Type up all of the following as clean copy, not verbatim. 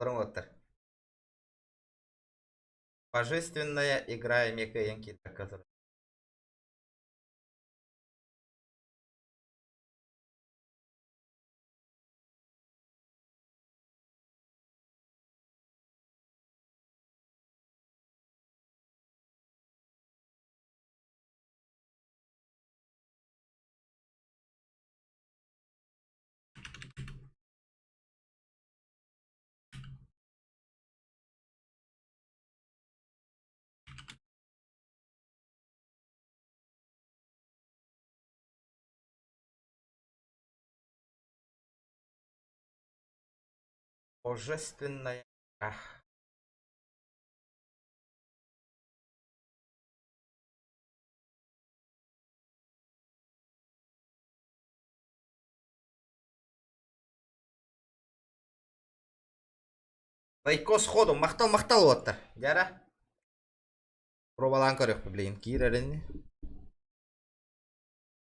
Промоутер. Божественная игра Мека Янки, который. Божественная игра. Лайко сходу мақтал отты. Жара. Пробалан көрөк блин. Кирерин.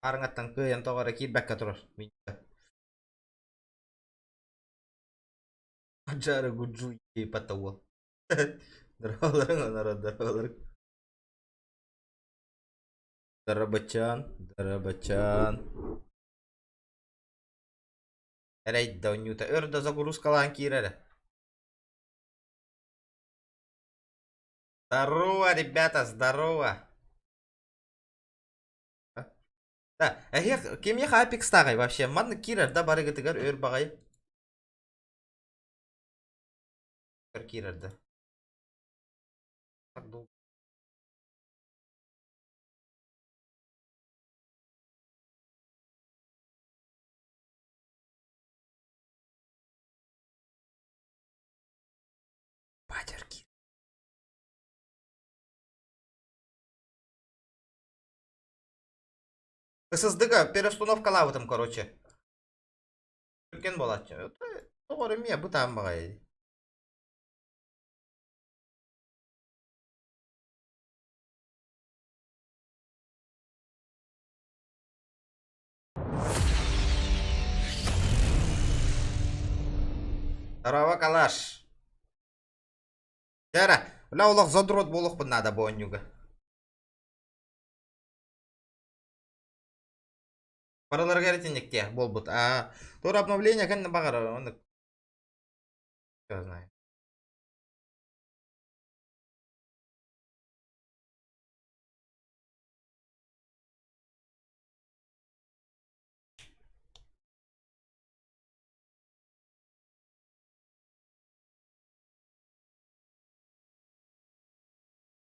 Арыңаттан кыйын тоғары кирбәккә турар. Аджары гуджу патауы. Дыраларың народ дыраларың. Дарабачан, дарабачан. Рейд даунюта. Өрдө загрузкалан кирері. Здорово, ребята, здорово. Да, кем я апекс тагай вообще? Мадны кирер да барыгы тыгар өр багай. Кирер да. Так долго. Батерки. ССДга переустановка лавытым, короче. Үлкен болады. Тоғыр еме, бұтам бағай. Здорово, калаш. Жара, ля олақ задрот болық бұд надо бонюга. Паралар гаритинекте бол бұд. Тор обновление кәнні бағар. Оны... Я знаю.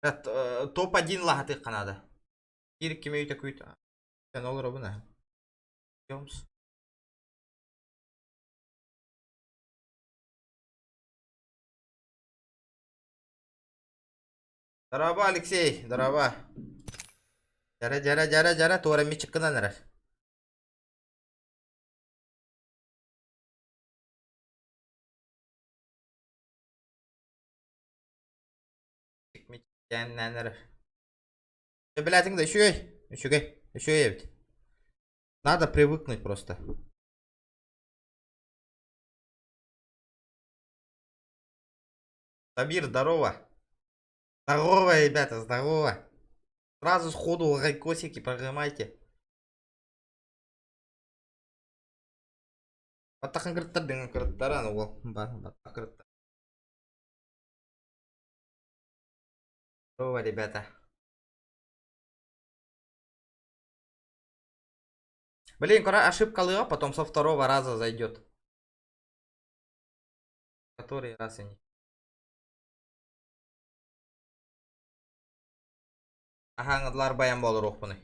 Топ-1 лағаты қанады. Керік кеме өйті көйті. Сен олар обына. Йомс. Здорово, Алексей. Здорово. Жара. Туара мечік қынан әрі. Jäännään ära. Ja блядь, да еще ей. Надо привыкнуть просто. Сабир, здорово. Здорово, ребята, здорово. Сразу сходу лайкосики прожимайте. Атақан кірттар деген кірттар аны ол. Здорово, ребята. Блин, когда ошибка, потом со второго раза зайдет. Который раз и не. Ағаңыдлар баян болыр оқпыны.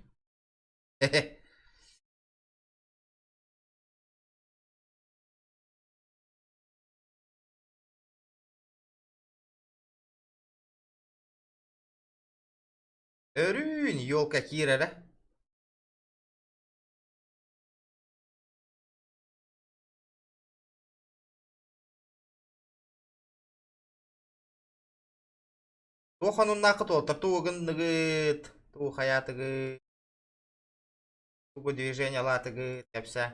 Өрін, елка кирері. Туханун нақыт ол, тұғын нүгіт, тұғы хаятығы, тұғы движение латығы, тәпсә.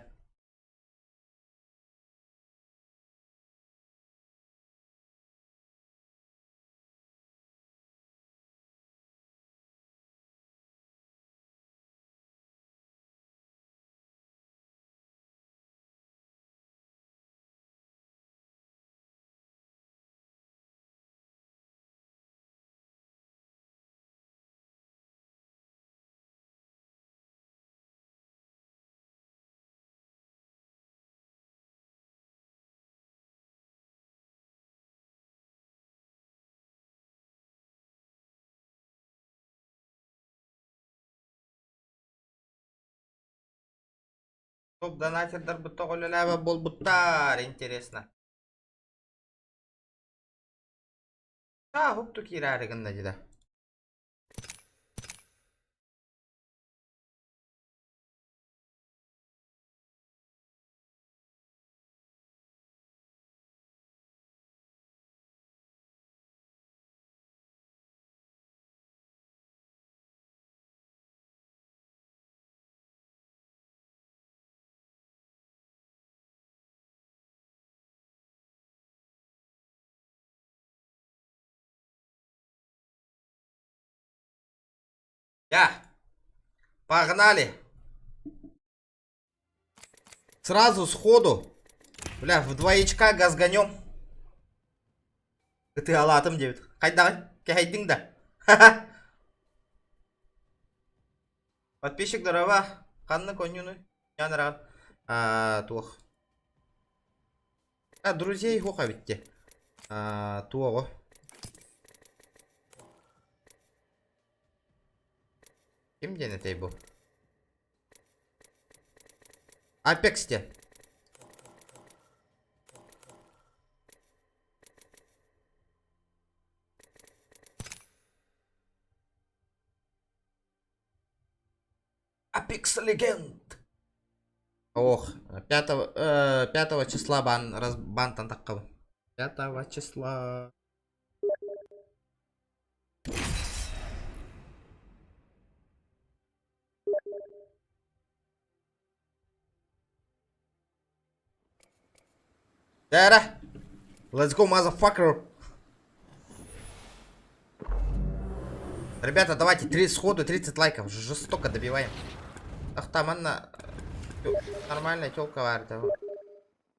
Топ донатердар бутта голлаба бол буттар. Интересно. Хупту кирарыгында жида. Погнали. Сразу сходу. Бля, в двоечка газганем. Ты алатым дебит. Хайдагы, кайдың да. Подписчик дорова. Канны конюны. Янраган. Тух. Друзей хоха битте. Туого. Ким дене тей бу? Апексте. Апекс легенд. Ох, 5 числа бантан таккабы. 5 числа. Дара. Let's go, motherfucker. Ребята, давайте 3 сходу, 30 лайков. Жестоко добиваем. Ах, там она... Нормальная тёлка варит.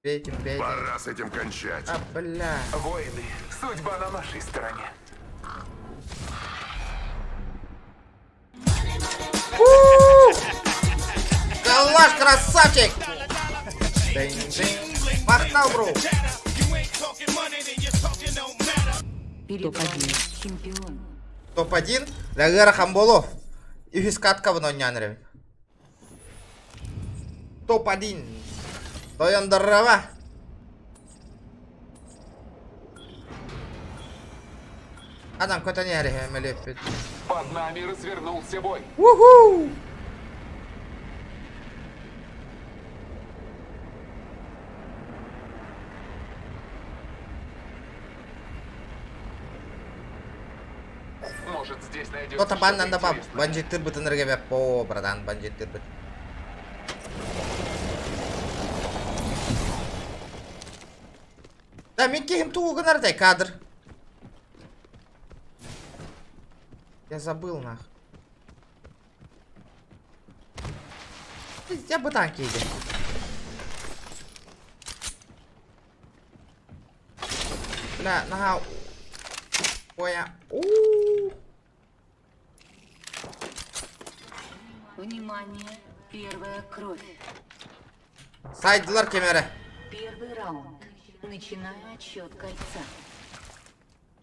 Пейте. Пора с этим кончать. Бля. Воины, судьба на нашей стороне. Калаш, красавчик! Махнал, бро! Топ-1 чемпион. Топ-1? Лягера Хамболов. И вискатка в нонянре. Топ-1. Тоян дрова. Адам, какой-то не орехи, Под нами развернулся бой. Уху! Может, здесь найдется Кто-то бан надо что-то баб. интересное. Бандит тырбыт энергия по, братан, бандит тырбыт. Да, мен кем туғынардай кадр. Я забыл, нах. Я бы танки иди. Бля, нага. Оя. Внимание, первая кровь. Сайдылар кемері. Первый раунд. Начинаю отсчет кольца.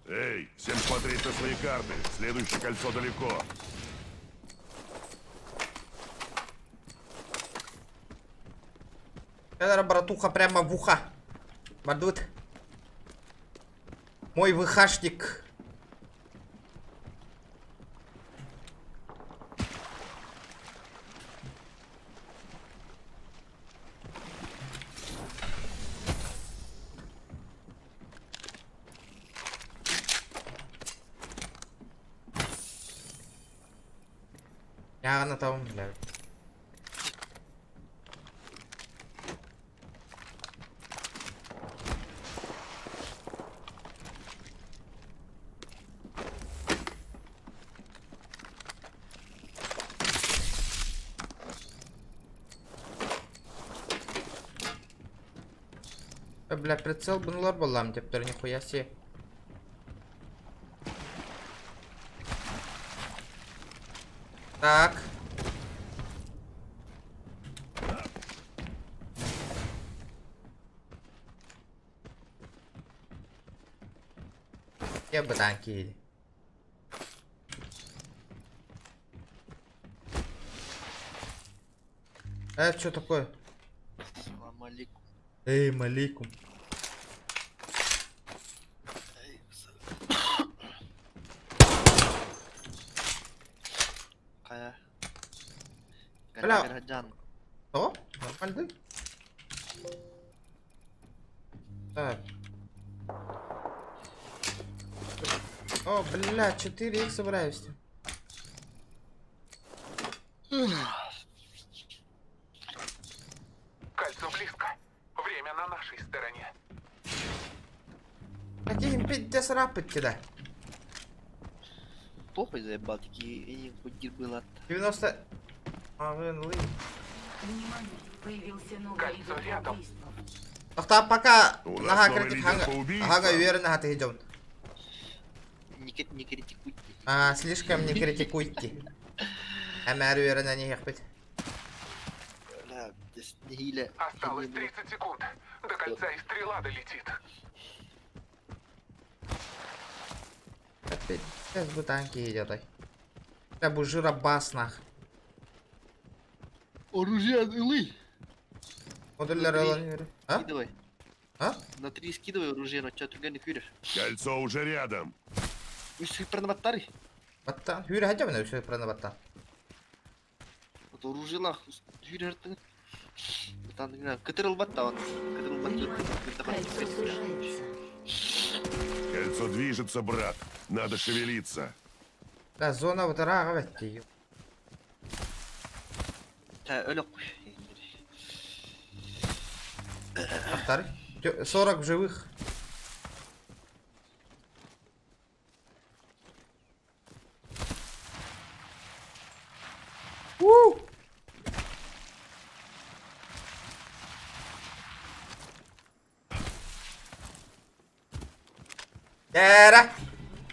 Эй, всем смотреть на свои карты. Следующее кольцо далеко. Это братуха прямо в ухо. Бардут. Мой выхашник. Я на том, бля. Бля, прицел бунлар болам деп тұр, нихуя себе. Так. Я бы танки. Это что такое? Эй, малейкум. Kayak Bella. gara-gara Jan. О, нормально. Так. О, бля, 4 их собираюсь. Кольцо близко. Время на нашей стороне. Какие пиздец рапать кида? Похуй заебал, такие куди было. 90... А, вы лы. Внимание, появился новый Кольцо лидер рядом. убийства. Ахта пока У нас нага новый критик лидер по убийствам. хага уверенно хаты идем. Не критикуйте. А, слишком не критикуйте. Амар уверенно не ехать. Бля, здесь не гиля. Осталось 30 секунд. До кольца и стрела долетит. Опять сейчас бы танки идет. Я бы жира бас нах. Оружие илы. Модулер элонер. А? Скидывай. А? На 3 скидывай оружие, но чё ты не куришь? Кольцо уже рядом. Вы все пронаватари? Баттан. Хюре хотя бы на все про баттан. Вот оружие лах. Хюрер ты. Там не знаю. Катерил баттан. Катерил Кольцо баттан. сужается. Кольцо движется, брат. Надо шевелиться. Да, зона вот рага ветти. Та öyle kuş. Второй. 40 в живых. У! Эра!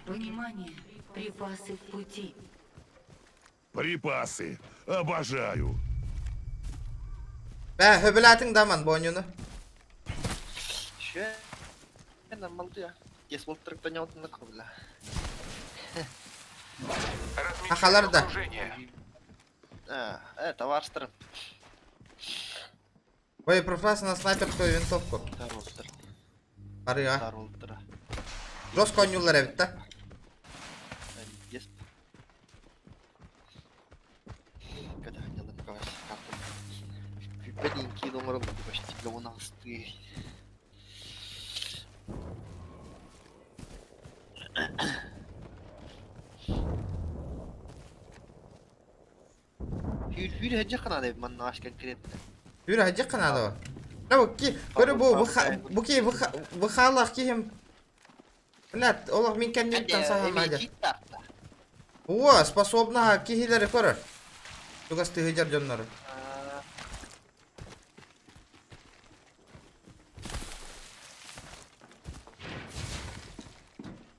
Внимание, припасы в пути. Припасы. Обожаю. Ben höbelatin daman bu oyunu. Ще нормально я. Я смотрю, понял на кровля. Размещаю Ахаларда. окружение. Это Варстер. Боеприпасы на снайперскую винтовку. Таролтер. Arıyor. Таролтер. Жестко oynuyorlar evet de. Есть. Когда хотел напасть карту. Пипединки номером почти 12. Hür hacı kanada man naş конкретно. Yürü hacı kanadı o. Ne bu ki? Böyle bu ki vıhalak ki Блядь, Олег min kendinden sahama hadi. О, способна кихилери көрөр. Туга стыгыжар жоннору.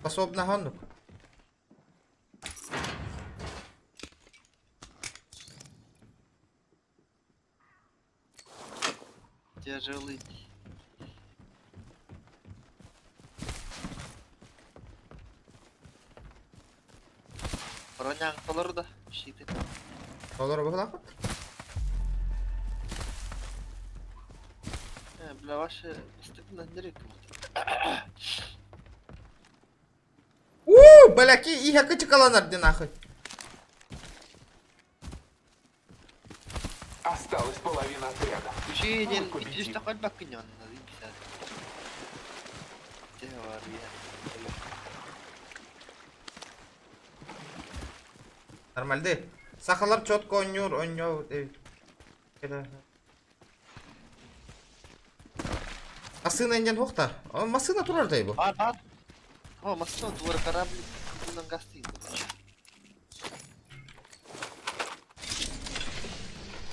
Способна хонук. Тяжелый. Броня колорда. Щиты. Olur bu lafı. Бля, ваши стыдно директор. Бляки, и як чекаланар де нахуй. Осталась половина отряда. Включи Мы один. победим. Идешь на хоть бакинён. Теория. Normalde. Sahalar çotko oynuyor. Masına ingen hokta. Ama masına durur da bu. Бар. О, масон, твой корабль на гостинице.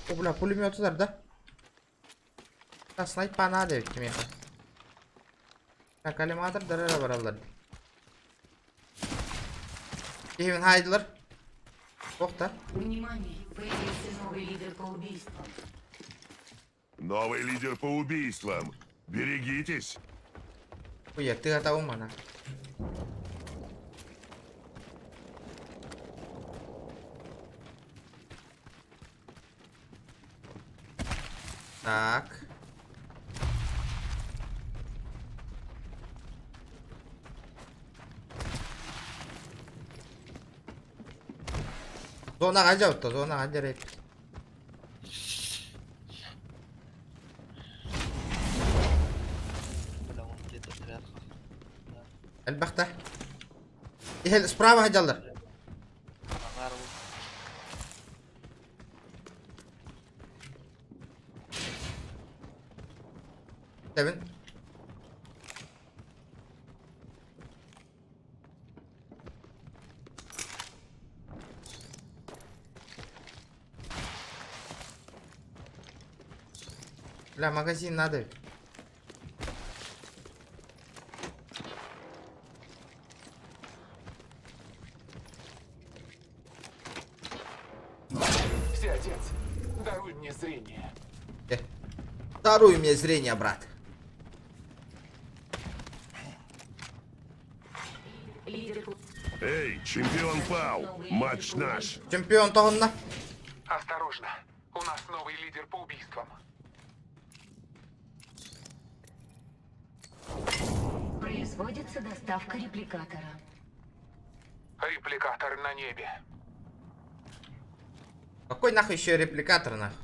O bula pulemyotu da. Ha sniper надо ведь мне. Так, коллиматор дарара баралар. Кевин Хайдлер. Hokta. Внимание, появился новый лидер по убийству. Новый лидер по убийствам. Берегитесь. Ой, ты готов мана. Так. Зонаға жауытты, зонаға жарайды. Бля, он где-то тряпка. Әлбәқта. Ехел, справа хаджалар. Аңар бұл. Тәбін. Бля, магазин надо. Всеотец, даруй мне зрение. Даруй мне зрение, брат. Лидер Эй, чемпион пал. Матч наш. Чемпион тоғынна. Осторожно, у нас новый лидер по убийствам. производится доставка репликатора. Репликатор на небе. Какой нахуй еще репликатор, нахуй?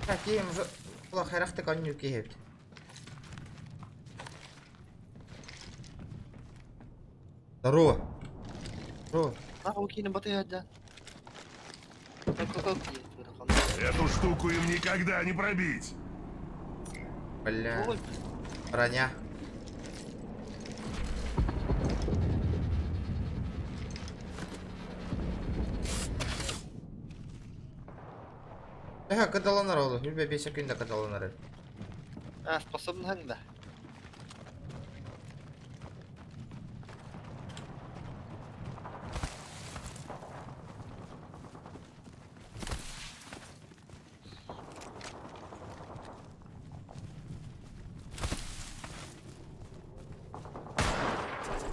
Так, им же... Плохо, рафты конюки есть. Здорово. Здорово. Нахуй кинем батарея, да. Как Эту штуку им никогда не пробить. Бля. Броня. Каталонар oldu. Любя 5 секунд каталонар. А, способны они, да.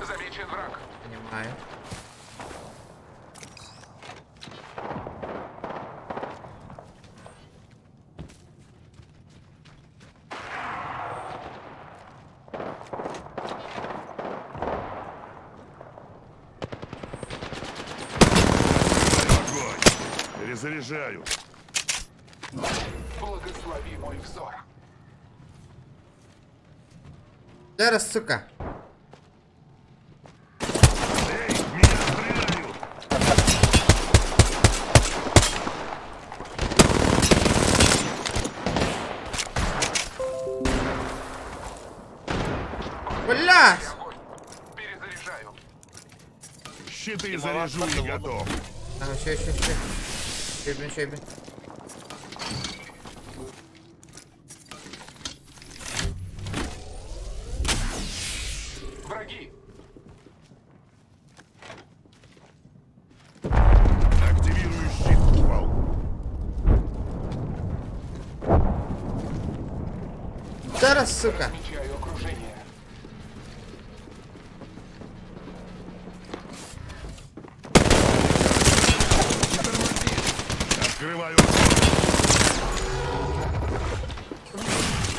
Замечен враг. Понимаю. Огонь. Перезаряжаю. Благослови мой взор. Зараз, сука. Эй, в меня стреляют. Блядь! Огонь. Перезаряжаю. Щиты заряжу и готов. Ага, ще. Щебін. Враги. Активирую щит, купол. Зараз, сука. Отмечаю окружение. Открываю.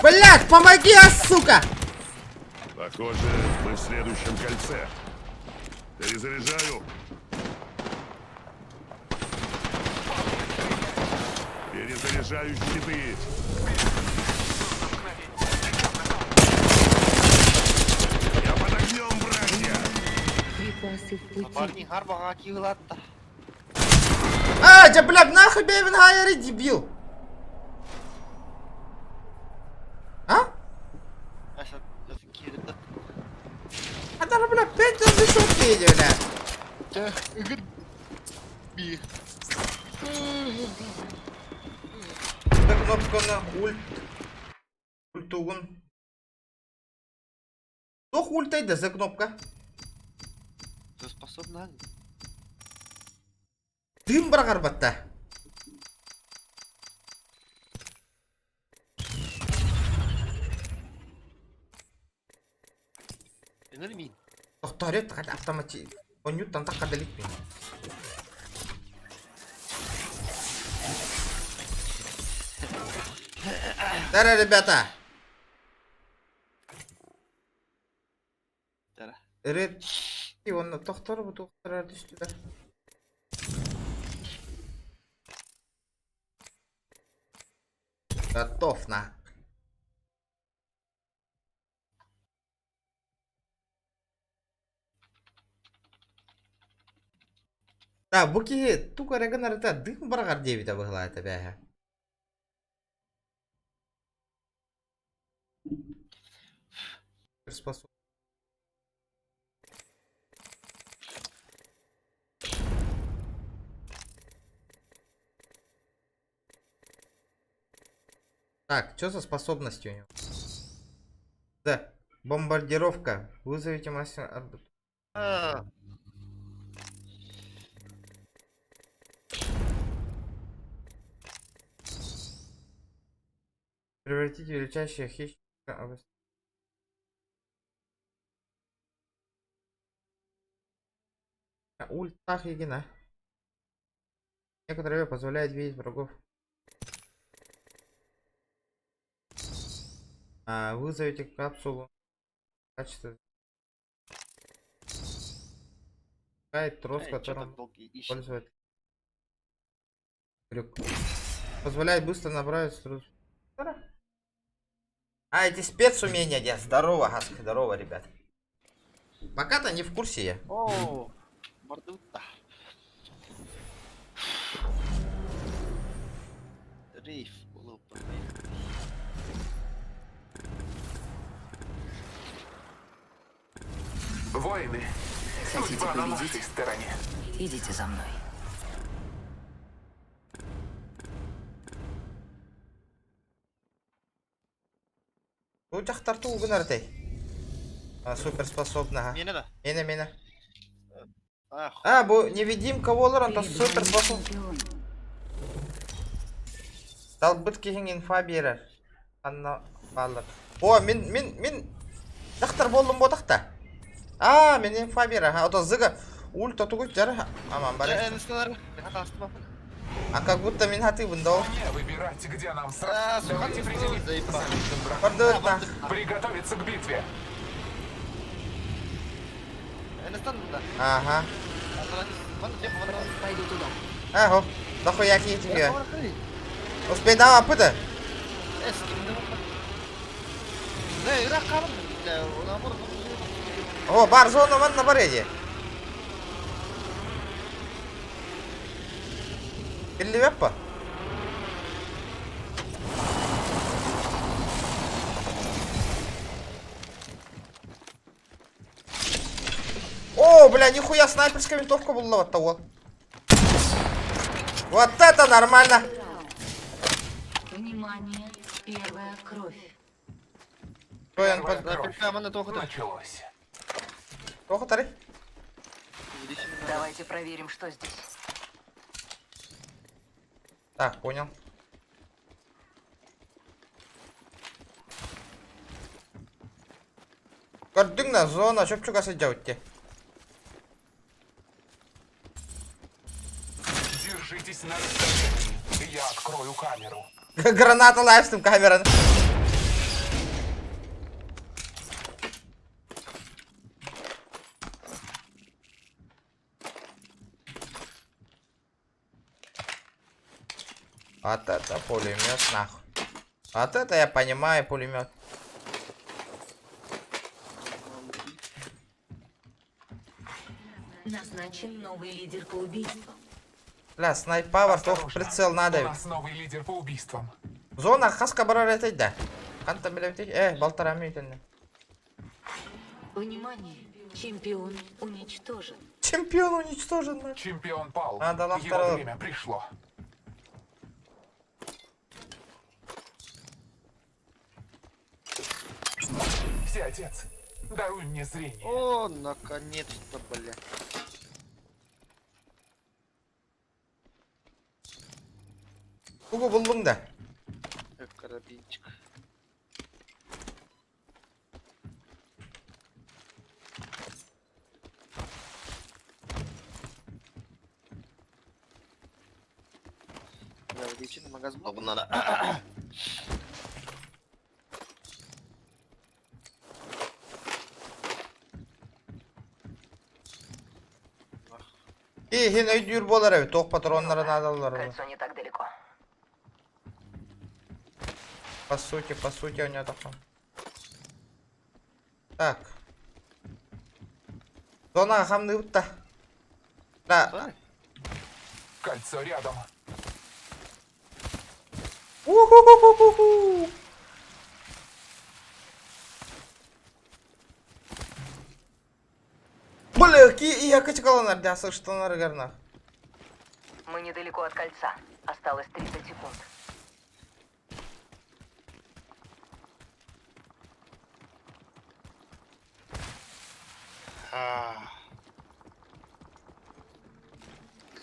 Блядь, помоги, сука! Похоже, мы в следующем кольце. Перезаряжаю. Перезаряжаю щиты. Я под огнем, братья. Припасы в пути. Парни, гарбага килатта. Да, блядь, нахуй Бевин Гайери, дебил! А? А сейчас кирда. А там, блядь, 5 разрешётки едет, блядь. Би. Это кнопка на ульт. Ультугун. Что ультайды за кнопка? Ты способна? Дым бар гарбатта. Энер мин. Тоқтарет, қайда автомати. Онюттан так кадалит мен. Здорово, ребята. Ред. И он тохтар bu tохтар düştüler. Готов на. Да, буки тука регенерата дым баргар дебита была это бяга. Способ. Так, что за способностью у него? Да, бомбардировка. Вызовите мастера. А, Превратите величайшее хищника. Ультах Егина. Некоторые позволяют видеть врагов. Вызовите капсулу. Качество. Трос, чё которым так долго ищет? пользует крюк. Позволяет быстро набрать струс. Эти спецумения, нет. Здорово, Гаск, здорово, ребят. Пока-то не в курсе я. О, мордута. Рейф, лупа. Воины, Хотите судьба на победить? нашей стороне. Идите за мной. Ну, тахтарту угнартай. Суперспособного. Мне надо. Мина. Ах, Бу невидимка болар, он суперспособ. Чемпион. Талбыт кеген инфа берер. Анна балыр. О, мен тахтар болдым бо тахта. Мен инфа берер. Ото зыга ульта тугут жары. Аман бар. энстелер. Как будто мен хаты бындау. Не выбирать, где нам сражаться. Давайте определимся. Заебал. Бардыт нах. Приготовиться к битве. Энстан, да. Ага. Пойду туда. Хоп. Дохуя тебе. Успей дам апыды. О, бар зона ван на бареде. Или веппа? О, бля, нихуя снайперская винтовка была от того. Вот это нормально. Внимание, первая кровь. Что он Первая под... кровь. Прямо на то хода. Началось. Плохо тарый? Давайте проверим, что здесь. Так, понял. Көрдің на зона, шөпчугасы жауытте. Держитесь на расстоянии. Я открою камеру. Граната лайфстим камера. Вот это пулемет нахуй. Вот это я понимаю пулемет. Назначен новый лидер по убийству. Бля, снайпавер, только Осторожно. прицел У надо. нас новый лидер по убийствам. Зона хаска барар этей да. Канта билетей. Болтарами итенне. Внимание, чемпион уничтожен. Чемпион уничтожен. нахуй. Чемпион пал. Надо на Его второго. время пришло. Всеотец, даруй мне зрение. О, наконец-то, бля. Кугу булдың да. Карабинчик. Да, лечи на магаз много надо. Хин өйді юр болар әбі, тоқ патронларын адалар. Кольцо не так далеко. По сути, у него таком. Так. Зона хамды утта. Да. Давай. Кольцо рядом. Уху-ху-ху-ху-ху. Бля, я качкаланар, да, слышно, гарнах. Мы недалеко от кольца. Осталось 30 секунд.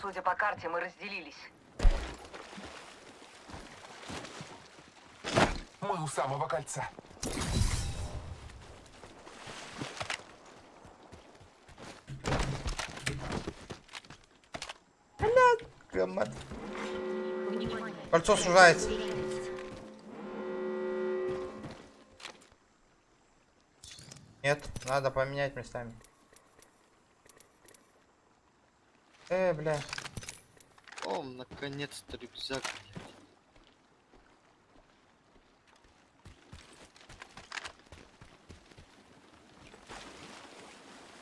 Судя по карте, мы разделились. Мы у самого кольца. Гамат. Кольцо сужается. Нет, надо поменять местами. Бля. О, наконец-то рюкзак.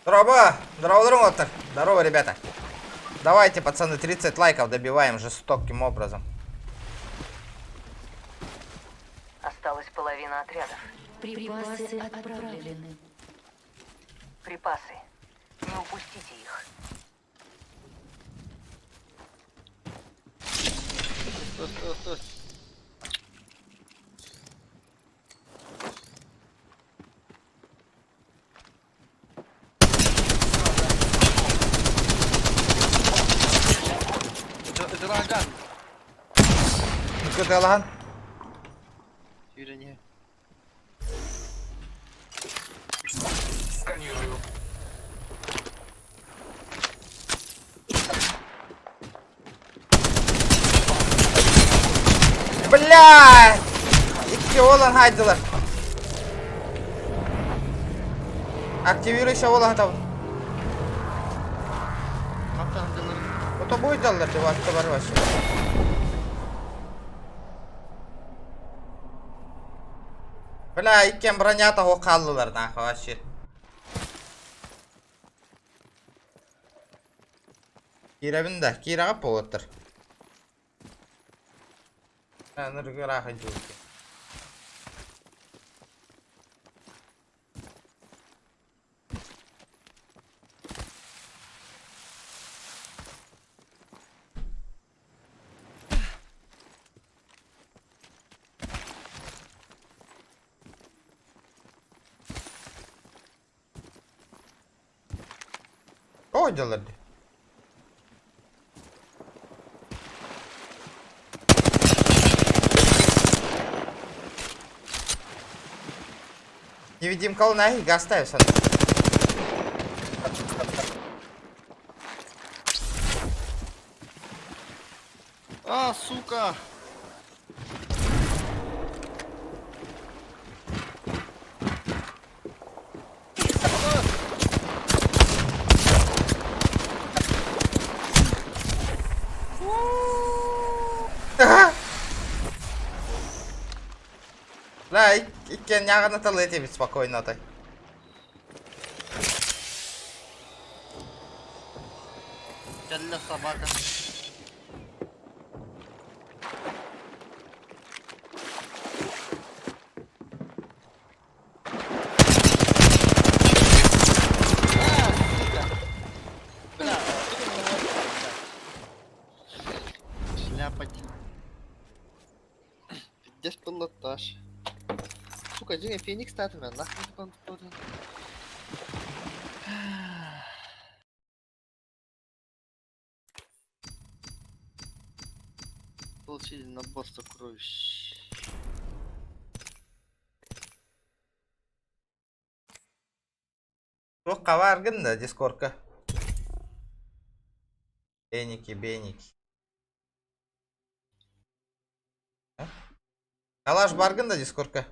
Здорово! Здорово, здорово, ребята. Давайте, пацаны, 30 лайков добиваем жестоким образом. Осталась половина отрядов. Припасы отправлены. Припасы. Не упустите их. Стой. Это роган. Ну-ка ты, Алаган. Вернее. Сканирую. Бля! İki olan haydılar. Активируйся, Ола, там. Атандылар. Это будет даллар, деп атты бар вообще. Бля, иккен бронята қалдылар, нахуй, вообще. Кирабин да, кираға полаттыр. Нұрғы рақы жүлді. Oydalardı. Невидимка на их оставь сюда. А, сука! Да, иккен яғына тал етебіз спокойно атай. Кәллә собака. Бля, шляпать. Пиздец полотаж. Сука, Диня, Феникс статуя, нахуй он кто-то. Получили набор сокровищ. Жоққа барғын да, дискордқа. Беники. Калаш барғын да, дискордқа.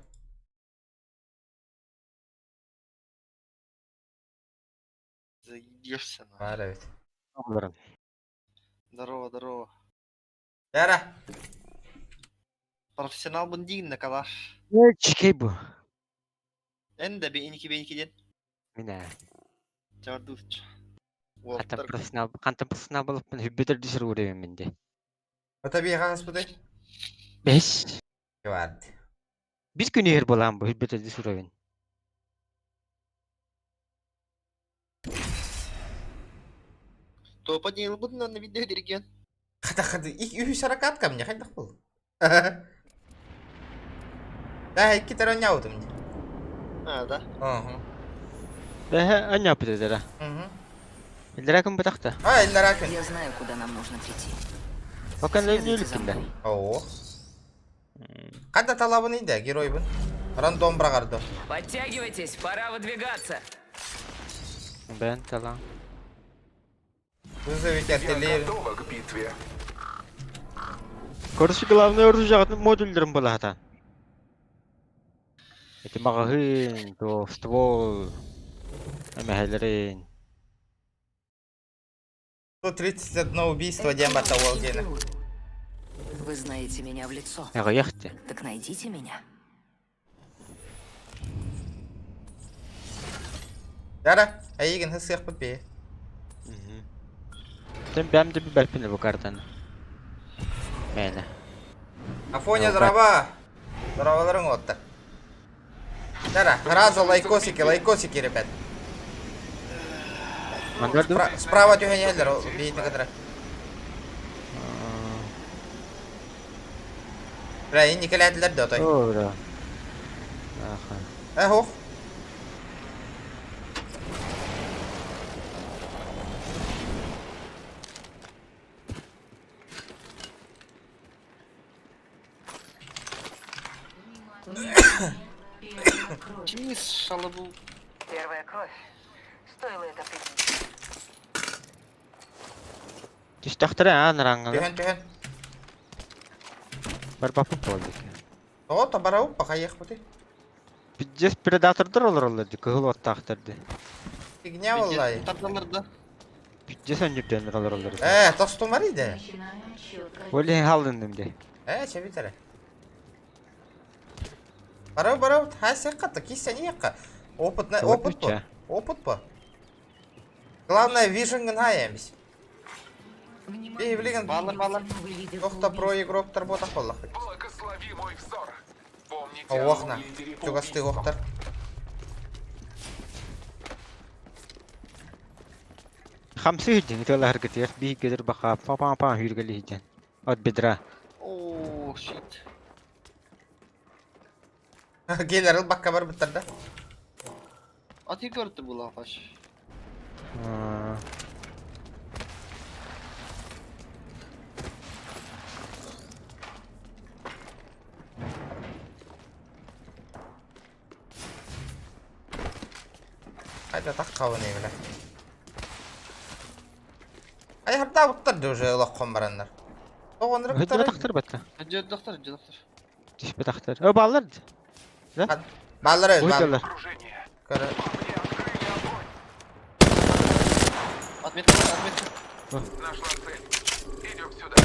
Заебешься, нахуй. Бар, evet. Добрый. Здорово, здорово. Яра. Профессионал бун дейін на калаш. Чекей bu. Энде бейники-бейникиден. Міне. Жардуч. Қантын профессионал болып, мен хүббетер дүсір көремін менде. Otabiye kalası bu değil. 5. Vardı. Bir gün yer bolan bu хүббетер дүсір көремін. То поднял буду на видео диреген. Hadi. İlk 3 harakat kam ya. Haydi bul. Dah iki tane nyautum. А, да. Aha. Бәһә, аня пүтәдәрә. Hı. Илдәрә кім бұтақты? Ha eller akın. Я знаю, куда нам нужно прийти. Bakın ne Следуйте за өліккінді. мной. Oo. Kada talabı neydi? Герой bun. Random bırakardı. Подтягивайтесь, пора выдвигаться. Бән талан. Вызовите Я артиллерию. готова к битве. Көрісі главный орду жағатын модульдерін бола хатан. Эти магазин, то ствол, эмәһәләрен. 131 убийство Дембата Уолгена. Вы знаете меня в лицо. Яға яқты. Так найдите меня. Yara. Ayıgın hız yak bit be. Sen бәмді bir бәлпіні bu kартаны. Мәні. Афоня дрова. Дроваларың отты. Yara. Сразу лайкосики, ребят. Мандарды? Справа тюхенелер. Бейт на кадра. Бля, инни келәтләр дә той. Doğru. Аха. Ох. Чимис шалабу. Первая кровь. Стоило это принять. Түстәқтірі аныраңғы. Тюхен. Бір бапы болды. О, табарау, пока ек бути. Биддес предатордыр олар оларды, кығыл оттақтырды. Фигня валлай. Тарталарда. Биддес өнерден олар оларды. Достум var idi. Начинаем счет. Öyle halındım Çevitere. Барау, ha sen katta, kissa не якка. Опыт bu. Опыт bu. Главное, виженген хаямыз. Эй, блин, Балар. тоқта про игроктар ботақ боллақ. Благослови мой взор. Помните Оғна, о лидере жүгасты убийства. оқтар. Хамсы хиджен, итәлі әргет ер, бейік кедір бақа, папа хүйіргелі хиджен. От бедра. О, shit. Gelir ıl bakka var bitirdi. Atı gördü bu lafaş. Haydi takka onu evle. Ay hatta bitirdi уже uloqqon baranlar. Oğonları Hüccü bitirdi. taktır batta. Hadi doktor. Diş be taktır. O bağlardı. Balları öl, bal. Hüccüler. Окружение. Körü. Мне открыли огонь. Atmetka. Нашла цель. Идем сюда.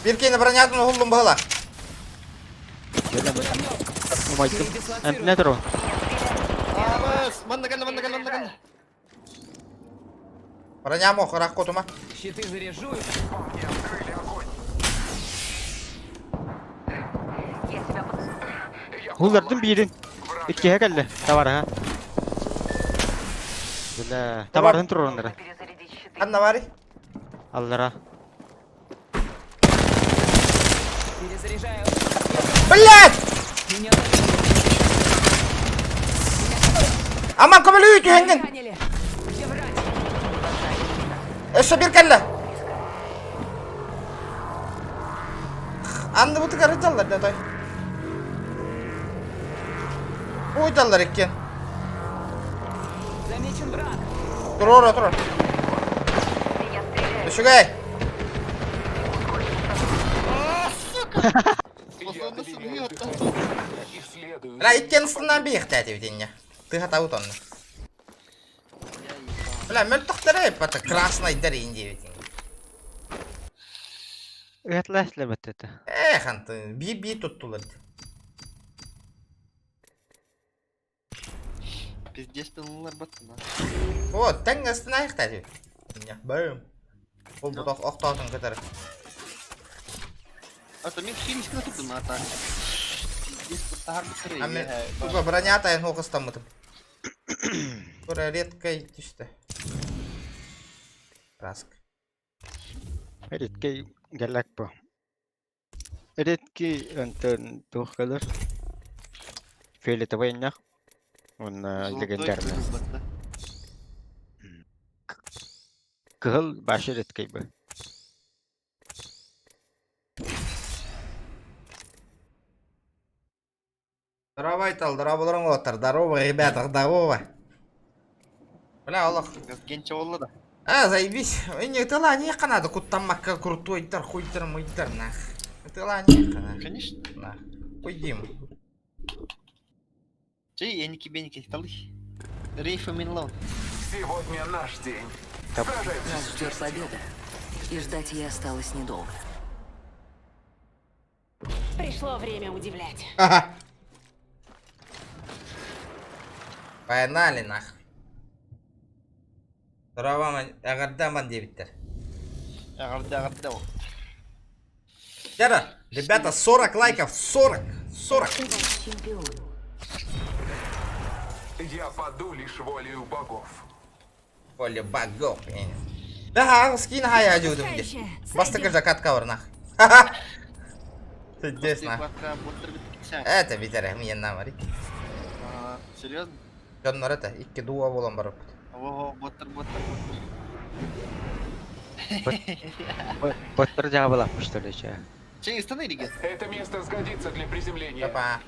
Bir kene bronятын hullum bağla. Umaydım. Nedir o? Abas, manda geldi. Bronямı oqırak kotuma. Щиты заряжу. Мне открыли огонь. Я тебя под... Я Hullardım birin. İkiye geldi. Tavar ha. Böyle. Tavarın tur onlara. перезарядить щиты. Anna var. Allara. Перезаряжаю. Блядь! Меня Aman kömülüyü tühengen. ранили. Где врать? Eşe bir kelle. Andı bu tıkarı çallar da toy. Oy çallar ekken. Замечен враг. Dur. Меня стреляют. Düşügey. Я доверяю исследую. لا ekken ısından bir ihtiyatı bir dinle. Tıha utandı. لا мөлтөқтөрөй бата красный дэр инди бит. Ыятласлы бит это. Эх, анты, би туттулар. Пиздец пенлар баттына. Вот, тәң астынайық та деп. Бәйім. Ол бұтақ оқтаудың кітір. Ата мен химискіні тұрдым ата. Пиздец бұттағар бітірі. Амен, туға броня атайын оғыстан мұтым. Бұра редкай түсті. Раск. Редкий галак по. Редкий антон тухкалар. Фиолетовый нах. Он легендарный. Кыл башы редкий бы. Здорово, Айтал, здорово, отыр. Здорово, ребята, здорово. Бля, Аллах. Генче олы да. Заебись. Не, ты ла, не канада, куттамакка крутой тар, хуйтар, муйтар, нах. Ты ла, не канада. Конечно. Нах. Уйдим. Чей, эники-беники, сталы. Рейфа Минлон. Сегодня наш день. Так. Сражайтесь. Нас ждет победа. И ждать ей осталось недолго. Пришло время удивлять. Ага. Погнали, нах. Здорово, ағырдаман дебиттер. Ағырды ол. Яра, ребята, 40 лайков, 40. Ты ваш чемпион. Я паду лишь волею богов. Поле богов. Да, скин хая жудым деш. Бастыгы жакатка бар, нах. Ха-ха. Ты здесь, нах. Это битер, мен намари. Серьезно? Жоннор это, икки дуа болон барып. Ого, боттер. Боттыр жабылаппы что ли ча. Чей, останови, реген. Это место сгодится для приземления. Опа.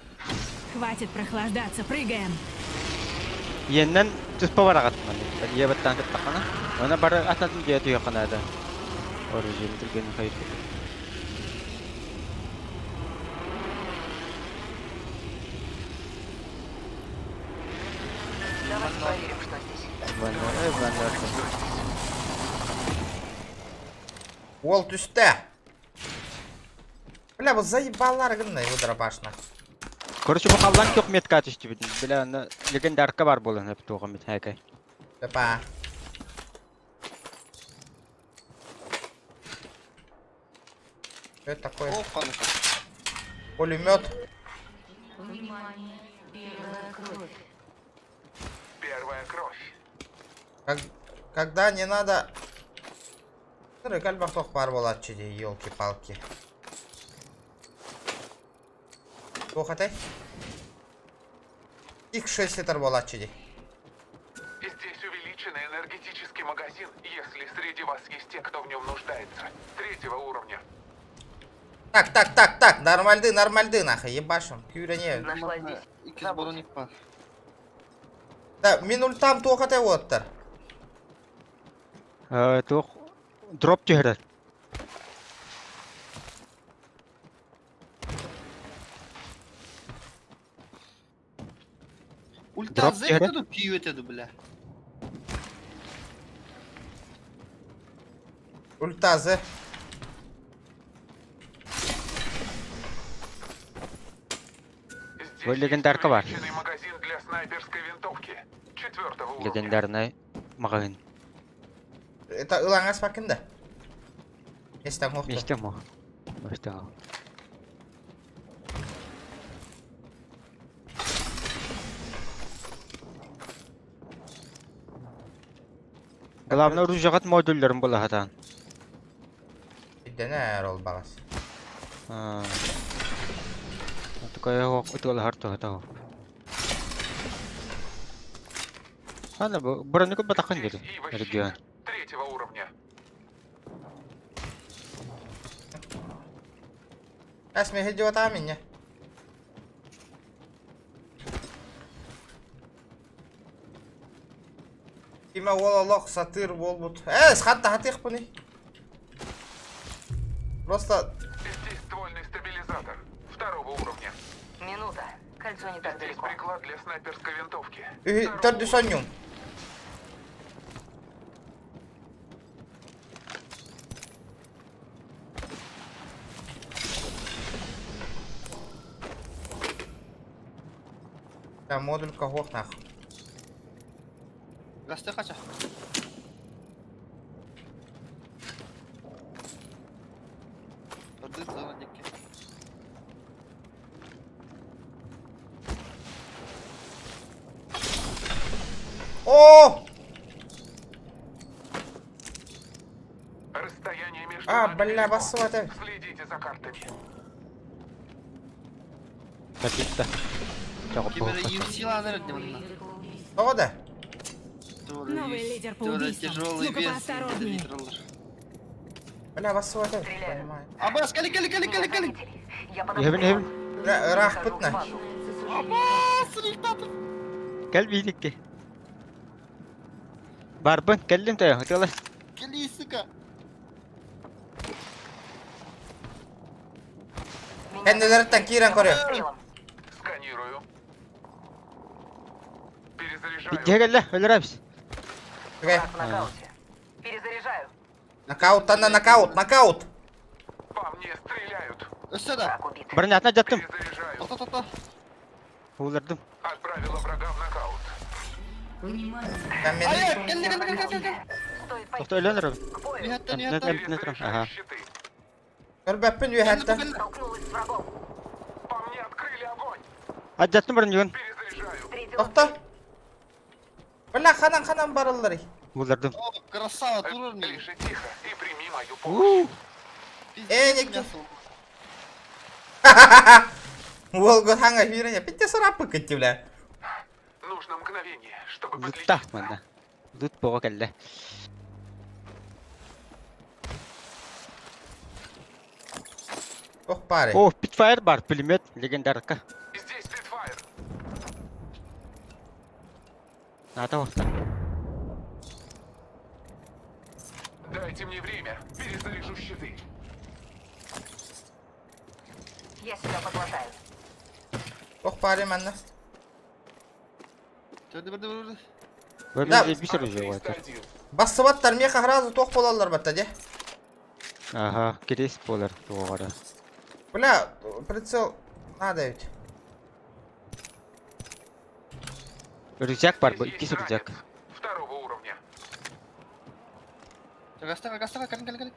Хватит прохлаждаться, прыгаем. Yeniden tüspa var atman. Diye battan tıkana. Ona bara atladım diye diyor kanada. Orijin Türkiye'nin kayıt. Давайте проверим, что здесь. Ол түсті. Бля, бұл заебалар гындай выдробашна. Короче, bu kallan çok metka düştü bir. Bile ana legendarka var bolan hep toğa met hakay. Опа. Что это такое? О, панка. Пулемет. Внимание, первая кровь. Первая кровь. Когда не надо... Кальбах тох бар болады чеде, елки-палки. Тоқатай. X6 литр болады чеде. Здесь увеличенный энергетический магазин, если среди вас есть те, кто в нем нуждается. 3-го уровня. Так, нормальды, нахуй, ебашим. Кюрене. Нашла здесь. İkiz balonik var. Да, мен ультам тоқатай оттыр. Тоқ дроп жегер. Ulti Drop azı yere. etedi, piyu etedi bile. Ультазы. Здесь Вы легендарка бар. увеличенный магазин для снайперской винтовки. 4-го уровня. Legendarny magazin. Это ылаңас пакында. Естен хоқты. İşte mi? İşte o. Главное ружьягат модульдерин бола хатан. Биддене ол бағас. Такая ок, утгал харто хата. Ана бу бронику батакан Здесь dedi. Ива Регион. щит 3-го уровня. Әсме хеджі ота менне. Кима олалақ сатыр бол бұд. Схатта хатиқ бұны. Просто... Здесь ствольный стабилизатор 2-го уровня. Минута. Кольцо не так Здесь далеко. приклад для снайперской винтовки. Төрді сонюм. Модуль кого нахуй. Гасты қача. Бірді зана деке. О! Расстояние между А, нами бля, велико. басыватыр. Следите за картами. Бәтетті. Жоғып Кемері болуққа. UFC-ланыр демінна. О да. Новый лидер по Тоже убийствам. тяжелый Ну-ка вес. поосторожнее. литралар. Бля, басыватыр. Стреляю. Понимаю. Аббас, кали. Меня заметили. Я под Ебін, ебін. обстрелом. Бля, рах Захожу в пытна. базу. Аббас, рихтатов. Кәл бейдікке. Барбын, кәлдім тәйі, ұтылы. Кали, сука. Меня Kendilerden kiren koruyor. обстрелом. Сканирую. Перезаряжаю. Бейдіге кәлі, өлір әбіс. Окей. Враг в нокауте. Перезаряжаю. Нокаут, тана нокаут, нокаут. По мне стреляют. Өсседі. Враг убит. Бірін атына жаттым. Перезаряжаю. Тота. Олырдым. Отправила врага в нокаут. Ben benim... Ай, кали. Стоит пойти Тоқты өлінір өл. к бою. Ниһәттә. Нетрам. Ага. Перезаряжаю щиты. Görbeppin üyehatta. Столкнулась с врагом. По мне открыли огонь. Ат жаттым бірін жүгін. Перезаряжаю. Встретила Toxta. Bля, xanan barılları. Олырдым. О, красава, турur не. Лишь тихо и прими мою помощь. Пиздец, Никит. Волгот хanga hürene. Bitti sırapı kıttı bля. Нужно мгновение, чтобы Лутта, подлечиться. манда. Лут боға кәлі. Oh bari. О, Питфайр бар, пулемет, легендарка. Здесь Спитфайр. Ната орта. Дайте мне время. Перезаряжу щиты. Я себя подложаю. Oh bari mende. Бірді. Бөлімде бір сұры жауы айтыр. 301. Basıvatlar meka hrazı toq bolarlar batta de. Ага, керес болар тоғара. Bля, прицел надо ведь. Рюкзак бар, Здесь икі есть рюкзак. ранец. Второго уровня. Гастаға, кали.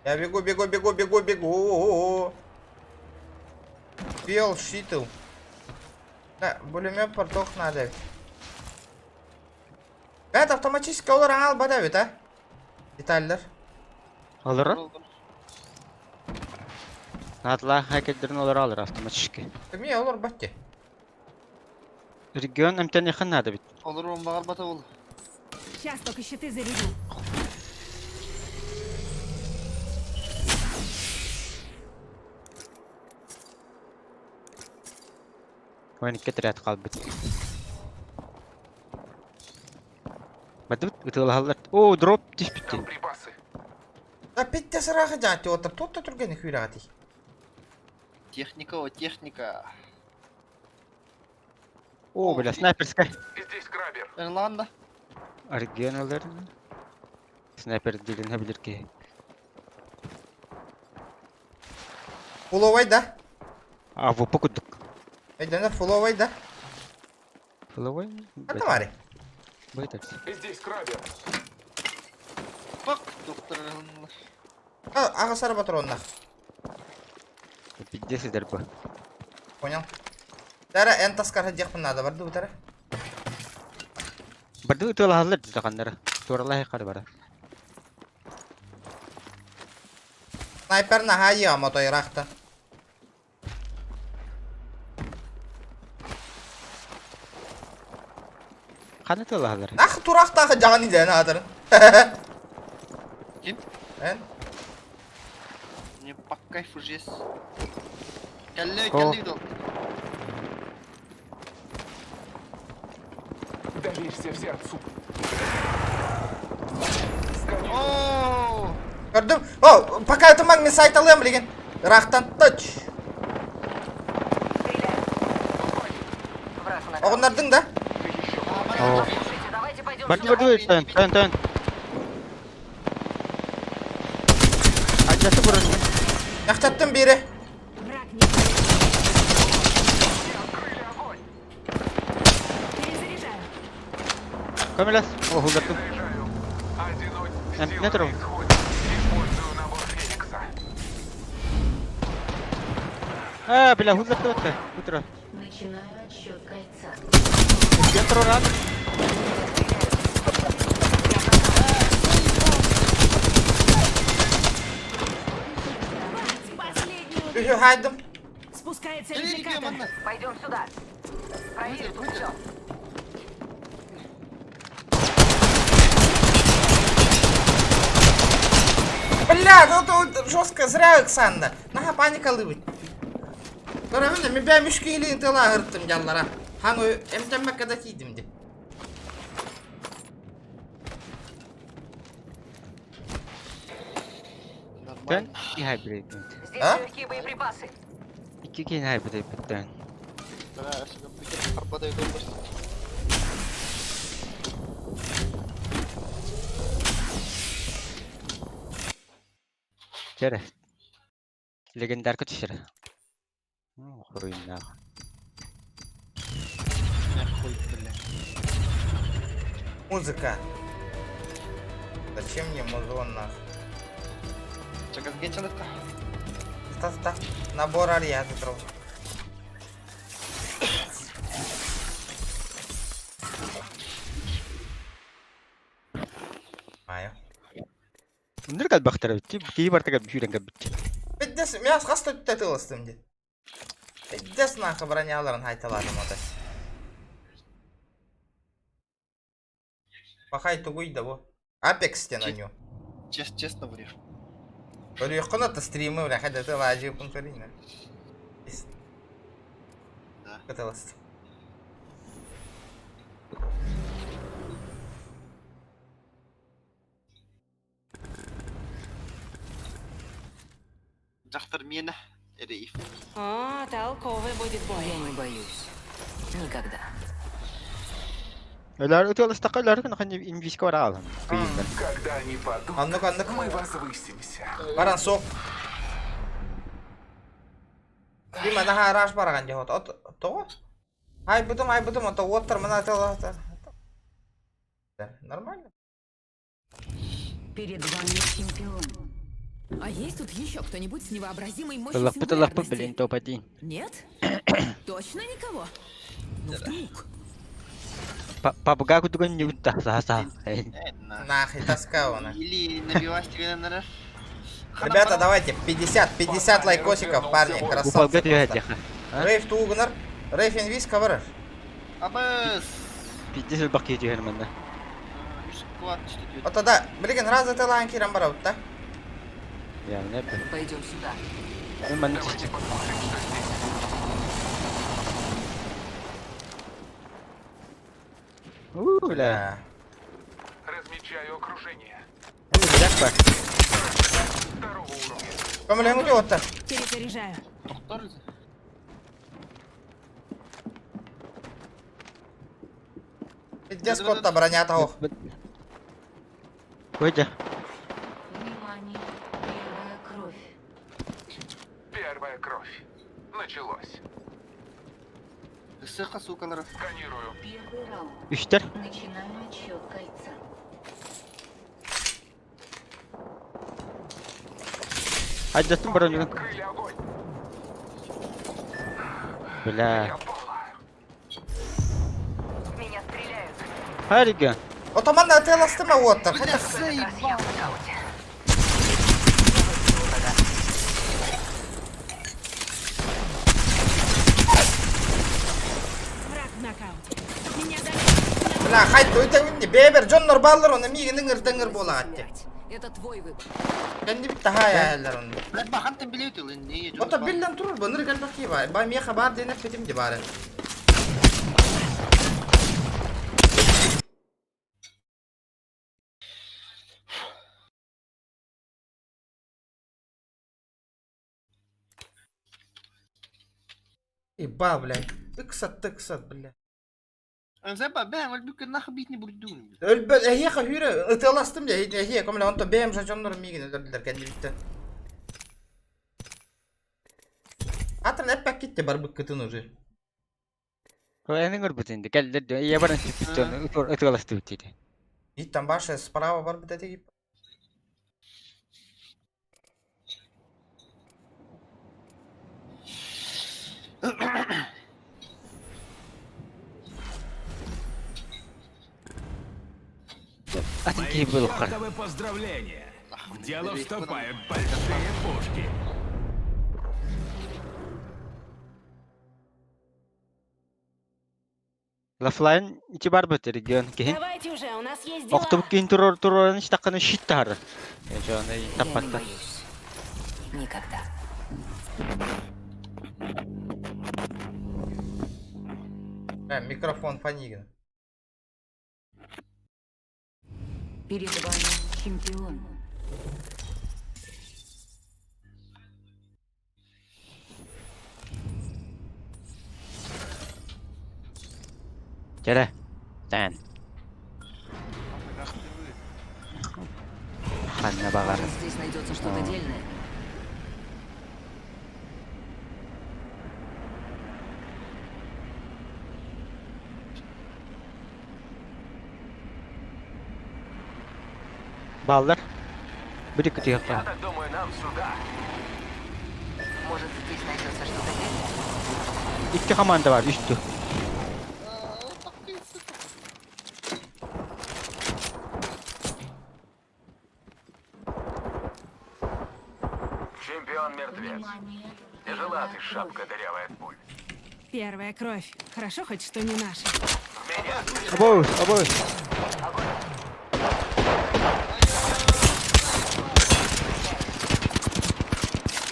Я бегу. Бел, щитил. Да, пулемет портох надо ведь. Evet, автоматически olur al bada ведь, а? Детальдер. Алыр? Натла хакеттерін олар алыр автоматически. Кім olur батти? Регион әмтен яқын нады бит. Olur bomba bata ol. Сейчас только щиты заряжу. Ойын кетірет қал бит. Бады бит, ұтығыл халар. О, дроп тиш бітті. Там припасы. Да bitti sırağı jati otur. Topta turgeni hüyrati. Техника. О, бля, снайперская. Здесь крабер. Ирланда. Регион олар. Снайпер делін білер ке. Фуловай да? А, вопы күдік. Эйденер фуловай да? Фыловай? Это мари. Байтарс. Здесь крабер. Бак, доктор Ирланда. Ağa sarı patronlar. Пиздец дәрбі. Понял. Тара en таскар hadiyakpın nada vardı bu tara. Барды ұтығыл халар дұтақандары. Туаралай қары бара. Sniper na hayi ama toyrakta. Қаны ұтығыл халар. Nah turaktaki canı izleyen adırın. Kim? Ben. Мне по кайфу жесть. Кали дол. Доверься все отцу. Ооо. Gördüm. Oh, pakaytımang min sayt alayım ligin. Iraktan touch. Стреляю. Враг в нокауте. Oğunlardın da. Слушайте, давайте пойдем Барды сюда. тön. Ажасы бұрын. Yakçattım biri. Враг не Открыли огонь! перезаряжаю. Камилас. О, хулдаттым. Заряжаю. Одиночь. Эм, Сила не трогай. на исходе. Использую набор Феникса. Бля, хулдаттым отта. Утро. Начинаю отсчет кольца. Центр ран. Последний. Ühü haydım. Спускается Nereye gidiyorum репликатор. anne? Пойдем сюда. Проверь тут все. Бля, тут жестко зря Оксанда. Наha panikалы bit. Göremedim mi? Ben müşkili tıla hırttım canlara. Hangi emtemmekkada kiydim de. Тэн Нормально. и хайбрид. Здесь А? легкие боеприпасы. İki keyin хайбрид bitti. Бля, я себе прикинь, пропадаю дома. Кері. Легендар көтішірі. Құруйын ағы. Хуй, бля. Музыка. Зачем мне музон нахуй? Чакас генчанатка. Та. Набор ария затров. Маю. Үнір кәл бақтары бітті. Кейі бартыға бүйрен кәл бітті. Биддес, мен қасты түттетілістім де. Биддес нахы броняларын айталадым ода. Пахай тугуйда бу. Апекстен аню. Честно врешь. Böyle yokuna da stream'i bile hadi de vacip bunu söyleyeyim. Да. Katılastım. Жақтар мені, Рейф. О, толковый будет бой. Я не боюсь. Никогда. Öler öte alıştaka öler kına kanı inviska var ağlam. Kıyımdan. Когда они падут, Anlık. мы возвысимся. Baran sok. Dima daha araç baragan jahot. To? Ay budum o to water mana to. Нормально? Перед вами чемпион. А есть тут еще кто-нибудь с невообразимой мощью Тылақ пы білін сингулярности? топати. Нет? Точно никого? Ну вдруг. Папуга кутуган не утта саса. Нахуй тоска она. Или набиваешь тебе на наш. Ребята, давайте 50 лайкосиков, парни, Упалга красавцы. түйе просто. деха. Рейф тугнар, Рейф инвиз каварар. Абыз. Пидде сөл бақи түйе манда. Квад что Ото да, билген разы тылан кирен барабыт да. Я не бі. Пойдем сюда. Мен манда чистик. Бля. Да. Размечаю окружение. Бляк бар. Второго уровня. Көмілен өте отта. Перезаряжаю. Доктор. Пиздец котта броня того. Койда. Внимание, первая кровь. Первая кровь. Началось. Сыха, сука, нараз. Сканирую. Первый раунд. Үштер. Начинаю отсчет кольца. Айдаттым баран юган. Открыли огонь. Бля. Я пылаю. В меня стреляют. Харига. Отоман да теластыма оттар. Как раз я в нокауте. Враг в нокауте. Меня дали. Бля, хайт өте үнде. Бейбер, Джоннор баллар оны миген ыңыр бола атте. Это твой выбор. Kendi bitti ha yerler onu. Блядь, бахан ты билет или не? Ото билlen turur bu. Nırgal bakıyı var. Ba miye haber denep bitim di bari. Иба, блядь. Тыксат, блядь. Зеба, ben öldük nahı bitni buldum. Ölbe, hiye hüre. Itılastım ya. Hiye, komle onto beğen Jonnor migen öldürdüler kendi bitti. Атын эппек кетті бар бүккетін уже. Энийг өрбүтүндү. Келдер. Я баран түттөн ытгаласты үтти. Иттен башы справа бар бит эти. Атын кейп болуп кар. Чёртовы поздравления! В дело вступают большие пушки. Лафлайн ити бар бит регион кehen. Давайте уже, у нас есть дела. Октуб кийин турорун иштаканы шиттар. Жана Я не таппаттар. боюсь. Никогда. Микрофон фанигин. Перед вами чемпион. Келе. Тан. Ханна багар. Может, здесь найдется что-то дельное? Балдар. Бир-ике тыякка. Я так думаю, нам сюда. Может, здесь найдется что-то дельное? Икки команда бар, үстү. Чемпион мертвец. Внимание. Тяжела ты, шапка дырявая от пуль. Первая кровь. Хорошо хоть, что не наша. Меня Обоюс, обоюс.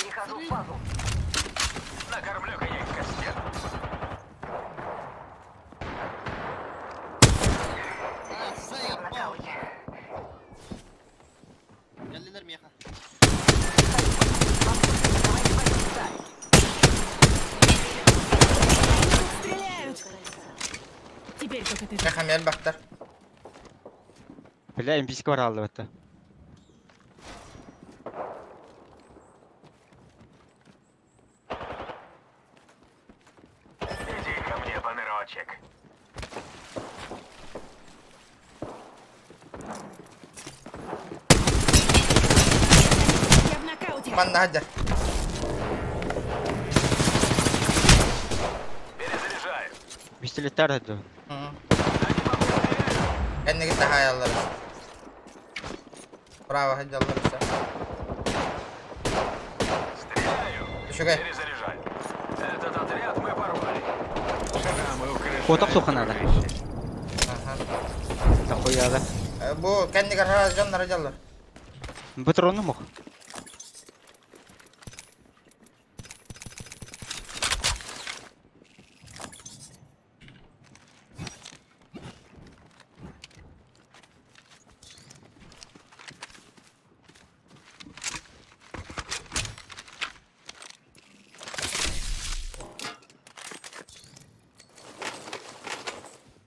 Перехожу в фазу. накормлю-ка я их костер. Заебал. Нокауте. Geldiler Miyaha. Стреляют! Теперь только ты. Мехам ел бактар. Бля, NPC бар алды бата. Иди ко мне, понырочек. Я в нокауте. Манда хаджар. Перезаряжаю. Пистолеттер да. Энни гитте хаяллар. Право хаджаллар. Стреляю. Düşüge. Перезаряжаю. Этот отряд мы порвали. Шрамы украшают Коток суханада. рубище. Такояда. Bu kendi karara canlar hajallar. Патроны мог.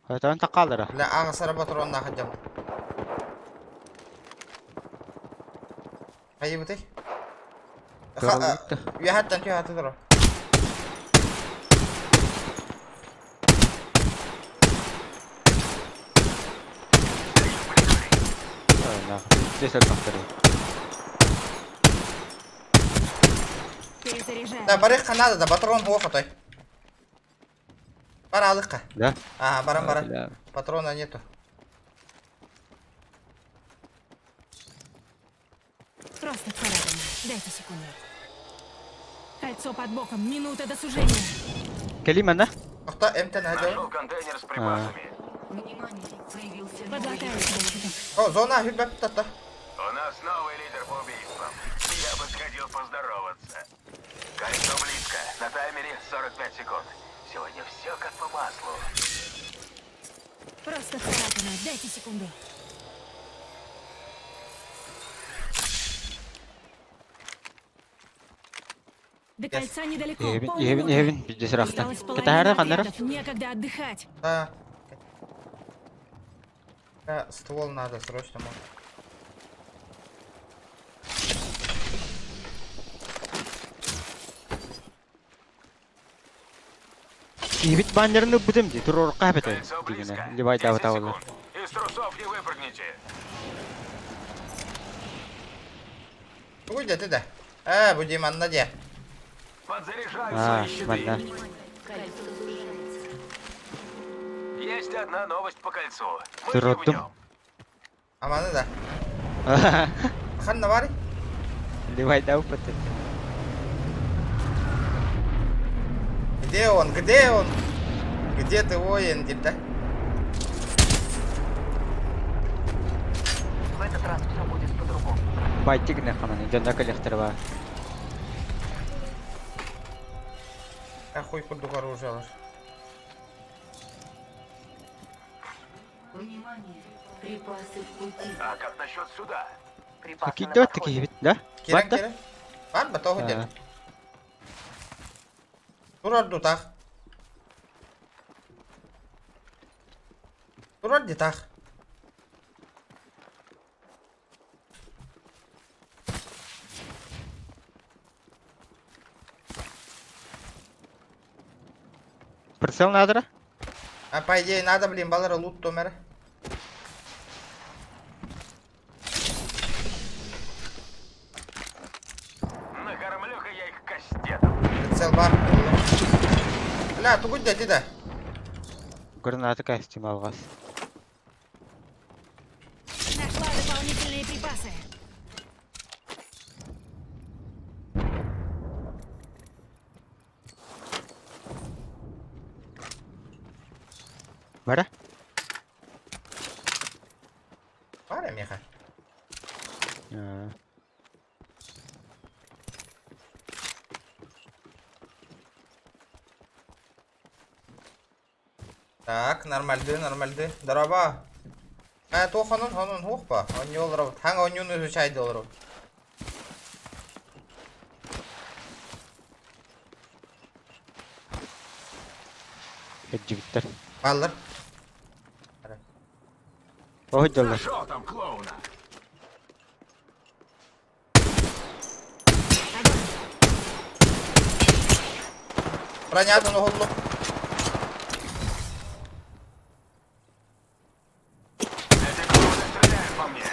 Хатан такалдыра. La ağısara patronla hajjal. Hayır bu tek. Ya hatta tüy hatı duru. Здесь бактыры. Перезаряжаю. Da barık kanada da patron bu otoy. Para alıkka. Да? Aha baran baran. Бля. Патрона нету. Просто царапина. Дайте секунду. Кольцо под боком. Минута до сужения. Келима да? Nokta emten hajjal. Нашел контейнер с припасами. Внимание. Появился Подлатаю тебя. O zona hübbep tatta. У нас новый лидер по убийствам. Я бы сходил поздороваться. Кольцо близко. На таймере 45 секунд. Сегодня все как по маслу. Просто царапина. Дайте секунду. До кольца недалеко. Ебин, ебин, здесь рахта. Осталось Это половина хара кандара? отрядов. Некогда отдыхать. Ha. Ya ствол надо срочно. Может. Кибит баннерны будем ди турор кабет. Кольцо близко. Дигене. Либай 10 давта olur. секунд. Из трусов не выпрыгните. Уйди ты да. Будем анна де. Подзаряжаю А, свои щиты. манна. Кольцо сужается. Есть одна новость по кольцу. Мы Сыротtum. ливнем. Amanı da. Kan ne var? Либай давпат. Где он? Где он? Где ты, воин, да? В этот раз все будет по-другому. Байтигне хаманы. Жонда коллектор Ахуй курдук оружиялар. Внимание! Припасы в пути. А как насчет сюда? Припасы на Кидде бат подходе. кибит, да? Керен Бат да? керен. Var mı? Tohu Ha. gel. Dur orada tak. Dur orada tak. Прицел надо? А по идее надо, блин, балара лут томера. Накормлю-ка я их кастетом. Прицел бар. Бля, тугуть да, да. Граната костюм алгас. Нашла дополнительные припасы. Бара? Var ya Миха. А. Так, нормальды. Дороба. То хонун хух па. Он не олров. Ханга он юну изучайды олров. Эджибиттер. Баллар. Ой, доллар. Шо там, клоуна? Броня одну голлу. Эти клоуны стреляют по мне.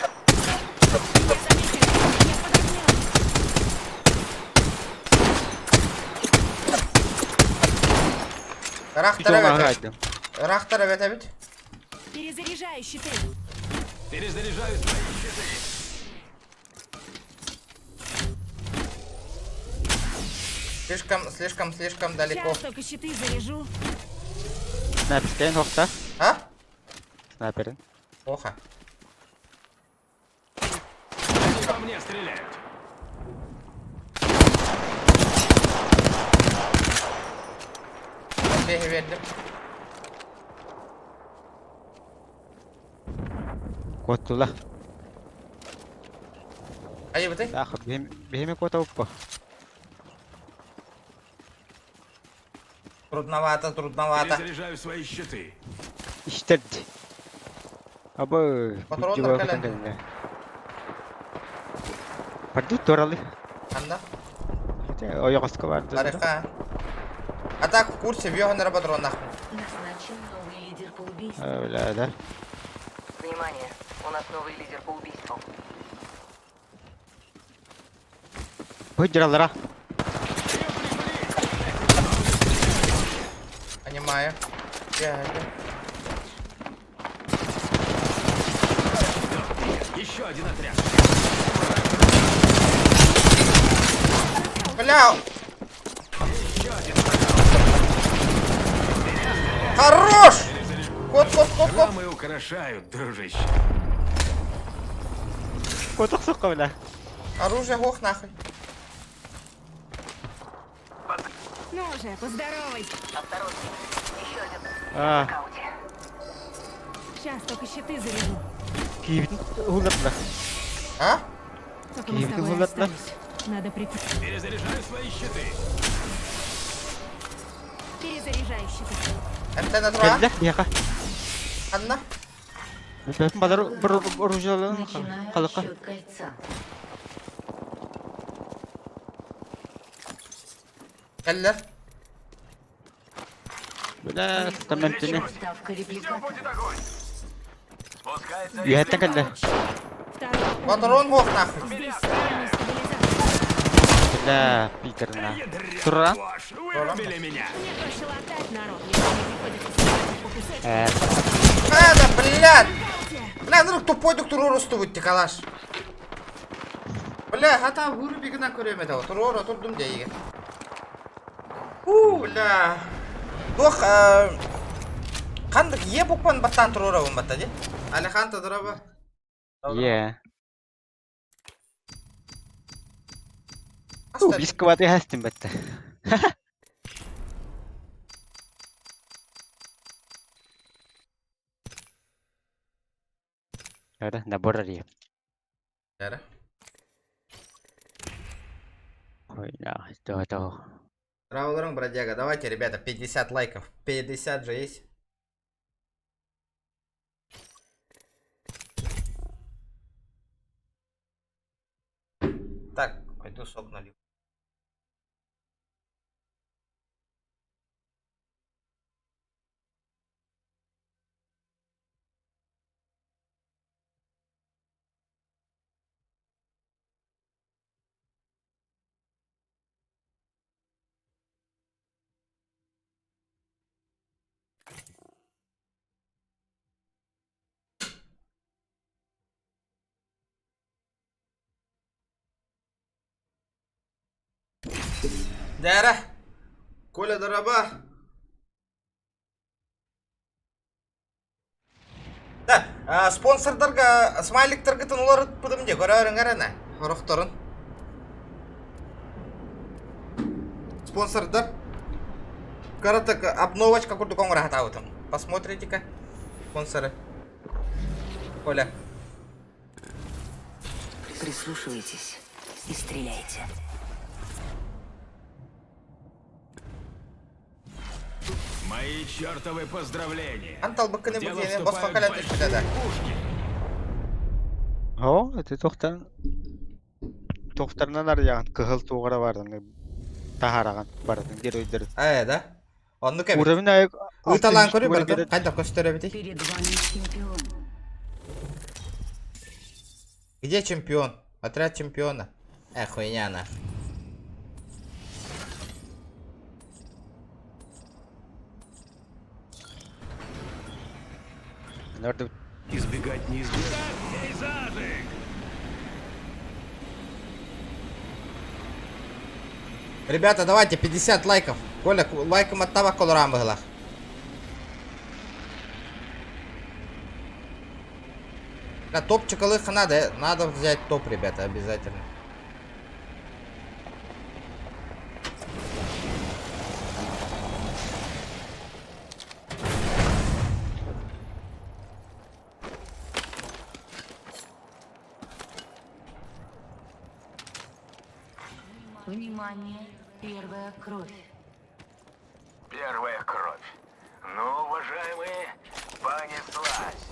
Рахтара Питома ветебит. гайдым. Рахтара ветебит. Перезаряжаю щиты. Перезаряжаю свои щиты. Слишком далеко. Сейчас только щиты заряжу. Снайпер скейн хохта. А? Снайперин. Плохо. Они по мне стреляют. Беги verdim. Коттула. Ayı bıtay. Тахып, бехеме кота уппа. Трудновато. Перезаряжаю свои щиты. İşterdi. Aba, Patron cıva da kutan kalan. geldi. Pardu toralı. Anda. Oyak askı vardı. Тарихка. А так в курсе, бьёга на патронах. Назначен новый лидер по убийству. Öyle de. Внимание, у нас новый лидер по убийству. Hıcıralara. Понимаю. Еще один отряд. Бля! Хорош! Кот. Храмы украшают, дружище. Коток соққа бля. Оружие гох нахуй. Ну уже, поздоровайся. Осторожней. Еще один в А, нокауте. Сейчас только щиты заряжу. киевдің ұлатла. А? Только мы с Киев, тобой ты ладно? остались. Надо прикрыть. Перезаряжаю свои щиты. Перезаряжаю щиты. Антенна труа? Келді, бияқа. Анна? Бәлкім бадар бір оружияларын Начинаю қалыққа. отсчет кольца. Geller. Бля, там ментини. Ставка Все репликатора. будет огонь! Спускается Үйәттен келді. Второй Патрон бог нахуй. здесь спальный стабилизатор. Бля, пидорна. Тұра? Вырубили меня! Мне проще латать, народ, если не приходится собирать по кусочкам. Надо, блядь! Нокаути! Бля, ну тупой доктор оросты өтті калаш. Бля, хата выруби гына көрем еді. Тұр тұрдым дейге. Бля. Дох, қандық е бұқпан баттан тұр орауын батта де? Әлі қанты дұрабы? Е. Бискаваты хастин бәтті. Ada, nabor dia. Яра. Ой, да, это. Браво, бродяга. Давайте, ребята, 50 лайков. 50 же есть. Так, пойду сок налью. Дәрі. Коля дораба. Да, спонсордарға, смайликтерге тынулар ұтпыдым де, көрерін әріне. Ұрықтырын. Спонсордар. Коротко, обновочка курду коңыр атауытым. Посмотрите-ка. Спонсоры. Коля. Прислушивайтесь и стреляйте. Мои чертовы поздравления! Антал бакыны Дело бөтені вступает босқа в калят большие ішті да. пушки. О, это тоқтан. Тоқтарынан арыяған кығыл туғыра бардың. Тахараған бардың, дер өйдер. Да? Онны кәбет. Уровень аяқ. Ұйталан көрі бардың. Қайда көстері бітей. Перед вами чемпион. Где чемпион? Отряд чемпиона. Хуйня она. Норды. Избегать неизбежно. Пейзажик! Ребята, давайте 50 лайков. Коля, лайком от того колорам было. Да, топчик их надо взять топ, ребята, обязательно. Внимание, первая кровь. Первая кровь. Ну, уважаемые, понеслась.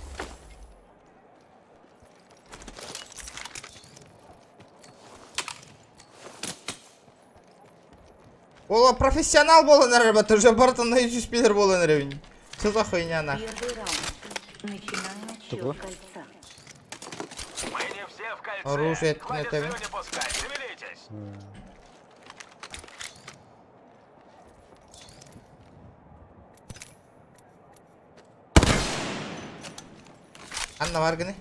Ола, профессионал болын, ребята, уже бартон на YouTube спидер болын, ребята. Что за хуйня, на? Первый раунд. Начинаем Чего? отсчет кольца. Мы не все в кольце. Оружие Хватит это- слюни пускать, шевелитесь. Анна Варганы.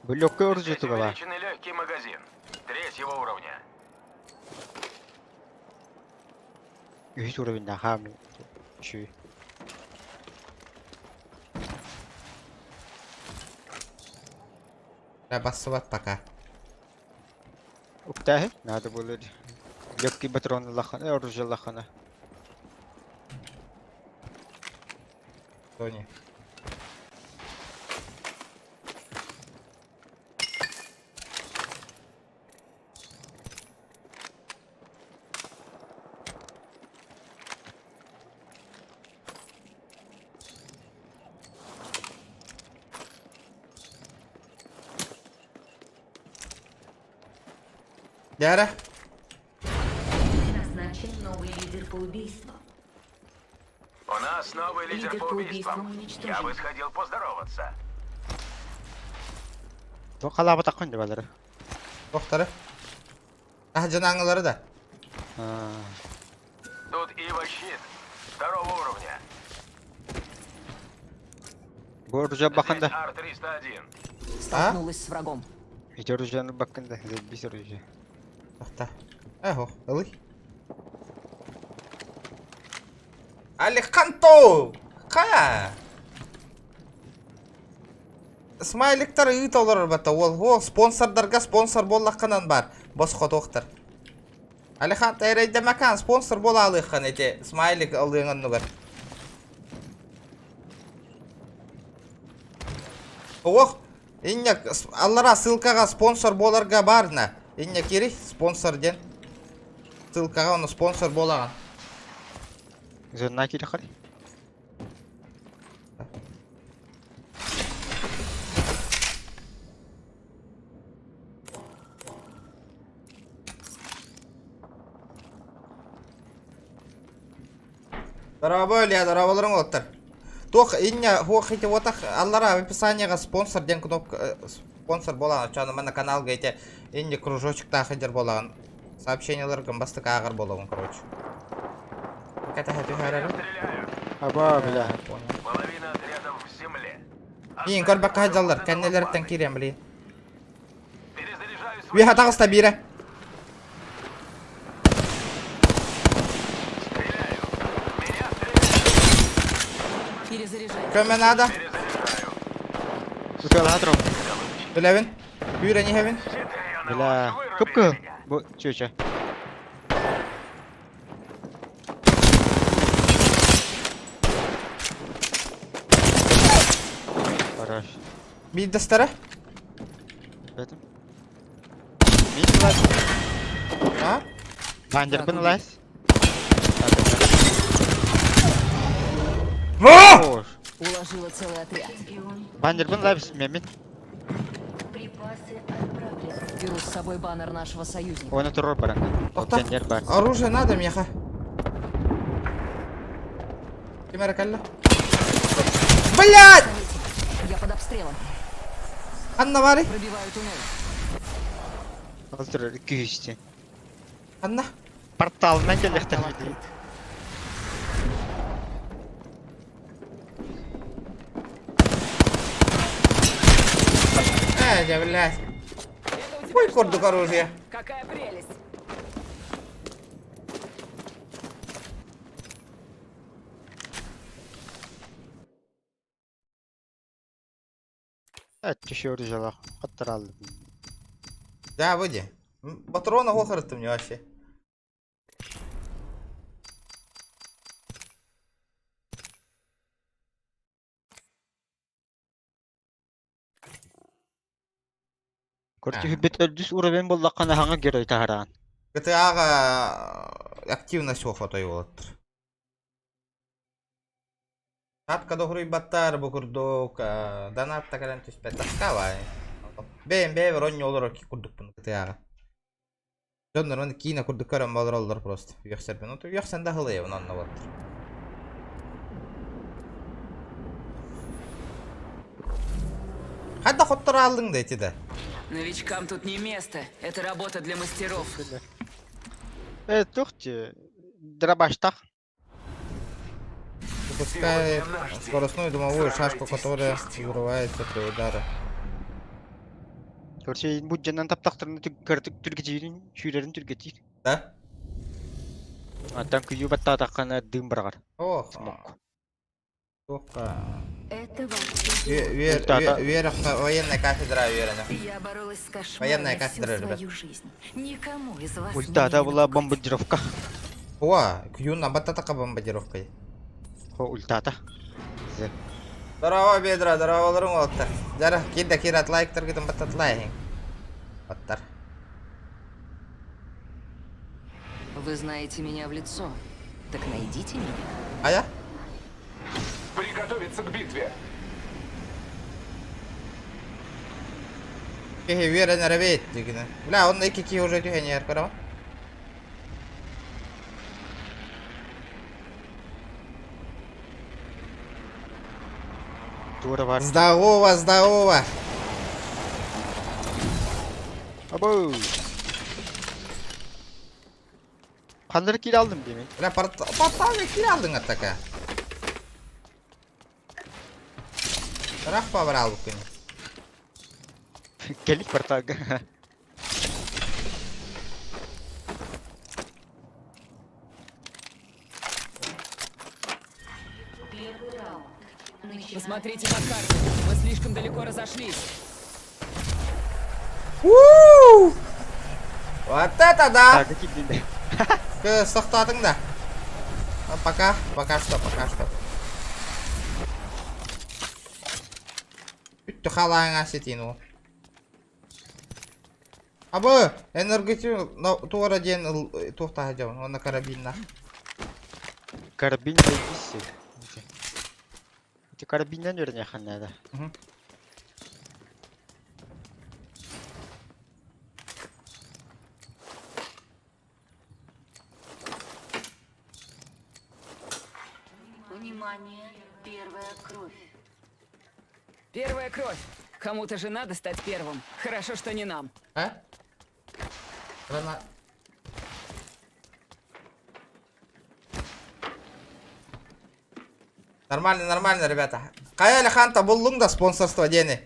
Бүлөккө Здесь ұржеті бала. увеличенный легкий магазин. 3-го уровня. Үш уровень хам. Чүй. Да, бассыват пока. Уктахи? Надо было. Легкий патрон лахана, оружие лахана. Тони. Дяра. Назначен новый лидер по убийствам. У нас новый лидер Лидер по по убийствам. убийствам уничтожен. Я бы сходил поздороваться. То қалабы таққан деп алары. Тоқтары. Жанаңылары да. Тут Ива Щит. Второго уровня. Бұл рұжа бақында. Здесь Ар-301. Столкнулась с врагом. Ете рұжаны бақында. Бес рұжа. Тоқта. Эхо, ылый. Алиханто! Қа? Смайликтар үйт олар бата. Ол спонсордарға спонсор боллаққанан бар. Босқа тоқтар. Алихан тайрайда макан спонсор бола алыққан ете. Смайлик алыңын нүгір. Оқ, иннек аллара ссылкаға спонсор боларға барына. Иннек ери спонсор ден. Ссылкаға оны спонсор болаған. Зерна кері қарай. Здорово, Илья, здорово, оттар. Тох, инне, хух, ите, отах, аллара, в описанияға спонсор ден кнопка, спонсор болаған. Чаны мана каналға ете, инне кружочек тахыдер болаған. Сообщениялар гамбастық ағыр болаған, короче. Ката хәту хәрәрі? Стреляю. Аба, бля. Половина отрядов в земле. Ең көрбәк қайдалар, кәннелерден керем, білейін. Перезаряжаю свой... Виха тағыста бері. Стреляю. Меня стреляют. Перезаряжай. Көмен ада. Перезаряжаю. Үтел хатырым. Біләвін. Бүйрі не хәвін. Хитрёный Бля. волк, Көп вырубили көл. меня. Бұл чөчі. Хорош. Биддістері. Бәтім. Мен ұлайс. А? Бандербін ұлайс. Ош. Уложила целый отряд. Бандербін ұлайс мемін. Припасы отправлены. Беру с собой баннер нашего союзника. Оны тұрыр бараңға. Тоқта. Оттендер бар. Оружие надо, меха. Кемері кәлі. Блядь! Я под обстрелом. Анна бары. Пробиваю туннель. Алдыр күйісті. Анна. Порталынан келектер. Портал открыт. Блядь. Ой, кордук оружие. Какая прелесть. Düşüyor jala. Hatta aldım. Да, выйди. Патрона хохоры ты мне вообще. Короче, хибет öldüs uğraben bollaqana hanga geri taharan. GTA-ға активность хохотой болыптыр. Атка дохруй баттар букурдук, донатта кален түспет таскавай. Бейм ронни олар ки курдук bunu GTA-ға. Жондар оны кейіне курдук көрен болар олар просто. Үйексербен. Ну, үйексен да хылы онна болыптыр. Қайда хоттар алдың дейті да? Новичкам тут не место. Это работа для мастеров. Тухти. Драбаштах. Выпускает скоростную дымовую шашку, которая взрывается при ударе. Короче, буджанан таптақтырын түргетейін, шүйрерін түргетейік. Да? Аттан күйі батта таққана дым барағар. Ох. Только... Это вообще... Уверен, военная кафедра уверена. Я боролась с кошмаром Военная всю кафедра, ребят. свою жизнь. Никому из вас Ультата была бомбардировка. О, Кьюна бататака бомбардировкой. Хо, ультата. Здорово, бедра, здорово, ларың оттар. Жара, кирда кират лайктар гиден бататлайын. Оттар. Вы знаете меня в лицо. Так найдите меня. А я? Приготовиться к битве. Кихи уверен рабейт дегіне. Бля, онда iki уже түйен ер көрі. Тура var. Здорово, здорово. Abo. Kanları kill aldım demin. Ulan patladı kill aldın hatta ka. Rah power al bugün. Gelik partag. Посмотрите на карту. Мы слишком далеко разошлись. Вот это да! Target kildi. Kız toxtatın da. Пока что. Ütті қалаңа сетейін ол. Абы, энергетик туара ден тоқтағы жауын, оны карабинна. Karabin bilgisi. Itu karabinden öğreniyor kanada. Внимание, первая кровь. Первая кровь. Кому-то же надо стать первым. Хорошо, что не нам. А? Гранат. Нормально, ребята. Каяли ханта буллуң да спонсорство дені.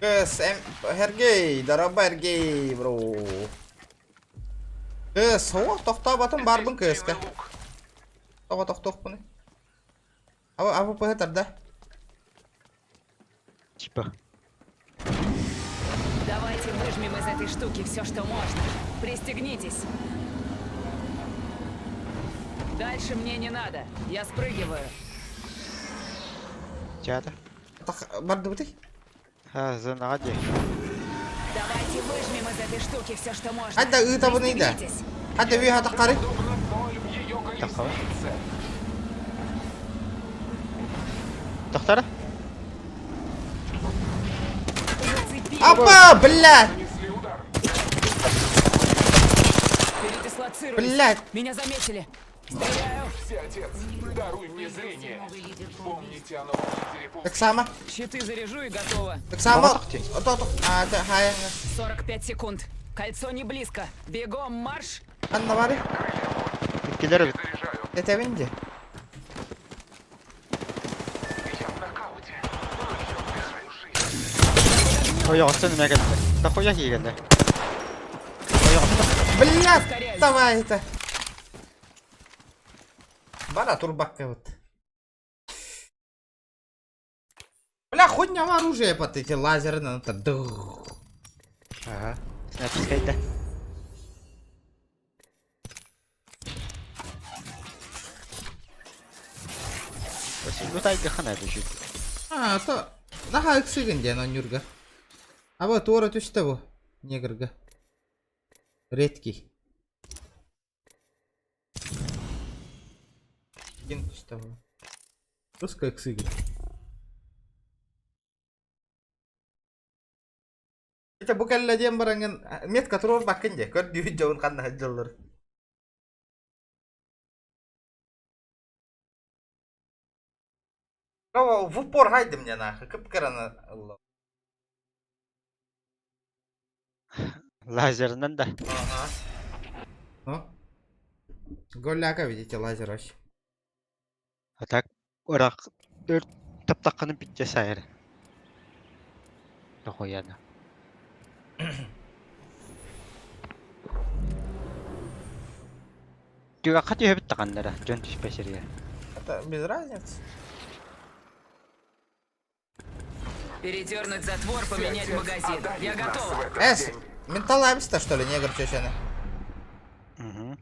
Кыз, Сергей, дорога Сергей, бро. Кыз, о, тоқта батым барбын кызка. Тоқ бұны. Абы пығытыр да. Типа. Давайте выжмем из этой штуки все, что можно. Пристегнитесь. Дальше мне не надо. Я спрыгиваю. Чата. Барды бұты? Ha, hadi. Давайте выжмем из этой штуки все, что можно. Hadi ıta bunu da. Пристегнитесь. Hadi bir hata karı. Takala. Tahtara. Зацепи. Апа, блядь! Передислоцируйтесь. Блядь! Меня заметили. Стреляю. Отец, даруй мне зрение. Помните о новом лидере по... Так само. Щиты заряжу и готово. Так само. Бабахти. А, да, хай. 45 секунд. Кольцо не близко. Бегом марш. Anna var ya. Bitkileri Заряжаю. Dete bindi. Я в нокауте. Но еще вдыхаю жизнь. koyarsın mı geldi? Da koyak iyi geldi. Блядь, давай это. Бара турбакка вот. Бля, хоть не оружие под эти лазерные, это Aha. Snapskate. Şimdi bu tayga xana düşü. А, то наха иксыгын ден он юрга. А вот ора түшті bu негрга. Редкий. Ген түшті bu. Русская иксыгын. Это bu kalla dем barangan met katror bakın je. Kör düğün jauın kanna hajjallar. Кого в упор гайды мне нахуй, кыпкыраны Allah. Lazerinden de. Ага. Ну. Голяка, видите, лазер вообще. Atak orak 4 taptakkanın bitçe sayır. Da koyana. Juga kaç hebit takanlara. John Tishpesheriye. Это без разницы. Передернуть затвор, поменять магазин. Я готова. Ментал абиста, что ли, негр чеченый? Hı.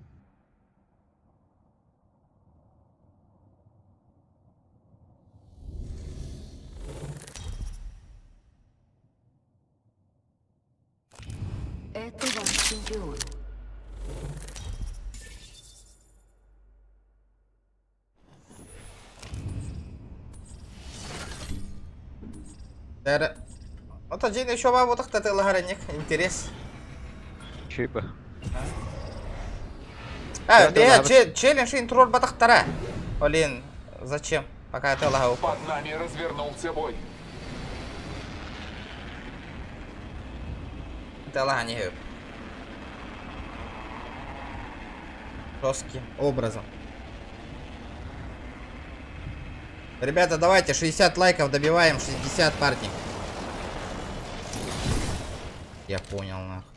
Это ваш чемпион. Дәрі. Ота жен еще бабы отық тәтілі харенек. Интерес. Şey bu. челлендж интро батахтара. Блин, зачем? Пока это лагал. Под нами развернулся бой. Это лаганию. Жестким образом. Ребята, давайте 60 лайков добиваем, 60 парни. Я понял, нахуй.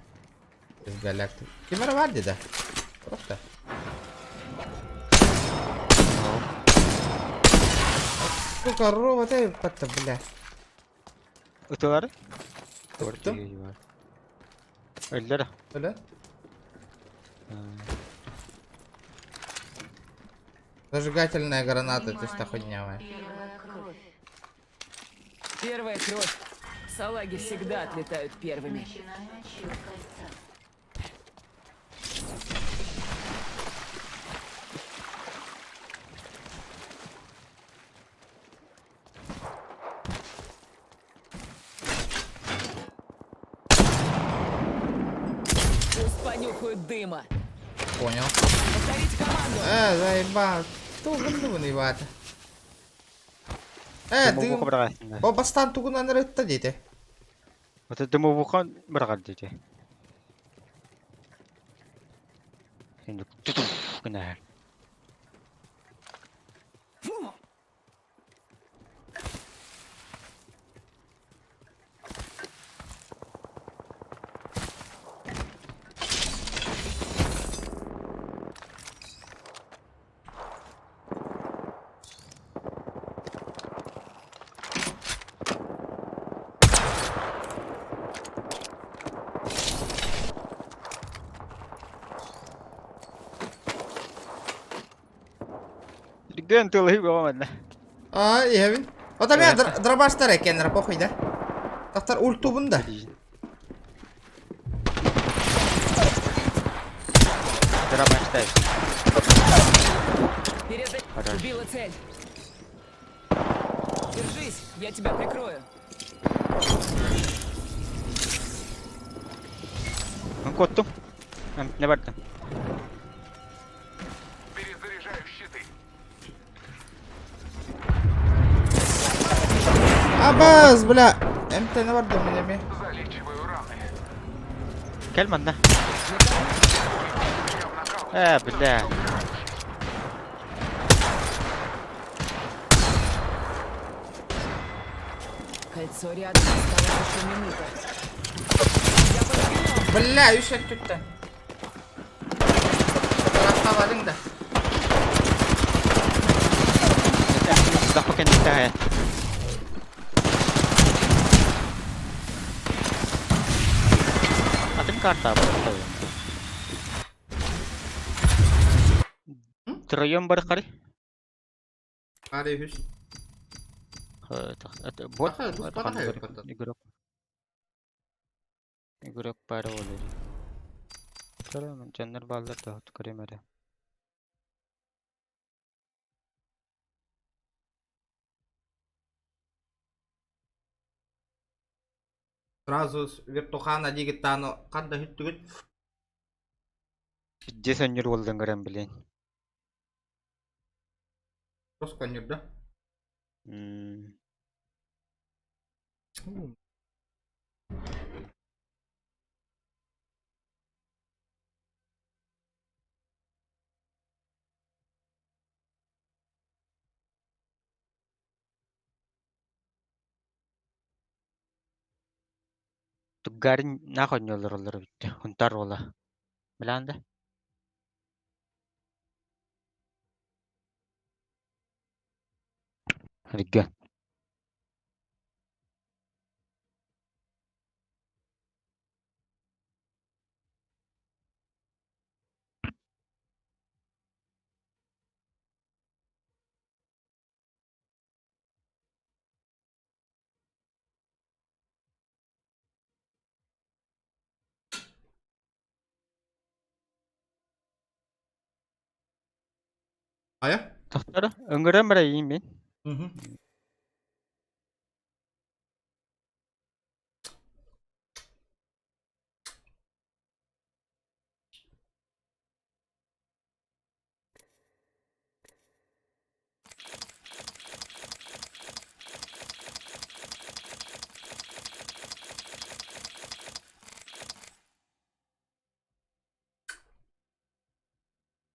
Из галактики. Киберварди, да? Просто. Сука, робот, это, бля. Itu var. Tuttum. Öldür. Öyle. Зажигательная граната, ты что хуйнявая. Первая кровь. Первая кровь. Салаги всегда отлетают первыми. Начинаем отсчет кольца. Пусть понюхают дыма. Понял. Повторите команду. Заебал. Туган вата. Дымовуха Дым. бырагасың. Бабастан тугунан рытта дейді. Вот дымовуха бырагат дейді. Енді гүнәр. Ген тылы болмады. Евин. Ота мен дробаштар екенлер, похуй да. Тақтар ульт тубында. Дробаштай. Перед... Хорошо. Убила цель. Держись, я тебя прикрою. Kottum. Ne vardı? Перезаряжаю щиты. Абаз, бля. МТ не var da mi? Залечиваю раны. Gelmedi lan. Я в нокаут. Bля. Кольцо рядом, осталось еще минута. Бля, еще tuttu. Tarafta varın da. Dah pakai nikah ya. Atın kartı apa? Terayam berkali. Hadi hüs. Bot. Aha, bu bana hayır patladı. Игрок пара olur. Tamam, canlar bağlar da tutarım öyle. Сразу с вертухана дигитано. Кадда hüttügüt. Jason yur oldan garam bilen. Roskon yurda. Tugarin nakon yollar bitti. Huntar ola. Bilanda. Riga. Aya? Tahtara öngören bireyim ben. Hı.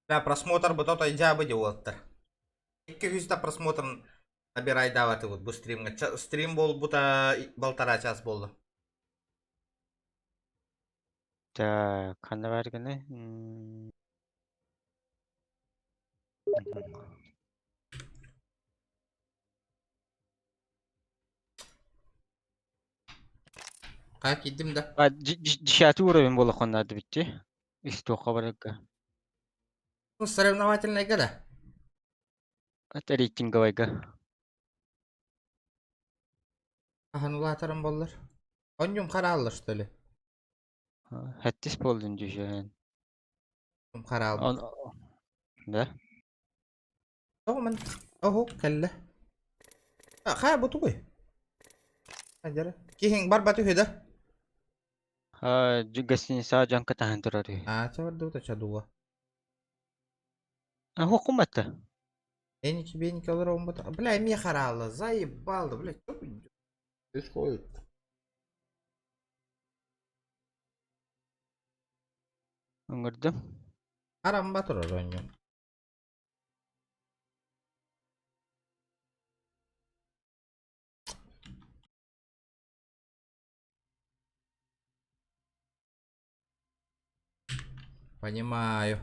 Бля, просмотр бы то-то ijabı диоттар. 200 просмотр набирай даваты вот bu стримга. Стрим бол бута 1,5 час болды. Так, қандай бар екен? Как идим да? 10 уровень было надо битти. Истока барага. Ну, соревновательная игра. Это рейтинговая игра. Ahanulatarım bollar. Onyum karallı что ли? Хаттис болдун дүйшен. Karallı. Да? Oğlum ben. Oho kelle. Ha bu tuğu. Ajar. Kihin bar batu hida. Гостиница жанка тахан турар. Çavar da çaduwa. Хукуматта. Eniki beniki olur on bata. Bля, мне karallı. Заебалdı. Бля, что происходит? Аңгырдым. Aram batırır onyum. Понимаю.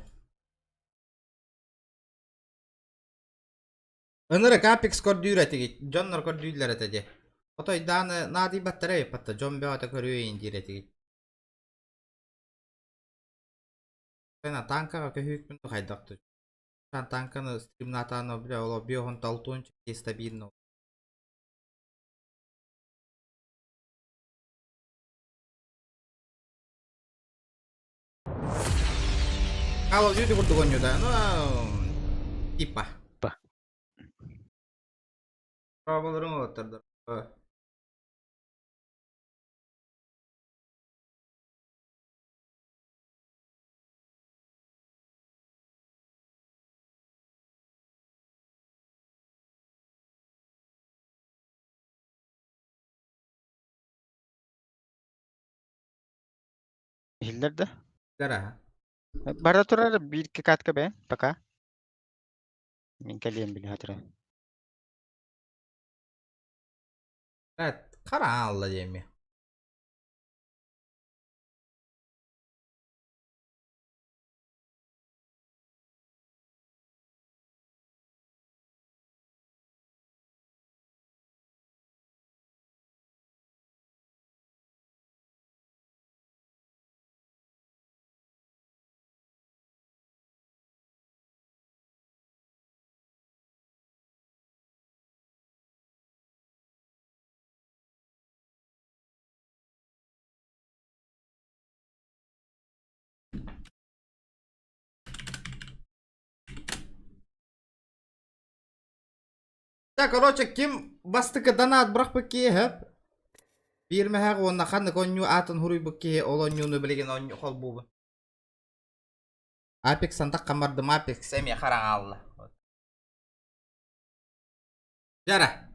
Önere Apex kod üretigi. Jonlar kod üretigi. Otoy dana nadi battere patta. Jon beata körüye indiretigi. Fena tanka ka hükmünü haydaktı. Sen tankanı stream natana bile ola bir hon taltun çıktı stabilno. Call of Duty kurdu da. No. Tipa. Па. Probalarım oturdum. Хиллерде. Gara. Бара турар bir iki katka be. Пока. Мен келем били хатыра. Evet. Kara Allah diyeyim. Да, короче, Ким бастыка донат бирок бекке хеп. Бирме хак онна ханны конню атын хуруй бекке олоннюну билеген онню кол бубу. Apex сантак камардым Apex эме караң алла. Жара.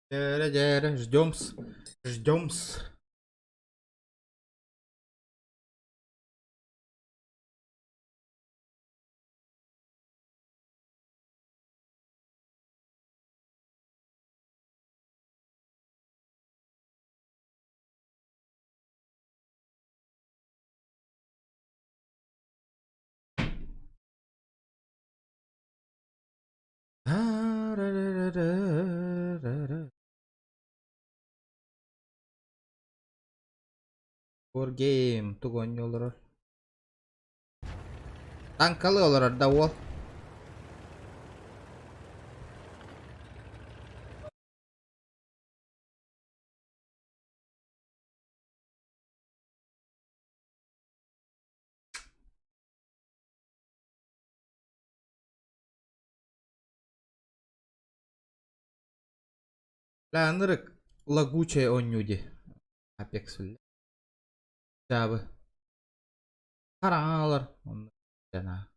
Жара, ждёмс. Ждёмс. For game tugon yollar. Tankalı olur da o. Lanırık laguçe onyudi. Apex öyle. Cevabı. Karan alır. Onu cana.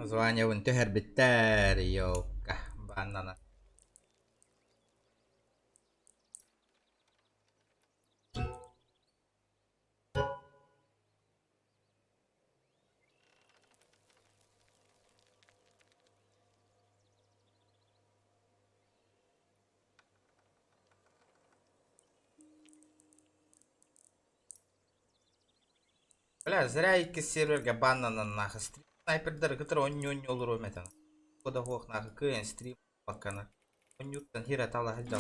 Название вон төхер биттер, ёлка, банана. Бля, зря iki серверге баннана нахуй. Снайпердер кытыр оннён olur o meten. Koda hoq nahı kıyın stream bakkana. Onyuttan hira tala hajda.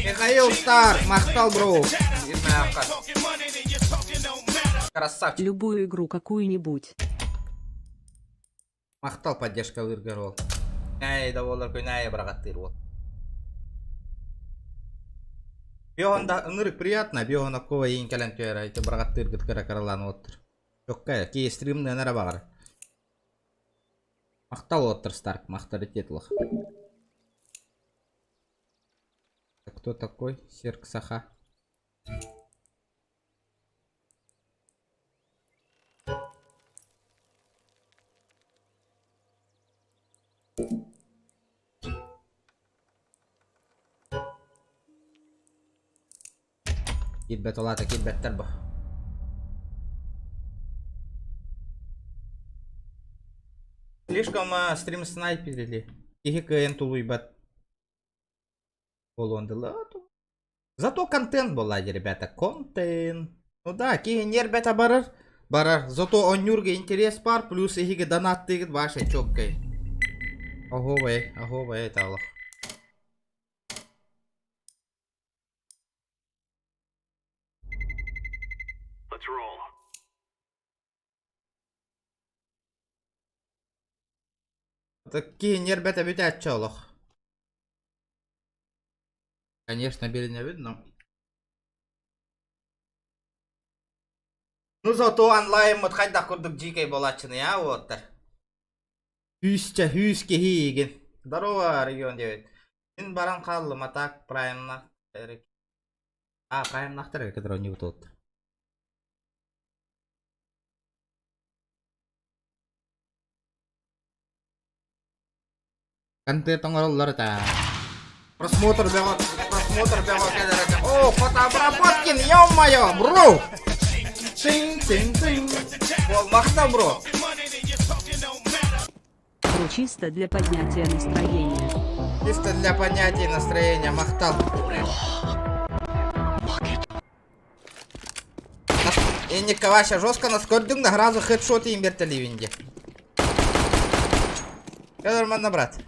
Михаил Старк, махтал, бро. Красавчик. Любую игру какую-нибудь. Махтал поддержка выргорол. Эй, да волар кой брагаттыр вот. Бионда нырык приятно, биона кова ең калан көйрә, ите брагаттыр гыткара караланып отыр. Жокка, кей стримны нара багыр. Махтал отыр Старк, махтар ететлых. Кто такой? Серк Саха. Китбет олата, китбеттер бу. Слишком стрим снайперили. Кихи кыйын тулуйбат. Зато контент болады, ребята, контент. Ну да, кихин ребята барар. Зато онюрге интерес бар, плюс ихиге донат тегит вашей чоккой. Ого, это Аллах. Такие ребята битят чолох. Конечно, не видно. Ну зато онлайн мод хайда курдук жикей болачыны, а вот. Хүсче хийген. Здорово, регион 9. Мен баран қаллым атак праймнах. Праймнахтар кедро не утот. Контент оңороллар та. Просмотр бего кедерек. О, фотообработкин, ё-моё, бро! Тинг. Ол махта, бро. Чисто для поднятия настроения. Чисто для поднятия настроения, махтал. И Николаша жестко наскордың на гразу хедшоты им вертоливенде. Нормально, брат.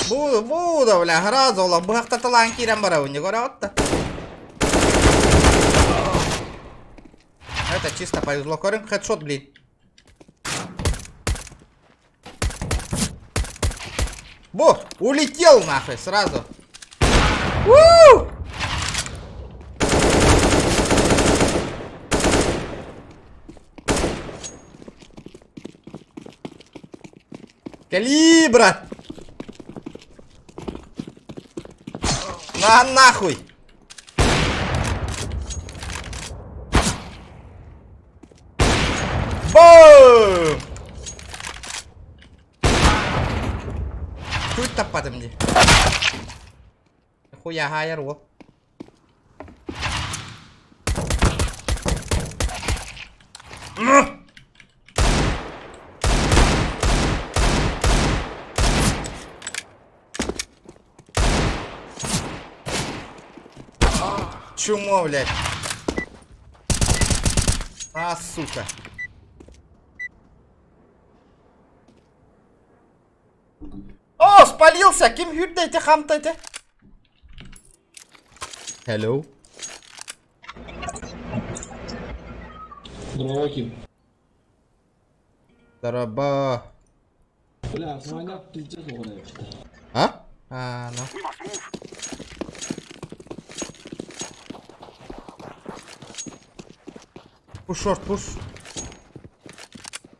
Буду, бля, гразу, ола, бұғақта талан кирен бара, не горе отта. Это чисто повезло, корин хедшот, блин. Бо, улетел нахуй сразу. У-у-у! Калибра! На нахуй! Бум! Чуть топатым мне. Хуя гайер во. Чумо, блядь. А, сука. О, спалился! Ким хюддайте хамтайте? Hello. Здорово, Ким. Здорово. Бля, звонят, пиздец, угадаю. А? А, ну. Push short, push.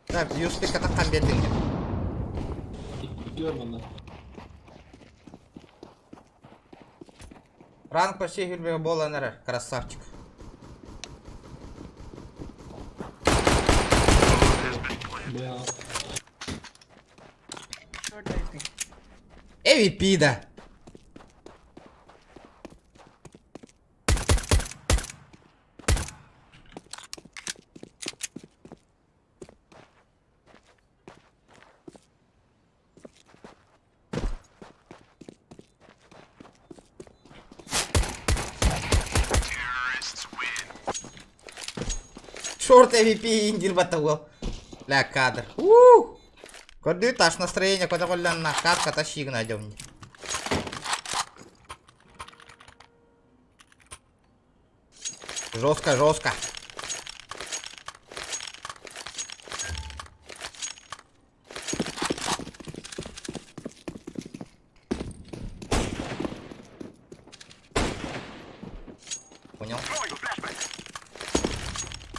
Так, юспик атакан бердин. Görmem ben. Ранг почти гильбе бола нere. Красавчик. Бля. MVP, да. Шорт MVP индил батагол. Ля кадр. Кордит аж настроение, куда коллян на катка тащи найдем. Жестко, жестко. Понял.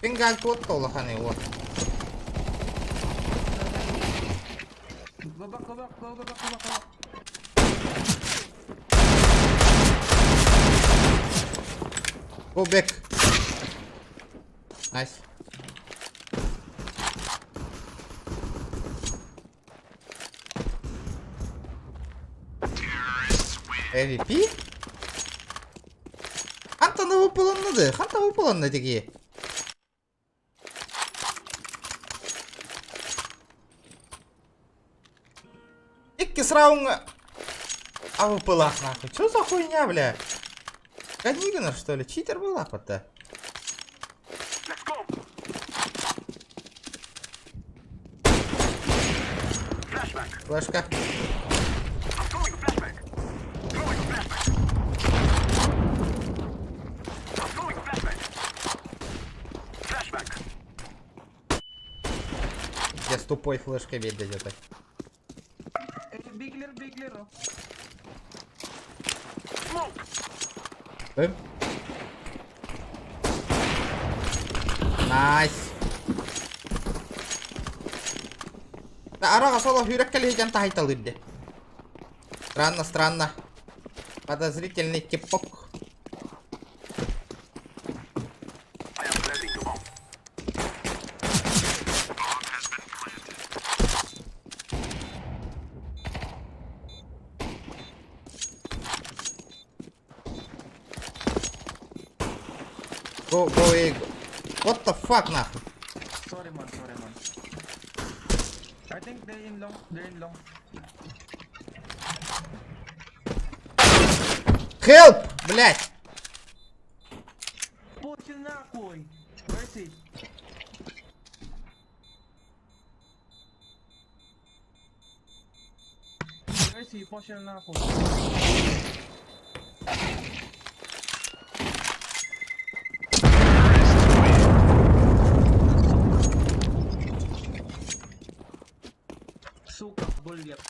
Пингаль тут толахан его. Go back. Nice. MVP? Хантаны выполнады. Ханта выполнады такие. Икки сраунга. А выпылах нахуй. Чё за хуйня, бля? Канигана, что ли? Читер был лапа-то. Флешка. Я с тупой флешкой ведь дойдет. Найс. Да, ара соло юреккали хитян тахайталыдде. Странно, странно. Подозрительный типок. Go, go, go. What the fuck, нахуй? Sorry man. I think they're in long. Help, блять. Похер нахуй. Mercy. Похер нахуй. Сука, бульет.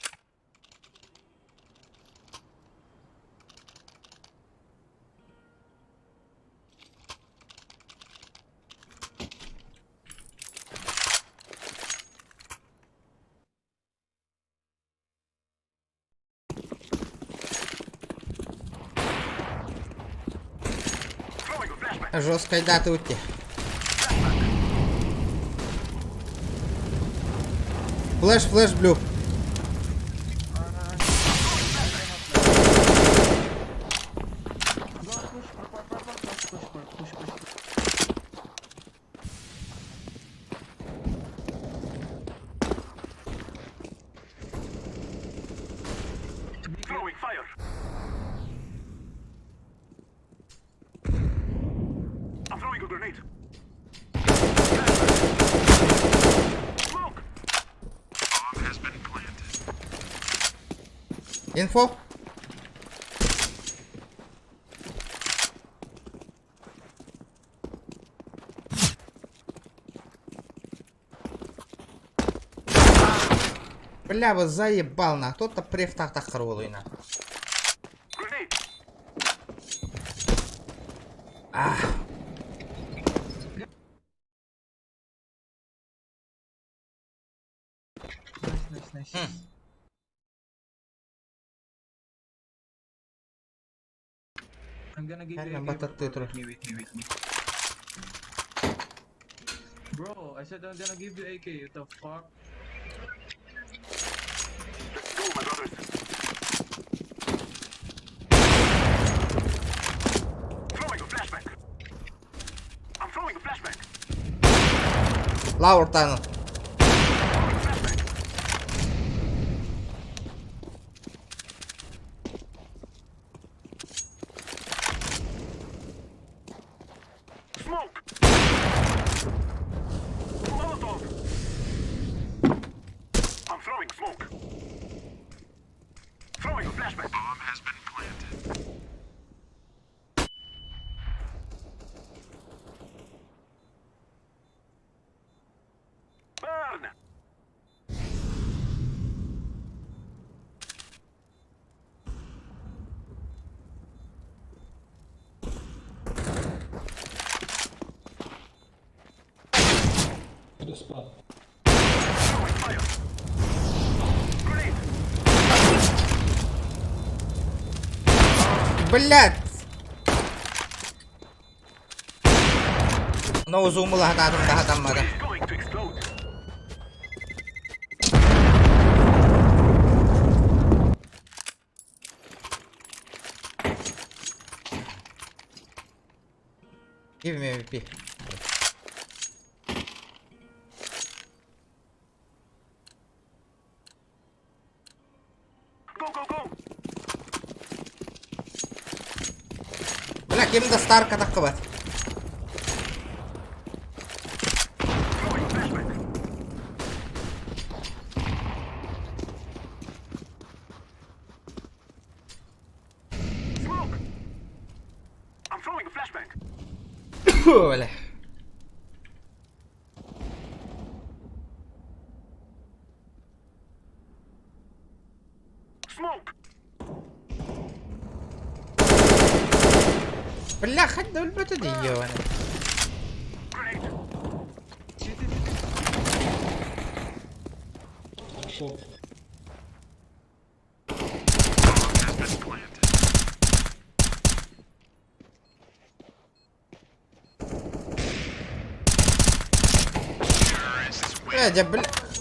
Жесткой даты уйти. Флэш, блю. Инфо. Бля, вы заебал на. Кто-то префтах так ролый на. Nice. I'm gonna give Yan you ang AK. batat dito. Wait me. Bro, I said I'm gonna give you AK. What the fuck? Let's go, my brothers. Throwing a flashback. I'm throwing a flashback. Lower tunnel. Smoke. Molotov. I'm throwing smoke. Throwing a flashback. Bomb has been planted. Burn. The spot. Throwing fire. Grenade. Блядь! Nauzum mo lahat atong dahatang mata. It's going to explode. Give me MVP. Go, go, go. Bля, kimde star katakka var. Throwing flashback. Smoke. I'm throwing a flashback. Bля. Smoke. Бля, хоть да ульбата да ёвана. Grenade. Short.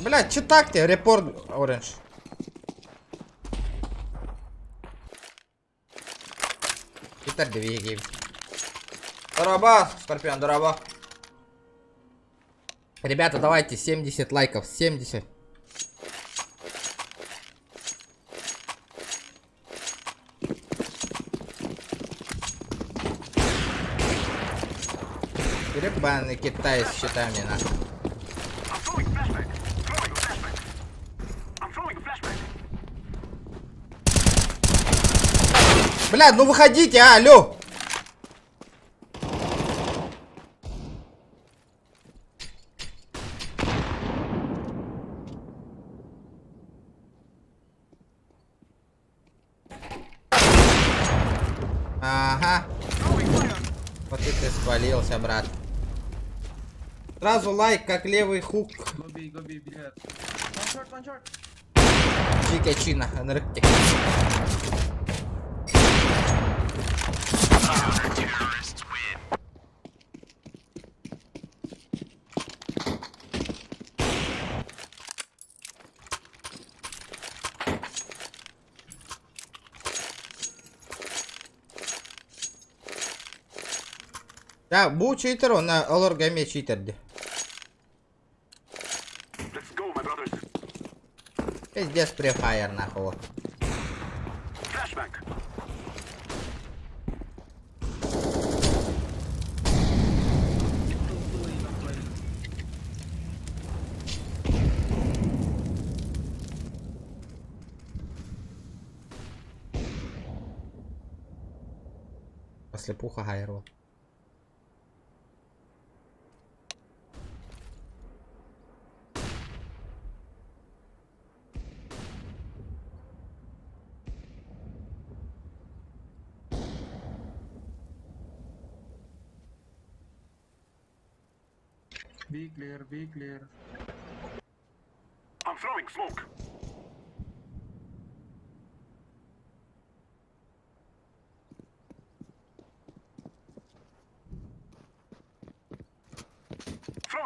Бля, чё так ты? Репорт оранж. Gitar de VG. Дороба, Скорпион, дороба. Ребята, давайте 70 лайков, 70. Гребаный Китай с щитами, нахуй. I'm throwing a flashback. Throwing a flashback. I'm throwing a flashback. Бля, ну выходите, алло! Ага. Вот и ты спалился, брат. Сразу лайк, как левый хук. Go B, блядь. One short. Чика чина, нрыкти. Ya bu cheater ona olur game cheater'di. Let's go, my brothers. Пиздец Free Fire нахуй. Flashback. После пуха хайру. Be clear. I'm throwing smoke.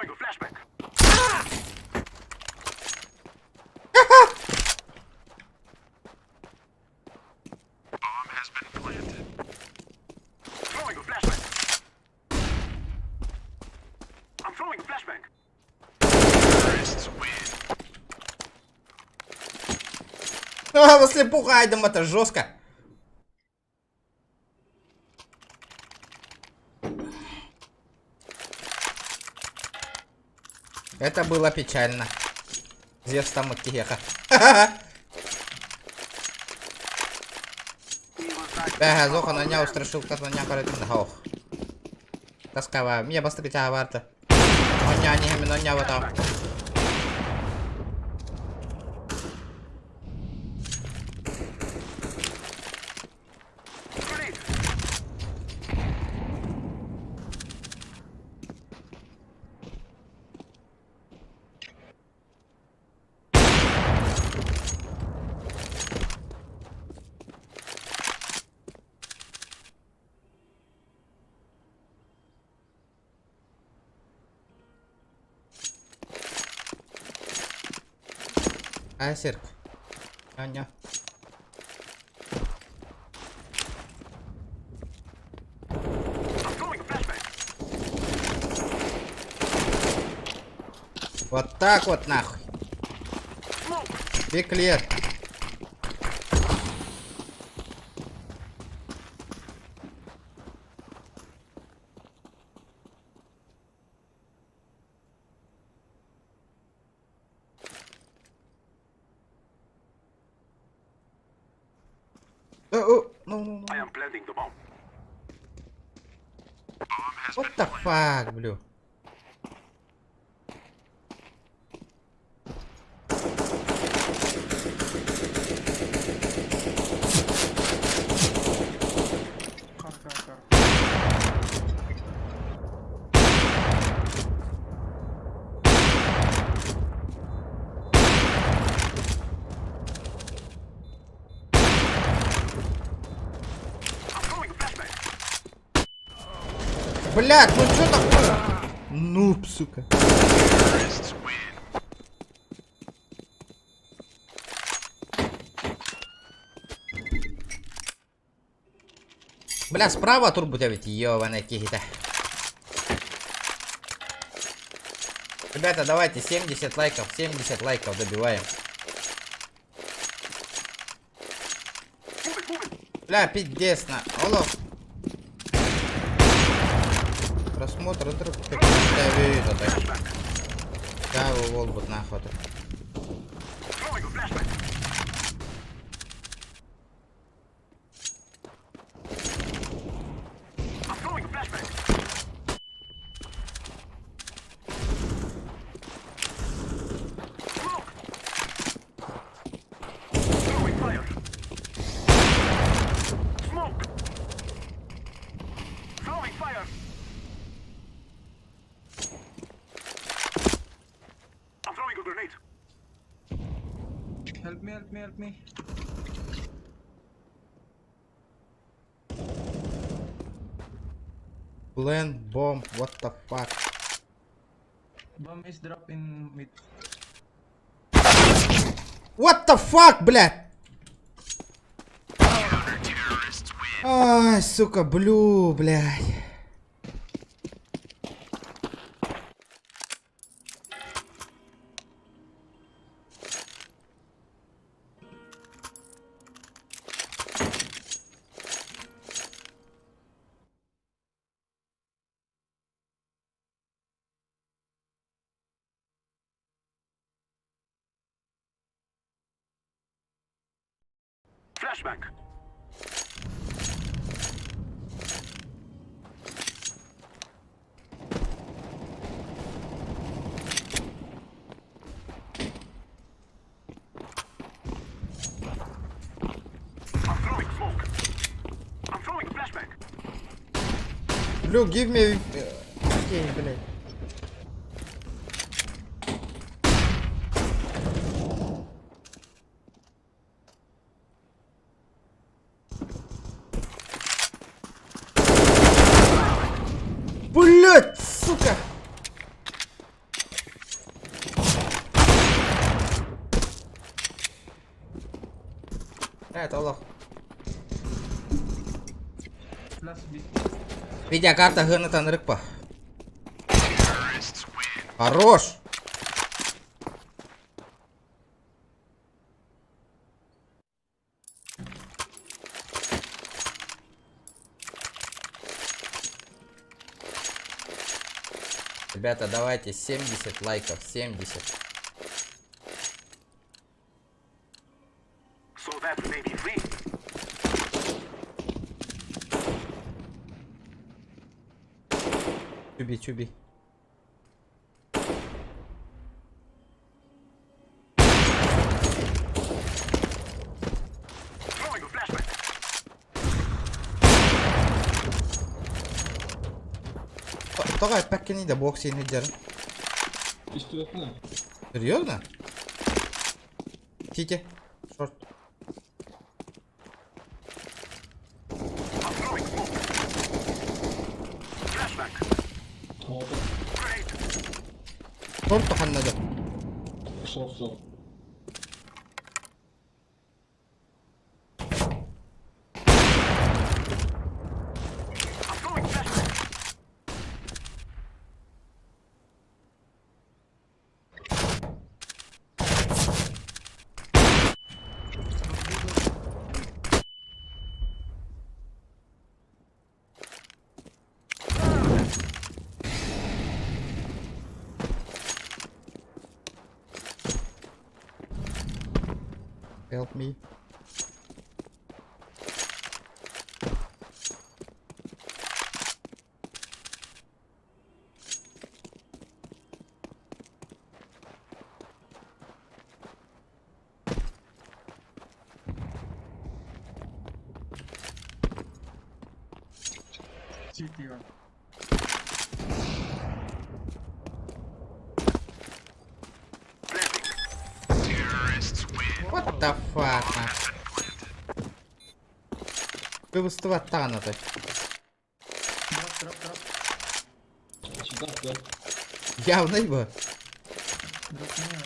throwing a flashback. Bomb has been planted. Throwing a flashback. I'm throwing a flashback. Terrorists win. А, слепуха, айдем, это жестко. Это было печально. Зевс там от Тихеха. Бега, зоха на ня устрашил, как на ня коротит на хох. Тоскава, мне быстрее тяга варта. Он ня, не гамино ня вот там. Асерк. Аня. Вот так вот нахуй. Пиклет. No. I am planting the bomb. What the fuck, блю. Блядь, ну что такое? Нуб, сука. Бля, справа турбу ведь ёбаная кихита. Ребята, давайте 70 лайков добиваем. Бля, пиздец на. Алло. Просмотр, это как я вижу, так. Да, его волбут на охоту. Help me. Blend bomb, what the fuck? Bomb is drop in mid. What the fuck, блядь? Ай, сука, блю, блядь. Flashback. I'm throwing smoke. I'm throwing flashback. Blue, give me... Okay, блядь. Блядь, сука! Ребята, олох. Last beat. Видеокарта гынытан рыкпа. Хорош! Ребята, давайте 70 лайков, 70. So that may be free. Чуби. Throwing a flashback. Тогай пәккені де бокс ені жарым. Серьезно? Сити. Шорт. Шорт тоханнады. Help me. City one. What the fuck, man? Выбыстывай тана то. Drop. Явно его. Drop niya.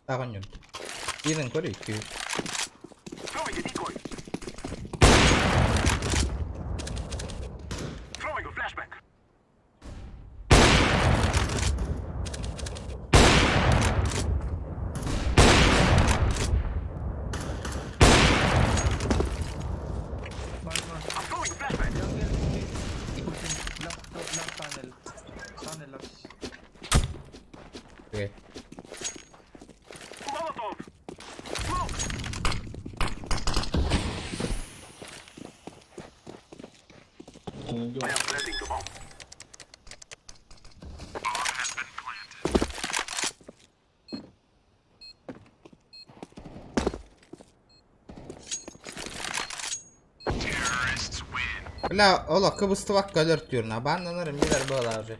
Takon yun. Ilan ko rin. Throwing a decoy. Throwing a flashback. I'm throwing a flashback. Black tunnel. Tunnel locks. Okay. Molotov. Smoke. I am planting the bomb. Bля, ola Kıbrıs'ta kalır diyorsun. Ben anlarım gider böyle abi.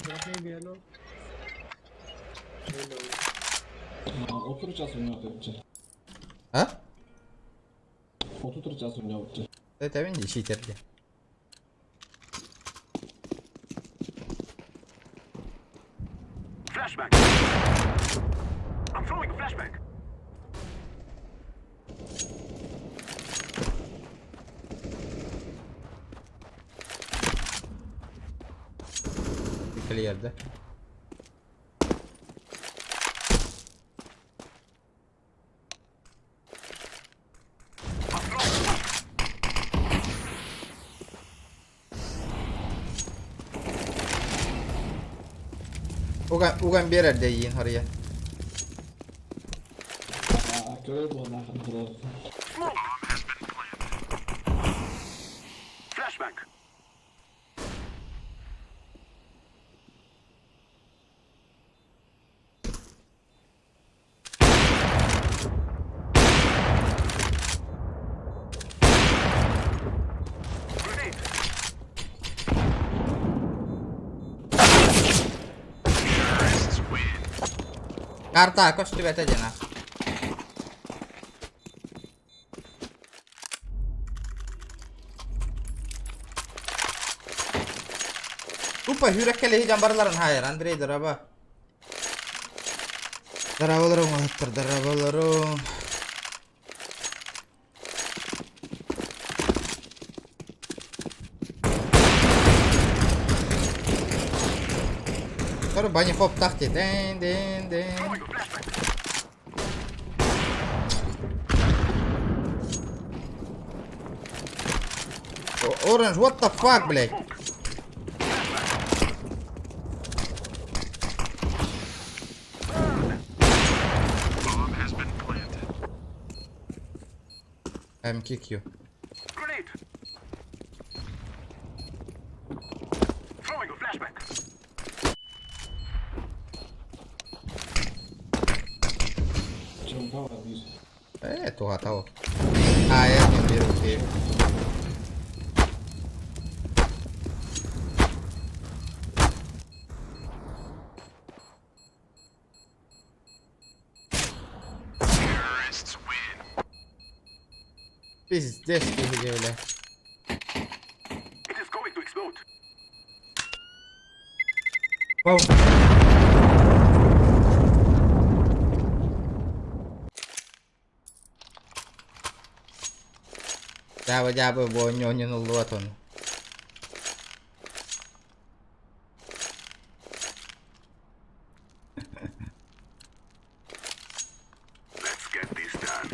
Drop maybe yellow. Ha? Oturacağız oynuyor. Это винди читерки. Flashback. I'm throwing a flashback. Bir yerde. Ugan bir yerde yiyin oraya. Flashback. Grenade. Karta, koş tübete cana. tuppa yürekeli hiç ambarların hayır Andrei daraba. Darabalarım olattır darabalarım. Sonra bani hop takti den den den. Orange, what the fuck, блядь? I'm kick you. Grenade. Throwing a flashback. Tuhat tahu. Ayat yang biru sih. Pizdes gibi öyle. It is going to explode. Wow. Jaba bonyonya nuluaton. Let's get this done.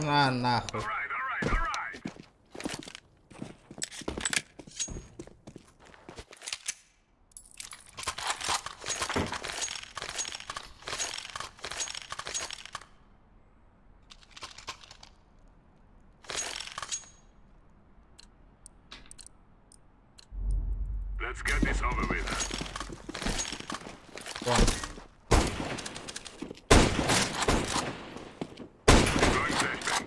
А, нахуй. Let's get this over with. Вон. Going flashbang.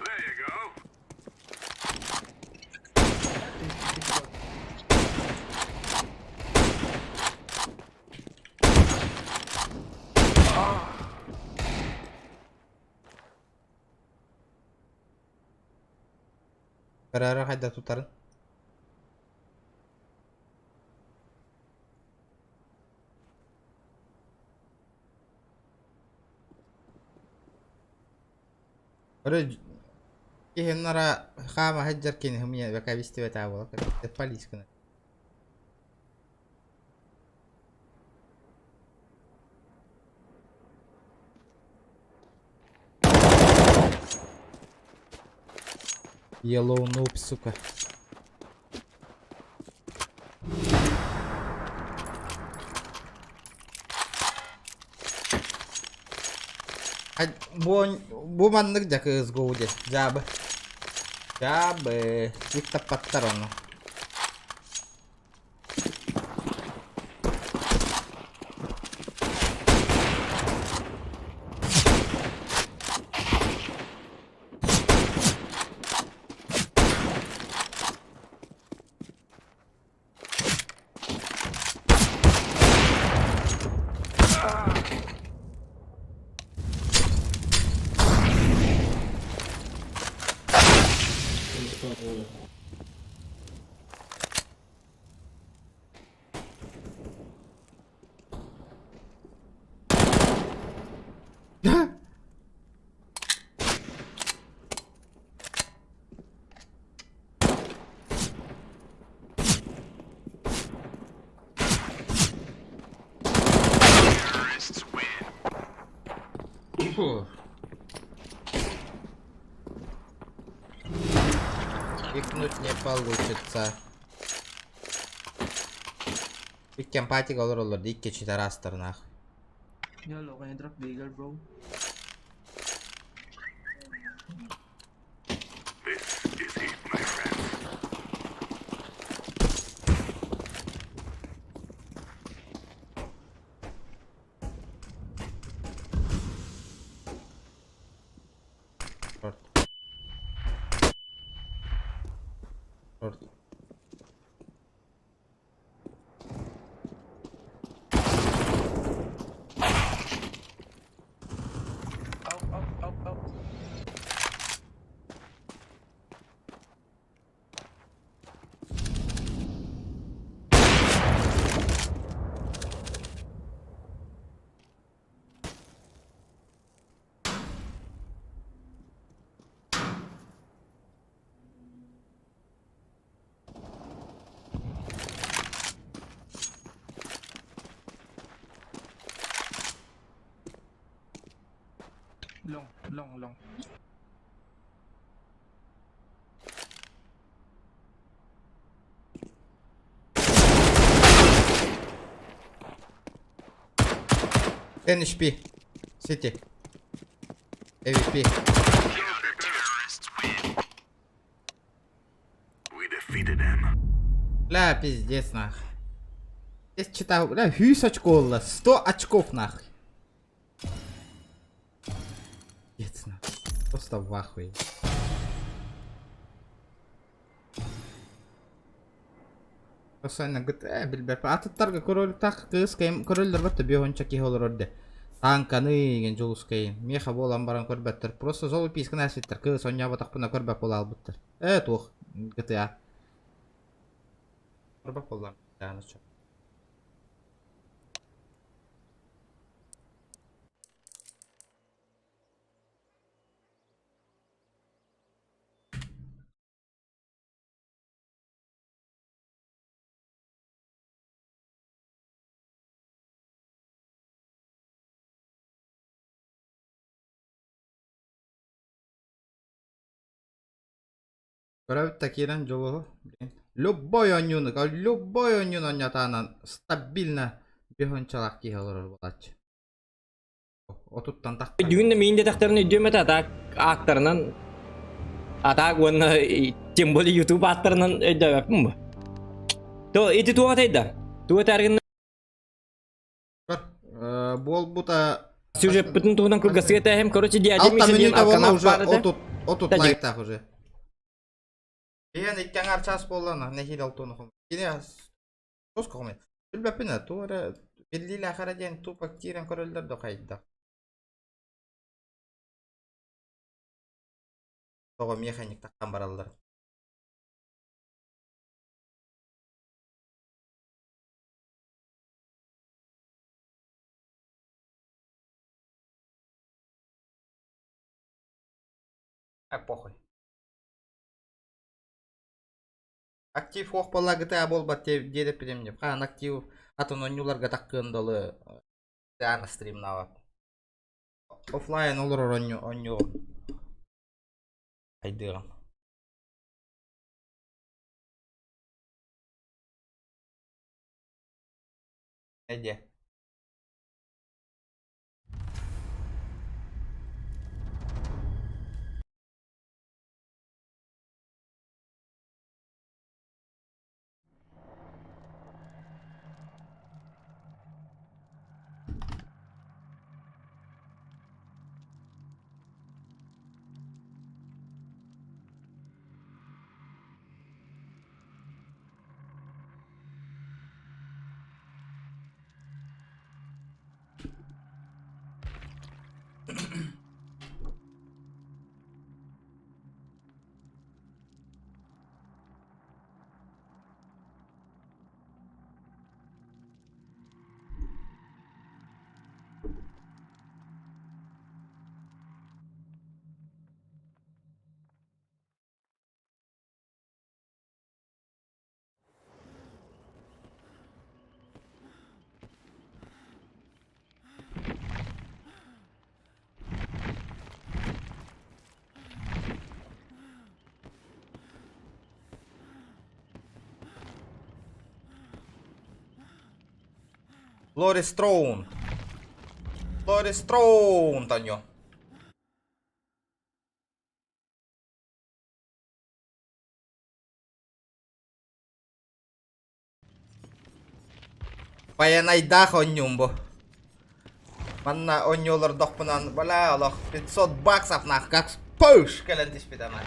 There you go. Karara hadi tutarın. Ore kihin nara khama hajar kini humya baka bisti bata awal kan palis kana. Yellow noob, сука. Bu mandık jakız goje. Jabe. Jabe. Kita pattar ono. Не получится. Пиккен патик olur olur. Дикке читар астыр нахуй. Yolo, can you drop bigger, bro? This is it, my friends. Short. Short. Out. Long. NHP. City. AVP. We defeated them. Бля, пиздец, нахуй. Здесь читал, бля, 100 очков, 100 очков, нахуй. Пиздец, нахуй. Просто в ахуе. Осайна GTA билбеп. Аттарга король так кыз кем короллер бат беон чаки холор орде. Танканы ген жолус кейин. Меха болан баран көрбөттөр. Просто зол писк наситтер. Кыз оня батак буна көрбөп бола албыттыр. Тух GTA. Көрбөп болан. Жанычы. Көрөбүт такирен жолу. Любой онюн онятанан стабильно бехончалак ки холор болачы. Отуттан так. Дүгүн мен де тактарын өдөмөт атак акторунан атак оны тем более YouTube акторунан өдөмөпмүн бу. То эти туатайда. Туатаргын Болбута сюжет бүтүн тугунан кыргызга hem короче диадем Алта ишин минута болла уже канал отут лайктах уже. Ен иккен арчас боллана нехил алтону. Кине тоска коме. Билбепине тура беллиле ахараден тупак тирен королдор до кайда. Того механик тактан баралдар. Похуй. Актив хох болла GTA болбат деп берем деп. Кан актив атын онюларга таккындалы ана стрим нава. Офлайн олор оню. Айдыгам. Эде. Лорис Троун. Лорис Троун, Таню. Паянайдах онюмбо. Манна онюлар дохпанан бала алох 500 баксов нах как пуш калентис питана.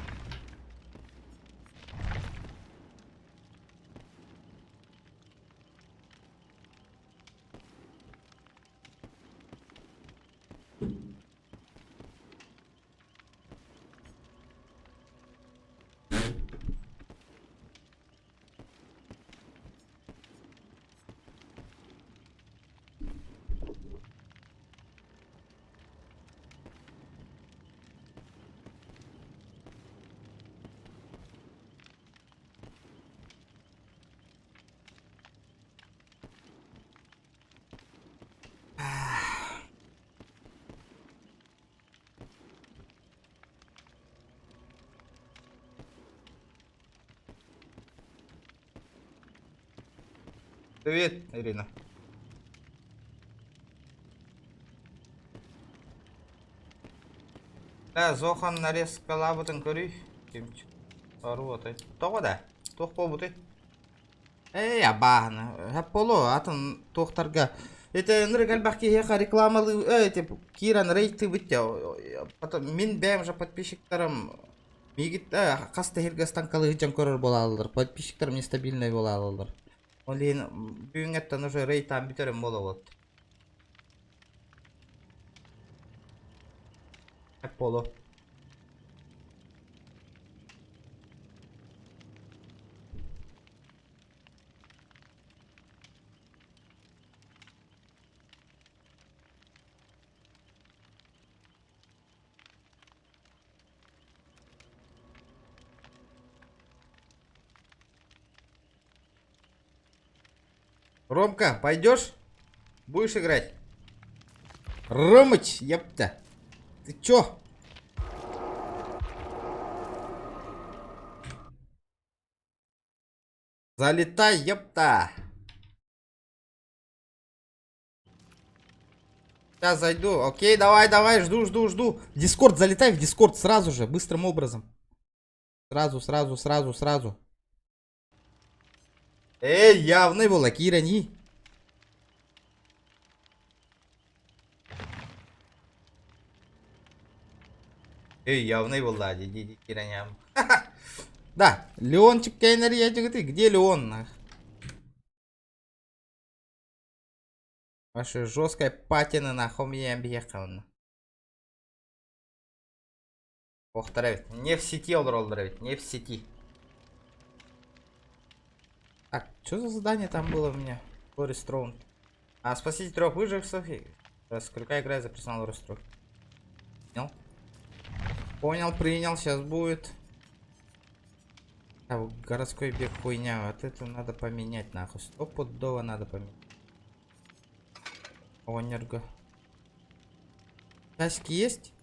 Привет, Ирина. Да, Зохан нарезка лабутын көрүй. Кемчик. Ару атай. Тоғы да. Тоқ бол бұтай. Эй, абағына. Хәп болу, атын тоқтарға. Это ныргалбақ кейхеқа рекламалы, Киран рейті бітті. Мен бәм жа подписчиктарым. Мегіт, қасты хергастан калы жан көрір бола алылыр. Подписчиктарым нестабильный бола алылыр. Олин бүйіңеттен уже рейтан бітерім бола болады. Хәп болу. Ромка, пойдешь? Будешь играть? Ромыч, ёпта. Ты чё? Залетай, ёпта. Сейчас зайду. Окей, давай, жду. В Дискорд залетай, в Дискорд сразу же, быстрым образом. Сразу. Эй, явный был, Кирани. Эй, явный был, да, Кираням. Да, Леончик Кейнер, я тебе говорю, где Леон? Ваша жесткая патина нахуй мне объехала. Повторяю, не в сети олдровит, не в сети. Так, что за задание там было у меня? Лорис Троун. Спасите 3 выживших. Сколько играет за персонал Лорис Троун? Понял, принял, сейчас будет. Городской бег хуйня. Вот это надо поменять нахуй. Стопудово надо поменять. Онерго. Часики есть?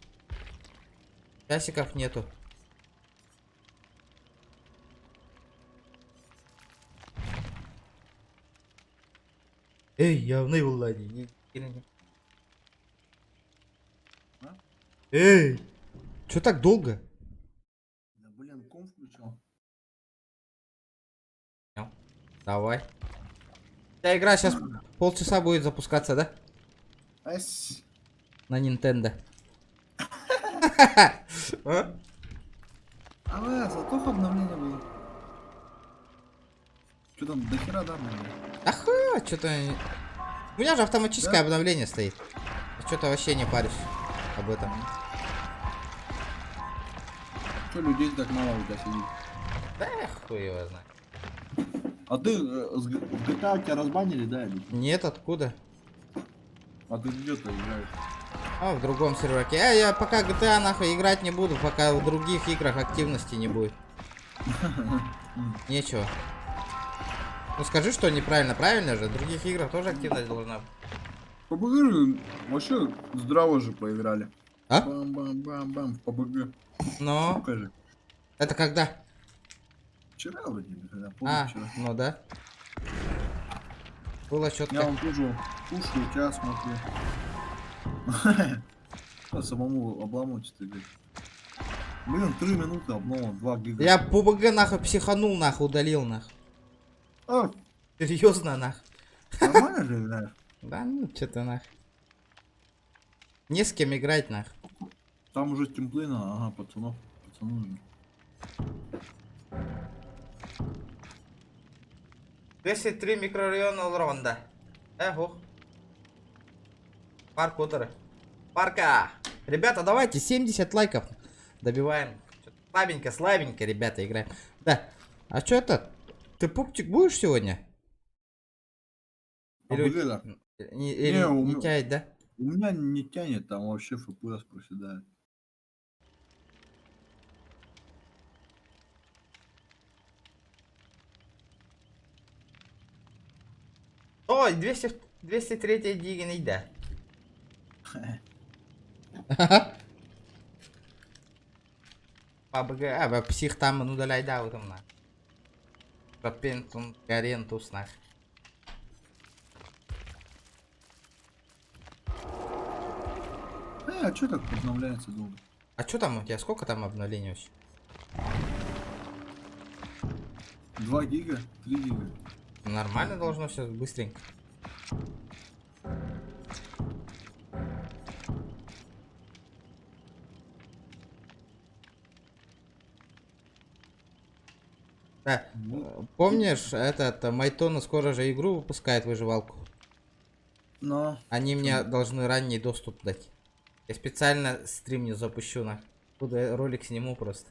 Часиков нету. Эй, явный Влади. Эй, чё так долго? Да блин, ком включил. Давай. Вся игра сейчас полчаса будет запускаться, да? Ась. На Nintendo. Зато обновление было. Что там, дохера, да, наверное? Ага, что-то... У меня же автоматическое обновление стоит. Что-то вообще не парюсь об этом. Что людей так мало у тебя сидит? Да хуй его знает. А ты в GTA тебя разбанили, да? Или? Нет, откуда? А ты где-то играешь? В другом серверке. Я пока GTA нахуй играть не буду, пока в других играх активности не будет. Нечего. Ну скажи, что неправильно. Правильно же. В других играх тоже активность должна быть. PUBG вообще здраво же поиграли. А? Бам-бам-бам-бам в PUBG. Но. Покажи. Это когда? Вчера вроде бы, когда помню, вчера. Ну да. Было четко. Я вам тоже Кушаю, тебя смотрю. А самому обламывать ты. Блин, 3 минуты обновил, 2 гига. Я ПУБГ нахуй психанул, нахуй удалил нахуй. А, Серьезно нахуй. нормально же играешь? Да ну что ты нахуй. Не с кем играть нахуй. Там уже тимплейна, ага, пацаны. 203 микрорайона Ронда. Ого. Парк Удары. Парка. Ребята, давайте 70 лайков. Добиваем. Слабенько, ребята, играем. Да. А что это? Ты пупчик будешь сегодня? Или, Да. или не тянет, да? У меня не тянет, там вообще FPS проседает. Ой, 203 диги не йде. ПАБГ, псих там, ну удаляй, да, вот там на. Пропентум, Гарентус, нах. А что так обновляется долго? А что там у тебя, сколько там обновлений вообще? 2 гига, 3 гига. Нормально должно все быстренько. Да. Помнишь, этот Майтона скоро же игру выпускает, выживалку? Но. Они мне должны ранний доступ дать. Я специально стрим не запущу на. Буду ролик сниму просто.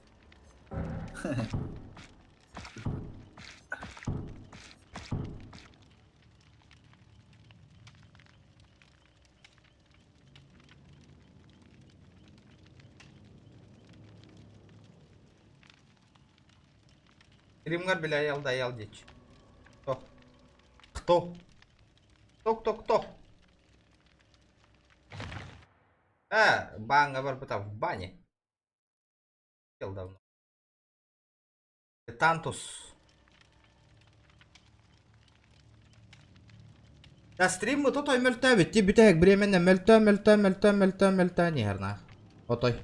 Стримгар, бля, ел дичь. Кто? Кто? Кто? Банга барбата в бане. Сел давно. Тантус. Да стримы то той мөлтө бит бүтек бременне мөлтө не herna. Отой.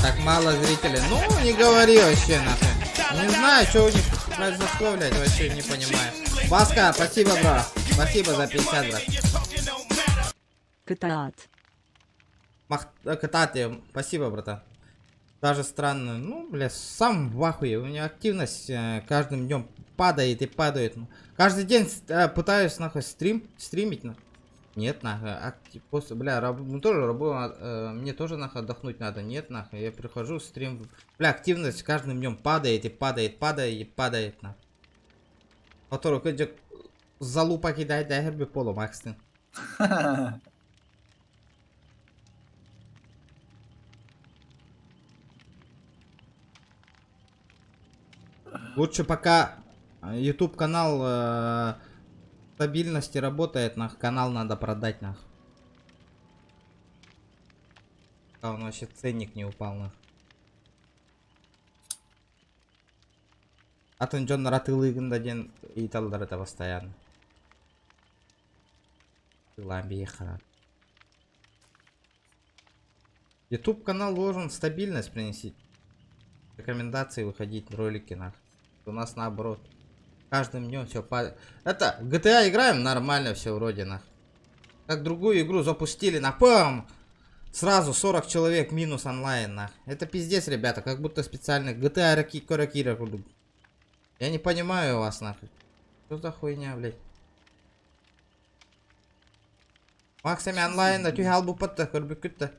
Так мало зрителей. Ну, не говори вообще нахуй. Не знаю, что у них произошло, блядь, вообще не понимаю. Баска, спасибо, бро. Спасибо за 50, брат. Катати, спасибо, брата. Даже странно. Ну, бля, сам в ахуе. У меня активность каждым днем падает и падает. Каждый день пытаюсь, нахуй, стримить, нахуй. Нет, нахуй, после, бля, мы тоже работаем, мне тоже, нахуй, отдохнуть надо. Нет, нахуй, я прихожу, стрим, бля, активность каждым днем падает и падает, нахуй. Который хоть залупа кидает, да, герби полу, Макстин. Лучше пока YouTube канал стабильности работает, канал надо продать, нах. А он вообще ценник не упал, Атын Джон ратылыгында ден италдар это постоянно. YouTube канал должен стабильность принести. Рекомендации выходить, ролики, У нас наоборот. Каждым днем все падает. Это, в GTA играем, нормально все вроде, Как другую игру запустили, пам! Сразу 40 человек минус онлайн, Это пиздец, ребята, как будто специально GTA Ракира. Я не понимаю вас, Что за хуйня, блядь? Максами онлайн, да тюхал бупатта, көрбүккүтта.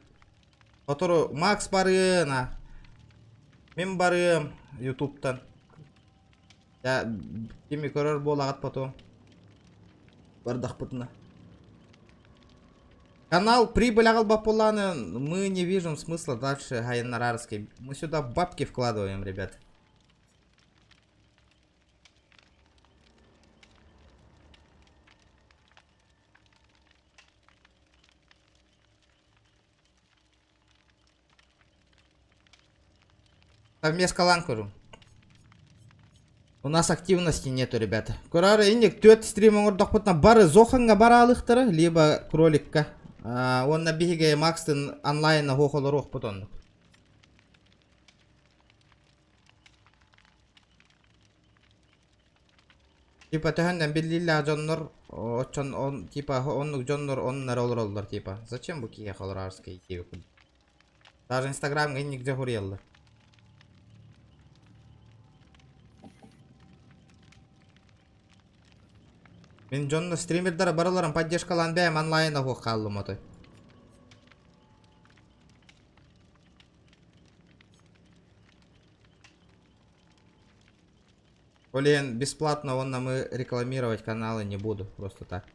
Которую Макс бары, Мен барым, ютубтан. Я кими көрөр болагат потом. Бардах путна. Канал прибыль Агалбапуланы, мы не видим смысла дальше гайнарарский. Мы сюда бабки вкладываем, ребят. Там мескалан көрүң. У нас активности нету, ребята. Көрары индик 4 стримин ордок бутна бары Зоханга бара алыктыры, либо кроликка. Онна биге Макстын онлайна хохолор ок бутондук. Типа төхөндөн биллилла жоннор, очон типа оннук жоннор оннар олор типа. Зачем бу кие холор арскай кие? Даже Инстаграмга индик жохурияллар. Мен жонно стримердер бараларым поддержкаланбайм онлайна хок калдым отой. Блин, бесплатно онна мы рекламировать каналы не буду, просто так.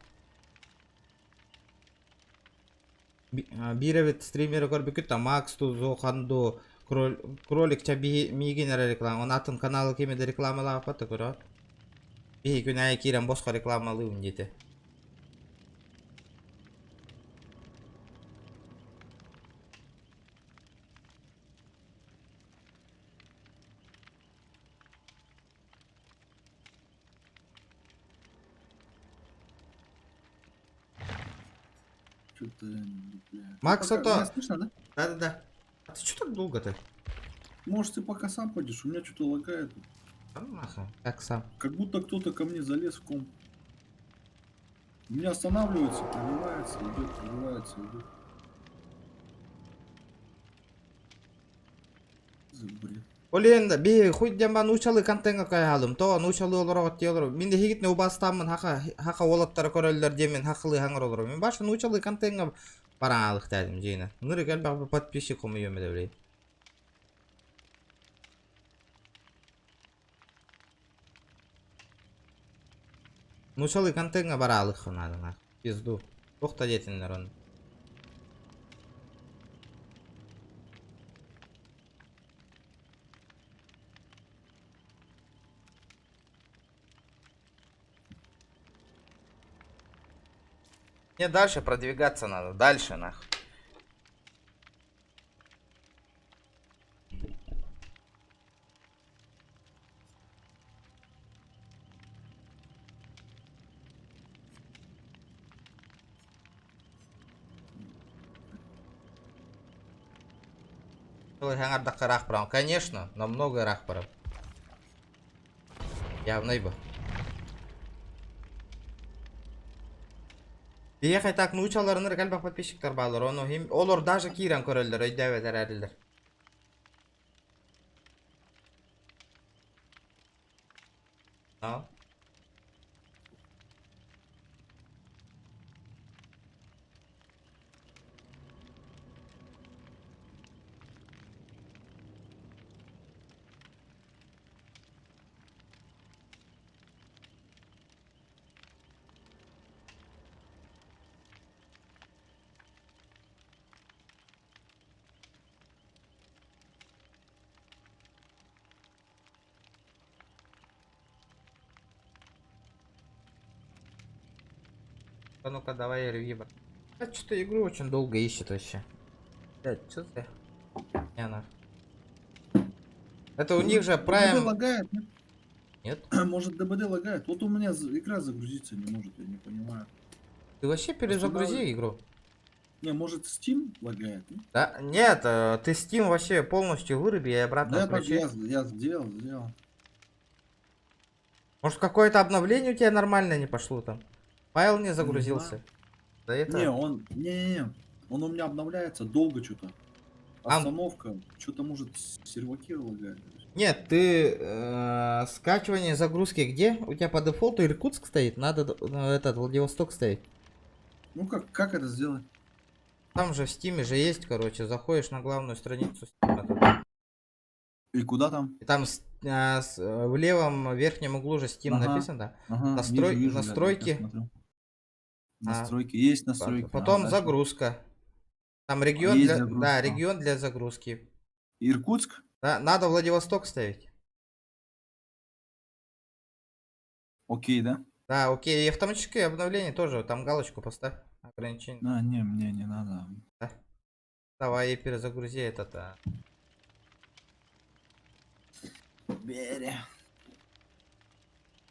Биревит стример көрбүкүт та Максту, Зоханду, кролик чаби мигенер реклама. Он атын каналы кемеде рекламалап аты көрөт. Бии күнәй кирен босқа рекламалыйын дейді. Макс, Меня слышно, да? Да. А ты что так долго-то? Может, ты пока сам пойдешь, у меня что-то лагает. Как сам? Как будто кто-то ко мне залез в комп. У меня останавливается, пробивается, идет, пробивается, идет. За бред. Блин, би хуй демба нучалы контентга кайалым. То нучалы олорот диyorlar. Мен де хигитне убастамын хака олоттар көрөлөр демен хакылы хаңыр олор. Мен башы нучалы контентга баралык дедим жейна. Нуры гел бак подписчиком үйөмө деп. Нучалы контентга баралык надо. Пизду. Токта детиндер он. Мне дальше продвигаться надо. Дальше, нахуй. Конечно, намного рахпаров. Явно бы. Бияқай так нучаларыныр кәлбақ подписчиктар балыр. Олар даже кирен көрілдір, өйдәвет әрәділдір. А ну-ка, давай ревьюбер. Что-то игру очень долго ищет вообще. Блять, что за... Это у них же Prime... ДБД лагает, нет? Нет? Может, ДБД лагает? Вот у меня игра загрузиться не может, я не понимаю. Ты вообще перезагрузи игру. Не, может, Steam лагает? Нет? Да, нет, ты Steam вообще полностью выруби и обратно включи. Я сделал. Может, какое-то обновление у тебя нормально не пошло там? Файл не загрузился. Да это... Не, он у меня обновляется долго что-то. Остановка, что-то может серваки лагает. Нет, ты скачивание загрузки где? У тебя по дефолту Иркутск стоит, надо этот Владивосток ставить. Ну как это сделать? Там же в Стиме же есть, короче, заходишь на главную страницу Steam. И куда там? И там в левом верхнем углу же Steam написано, да? Ага, настройки. Настройки, есть настройки. Потом загрузка. Там регион для, загрузка. Да, регион для загрузки. Иркутск? Да, надо Владивосток ставить. Окей, да? Да, окей. И автоматическое обновление тоже. Там галочку поставь. Ограничение. Не, мне не надо. Да. Давай перезагрузи этот. Бери.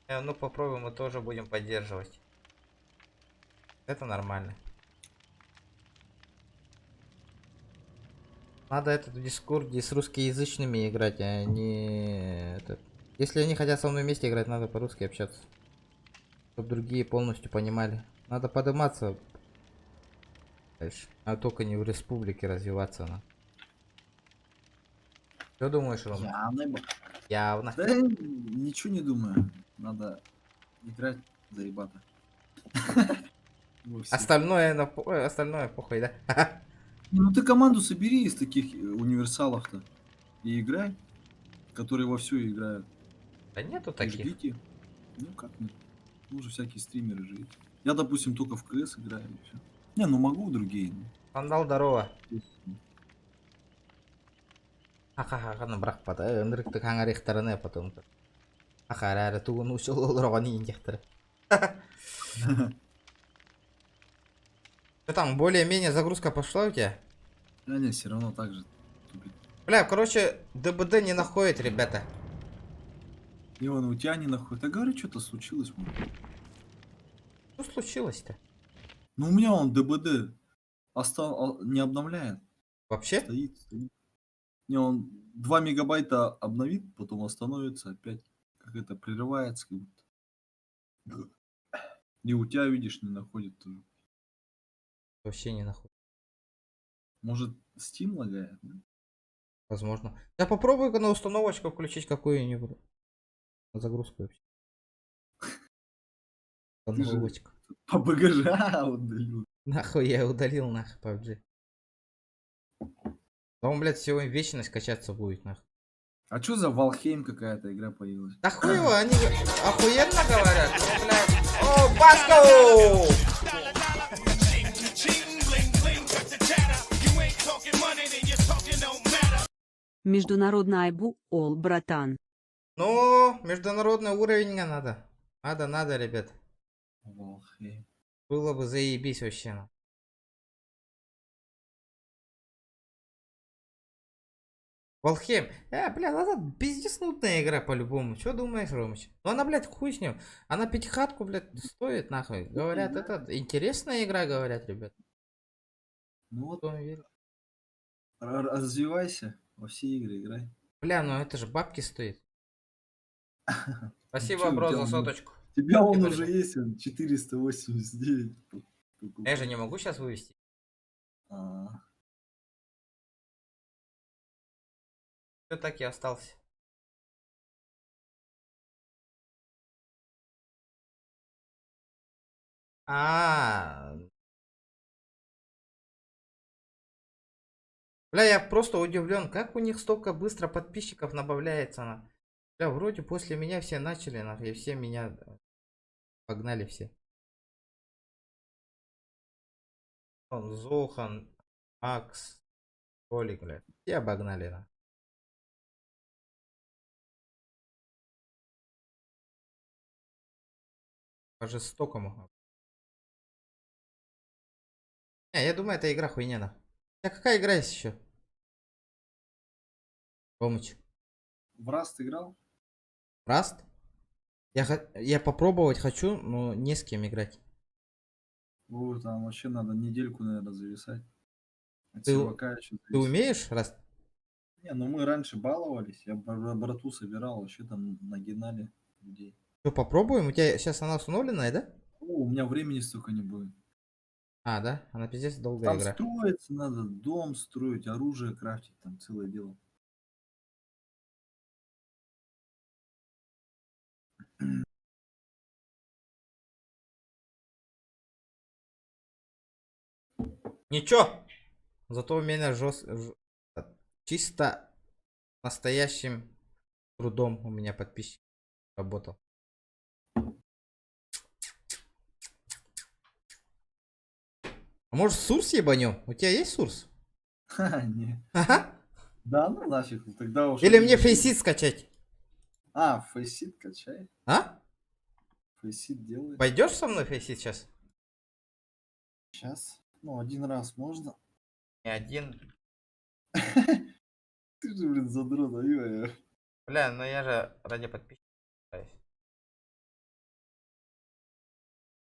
Ну попробуем, мы тоже будем поддерживать. Это нормально. Надо этот в Дискорде с русскоязычными играть, а не... Если они хотят со мной вместе играть, надо по-русски общаться. Чтобы другие полностью понимали. Надо подниматься дальше. А только не в республике развиваться. Что думаешь, Рома? Явно. Да ничего не думаю. Надо играть за ребята. Остальное похуй, да? Ну ты команду собери из таких универсалов-то и играй, которые во все играют. Да нету И таких. ждите. Ну как нет? Ну уже всякие стримеры же есть. Я, допустим, только в КС играю и все. Не, ну могу другие. Скандал, здорово. Ахахаханы бірақ пада өндірікті қаңарықтарыны потом. Ахарары туын ұшыл олырған иіндектірі. Что там, более-менее загрузка пошла у тебя? Да не, все равно так же тупит. Бля, короче, ДБД не находит, ребята. И он у тебя не находит. Я говорю, что-то случилось, может. Что случилось-то? Ну у меня он ДБД не обновляет. Вообще? Стоит. Не, он 2 мегабайта обновит, потом остановится опять. Как это прерывается. Как будто. И у тебя, видишь, не находит тоже. Вообще не находит. Может, Steam лагает? Да? Возможно. Я попробую на установочку включить какую-нибудь загрузку вообще. Установочку. По БГЖ удалил. Нахуй я удалил, нахуй, PUBG. Да он, блядь, сегодня вечность качаться будет, нахуй. А что за Valheim какая-то игра появилась? Да хуй его, они охуенно говорят, ну, блядь. О, Баско! Международный айбу, ол, братан. Ну, международный уровень надо. Надо, ребят. Valheim. Было бы заебись вообще. Valheim. Бля, это пиздеснутная игра по-любому. Что думаешь, Ромыч? Ну она, блядь, хуй с ним. Она пятихатку, блядь, стоит, нахуй. Говорят, это интересная игра, говорят, ребят. Ну вот. Развивайся. Во все игры играй. Бля, ну это же бабки стоит. Спасибо, бро, за соточку. У тебя он уже есть, 489. Я же не могу сейчас вывести. Все так и остался. Бля, я просто удивлен, как у них столько быстро подписчиков набавляется. Бля, вроде после меня все начали, нахуй, и все меня погнали все. Он, Зохан, Макс, Толик, бля, все обогнали, нахуй. По-жестокому. Не, я думаю, эта игра хуйня. А какая игра есть еще? Ромыч. В Раст играл? Раст? Я попробовать хочу, но не с кем играть. Вот, там вообще надо недельку, наверное, зависать. Ты умеешь Раст? Не, ну мы раньше баловались, я брату собирал, вообще там нагинали людей. Что, попробуем? У тебя сейчас она установленная, да? О, у меня времени столько не будет. А, да? Она пиздец долгая Там игра. строиться надо, дом строить, оружие крафтить, там целое дело. Ничего. Зато у меня чисто настоящим трудом у меня подписчик работал. А может Сурс ебанем? У тебя есть Сурс? Не. Ага. Да, ну нафиг, тогда уж... Или мне фейсит скачать? Фейсит качай. А? Фейсит делай. Пойдешь со мной фейсит сейчас? Сейчас. Ну, один раз можно. Не один. Ты же, блин, задрот, ё-ё. Бля, ну я же ради подписчиков стараюсь.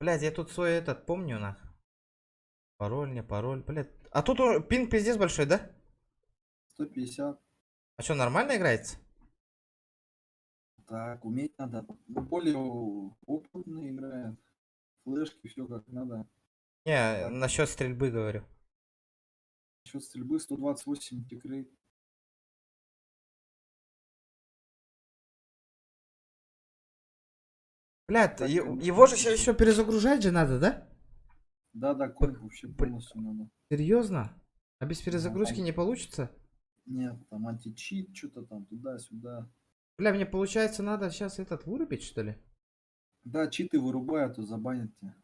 Блядь, я тут свой этот помню, на. Пароль, не пароль, блядь. А тут пинг пиздец большой, да? 150. А что, нормально играется? Так, уметь надо. Ну, более опытный играет. Флешки, все как надо. Не, насчет стрельбы говорю. Счет стрельбы 128 тикрейт. Блядь, его же сейчас еще перезагружать же надо, да? Да, комп вообще полностью надо. Серьезно? А без перезагрузки не получится? Нет, там античит, что-то там туда-сюда. Бля, мне получается надо сейчас этот вырубить, что ли? Да, читы вырубай, а то забанят тебя.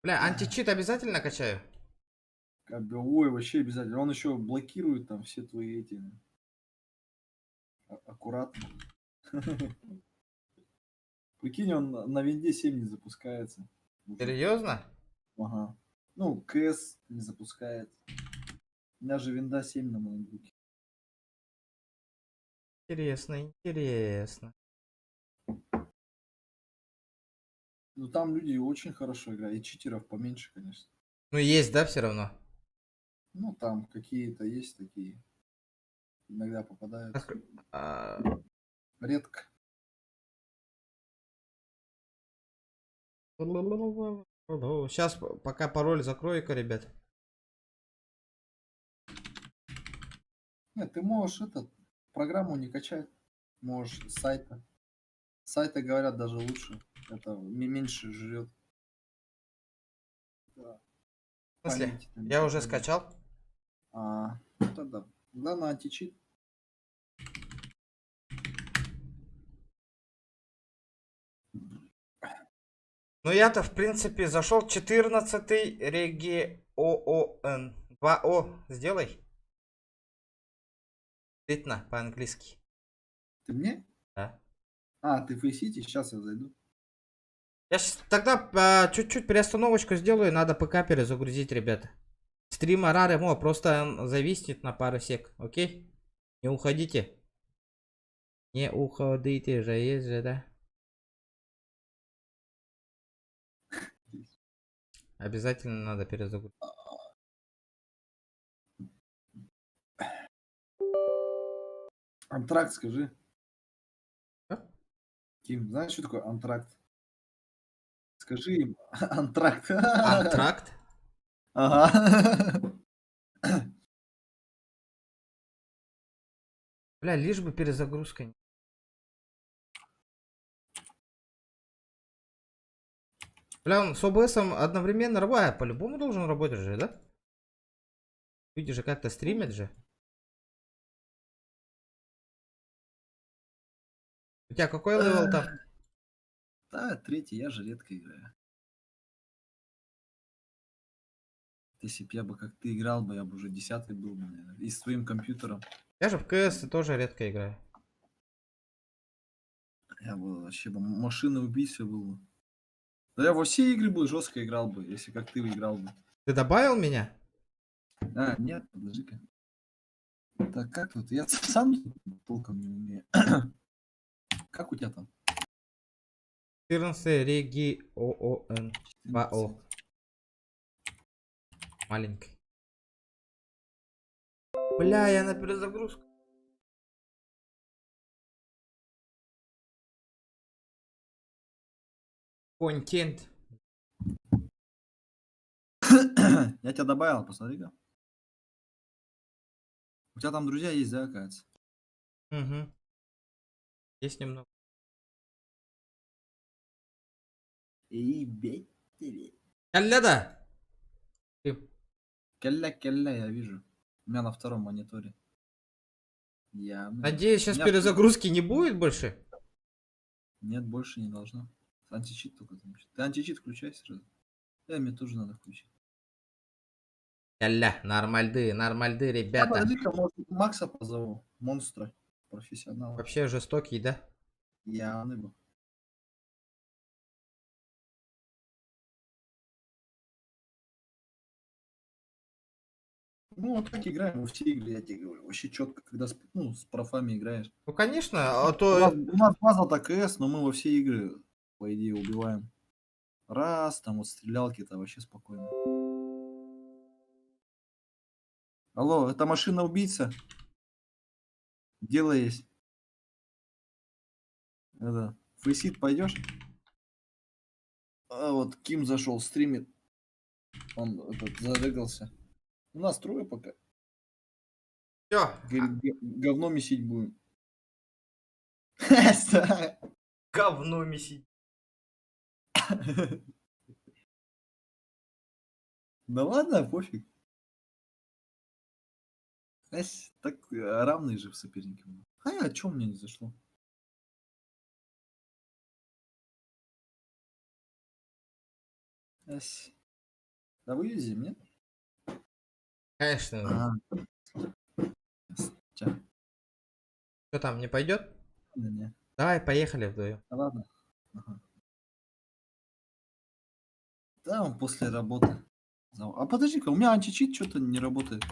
Бля, античит обязательно качаю? Как бы, ой, вообще обязательно. Он еще блокирует там все твои эти. Аккуратно. Прикинь, он на винде 7 не запускается. Серьезно? Ага. Ну, КС не запускается. У меня же винда 7 на ноутбуке. Интересно, интересно. Ну там люди очень хорошо играют. И читеров поменьше, конечно. Ну есть, да, все равно? Ну там какие-то есть такие. Иногда попадаются. Редко. Сейчас пока пароль закрою-ка, ребят. Нет, ты можешь программу не качать. Можешь с сайта. С сайта, говорят, даже лучше. Это меньше жрет. Да. В смысле? Я уже скачал. Ну тогда. Да, на античит. Ну я-то в принципе зашел 14-й регион. 2О сделай. Видно по-английски. Ты мне? Да. Ты в Сити? Сейчас я зайду. Я тогда чуть-чуть переостановочку сделаю. Надо ПК перезагрузить, ребята. Стрим Араремо просто зависнет на пару сек. Окей? Не уходите. Не уходите же, есть же, да? Обязательно надо перезагрузить. Антракт скажи. Ким, знаешь, что такое антракт? Скажи им. Антракт. Антракт? Ага. Бля, лишь бы перезагрузка. Бля, он с ОБСом одновременно работает. По-любому должен работать же, да? Люди же как-то стримят же. У тебя какой левел там? Да, 3-й, я же редко играю. Если бы я бы как ты играл бы, я бы уже 10-й был бы, наверное. И с твоим компьютером. Я же в КС тоже редко играю. Я бы вообще бы машины убийцы был бы. Да я во все игры бы жестко играл бы, если как ты играл бы. Ты добавил меня? Нет, подожди-ка. Так, как тут? Я сам толком не умею. Как у тебя там? 14 регион. 2О. Маленький. Бля, я на перезагрузку. Контент. Я тебя добавил, посмотри-ка. У тебя там друзья есть, да, оказывается? Угу. Есть немного. Аллада! Келля, я вижу. У меня на втором мониторе. Надеюсь, сейчас перезагрузки не будет больше? Нет, больше не должно. Античит только значит. Ты античит включай сразу. Мне тоже надо включить. Нормальды, ребята. Подожди-ка, может, Макса позову. Монстра. Профессионал. Вообще жестокий, да? Явный был. Ну, вот так играем во все игры, я тебе говорю. Вообще четко, когда с профами играешь. Ну, конечно, а У то... нас база ТКС, но мы во все игры, по идее, убиваем. Раз, там вот стрелялки-то вообще спокойно. Алло, это машина-убийца? Дело есть. Это, фейсит пойдешь? А вот Ким зашел, стримит. Он этот, зарегался. У нас трое пока. Все. Говорит, говно месить будем. Говно месить. Да ладно, пофиг. Так равные же в сопернике. А чем мне не зашло? Да вывезем, нет? Конечно. Что там, не пойдет? Да не. Давай, поехали вдвоем. Да ладно. Ага. Да, он после работы. А подожди-ка, у меня античит что-то не работает.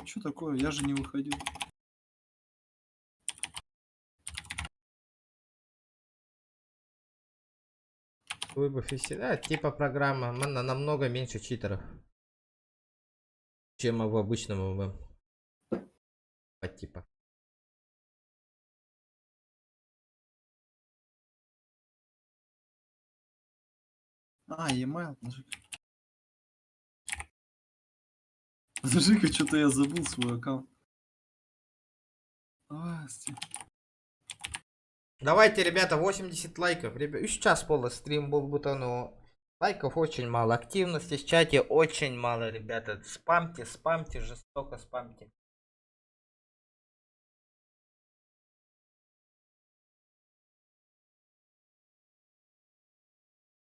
Что такое? Я же не выходил. Выбор да, типа программа намного меньше читеров, чем в обычном ММ. Типа. E-mail, подожди-ка, что-то я забыл свой аккаунт. Давайте, ребята, 80 лайков. Сейчас полный стрим был, будто, но лайков очень мало. Активности в чате очень мало, ребята. Спамьте, спамьте, жестоко спамьте.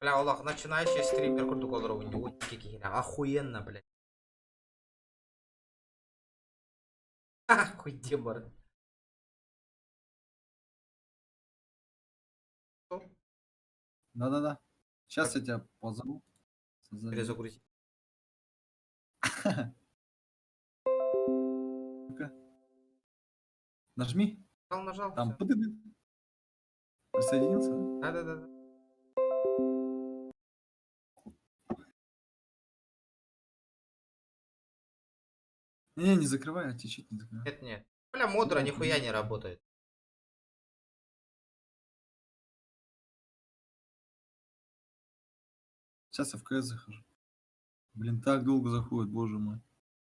Бля, Аллах, начинающий стример курдук олар охуенно, блядь. Хуй демор. Да-да-да. Сейчас я тебя позову. Перезагрузить. Нажми. Нажал. Там присоединился? Да-да-да. Не закрывай, античит не закрывай. Нет. Бля, модра нихуя не работает. Сейчас я в КС захожу. Блин, так долго заходит, боже мой.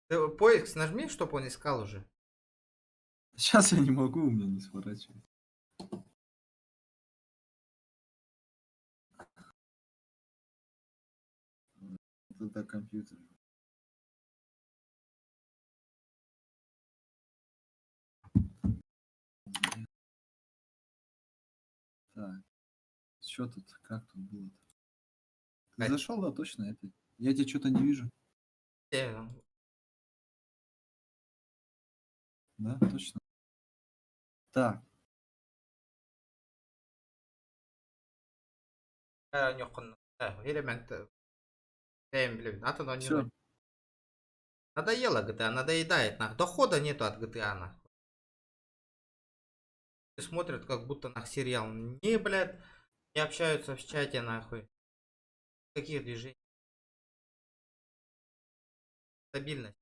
Ты поиск нажми, чтобы он искал уже. Сейчас я не могу, у меня не сворачивает. Это компьютер. Так. Что тут? Как тут было? Ты зашел, да, точно? Я тебя что-то не вижу. Да, точно. Так. Всё. Надоело GTA, надоедает, нахуй. Дохода нету от GTA, нахуй. Смотрят, как будто на сериал. Не, блядь, не общаются в чате, нахуй. Какие движения? Стабильность.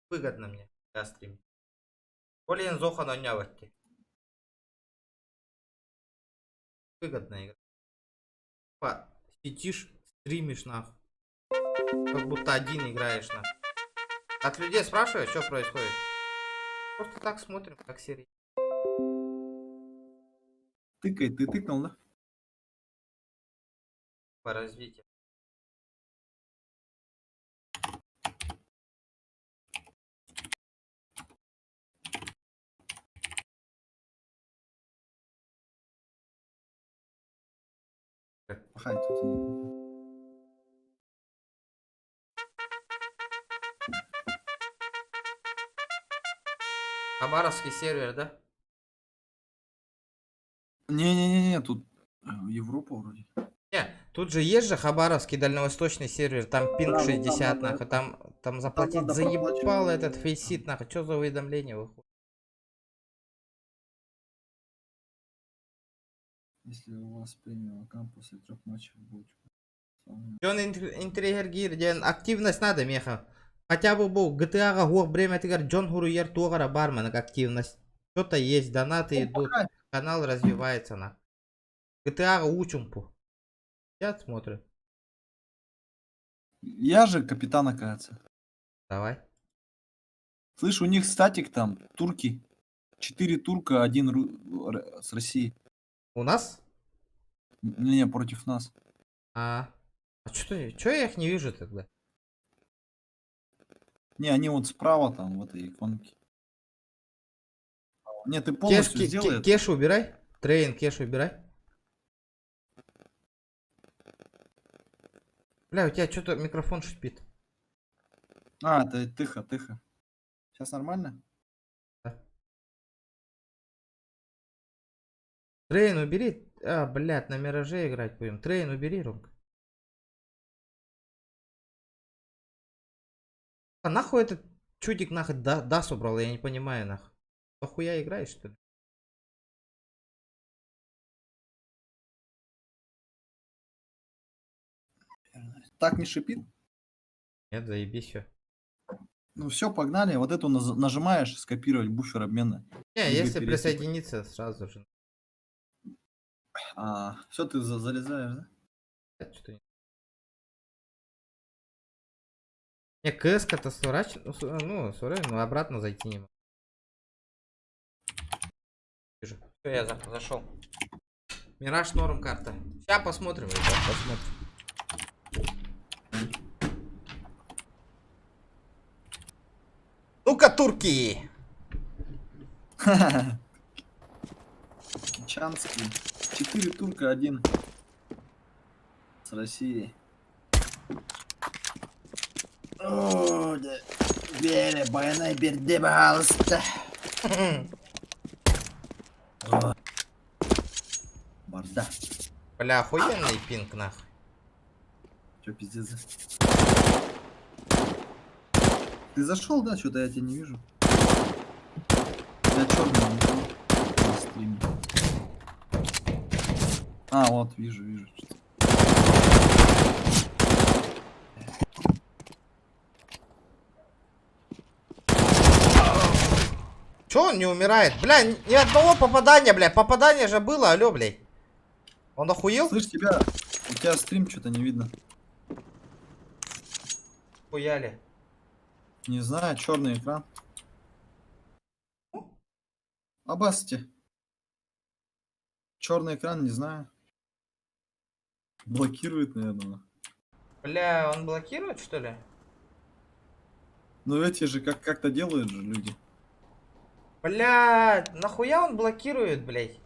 Выгодно мне для стрима. Блин, Зоха на нявости. Выгодная игра. Сидишь, стримишь, нахуй. Как будто один играешь, нахуй. От людей спрашиваю, что происходит. Просто так смотрим, как серия. Тыкай, ты тыкнул, да? По развитию. Ага, тут... Хабаровский сервер, да? Не-не-не, тут Европа вроде. Не, тут же есть же Хабаровский дальневосточный сервер, там пинг 60, нахуй, там там заплатить. надо Заебал проплачивать. этот фейсит, нахуй. Что за уведомление выходит? Если у вас премиум аккаунт после 3 матчей будет. Жон интригер активность надо, меха. Хотя бы был GTA-га хуак время тигар Джон Хуруер тугара барменок активность. Что-то есть, донаты идут. Канал развивается на. GTA-га учим по. Я смотрю. Я же капитан, оказывается. Давай. Слышь, у них статик там, турки. 4 турка, 1 с России. У нас? Не, против нас. А что я их не вижу тогда? Не, они вот справа там, в этой иконке. Нет, ты полностью сделай это. Кеш убирай. Трейн, кеш убирай. Бля, у тебя что-то микрофон шипит. А, это тихо. Сейчас нормально? Трейн убери. А, блядь, на Мираже играть будем. Трейн убери, Ромка. А нахуй этот чудик нахуй да собрал, я не понимаю нахуй. Похуя играешь, что ли? Так не шипит? Нет, заебись все. Ну все, погнали. Вот эту нажимаешь, скопировать буфер обмена. Не, Либо если пересыпать. присоединиться сразу же. Все, ты залезаешь, да? Что-то не... Не, КС-ка-то ну, обратно зайти не могу. Вижу. Все, я зашел. Мираж норм карта. Сейчас посмотрим, ребят, посмотрим. Ну-ка, турки! Чанский. 4 турка, 1 с Россией. О, да. Бере, баяна, берде, пожалуйста. Барда. Бля, охуенный пинг, нахуй. Че, пиздец? Ты зашел, да? Что-то я тебя не вижу. Я черный на стриме. А, вот, вижу. Чё он не умирает? Бля, ни одного попадания, бля. Попадание же было, алё, блядь. Он охуел? Слышь, у тебя стрим что-то не видно. Хуяли. Не знаю, черный экран. Абасти. Черный экран, не знаю. Блокирует, наверное. Бля, он блокирует, что ли? Ну эти же как-то делают же люди. Бля, нахуя он блокирует, блядь?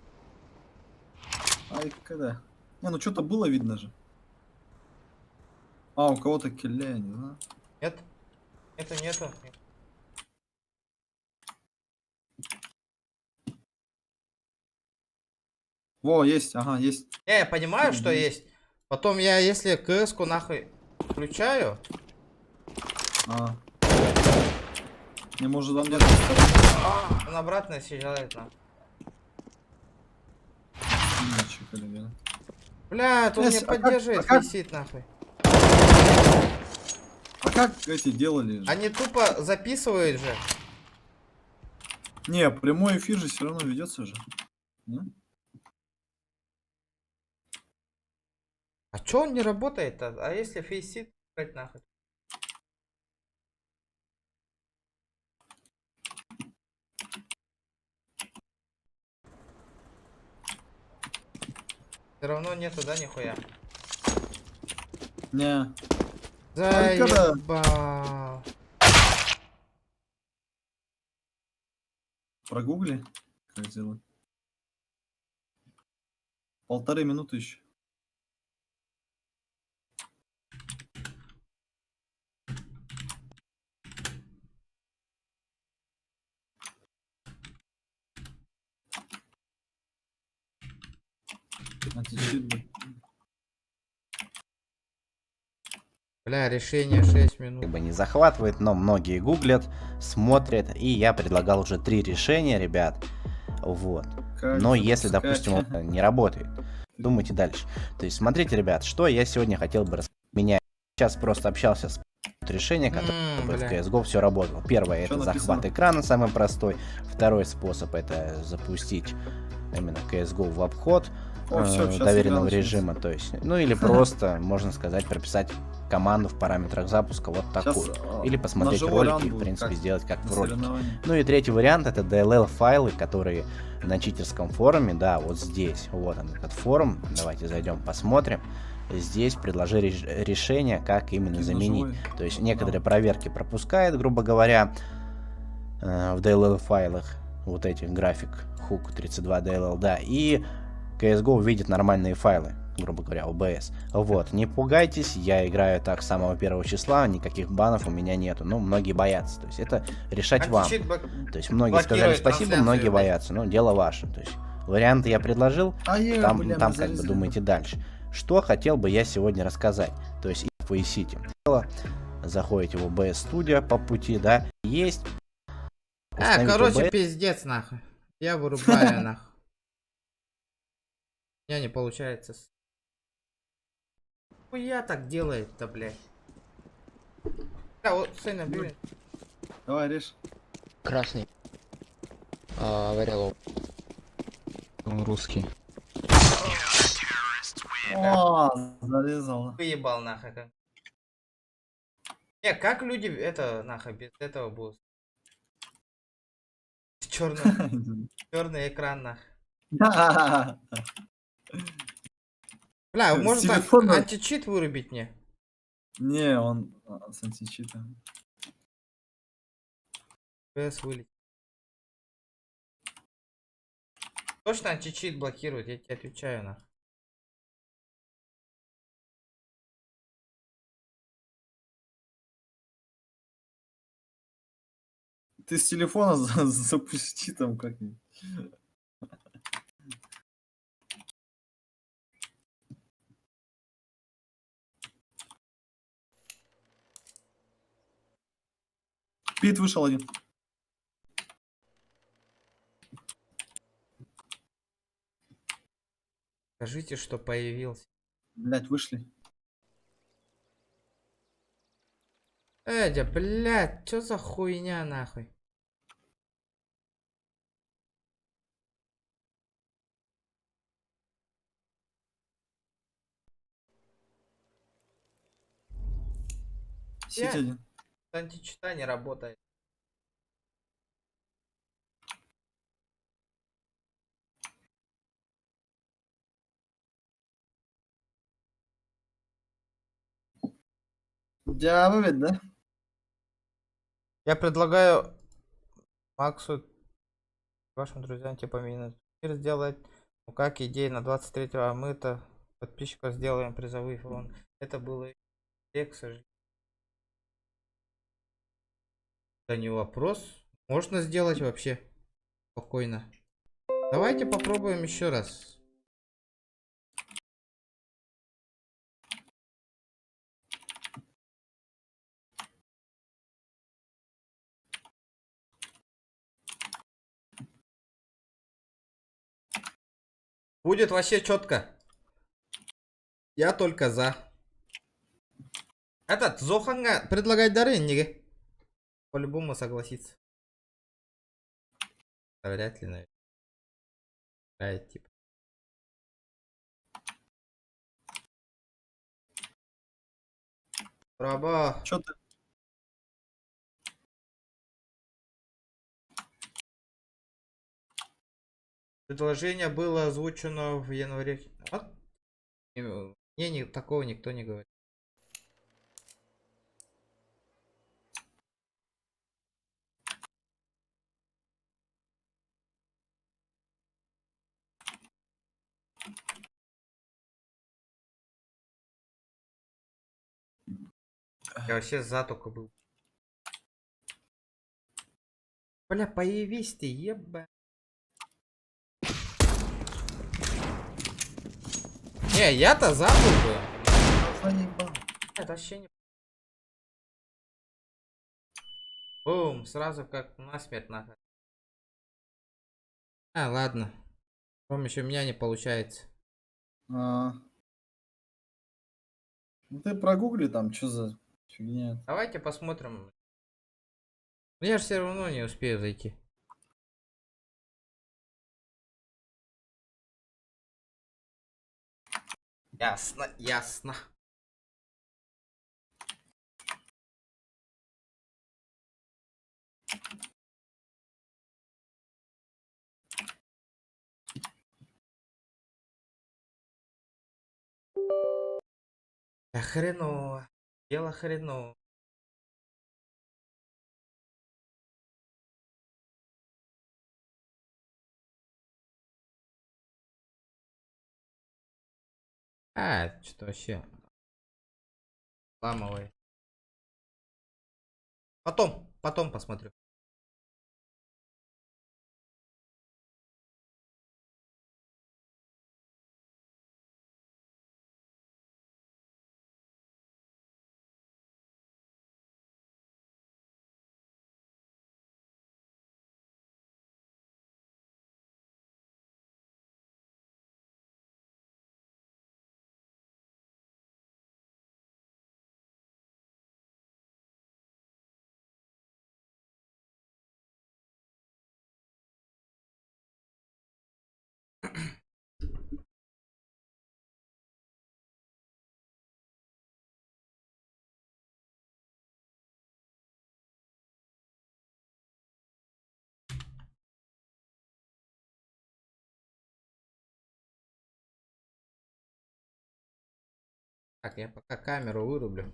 Ай, когда? Не, ну что-то было видно же. А, у кого-то килля, не знаю. Нет. Нету. Во, есть, ага, есть. Не, я понимаю, что есть. Потом я, если КС-ку нахуй включаю. А. Не может там где-то. Он обратно съезжает нахуй. Бля, тут Yes, не поддерживает фейсит нахуй. А как эти делали же? Они тупо записывают же. Не, прямой эфир же все равно ведется же. Не? А чё он не работает-то? А если фейсит брать нахуй? Все равно нету, да, нихуя? Не. Заебал. Прогугли, как сделать. 1,5 минуты еще. Аттитюд. Бля, решение 6 минут. Как бы не захватывает, но многие гуглят, смотрят, и я предлагал уже 3 решения, ребят. Вот. Но если, допустим, он не работает, думайте дальше. То есть, смотрите, ребят, что я сегодня хотел бы рассказать. Сейчас просто общался с решением, которое в CSGO все работало. Первое это захват экрана, самый простой. Второй способ это запустить именно CSGO в обход доверенного режима. То есть, ну или просто, можно сказать, прописать команду в параметрах запуска вот такую. Или посмотреть ролики и, в принципе, сделать как в ролике. Ну и третий вариант это DLL файлы, которые на читерском форуме, да, вот здесь, вот он этот форум, давайте зайдем посмотрим. Здесь предложили решение, как именно заменить. То есть некоторые проверки пропускает, грубо говоря, в DLL файлах вот эти график hook 32 DLL, да, и CSGO видит нормальные файлы, грубо говоря, OBS. Вот, не пугайтесь, я играю так с самого первого числа, никаких банов у меня нету, ну, многие боятся, то есть это решать вам. То есть многие сказали спасибо, многие боятся, ну, дело ваше. То есть варианты я предложил, там как бы думайте дальше. Что хотел бы я сегодня рассказать, то есть в City. Заходите в OBS Studio по пути, да, есть. Короче, OBS. Пиздец, нахуй. Я вырубаю, нахуй. У меня не получается. Хуя так делает-то, блядь. Вот, Сэйна, блин. Давай, режь. Красный. Варилов. Он русский. О, зарезал. Выебал нахуй. Не, как люди это нахуй без этого будут? Черный экран нахуй. Бля, может античит вырубить мне? Не, он с античитом. ПС вылетит. Точно античит блокирует, я тебе отвечаю нахуй. Ты с телефона запусти там как-нибудь. Пит вышел один. Скажите, что появился. Блять, вышли. Эдя, блядь, что за хуйня нахуй? Сидь один. Античита не работает. Дявы, да? Я предлагаю Максу, вашим друзьям, типа мир сделать, ну как идея на 23-го, а мы-то подписчиков сделаем призовые фон. Это было к сожалению. Да не вопрос. Можно сделать вообще спокойно. Давайте попробуем еще раз. Будет вообще четко. Я только за. Этот Зоханга предлагает дары, не по-любому согласится. Вряд ли, наверное. Типа. Раба. Чё ты? Предложение было озвучено в январе. А? Мне такого никто не говорит. Я вообще за только был. Бля, появись ты, еба. Не, я-то за был бы. Это вообще не... Бум, сразу как насмерть нахуй. А, ладно. Кроме еще меня не получается. Ну ты прогугли там, что за фигня. Давайте посмотрим. Я же все равно не успею зайти. Ясно, ясно. Да хреново. Дело хреново. А, что вообще? Ламовый. Потом посмотрю. Так, я пока камеру вырублю.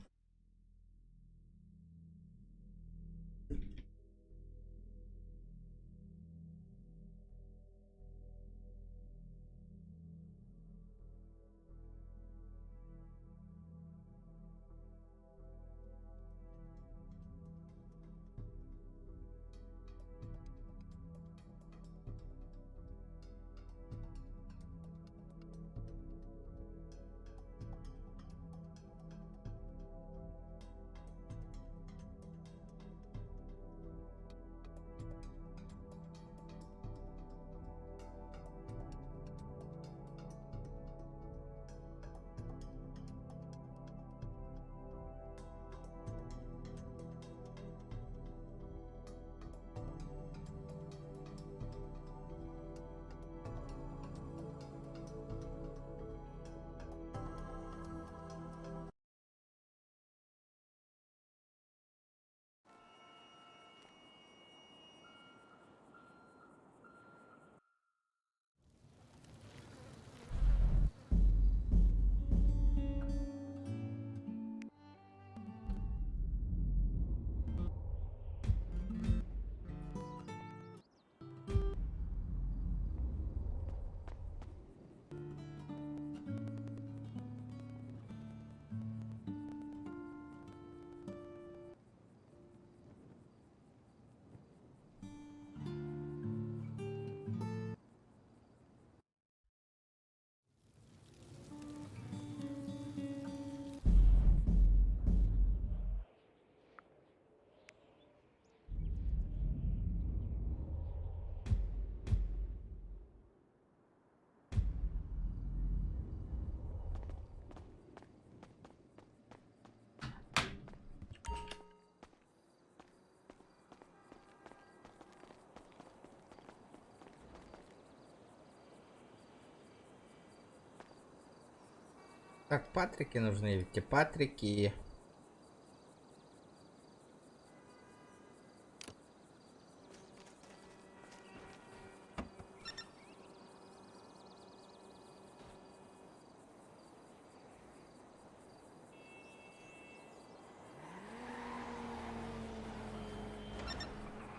Так, патрики нужны, эти патрики.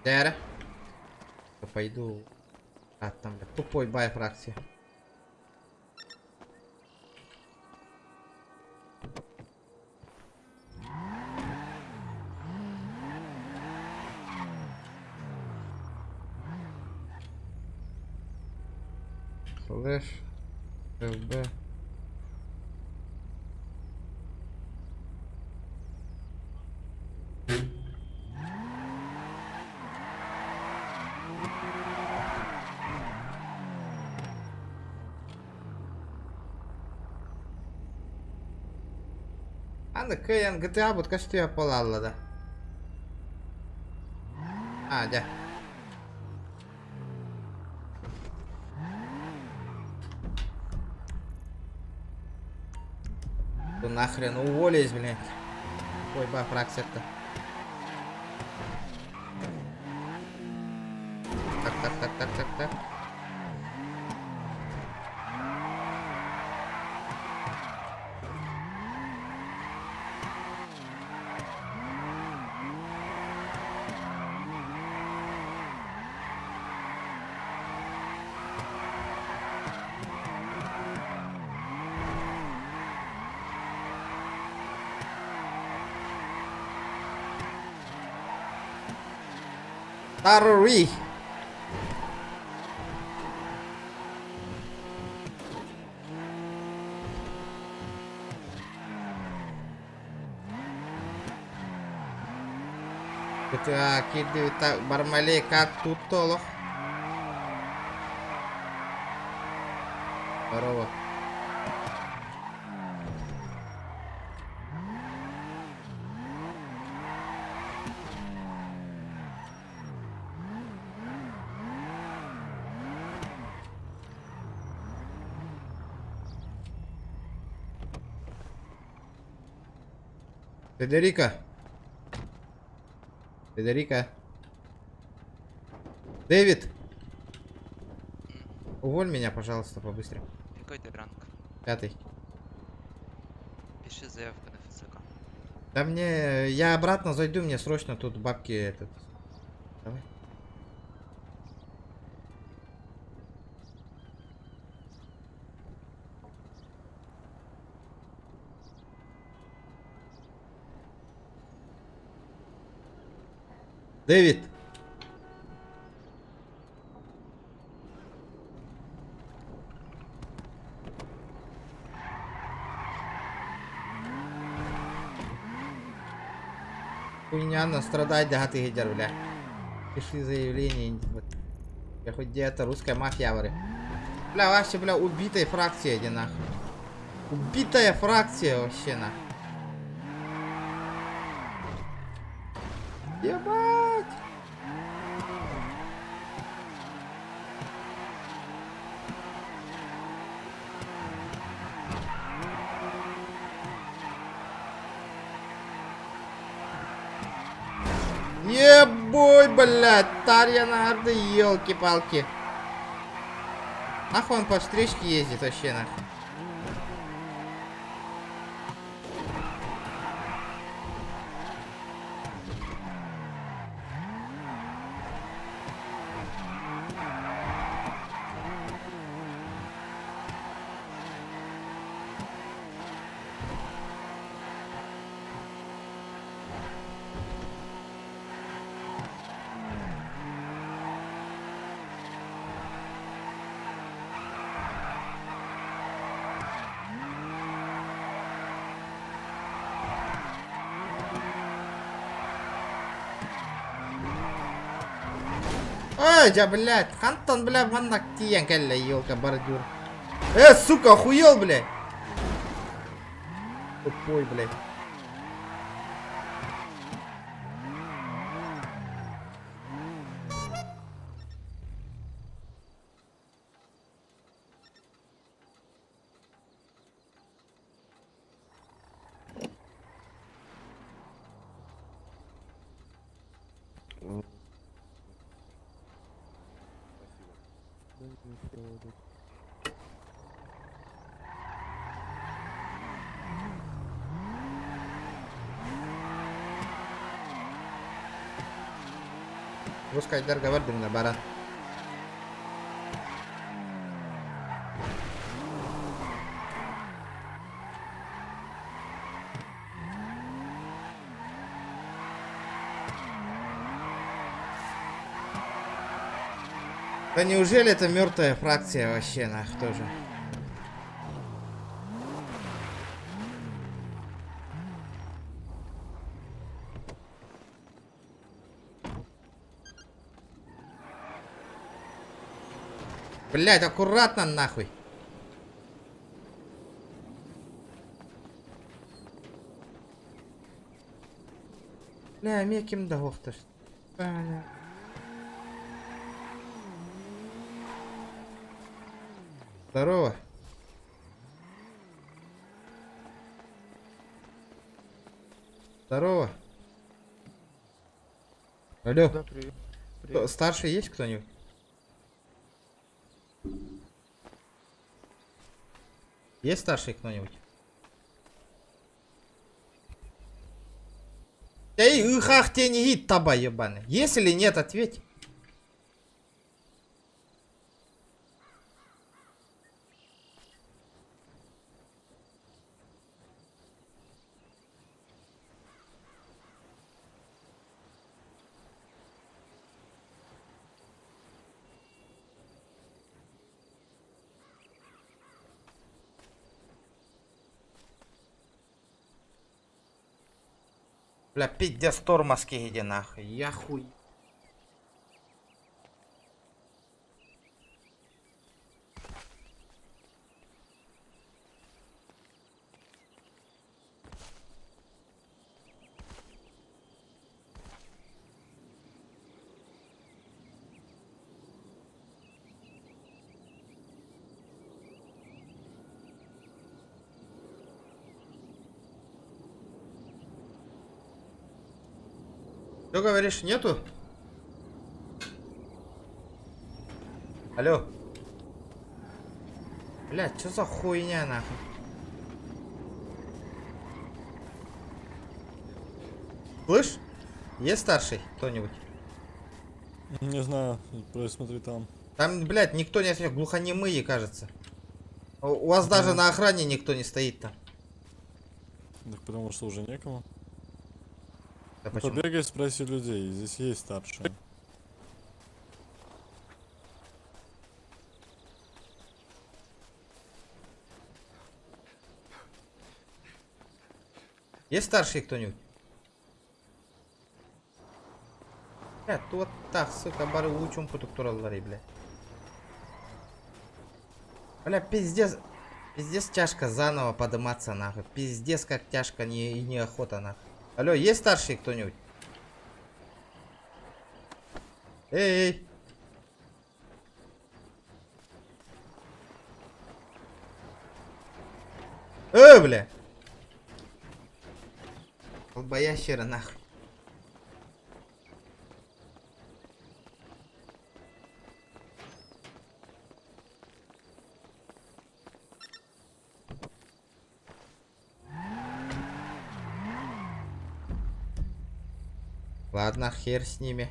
Дера. Пойду. А, там тупой бай фракции. Слэш ФБ. Anda kayan GTA but kaçtı yapılarla da. Hadi. Ну нахрен уволись, блядь. Ой, ба, фракция-то. Так. Таруи. GTA кидаю так Бармалей как тут толох. Здорово. Федерика. Дэвид. Уволь меня, пожалуйста, побыстрее. Какой ты ранг? 5. Пиши заявку на ФЦК. Да мне... Я обратно зайду, мне срочно тут бабки этот... Давай. Дэвид. Хуйня, настрадать, да ты гидер, бля. Пиши заявление. Я хоть где-то русская мафия, говорю. Бля, вообще, бля, убитая фракция, иди нахуй. Убитая фракция вообще, нахуй. Ебать! Ебой, блядь, Тарья нахуй, елки-палки. Нахуй он по встречке ездит вообще, нахуй. Ой, да, блядь, Хантон, блядь, манак тиян калля, елка, бордюр. Сука, охуел, блядь. Тупой, блядь. Русская дерга вардина, баран. Да неужели это мертвая фракция вообще, нах, тоже? Блять, аккуратно нахуй. Бля, меким да гофташ. Здорово. Здорово. Алло. Да, привет. Старший есть кто-нибудь? Есть старший кто-нибудь? Эй, ихах, тебе не гид, таба ебаный. Есть или нет, ответь. Бля, пиздец, тормозки иди нахуй, я хуй. Что говоришь, нету? Алло. Блядь, что за хуйня нахуй? Слышь? Есть старший кто-нибудь? Не знаю, посмотри там. Там, блядь, никто не ответил, глухонемые, кажется. У вас даже на охране никто не стоит там. Так потому что уже некому. Да ну, побегай, спроси людей, здесь есть старшие. Есть старший кто-нибудь? Блядь, вот так, сука, бары учим потуктураллари, блядь. Бля, пиздец. Пиздец тяжко заново подниматься, нахуй. Пиздец как тяжко, неохота, нахуй. Алло, есть старший кто-нибудь? Эй! Бля! Колбоящера, нахуй. Ладно, хер с ними.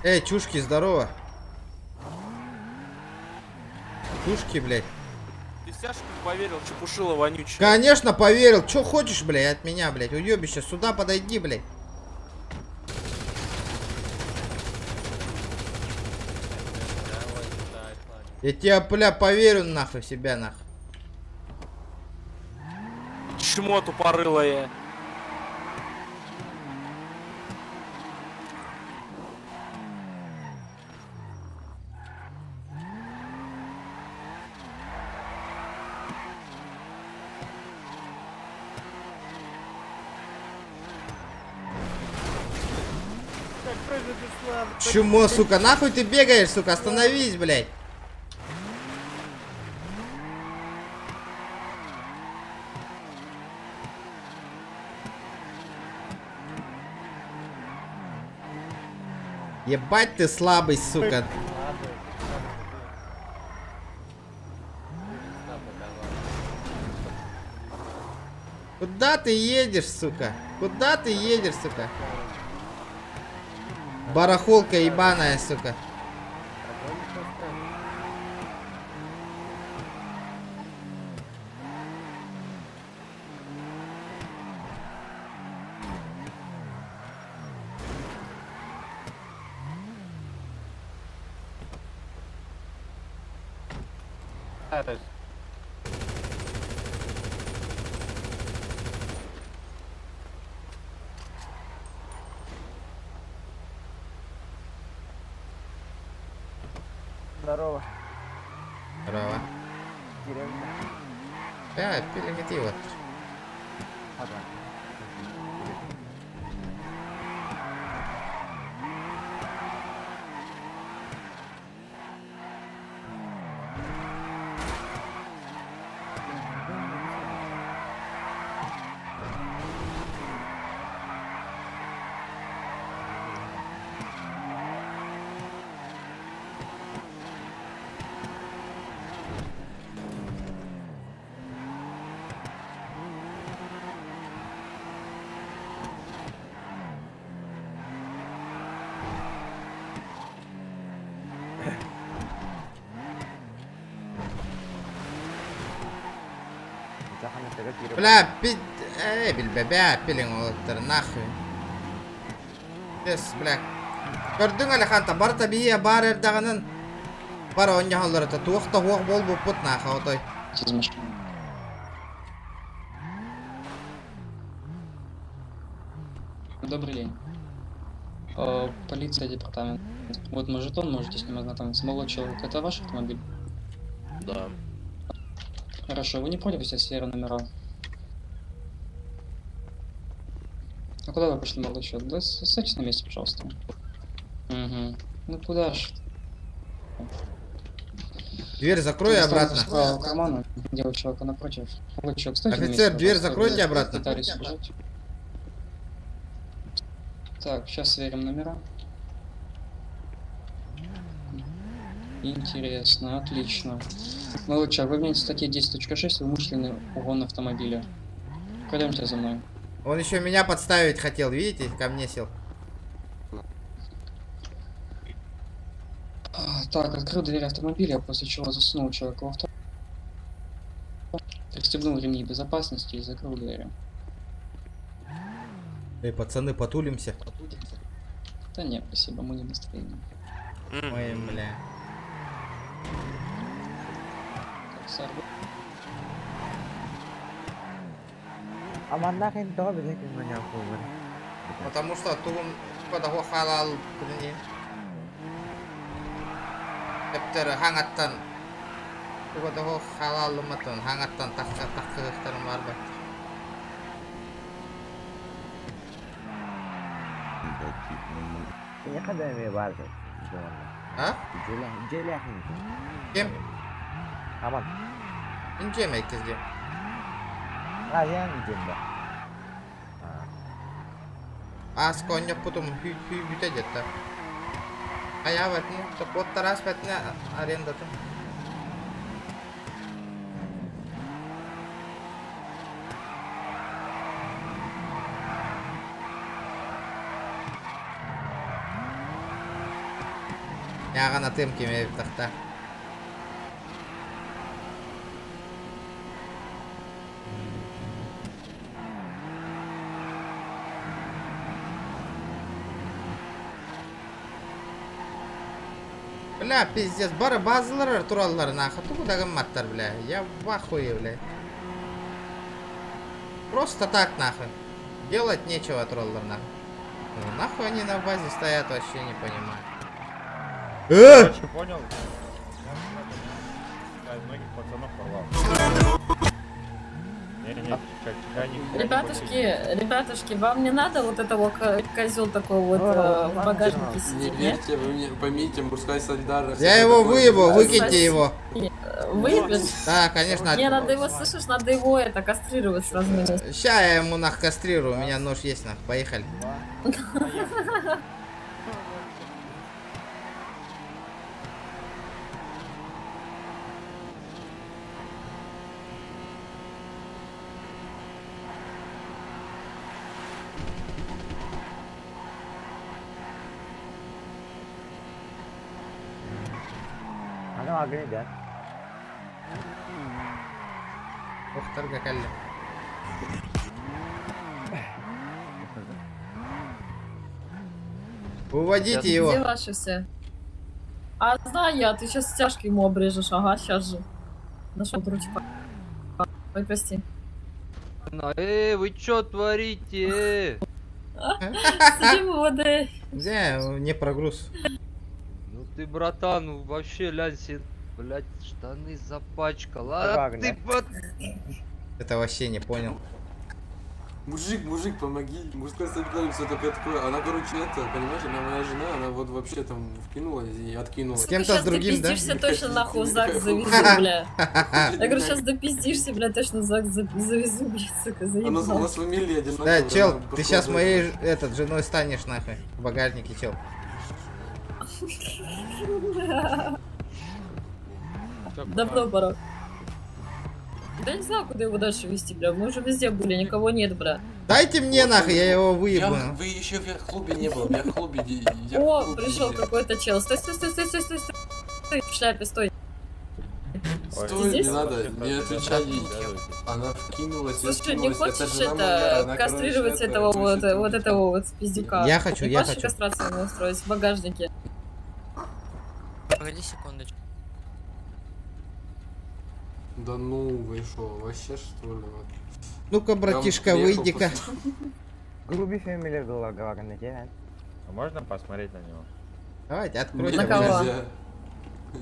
Эй, чушки, здорово. Чушки, блядь. Ты Сашка поверил, чепушила вонючая. Конечно, поверил. Чё хочешь, блядь, от меня, блядь? Уёбище, сюда подойди, блядь. Я тебя, бля, поверю нахуй себя, нахуй. Чмо тупорылое. Чмо, сука, нахуй ты бегаешь, сука, остановись, блядь. Ебать ты слабый, сука. Куда ты едешь, сука? Куда ты едешь, сука? Барахолка ебаная, сука. Здорово. Здорово. Деревня. Перелети вот. Ага. Бля, билбебе, пилин олоттар, нахуй. Yes, бля. Көрдің әлі қанта, бар табие бар әрдағанын. Бар оңя халары та туақта хуақ бол бұп бұт наха отой. Добрый день. Полиция, департамент. Вот мой жетон, можете с ним ознакомиться. Молодой человек, это ваш автомобиль? Да. Хорошо, вы не против, если серые номера? А куда вы пошли, молодой человек? Да, садитесь на месте, пожалуйста. Угу. Ну куда ж? Дверь закрой и обратно. Справа кармана, делать человека напротив. Молодой человек, стойте на месте, Офицер, дверь пожалуйста. закройте Вы обратно. пытались убежать. Так, сейчас сверим номера. Интересно, отлично. Молодой человек, вы вмените статье 10.6 умышленный угон автомобиля. Пойдемте за мной. Он еще меня подставить хотел, видите, ко мне сел. Так, открыл дверь автомобиля, после чего засунул человека в авто. Пристегнул ремни безопасности и закрыл двери. Эй, пацаны, потулимся. Да нет, спасибо, мы не настроение. Ой, бля. Так, сэр, Аманнахин то билет меня кувыр. Потому что тугум подаху халал күніне. Тептер хаңаттан. Подаху халал уматын, хаңаттан таққығықтарым бар ба. Я когда мне базы. А? Джеля. Кем? Аман. Инжемей кезге. А я инжемда. Аз конья потом хүй бүтедет та. А я вот не, то под тарас пятне аренда там. Я гана тем кеме тахта. Бля, пиздец, бары базылар тураллар нахуй, тугудагы маттар, бля, я в ахуе, бля. Просто так нахуй. Делать нечего тураллар нахуй. Ну, нахуй они на базе стоят, вообще не понимаю. Короче, понял? Многих пацанов порвал. Ребятушки, вам не надо вот этого козел такой вот в багажнике сидеть, не верьте, вы мне поймите, мужская солидарность. Я его выебу, выкиньте его. Выебешь? Да, конечно. Не, надо его, слышишь, надо его это кастрировать сразу. Ща я ему нах кастрирую, у меня нож есть нах, поехали. أنا أقول ده. اختار اكلم. Уводите его. Где ваши все? А знаю я, ты сейчас стяжки ему обрежешь, ага, сейчас же. Нашел ручка. Ой, прости. Вы чё творите? Сидим в воде. Где? Не прогруз. Ну ты, братан, ну вообще, лянь, блядь, штаны запачкал. А ты под... Это вообще не понял. Мужик, помоги. Мужская солидарность, все такое такое. Она, короче, это, понимаешь, она моя жена, она вот вообще там вкинулась и откинулась. С кем-то с другим, да? Сейчас ты пиздишься, точно нахуй в ЗАГС завезу, бля. Я говорю, сейчас допиздишься, бля, точно в ЗАГС завезу, блядь, сука, У заебал. нас фамилия одинаковая. Да, чел, ты сейчас моей женой станешь нахуй. В багажнике, чел. Давно пора. Да не знаю, куда его дальше вести, бля. Мы уже везде были, никого нет, бля. Дайте мне нахуй, я его выебу. Вы еще в яхт-клубе не был, в яхт-клубе. О, пришел какой-то чел. Стой. Стой, в шляпе, стой. Стой, здесь? не надо, не отвечай ей. Она вкинулась, Слушай, не хочешь это кастрировать этого вот этого вот пиздюка? Я хочу, Не я хочешь хочу. кастрацию ему устроить в багажнике? Погоди секундочку. Да ну вы шо, вообще что ли? Ну-ка, братишка, Прям приехал выйди-ка. Груби фамилия была говорена, А можно посмотреть на него? Давайте, откройте. На кого? багажник.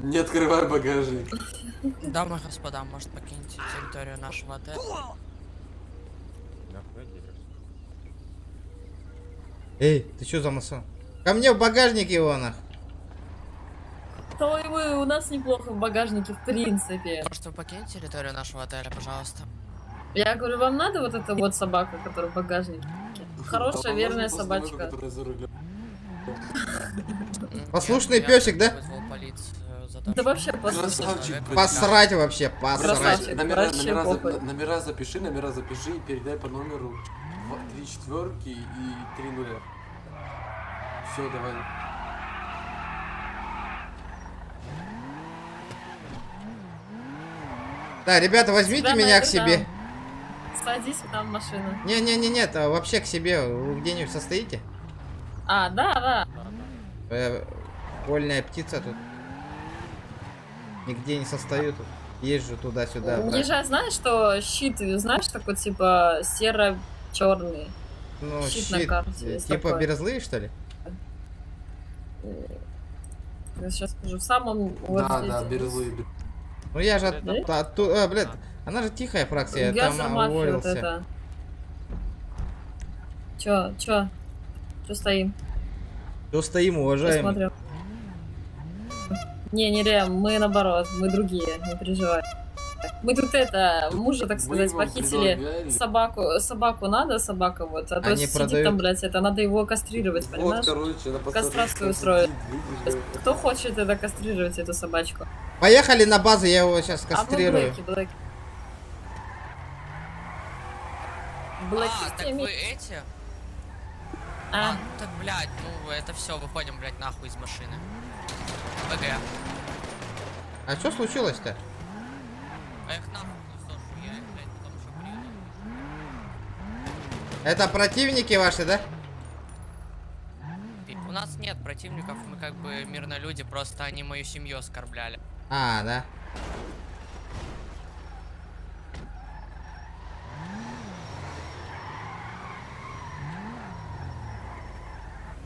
Не открывай багажник. Дамы и господа, может покиньте территорию нашего отеля? Эй, ты что за масон? Ко мне в багажник его нахуй. То и мы, у нас неплохо в багажнике, в принципе. Может вы покинете территорию нашего отеля, пожалуйста? Я говорю, вам надо вот эта вот собака, которая в багажнике? Хорошая, верная собачка. Послушный песик, да? Да вообще послушай. Посрать вообще, посрать. Красавчик, вообще похуй. Номера запиши и передай по номеру 3 четверки и 3 нуля. Все, давай. Да, ребята, возьмите Тебя меня на к себе. Садись там в машину. Не-не-не-нет, вообще к себе. Вы где-нибудь состоите? А, да. Вольная птица тут. Нигде не состою тут. Езжу туда-сюда. Езжай, знаешь, что щит, знаешь, такой типа серо-черный. Ну, щит на карте. есть типа такой. березлы, что ли? Я сейчас скажу, в самом вот здесь. Да, березлы. Ну я же блядь, она же тихая фракция, я там Вот уволился. это. Чё стоим? Что стоим, уважаемый? Посмотрим. Не Рем, мы наоборот, мы другие, не переживай. Мы тут мужа, так сказать, вам похитили. предлагали. Собаку надо, собака вот. А то Они сидит продают. там, блядь, это надо его кастрировать, Вот, понимаешь? короче, на Кастрацию устроить. Кто хочет это кастрировать, эту собачку? Поехали на базу, я его сейчас А кастрирую. Блэки. Так вы эти? А? Ну так, блядь, ну это все, выходим, блядь, нахуй из машины. ВГ. А что случилось-то? А их нахуй не слышу, я их, блядь, потом еще приеду. Это противники ваши, да? У нас нет противников, мы как бы мирные люди, просто они мою семью оскорбляли. А, да.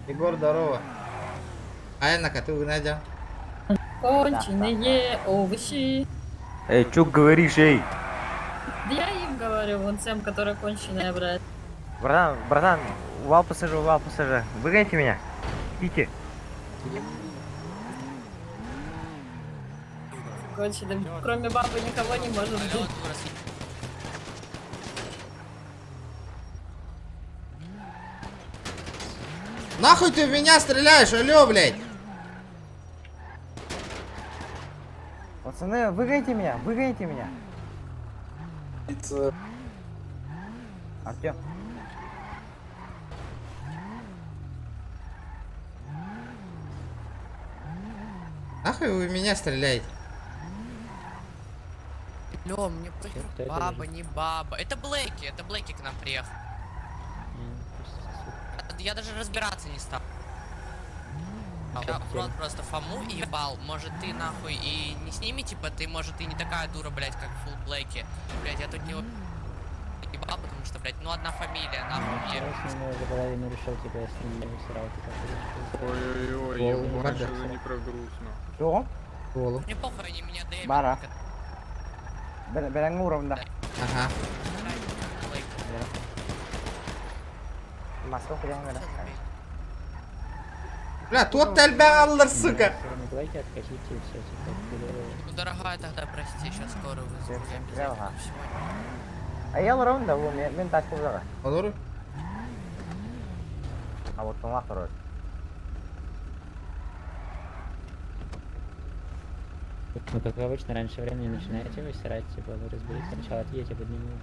Егор, здорово. Айнака, ты Надя? Конченые овощи. Эй, чё говоришь, эй? Да я им говорю, вон тем, которые конченые, блядь. Братан, вал пассажир, выгоните меня. Идите. Конченые, кроме бабы никого не может быть. Нахуй ты в меня стреляешь, алё, блядь? Пацаны, выгоните меня. Артём. Нахуй вы в меня стреляете? Алло, мне похер, баба, не баба. Это Блэки к нам приехал. Я даже разбираться не стал. Я в рот просто Фому и ебал. Может ты нахуй и не с ними, типа, ты, может, и не такая дура, блядь, как Фулл Блэки. Блядь, я тут не ебал, потому что, блядь, ну одна фамилия, нахуй мне. Я с ними за половину решил, типа, я с ними не срал, типа. Ой-ой-ой, ему решила не прогрузно. Что? Мне похуй, они меня дэмят. Бара. Берем уровень, да. Ага. Маска прямо, да. Бля, тот албагаллар, сука. Блэки откатите и все, типа. Ну, дорогая, тогда прости, сейчас скоро вызову. Я обязательно сегодня. А я уровень, да, мен тачку взяла. Olur. А вот он второй. Ну, как обычно, раньше времени начинаете высирать, типа, вы разберитесь, сначала отъедете, подниму.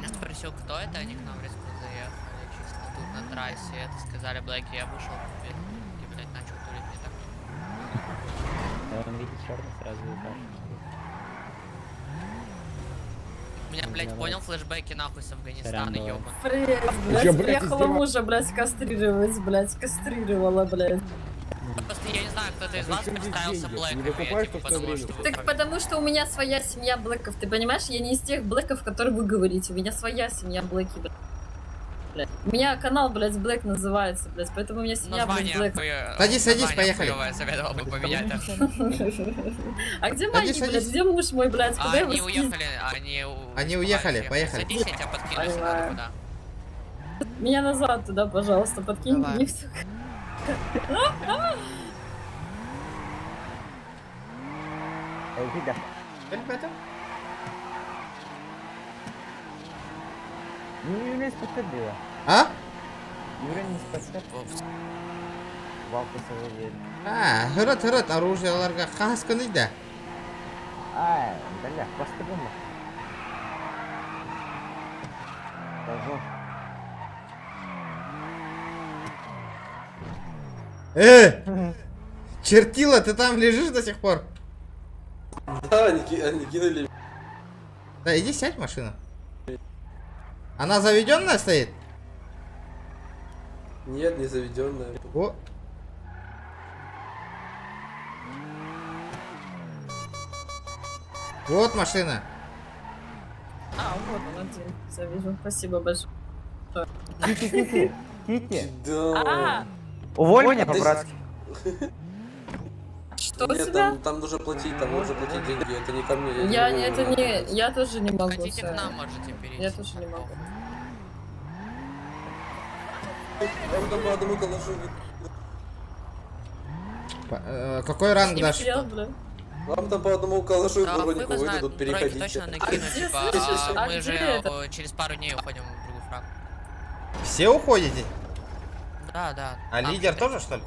Я спросил, кто это, они к нам в Респу заехали, чисто тут на трассе. Это сказали Блэки, я вышел, и, блядь, начал тулить не так. Когда он видит черный, сразу ебашит. У меня, блядь, понял флешбеки нахуй с Афганистана, ёба. Блядь, приехала мужа, блядь, кастрировать, блядь, кастрировала, блядь. Просто я не знаю, кто-то из вас представился Блэком, я типа подумал, что вы... Так потому что у меня своя семья Блэков, ты понимаешь? Я не из тех Блэков, которые вы говорите, у меня своя семья Блэки, блядь. У меня канал, блядь, Блэк называется, блядь, поэтому у меня семья, блядь, Блэк. Садись, поехали. Советовал бы поменять. А где мои, блядь, где муж мой, блядь, куда его Они скинуть? уехали, Они уехали, поехали. Садись, я тебя подкину сюда туда. Меня назад туда, пожалуйста, подкинь мне все. Эй, вида. Не спасибо. А? Юра не спасибо. Валпасы выйдет. Hırıt оружияларга касканы да. Бля, просто бомба. Чертила, ты там лежишь до сих пор? Да, они кинули. Да, иди сядь в машину. Она заведенная стоит? Нет, не заведенная. О. Вот машина. Вот он один, завижу. Спасибо большое. Кити. Да. Уволь меня по-братски. Что Нет, тебя? там нужно платить деньги, это не ко мне. Я тоже не могу. Хотите к нам, можете перейти. Я тоже не могу. Вам там по одному калашу. Какой ранг дашь? Вам там по одному калашу Да, уронику выдадут, переходите. точно накину, типа, мы же через пару дней уходим в другой фраг. Все уходите? Да. А лидер тоже, что ли?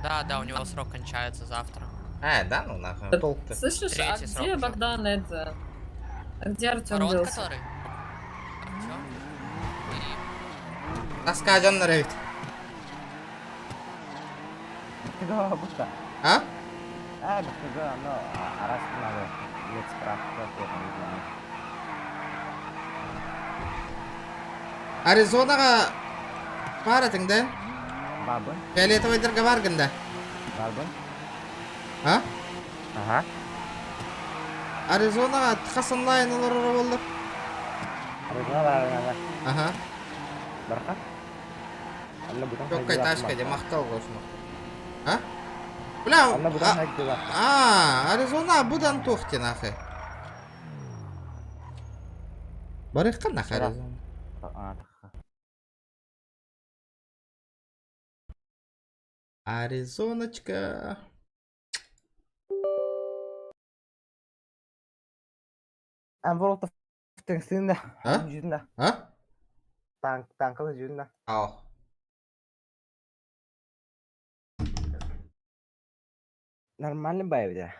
Да, у него срок кончается завтра. Да, ну нахуй, толк-то. Слышишь, а Третий срок где уже. Богдан это? А где Артем Ворот, делся? который? Артём? Раскажем на рейд. Да, будто. А? Да, но раз надо. Лет справка, Аризонаға баратың да? Бабы. Фиолетовыйдарға баргын да? Бабы. А? Ага. Аризонаға Хасан Лайн олар болды. Аризона баргын. Ага. Барқа? Жоқ қайташқа де мақтал қосма. А? Бля, Аризона бұдан тоқты нахы. Барыққа нахы Аризона. Аризоночка. World of Tanks yüzünde. Ha? Yüzünde. Ha? Tankın yüzünde. Al. Нормальный бай, бля.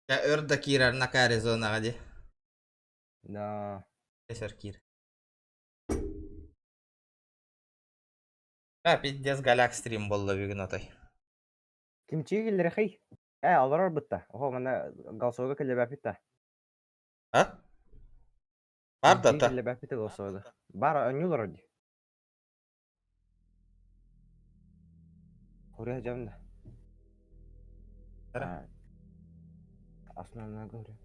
Я örda kirer nakari zona di. Да. Эсер кир. А, пиздец галяк стрим болду бүгүн отой. Кимчи келер хей. Алар бутта. Ого мана галсоога келе бапита. А? Бар да та. Келе бапита галсоога. Бар нюлар ди. Хоря жамда. Основная говорю.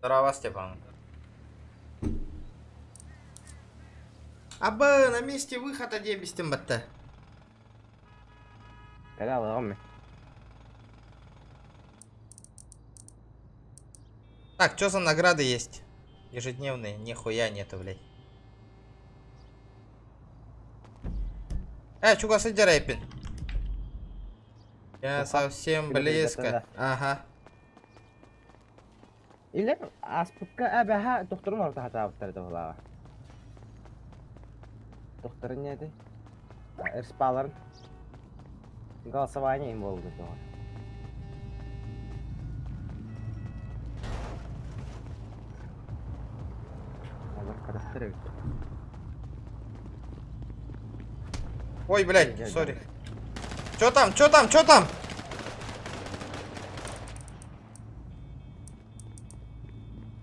Здорово, Степан. Абы, на месте выхода дебистим батта. Когда ламы. Так, что за награды есть? Ежедневные, нихуя нету, блядь. Чуга, сиди рэпин. Я совсем близко. Ага. Или аспыкка абаха докторун орта хатаптар да була. Доктор не ди? Эрспалар. Голосование им болду то. Ой, блядь, сори. Чё там, чё там, чё там?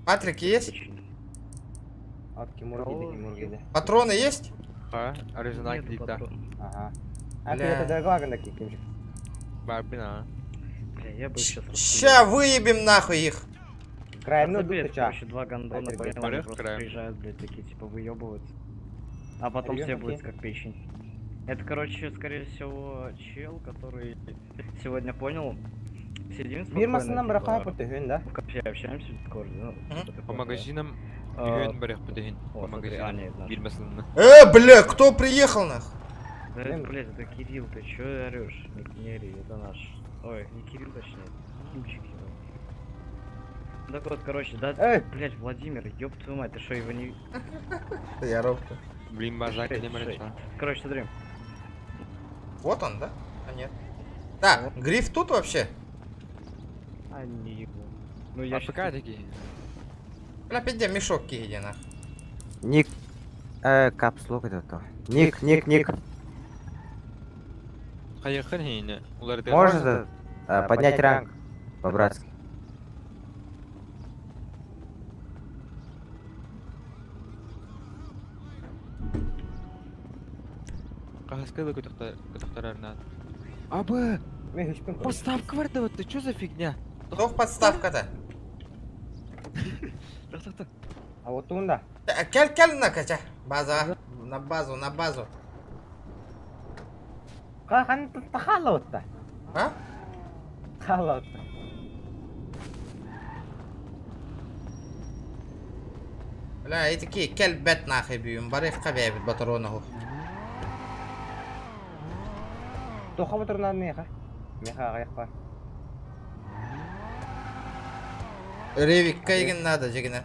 Патрик есть? Патроны есть? Оригинал клипта. Ага. Бля. Это дорого кикимчик. Бабина. Я бы сейчас. Ща выебем нахуй их. Краем, ну тут короче, два гандона, поэтому они просто приезжают, блядь, такие, типа, выебываются. А потом все будет как печень. Это, короче, скорее всего, чел, который сегодня понял. Сидим спокойно, типа, в кафе общаемся в Дискорде, ну, По магазинам по магазинам. Бля, кто приехал нахуй? Да это, блядь, это Кирилл, ты чё орёшь? Не ори, это наш. Ой, не Кирилл, точнее, Кимчик его. Так вот, короче, да, блядь, Владимир, ёб твою мать, ты шо, его не... Я робко. Блин, базак, не Короче, смотри. Вот он, да? А нет. Так, гриф тут вообще? Они его. Ну я пока такие. Бля, пиздец, мешок иди нахуй. Ник. Капслок это то. Ник. Можно поднять ранг по-братски. Абы! Подставка варда, ты чё за фигня? Кто подставка-то? А вот тунда. Кель на кача. База. На базу. Хан тахалотта. А? Халотта. Бля, эти такие кельбет нахуй бьем. Барих кабябит батаронаху. Тоха батарона меха. Меха гайха. Ревик кайген надо, жегіне.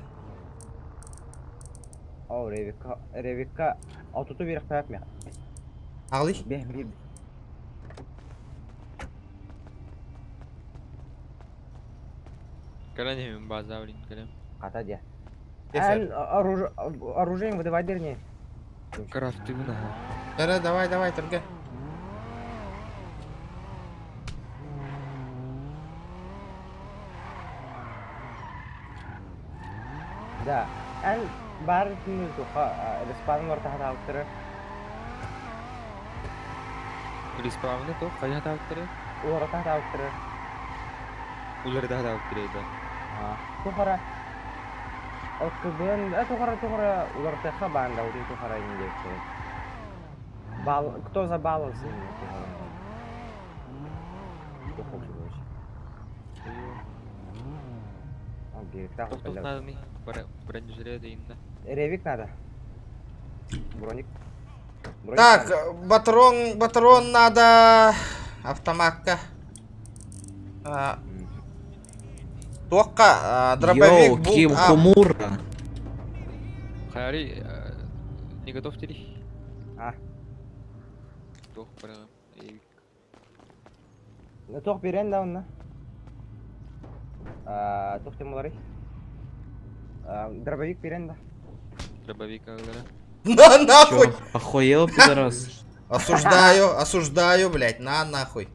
О, Ревикка аутоту беріп таяп меха. Ағли? Бе. Калянем база, блин, калям. Ката де. Оружием выдавай дерни. Крафты вына. Давай, торга. Да. бар түнү туха респаун орта хатаптыры. Респаунды то кайда таптыры? Орта хатаптыры. Уларда таптыры да. Тухара. Откубен, тухара уларта хабанда урин тухара индексе. Бал, кто за балл за Тоқтық надо не? Бронежиреді инда. Ревик надо. Броник. Так, патрон надо. Автоматка. Тоққа дробовик был. Ким Хумура. Хари, не готов теперь? Тоқ бара. Тоқ берен да онна. Тоқ темулары. Дробовик берен да. Дробовик ағылары. На нахуй! Охуел, пидорас. Осуждаю, блядь, на нахуй.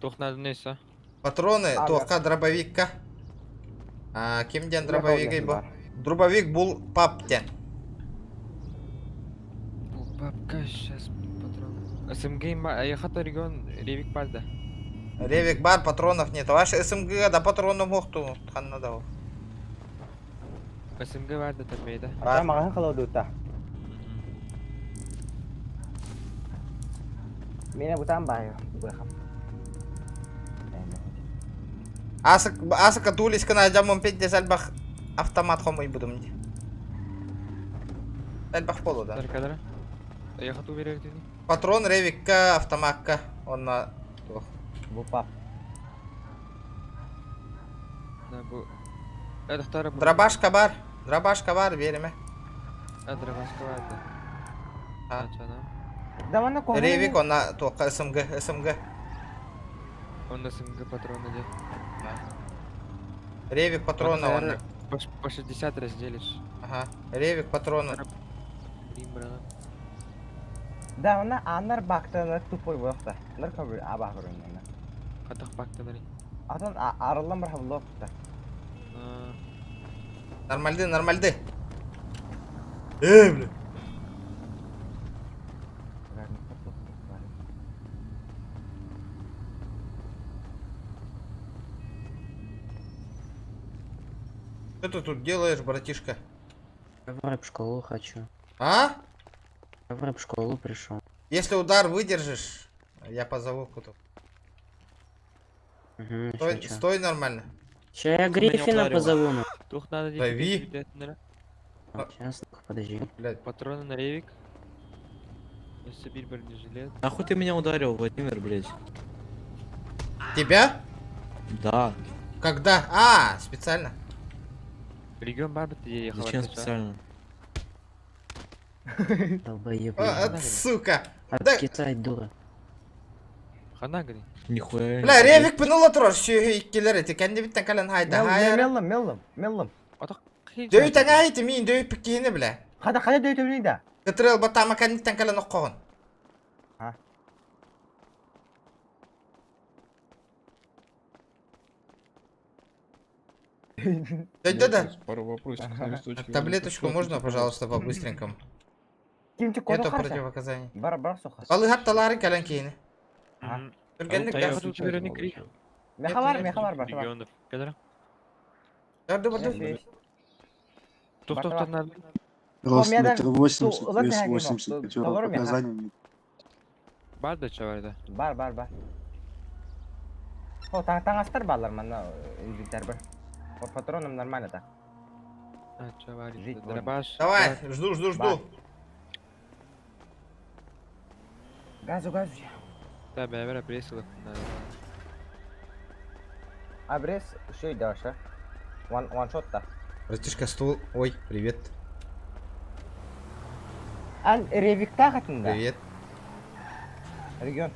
Тоқ надо несі? Патроны, тоққа дробовикка. Кимден дробовик был? Дробовик был паптен. Папка, сейчас патрон. СМГ, я хата регион, ревик бар да. Ревик бар, патронов нет. Ваш СМГ, да патронов мохту. Ханна дау. СМГ бар да тапейда. Маған қалау дута. Мені бұтан байы. Асыка тулискана жамон петте сальбах автомат хомой будем. Сальбах полу, да. Я хату берем. Патрон, ревикка, автоматка. Он на... Бупа. Это второй. Дробашка бар, вериме. Дробашка бар, да. Ревик, он на только СМГ. Он на СМГ патроны идет. Ревик патроны он. По 60 разделишь. Ага. Ревик патроны. Да, она анар бактаны тупой вақта. Нар кабы абах көрінген. Қатық бактаны. Атан арылам бір хавлоқ. Нормальды. Бля. Что ты тут делаешь, братишка? Я в рэп-школу хочу. А? Я в рэп-школу пришел. Если удар выдержишь, я позову куту. Стой нормально. Сейчас я Гриффина позову. Зови. Сейчас, подожди. Патроны на ревик. Сибирь бронежилет. Нахуй ты меня ударил, Владимир, блядь? Тебя? Да. Когда? Специально. Регион Барбет ехал. Зачем специально? Долбоеб. Сука. Откисай, дура. Хана говори. Нихуя. Бля, ревик пнула трош, келер эти, кенди биттен кален хайда. Меллым. Дөй таңа айты, мен дөй піккені, бля. Қада дөй төбілейді? Кытрыл батама кәнниттен кален оққоғын. Да. Пару вопросиков. Таблеточку можно, пожалуйста, по-быстренькому? Это противопоказание. Балыгат талары кален кейни. Түргенлік дәрс. Мехавар бар. Регионов. Кедра? Барды. Тоқтар надо. Рост метр 80, вес 80, противопоказаний. Бар да чаварда? Бар. О, таңастар балар мана үйдіктер бір. Патроном нормально так. Чавари, дробаш. Давай, жду. Газу. Да, бәрі пресілі. Абрес, шей даша. Ваншотта. Братишка, стул. Ой, привет. Ан ревикта хатында. Привет. Регион.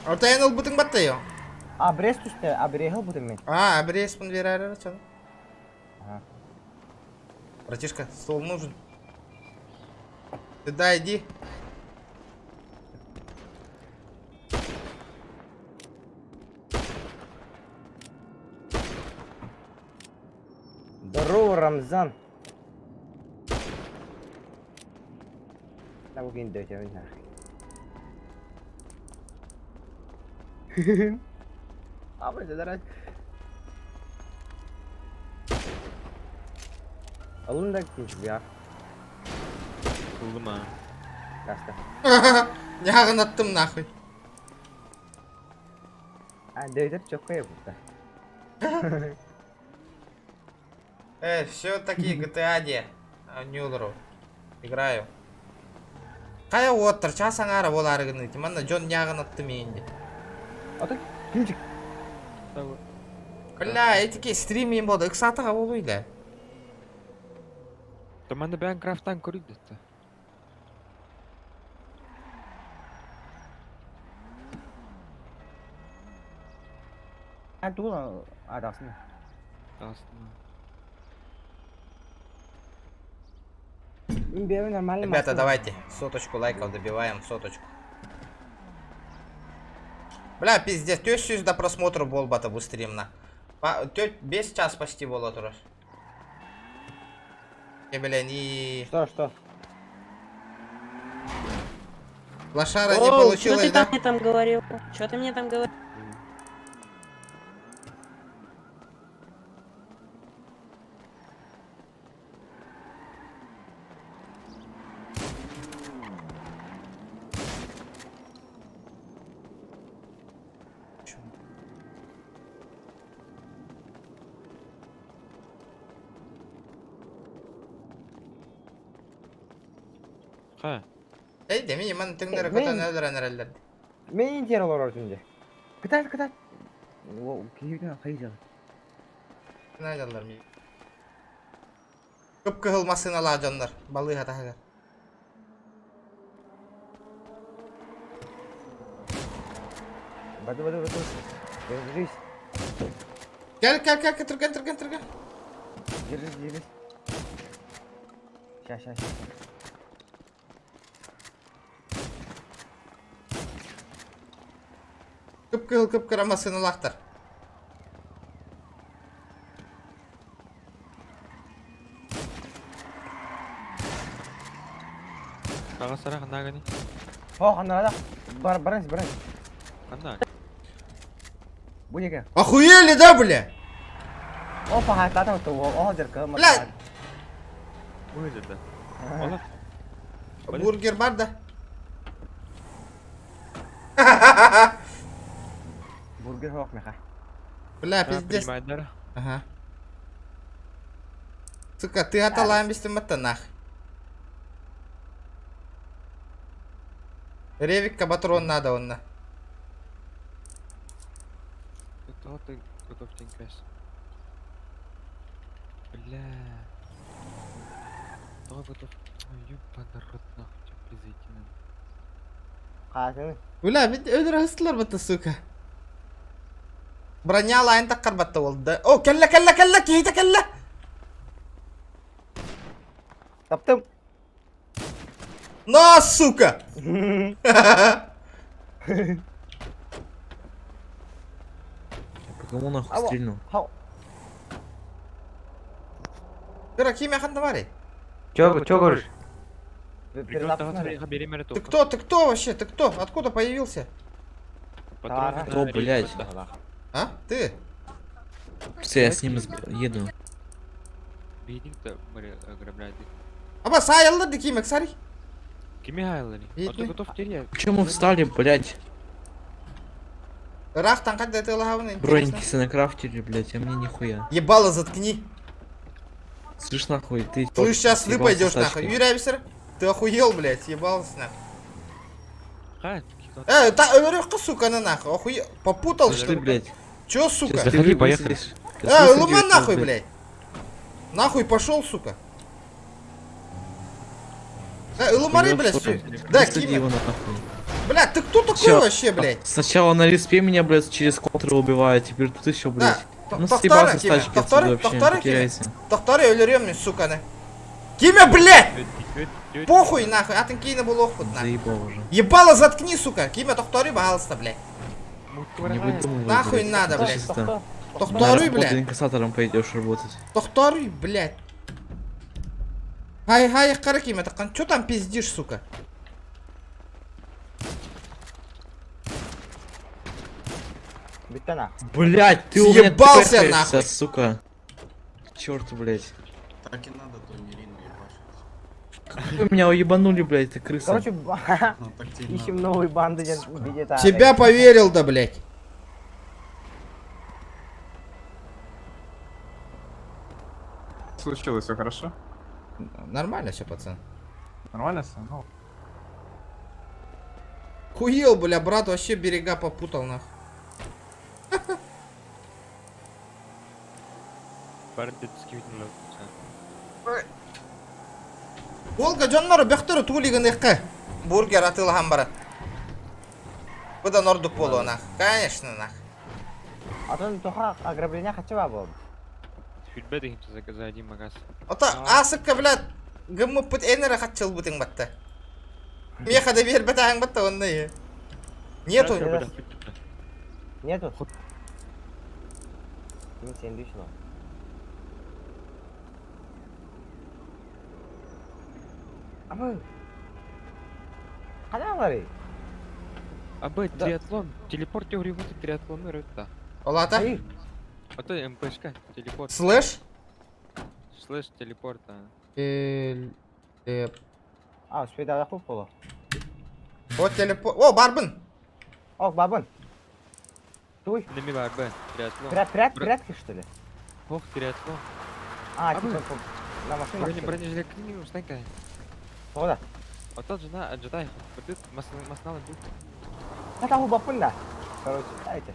Ортайын ол бұтың батты ең? Абрес түсті, абрехіл бұтың мен. Абрес бұн вер әрі чаны. Братишка, стол нужен. Ты да, иди. Здорово, Рамзан. Да, выкинь, да, тебя нахуй. А, блядь, задрать. Alın da gitmiş ya. Buldum ha. Kasta. Яғын аттым нахуй. А, дөйдіп çok koyuyor burada. Все такие GTA де. Нюлру. Играю. Қая оттыр, часаң ары бол арығыны. Манна Джон яғын аттым енді. Ата, кинчик. Бля, этики стрим ем болды. 2 саатыға болуйда. Таманда бән крафтан көрді. А, тула арасында. Ребята, давайте соточку лайков добиваем, соточку. Бля, пиздец, 400 до просмотра болбата бұл стримна. 5 час почти было тураж. Блин, и... Что? Лошара не получилось, что ты да? мне там говорил? Что ты мне там говорил? Эй, да меня ман тыңдары көтен өлдірен әрелдер. Мен тер олар ордынде. Кытат. О, кейден қайда. Найдалар мен. Көп кығыл масыналар жандар, балы хатағар. Бады. Держись. Кел, тұрған. Держись. Ща. Көп қырамасыны лақтыр. Аға сара қанда ғани? О, қанда бараңыз. Қанда? Бұл неге? Охуели, да, бля? Опа, хататың тұғы, оғызыр қылмыр. Бля! Өлі да. Бургер бар да. Бургер хоқ меха. Бля, пиздец. Принимайдар. Ага. Сука, ты аталаем без темата нахуй. Ревик патрон надо он. Кто ты готов тенькась? Бля. Кто готов? Ёбаный рот нахуй, тебя призайти надо. Қасың? Бля, бит өдір астылар бата, сука. Броня лайн таққар бата болды. О, келла, кейті келла. Таптым. На, сука! По кому нахуй стрельнул? Кыра, кимя ханда бари? Чё говоришь? Ты кто вообще? Ты кто? Откуда появился? Кто, блядь? А? Ты? Все, я с ним еду. Аба, сайылды ди кимек, сари? Почему встали, блядь? Рафтан когда ты лагавный? Броньки накрафтили, блядь, а мне нихуя. Ебало заткни. Слышь, нахуй, ты... Слышь, сейчас ты пойдешь нахуй. Юрий Абисер, ты охуел, блядь, ебался нахуй. Өлөрөк, сука, на нахуй, охуел. Попутал, что ли? Блядь. Чё, сука? Заходи, поехали. Луман нахуй, блядь. Нахуй пошел, сука. Лумари, блядь, все. Да, Кима. Блядь, ты кто такой вообще, блядь? Сначала на респе меня, блядь, через контры убивает, теперь тут еще, блядь. Ну, съебался с тачки отсюда вообще, не теряйся. Тоқтары өлөрем мен, сука, не. Кимя, блядь! Похуй нахуй, атын кейна был охуд нахуй. Ебало заткни, сука. Кимя, тохтори, пожалуйста, блядь. Нахуй надо, блядь. Тохтори, блядь. Инкассатором пойдешь работать. Тохтори, блядь. Хай, кара Кимя, чё там пиздишь, сука? Блять, ты съебался, у меня нахуй. сука. Черт, блять. Так и надо, то Ирину ебашить. Вы меня уебанули, блять, ты крыса. Короче, ищем новые банды где-то. Тебя поверил, да, блядь. Случилось, все хорошо? Нормально все, пацан. Нормально все? Ну. Хуел, бля, брат вообще берега попутал, нахуй. Волга жоннор бөхтөрү туулигин ыкка. Бургер атылган бара. Бу да нордук болу нах. Конечно, нах. Атын тоха ограбление хачева бол. Судьба дегенче заказать один магаз. Ата асыкка, блядь, гымып бут энера хачыл бутың батта. Меха да бер батаң батта ондай. Нету. Нету. Ким сен дейсің ол? Абы. Қада алары? Абы, триатлон. Телепорт теорию вот триатлон это. Олата? А то МПшка, телепорт. Слэш? Слэш телепорта. А, успейді аяқ болып болу. Вот телепорт. О, барбын. О, барбын. Туй. Нами барбы, триатлон. Прятки, что ли? Ох, триатлон. А, типа, на машине. Бронежилет не устайка. Ода. А тот жена, отжитай. Вот это маснала тут. Это у бапында. Короче, дайте.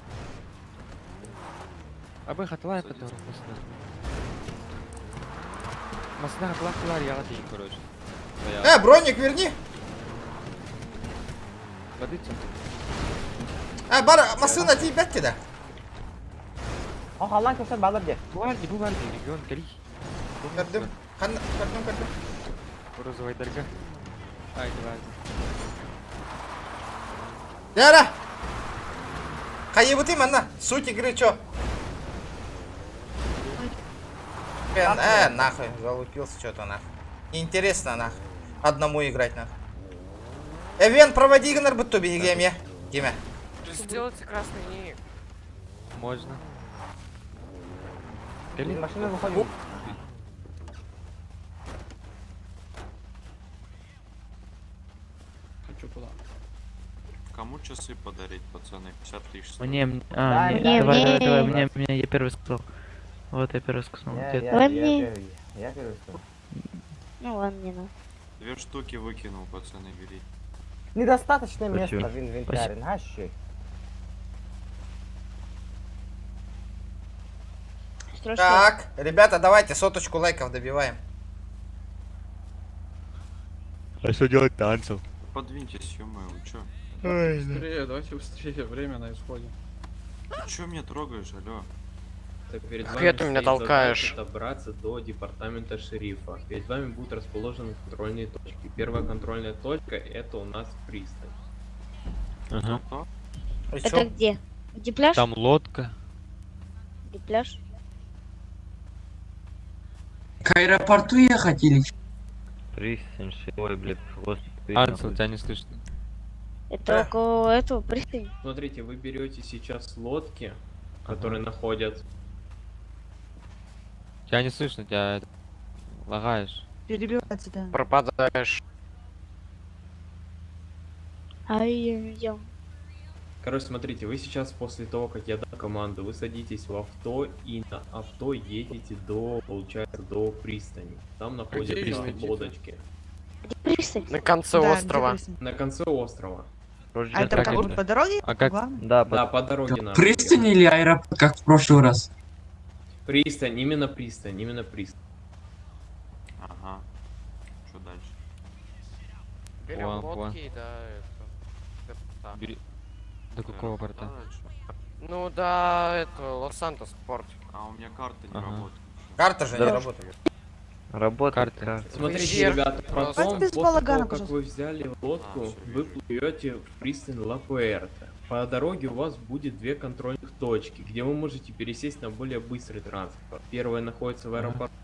Абы хатлай, который масна хатлай, хатлай, я латин, короче. Броник верни. Водиться. Бара, машина тебе 5 кида. О, халан көсен балыр де. Буарди, регион, кали. Кардым. Кардым. Розовая дорога. Ай, давай. Яра! Кайыбыты манна, суть игры чё? Нахуй, залупился что-то нахуй. Неинтересно нахуй. Одному играть нахуй. Эвен, проводи игнор будто бы геме. Геме. Сделайте красный ник. Можно. Из машины выходим. Хочу куда? Кому часы подарить, пацаны? 50 тысяч. Мне, давай, мне, я первый сказал. Вот я первый сказал. Я первый сказал. Ну ладно, не надо. 2 штуки выкинул, пацаны, бери. Недостаточно места в инвентаре, нащи. Так, ребята, давайте соточку лайков добиваем. А что делать танцев? Подвиньтесь, ё-моё, вы чё? Быстрее, давайте быстрее, время на исходе. Ты чё меня трогаешь, алё? Хуя ты меня толкаешь? Добраться до департамента шерифа. Перед вами будут расположены контрольные точки. Первая контрольная точка — это у нас пристань. Ага. Это где? Где пляж? Там лодка. Где пляж? К аэропорту ехать или? Пристань, ой, блядь, Ансел, тебя не слышно. Это около этого пристани. Смотрите, вы берете сейчас лодки, которые находят. Тебя не слышно, тебя лагаешь. Перебивается, да. Пропадаешь. Ай-яй-яй. Короче, смотрите, вы сейчас после того, как я дам команду, вы садитесь в авто и на авто едете до, получается, до пристани. Там находятся лодочки. Где пристань? На конце острова. На конце острова. А это как по дороге? А как? Да, по дороге надо. Пристань или аэропорт, как в прошлый раз? Пристань, именно пристань, именно пристань. Ага. Что дальше? Берем Вон, лодки, да, это... Бери. До какого порта? Ну да, это Лос-Сантос порт. А у меня карта не работает. Карта же не работает. Работает. Смотрите, ребята, потом, без после балагана, того, как вы взяли лодку, вы плывете в пристань Ла-Пуэрто. По дороге у вас будет 2 контрольных точки, где вы можете пересесть на более быстрый транспорт. Первая находится в аэропорту.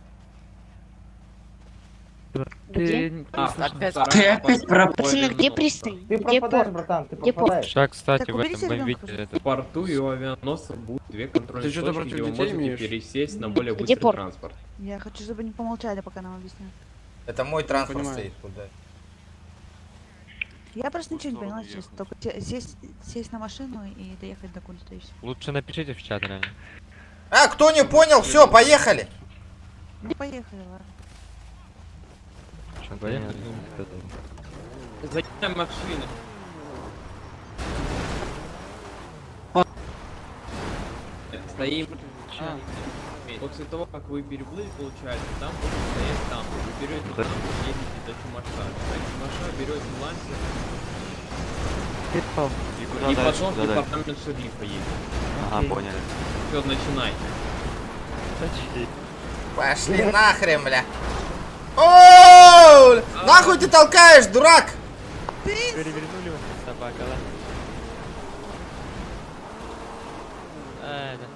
Ты опять пропал. Где пристань? Ты Где пропадаешь, порт? братан, ты Где пропадаешь. порт? Сейчас, кстати, Так, в уберите этом ребенка, бомбите В порту и у авианосца будут 2 контрольных что-то точки, против где вы детей можете имеешь? пересесть на более Где быстрый порт? транспорт. Я хочу, чтобы они помолчали, пока нам объясняют. Это мой транспорт понимаю. стоит. Куда? Я просто ничего не поняла, честно. Только сесть на машину и доехать до куда-то и все. Лучше напишите в чат, реально. А, кто не понял, все, поехали. Ну, поехали, ладно. Что, поехали? Закинем машины. Стоим. После того, как вы переплыли, получается, там будет стоять там. Вы берете там, едете до Чумаша. На Чумаша берете лансер. И потом в департамент шерифа едете. Ага, поняли. Все, начинайте. Пошли нахрен, бля. О, нахуй ты толкаешь, дурак? Перевернули вас, собака, да? Это.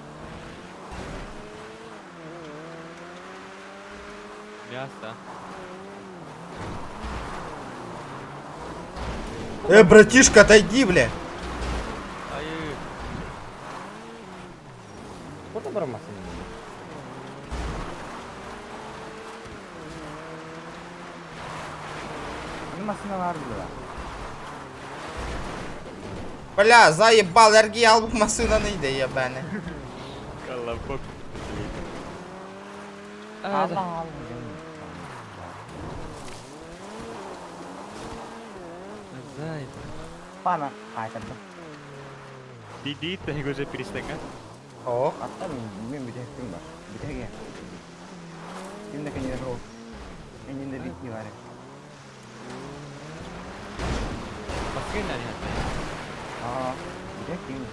Мясо. Братишка, отойди, бля. Вот это бормаса. Машина аргила. Бля, заебал, ярги албу машина не йде, ебане. Колобок. Пана, это. Дидит, я уже перестакан. О. А там мим битэх тим бар. Битэхэ. Тим да кэнэ роо. Энэ нэ бит не варэ. Паскын на нет. Битэх тим.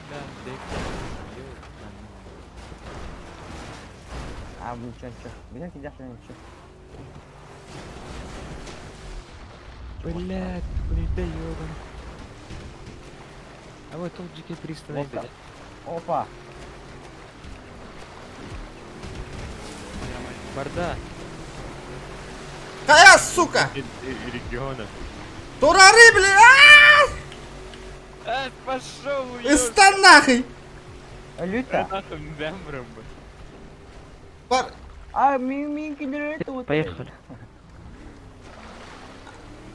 Да, дек. Чё. Битэх идёт чё. Блять, хуй да ёбан. А вот тут GK 300 найдет. Опа. Борда. Какая сука? Региона. Турары, бля! Пошел, Иста нахуй! Люта. Нахуй бэмбром. Поехали.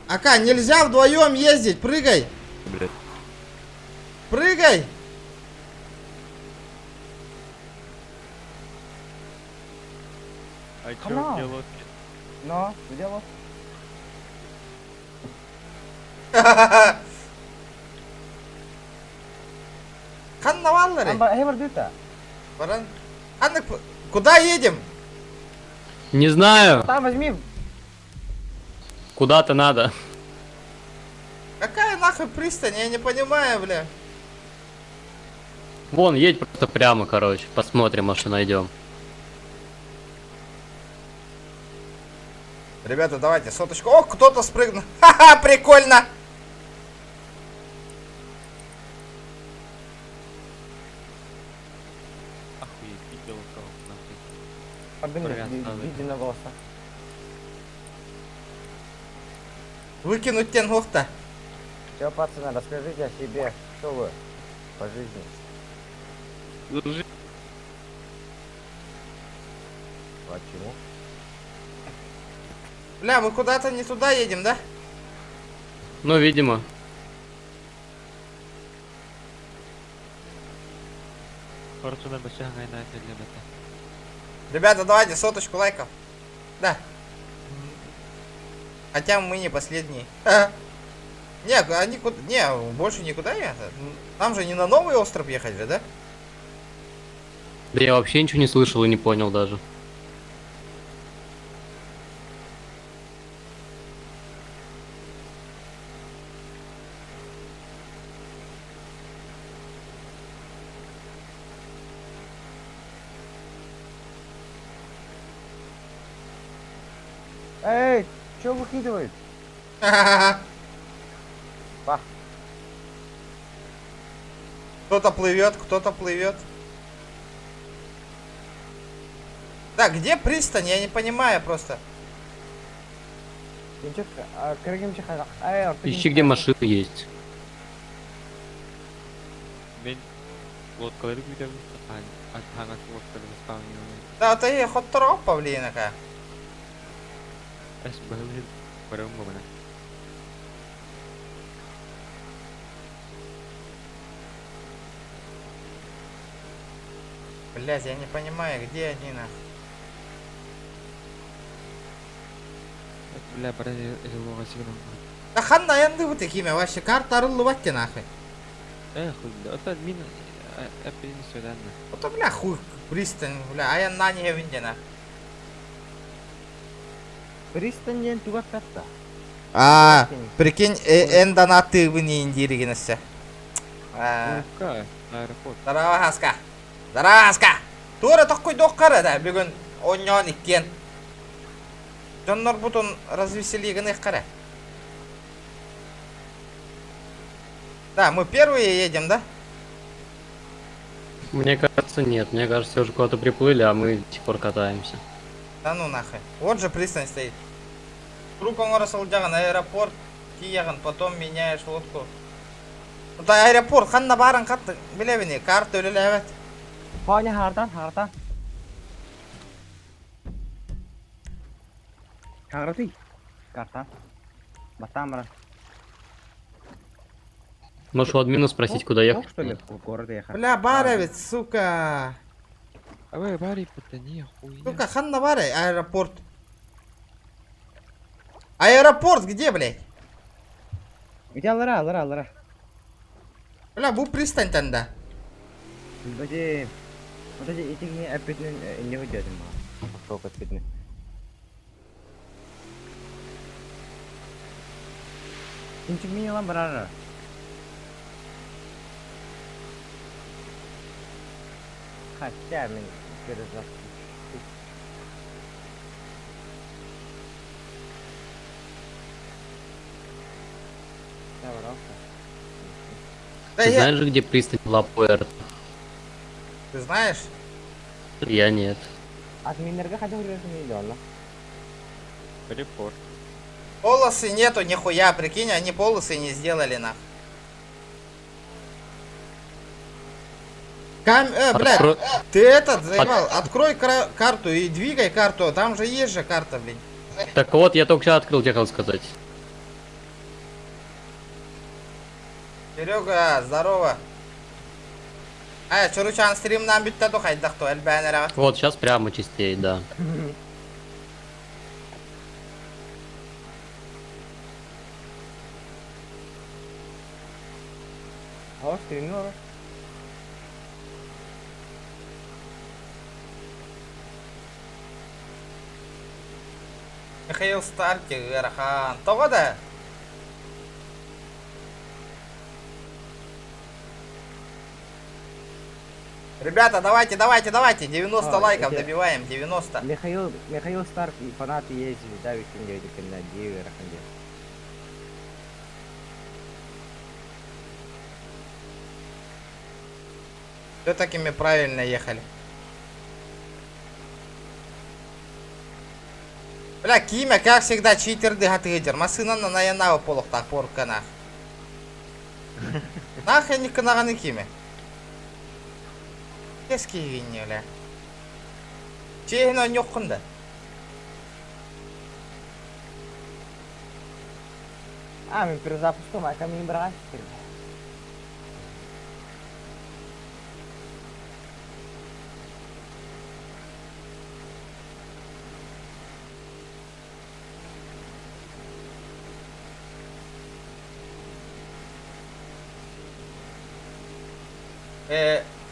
Ака, нельзя вдвоем ездить, прыгай! Блять. Прыгай! А чё где лодки? Но, где лодки? Ханна валлари. Баран. Ханна, куда едем? Не знаю. Там возьми. Куда-то надо. Какая нахуй пристань? Я не понимаю, бля. Вон, едь просто прямо, короче. Посмотрим, может, найдем. Ребята, давайте соточку. О, кто-то спрыгнул. Ха-ха, прикольно. Охуеть, видел кого нахуй. Иди на голоса. Выкинуть тенгофта. Все, пацаны, расскажите о себе, что вы по жизни. Почему? Бля, мы куда-то не туда едем, да? Ну, видимо. Фортуна бачага на это. Ребята, давайте соточку лайков. Да. Хотя мы не последние. Не, они не, больше никуда нет. Нам же не на новый остров ехать же, да? Да я вообще ничего не слышал и не понял даже. Эй, что выкидывает? Кто-то плывет, кто-то плывет. Да, где пристань? Я не понимаю просто. Ищи, где машины есть. Да, это я ход тропа, блин, какая. Блять, я не понимаю, где они нахуй. Бля, брат, лова сигнал. Да ханна янды вот такими, вообще карта арылыватти нахуй. Хуй, это мин... Опять сюда. Вот, бля, хуй, пристань, бля, а я на не виндена. Пристань туга пятта. Прикинь, эндонаты вы не индиригенесе. Аэропорт. Здорово, Хаска. Здорово, Хаска. Тура такой доккара, да, бүгін оньон иккен. Жоннор бутун развеселигін иккара. Да, мы первые едем, да? Мне кажется, нет. Мне кажется, уже куда-то приплыли, а мы до сих пор катаемся. Да ну нахуй. Вот же пристань стоит. Трупом расалдяган, аэропорт, кияган, потом меняешь лодку. Вот аэропорт, ханна баран катты, билебини, карта өлелебет. Поня хардан. Харды. Карта. Батамра. Можешь у админа спросить, куда ехать? Что ли, в городе ехать? Бля, баровец, сука. А вы бари, это не хуйня. Сука, ханна барай, аэропорт. Аэропорт где, блядь? Где лара? Бля, бу пристань танда. Подожди, эти опять не уйдет, сколько опять. Инчик меня ламбрара. Хотя мне перезапуск. Ты знаешь, где пристань Ла-Пуэрто? Ты знаешь? Я нет. От Минерга хотел миллиона. Репорт. Полосы нету нихуя, прикинь, они полосы не сделали нахуй. Блядь, ты этот заебал, открой карту и двигай карту, там же есть же карта, блин. Так вот, я только что открыл, хотел сказать. Серега, здорово. Чуручан стрим нам битта тухайдах то эльбанера. Вот, сейчас прямо чистей, да. А стрим, Михаил Старки, Верхан. Того да? Ребята, давайте, 90 лайков добиваем, 90. Михаил Старк и фанаты есть, да, ведь он говорит, на диверах. Все-таки мы правильно ехали. Бля, Кимя, как всегда, читер дыгатыгер. Масынанна на янава полухтак порканах. Нахуй не канаганы Кимя. Keski винни, бля. Чейн он ёккында. Мы перезапуском, а камень брать.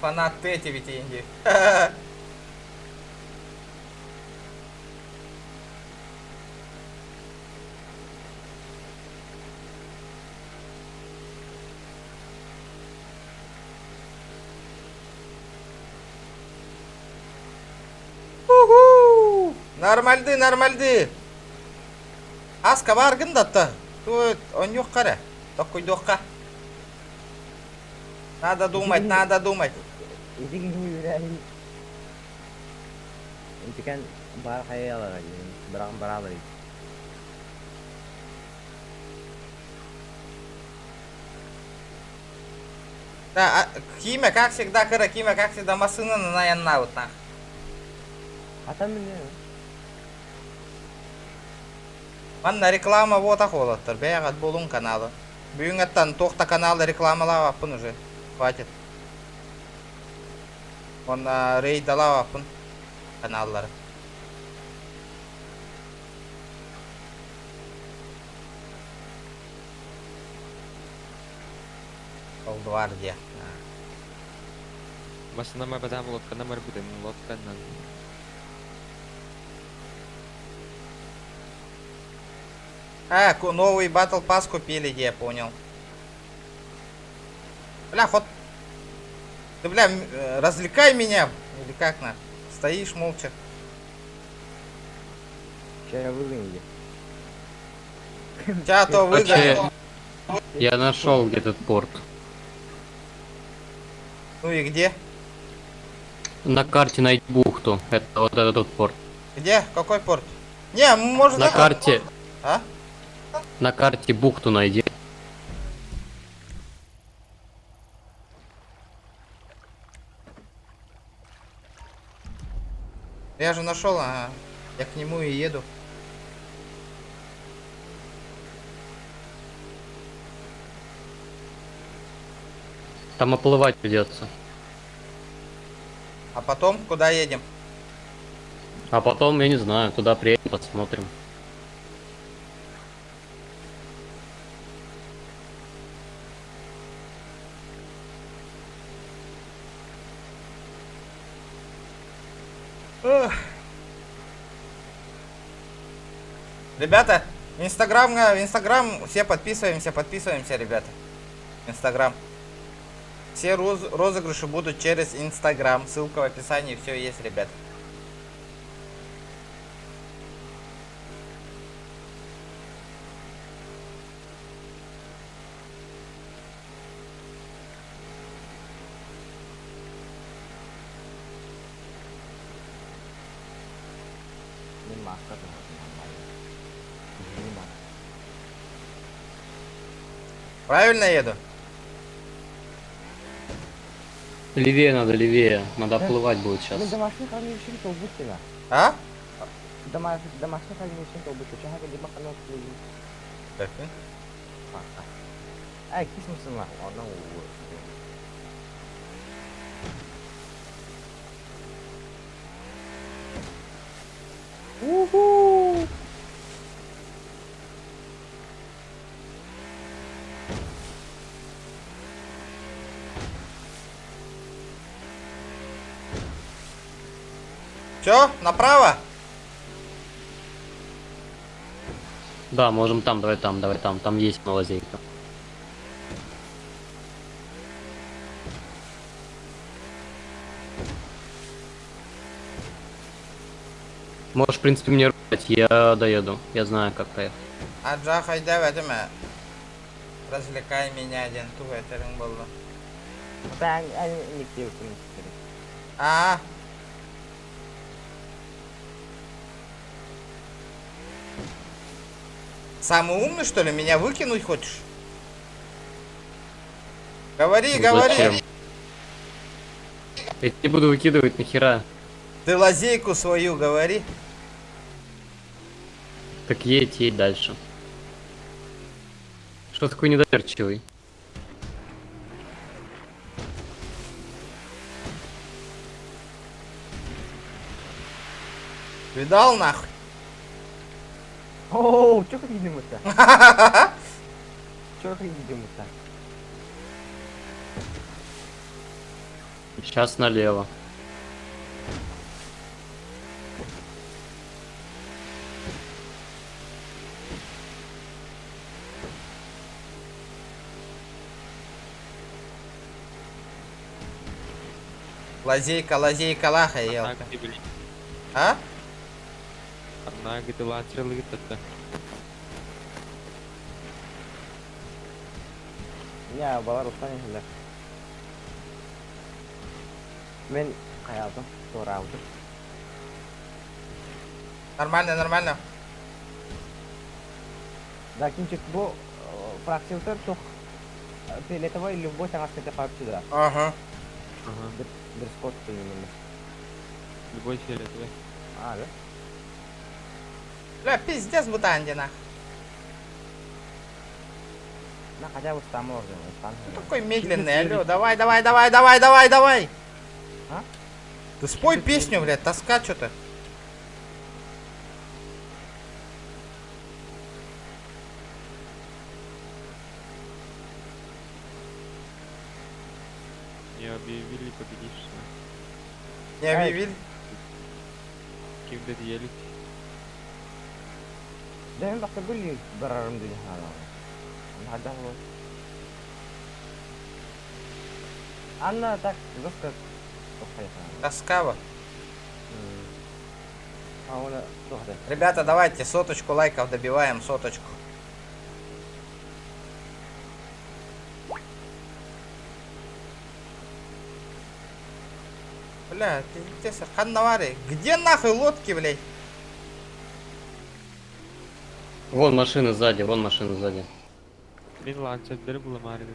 Фанаты эти ведь инди. Нормальды. Аска баргын да-то. Тут он yok кара. Такой дохка. Надо думать, надо думать. Иди гүйләй. Интекән бар хаялар, барабар. Да, Кима, как всегда, Кима, как всегда, машина на янна вот так. А там не. Манна реклама вот ахолаттар. Бәягат болун каналы. Бүгін аттан тоқта каналы рекламалап аппын уже. Хватит. Он рейдалап аппын каналлары. Гвардия. Машинама бадам лодканы бар будем, лодканы. Новый Battle Pass купили, я понял. Бля, ход. Ты, бля, развлекай меня. Или как на? Стоишь молча. Сейчас выгонили. Тебя то выгонил. Я нашел где-то порт. Ну и где? На карте найти бухту. Это вот этот порт. Где? Какой порт? Не, может... На карте... А? На карте бухту найди. Я же нашел, ага. Я к нему и еду. Там оплывать придется. А потом куда едем? А потом, я не знаю, туда приедем, посмотрим. Ребята, Инстаграм, все подписываемся, ребята. Инстаграм. Все розыгрыши будут через Инстаграм. Ссылка в описании, все есть, ребят. Правильно еду? Левее надо, левее. Надо оплывать будет сейчас. Домашних огневщиков толбутина. А? Домашних огневщиков толбутина. Чего ты демаха нос плюю? Так. Ай, кисмусы на. Ладно, уху. Все, направо? Да, можем там, давай там, давай там. Там есть лазейка. Можешь, в принципе, мне рубать, я доеду. Я знаю, как проехать. Аджа хайда в этом. Развлекай меня, один ту это было. Да, не пил, в принципе. А. Самый умный, что ли? Меня выкинуть хочешь? Говори, говори. Зачем? Я не буду выкидывать, нахера. Ты лазейку свою говори. Так едь дальше. Что такой недоверчивый? Видал нахуй? Оу, чё как едем-то? Чё как едем-то? Сейчас налево. Лазейка, лазейка, лаха, елка. А? Одна где лазер летит. Не, Беларусьтан келер. Мен каялдым, туура алдым. Нормально, нормально. Да, кинчик, бу фракциялар тох фиолетовый любой таңас кете калып сюда. Ага. Бир скот именно. Любой фиолетовый. А, да? Бля, пиздец бутанди нах. На, хотя бы там можно. Какой медленный, алло, давай, давай, давай, давай, давай, давай. А? Ты спой песню, блядь, тоска что-то. Не объявили победившего. Не объявили? Кимдер елик. Да, мен бақта были барарым деген хана. Надо было. Анна так, жестко. Тоскава. А он тоже. Ребята, давайте соточку лайков добиваем, соточку. Бля, пиздец, Ханнавари. Где нахуй лодки, блядь? Вон машина сзади, вон машина сзади. Мен ланчетleri bulamadım.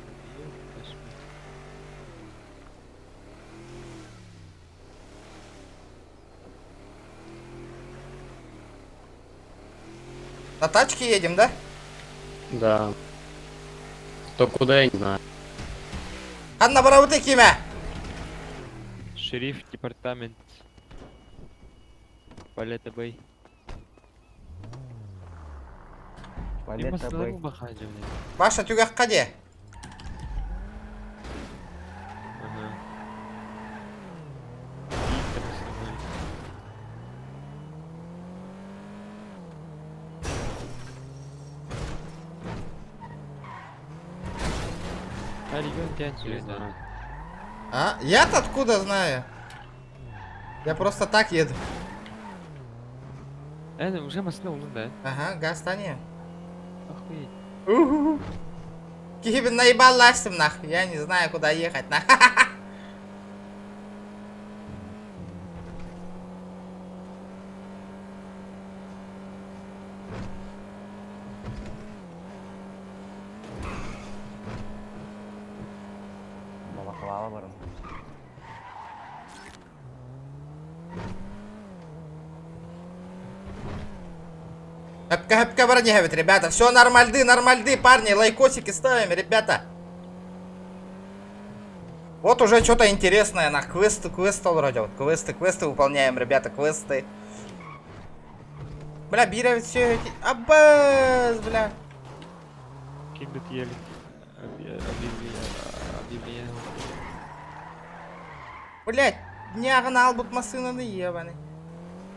На тачке едем, да? Да. То куда, я не знаю. Ханна барабыты киме? Шериф департамент. Палета Бэй. Палета Бэй. Баша тюгаққа де. А? Я-то откуда знаю? Я просто так еду. Уже машина уже, да? Ага, газ тане. Охуеть. Кибин наебал ластим нахуй. Я не знаю, куда ехать нахуй. Балаклава барым. Хэпка броневит, ребята. Все нормальды, парни. Лайкосики ставим, ребята. Вот уже что-то интересное на квесты вроде. Вот квесты выполняем, ребята, квесты. Бля, бира ведь все эти... Абаз, бля. Кибет елик. Объявление. Блять, не огнал бы машины ебаный.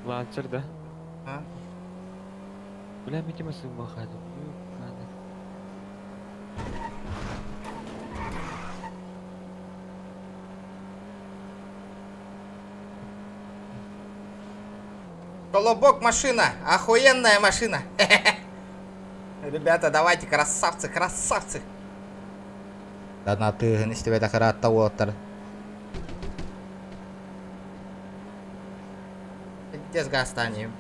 Ланчер, да? А? Бля, мне машину махать. Колобок машина, охуенная машина. Ребята, давайте, красавцы, красавцы. Да на ты, не с тебя так рад того. Где с гастанием?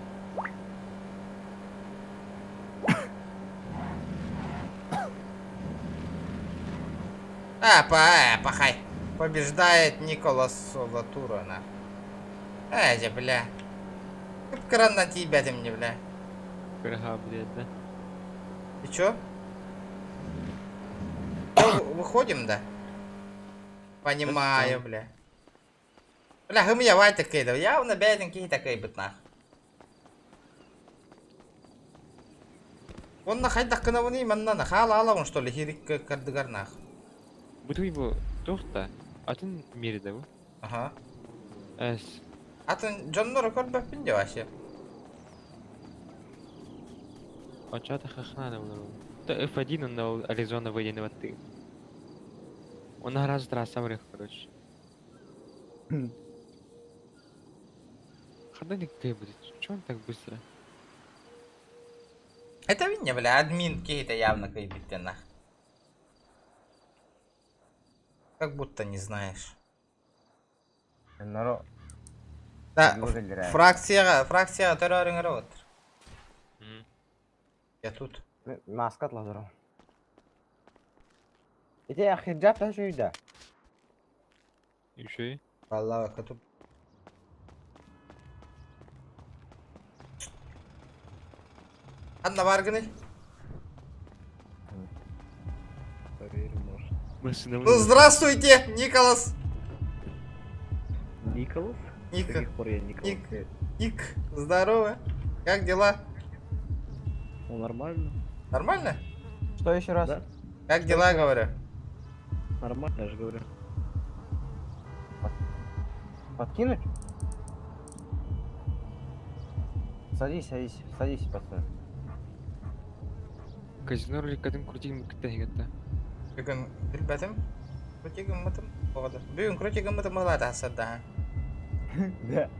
Пахай. Побеждает Николас Латурана. Бля. Кран на тебя ты мне, бля. Пирога, блядь, да? И чё? Выходим, да? Понимаю, бля. Бля, гымьявай такой, да. Явно бедненький такой быть нах. Он нахай так на вон именно нахала, он что ли, хирик кардыгар нах. Буду его торта, а ты мире, да? Ага. Эс. А ты Джон рекорд бапинде вообще? А чё ты хахнана был? То F1 он на Аризона военного ты. Он на раз самых, короче. Хода не будет. Чё он так быстро? Это видно, бля, админ какие-то явно кайбите нах. Как будто не знаешь. Народ. Да, фракция терроринга рот. Я тут. Маска ладро. إنت يا أخي جابتها شو ده؟ Еще? والله كتب. Анна Варганы. Ну, здравствуйте, Николас. Николас? Ник. До сих пор я Николас. Ник, здорово. Как дела? Ну, нормально. Нормально? Что еще раз? Да. Как дела, говорю? Нормально, я же говорю. Подкинуть? Садись, пацан. Казино ролик кадым крутим кітті. Бүгін білбәдім. Крутигім мұтым болды. Бүгін крутигім мұтым болады асырда. Да.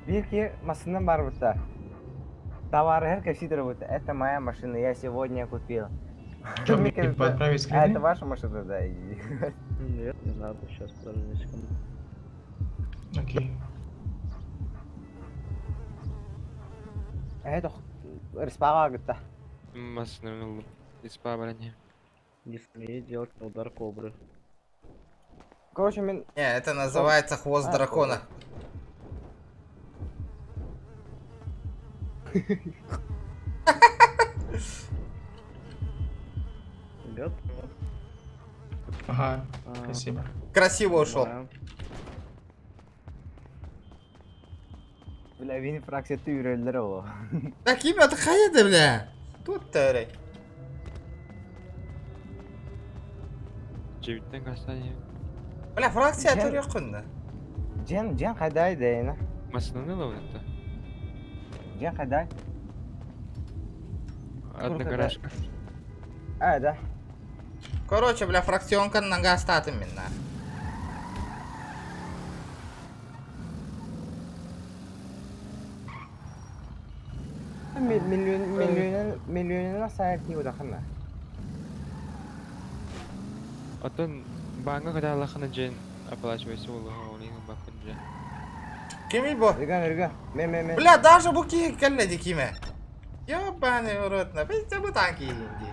Вики, машина бар вот товары herkes вот. Это моя машина, я сегодня купил. Это ваша машина, да? Нет, не надо, сейчас подожди секунду. Окей. Это респага где-то. Массный исправление. Не смей делать удар кобры. Короче, Не, это называется хвост дракона. Готово. Ага, спасибо. Красиво ушел. Бля, вини фракция ты юрелдер. Так, имя-то хайда, бля. Тут терей. 9'ten kaçtaydı? Бля, фракция түрі құнды. Джен қайдай дейін? Массаны ловит-то? Джен қайдай? Одна гаражка. Да. Короче, бля, фракционка нога статым именно. Миллионына саяр не удахана. Отон банга когда Аллахана джен оплачивается улы, он их бакун джен. Кими бо? Рига. Мен. Бля, даже буки калледи киме. Ёбаный урод, на пизде бутанки инди.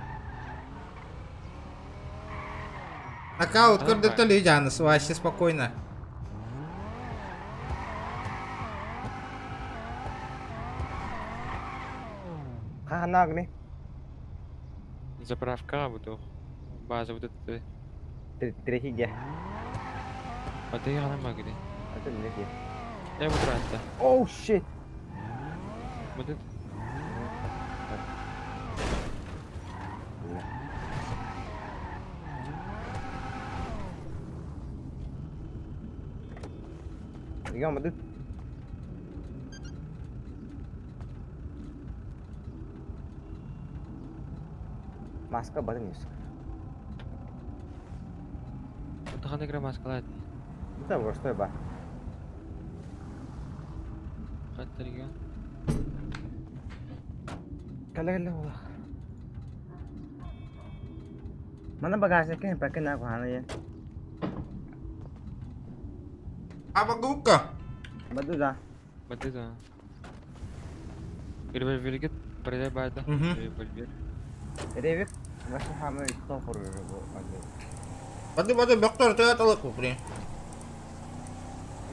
Нокаут, көрдікті лүйдяныз, вообще спокойно. Нагни. Заправка буду. База вот это. Третий где? А ты я на магне. Это где? Я буду рад. Оу, щит. Вот это. Идем, иди. Маска бадыныз. Қандай грамм маскалады? Это вот что ба. Қатырға. Кәлі ола. Mana bagajnya kan pakai nak mana ya? Apa buka? Betul dah. Револьвер гет, продай байда. Револьвер. Ревик, masih hamil stopper Badu dokter tuh atau aku pri.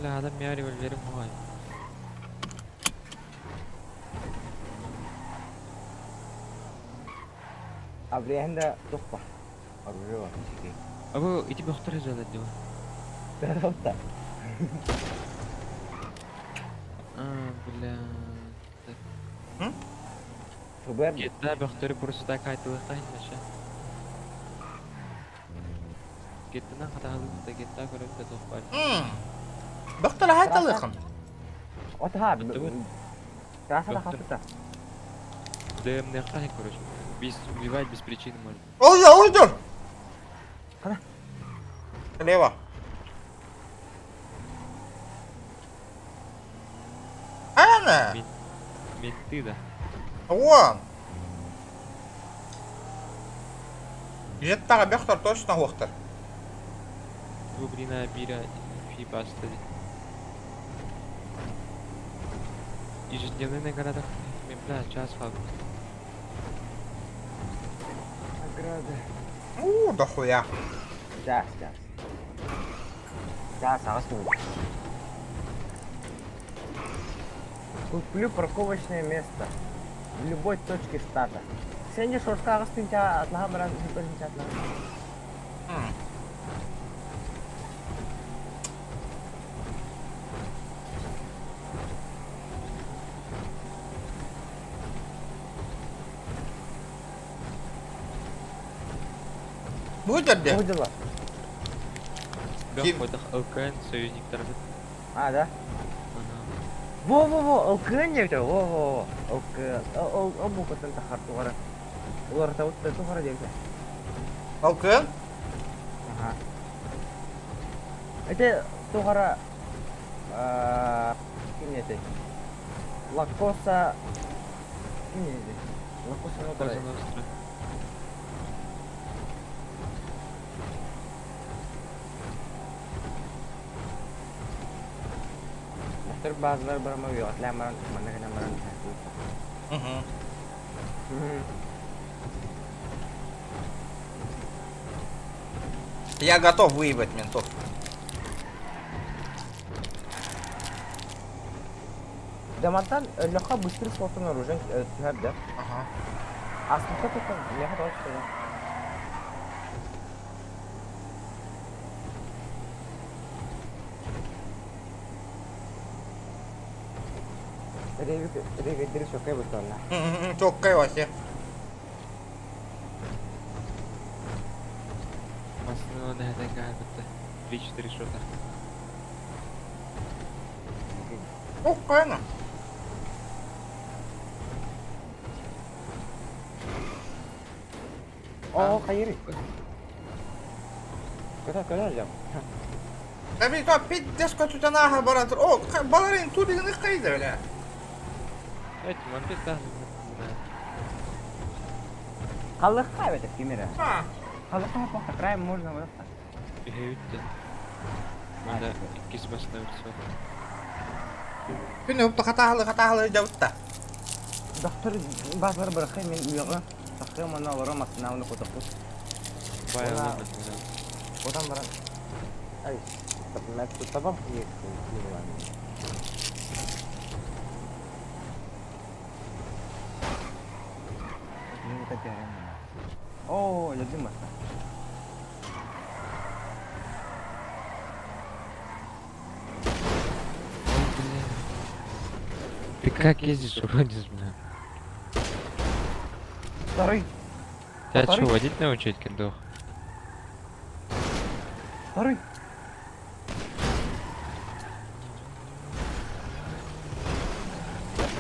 Lah ada miar revольвер мой. Абриэнда тухпа. Абрио. Абу эти доктор сделать дело. Да. Бля. Хубер. Кетта доктор просто так айтылып тайнаша. Кеттина хаталыкта кетта көрөктө топпай. Доктор айтылыкым. Отха. Раса да хатта. Да мне хай, короче. Без убивать без причины можно. Ой! Куда? Слева. Она! Менты, да. О! Жеттағы бектор точно оқтыр. Дублина бира фибаста. Ежедневный награда. Да, час факт. Награды. Дохуя. Сейчас. Сейчас, куплю парковочное место в любой точке штата. Сенде шорска астынча одна брат, бірінші одна. Выдерди. Выдела. Гаходах ЛКН, союзник торгает. А, да? Во, ЛКН не у во. ЛКН. Ол bu катын тахар тугара. Олар тавут тугара дейді. ЛКН? Ага. Это тугара... Кім не дейді? Лакоса... Кім не дейді? Лакоса Ностра. Bazıları bırakamıyor. Atlayamaran kısmında gene maran. Я готов выебать ментов. Демонтан легко быстрый слотом оружия тягар, да? Ага. А сколько только я готов сказать. Ревидер çok iyi bu Çok kayvasi. Основного да такая вот 3-4 шота. Спокойно. hayır. Kadar hocam. Tabii ki piddes kötüden baratır. O baların turduğunu kaydı öyle. Evet, mantık da. Kallık kaybedip kimire. Ha. Kallık kaybedip край можно вот. Гевитте. Надо кисмасына өрсө. Күні ұпты қатағылы жауытта. Доктор bazıları bırakıyor men uyağı. Takıyorum onu alırım aslında onu koyduk. Баяла. Odan bırak. Ay. Ben tutamam ki. О, я Дима. Ты как ездишь, уродец, бля? Второй. Тебя что, водить научить, кендох? Второй.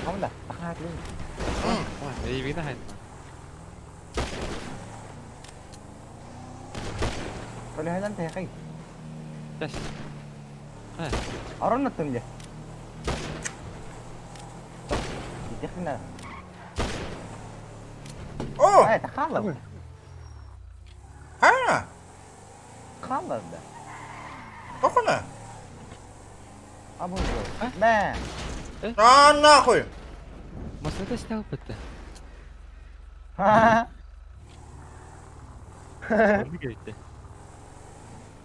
Không là tắt hai luôn. Đi biết nó hay. Kalau halan teh kai. Yes. Aron natum je. Dikna. Oh. Ay, takhalam. Ha. Khalam da. Dokuna. Abu. Nah. А нахуй! Может, это снял бы-то?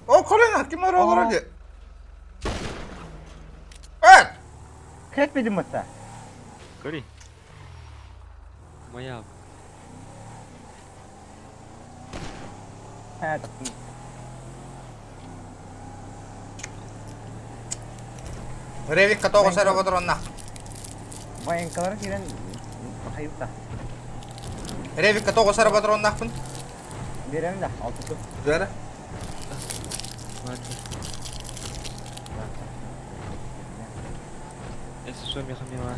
О, колено, kimler olur hadi. Evet. Как видим это? Кори. Моя. Это. Revik katoko sa robotron na. Военкалар кирен хаюта. Revik katoko sa robotron na pun. Берем да, алтı. Böyle. Если что, меня хамила.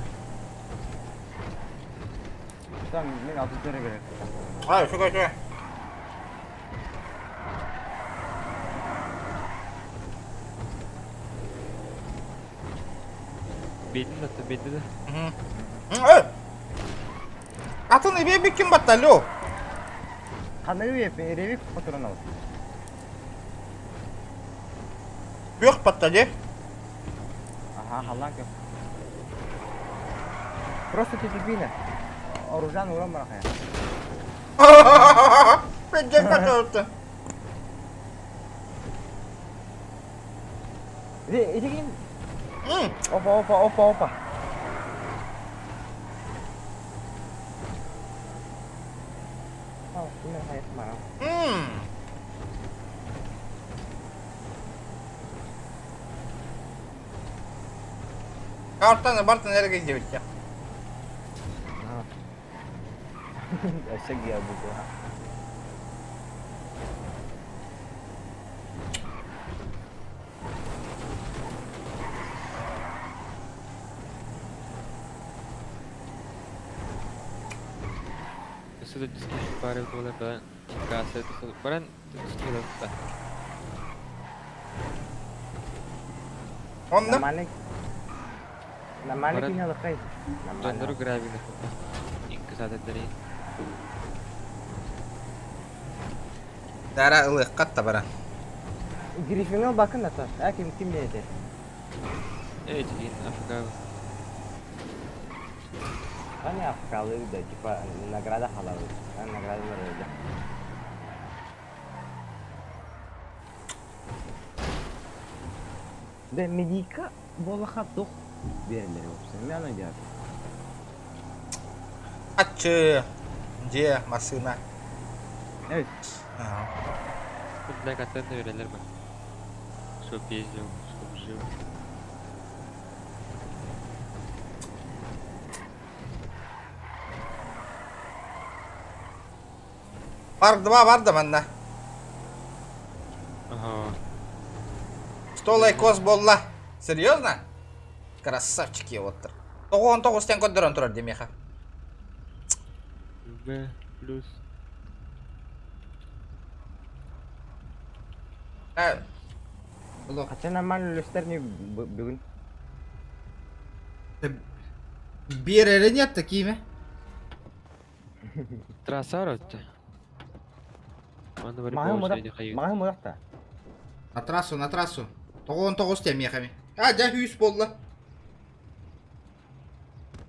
Tamam, ben altı lira veririm. Hayır, şu. Бедно-то, бедно. Atın bir bikin batalyo. Kanı üye, revik fotoğrafını al. Yok patladı. Ага, халанка. Просто ты дебильна. Оружан урам барахая. Пенде какой-то. Иди гин. Опа. Ini saya semarang. Бартан nereye gidiyor ya? Aşağı ya bu. Sudah diskusi baru boleh kan? Kasa itu peran skill apa? Namanya kini ada kai. Contoh grabbing apa? Ink kesada tadi. Dara ılık katta bara. Griffin'e bakın da taş. Kim diyecek? Jadi Afrika. Они Африкалы, да, типа награда халал. Награда народа. Да, медика болаха тух берилер вообще. Меня идет. Açı. Где машина? Evet. Kudai kata tu verirler mi? Çok geziyorum, çok жив. Парк 2 var da bende. Ага. 100 лайкос болла. Серьезно? Красавчики вот. 99 тен көддөрөн турар демеха. B plus. Kaçan aman göstermiyor bugün. Bir yere нет такими. Трасса ротте. Он говорит, Мага муракта. На трассу. 99 тен мехами. Да 100 болла.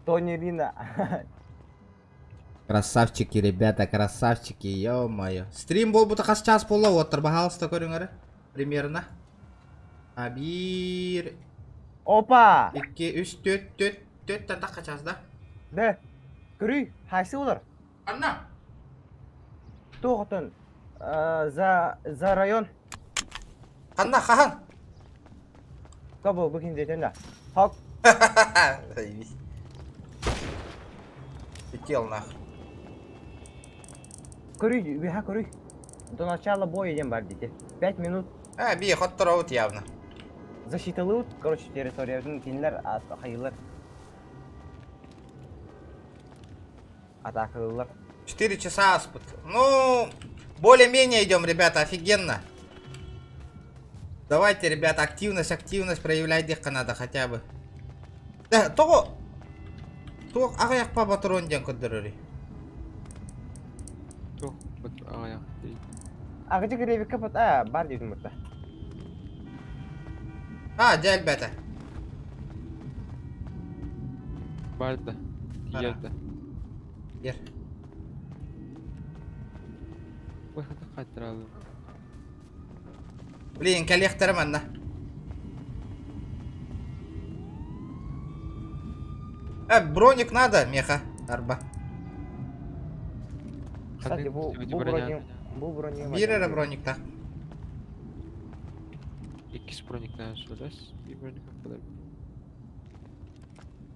Тони Рина. Красавчики, ребята, красавчики, ё-моё. Стрим бол бута кас час болла отыр, пожалуйста, көрүңөр. Примерно. Bir. Опа! 2, 3, 4 тен так качасыз да? Да. Көрүй, хайсы олар? Анна. Тоғытын. За район. Анна, хахан. Кабыл бükün детенда. Хак. Заебись. Летел нахуй. Көрүй, биха көрүй. До начала боя идем бар дети. 5 минут. Бие хоттыраут явно. Защиталыут, короче, территорияны кинилер, хайылар. Атакалылар. 4 часа аспут. Ну, более-менее идем, ребята, офигенно. Давайте, ребята, активность проявляйте надо хотя бы. Да, то аяк по батарон ден көддөрөри. То аяк. Агычы гребик капат, бар дейдім бұрта. Әлбәтә. Барды. Ерді. Ер. Выходы қайтыралы. Блин, коллекторым анна. Броник надо, меха, арба. Кстати, бұл броник. Бир броникта. Ikisi брониктан сөйлес, bir броник kadar.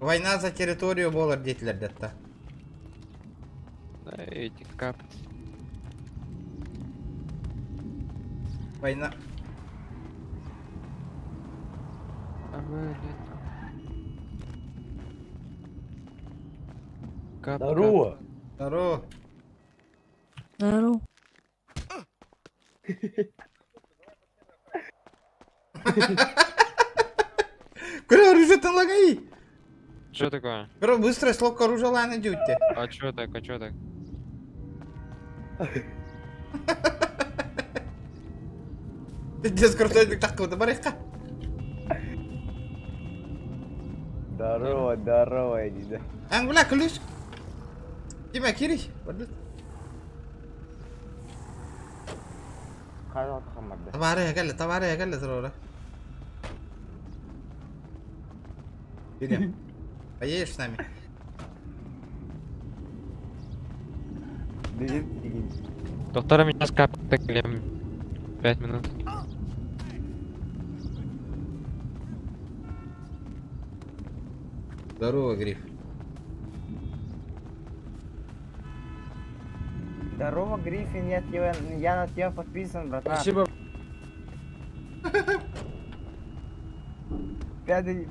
Война за территорию болар дейтілер дәтті. Да, эти капать. Война. Здорово. Здорово. Здорово. Куда оружие-то лагай? Что такое? Куда быстрое словко оружия лайна дюйте? А чё так? Дескорт так вот барыха. Здорово, здорово, Эдида. Бля, ключ. Дима, Кири. Хазал Хамарда. Табаре, قال ضرورة. Идем. Поедешь с нами? Доктора меня скапать 5 минут. Здорово, Гриф. Здорово, Гриффин, я на тебя подписан, братан. Спасибо. Пятый.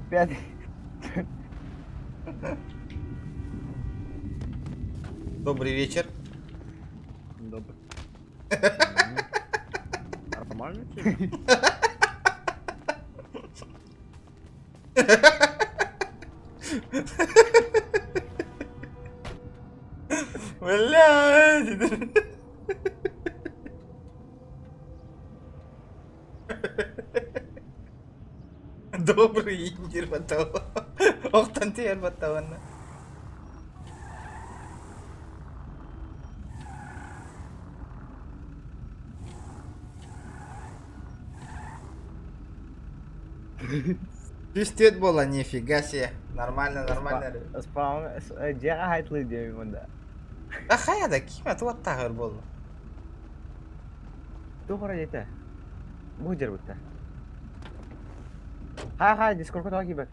Добрый вечер. Добрый. Нормально Блядь. Добрый индир батава. Оқтан тияр батаваны. Пистет была, нифига себе. Нормально. Спаун, жаға хайтлы деймін мұнда. Қаяда киме туаттағыр болды. Туғыра дейті. Бұл жер бұтта. Хай, дискордқа туға кейбек.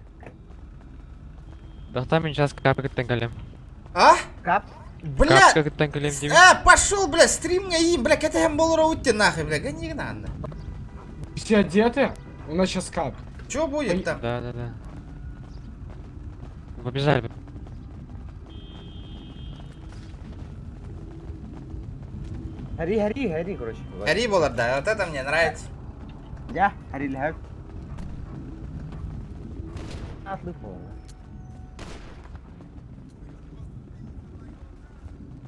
Доктор меня сейчас капать тенгалем. А? Кап? Бля! Как тенгалем, Дима? Пошел, бля, стрим им, бля, это я был роутте нахуй, бля, гони их надо. Все одеты? У нас сейчас кап. Чё будет там? Да. Побежали. Хари, короче. Хари болар, да, вот это мне нравится. Я, Хари ләһәп. Атлы пол.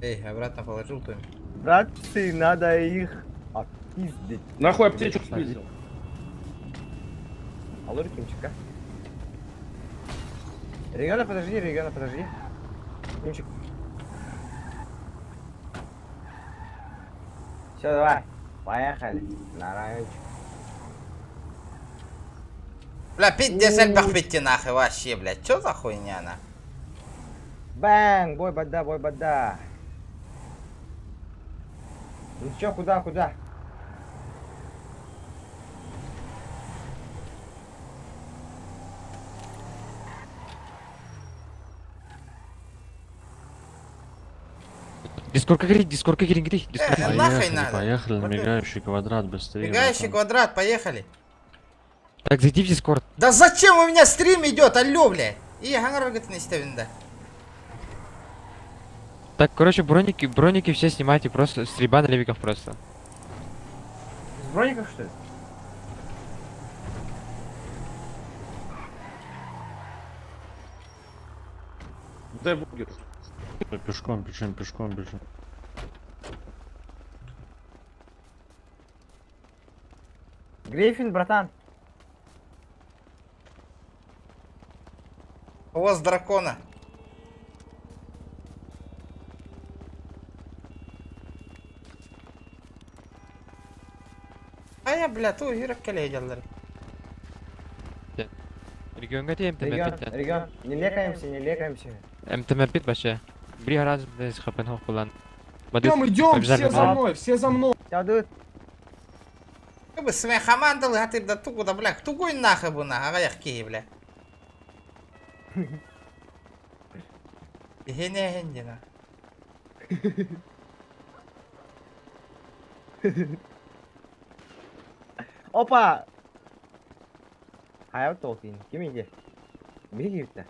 Эй, обратно положил то. Братцы, надо их отпиздить. Нахуй аптечку спиздил. Алло, Кимчика. Региона, подожди. Кимчик. Все, давай. Поехали. На ранчо. Бля, 50 бахбитти нахуй вообще, блядь. Чё за хуйня она? Бэнг, бой бада. Ну чё, куда? Дискорка гри. Нахуй надо. Поехали на мигающий квадрат быстрее. Мигающий квадрат, поехали. Так, зайди в дискорд. Да зачем у меня стрим идет, алло, блядь? И хангаргат не ставим, да. Так, короче, броники все снимайте, просто стрельба на левиков просто. С броников, что ли? Дай бургер. Пешком бежим. Гриффин, братан. Хвост дракона. Я, бля, ту йөрәк кәләйдәләр. Регионга те МТМ Регион, не лекаемся. МТМ бит вообще. Бри раз без хапен хопулан. Идем, все за мной. Сядут. Как бы своя команда латыр да тугу да, бля, тугой нахуй буна, агаяк ки, бля. Генегендина. Опа! Hayal толкин. Кем иди? Беги-то.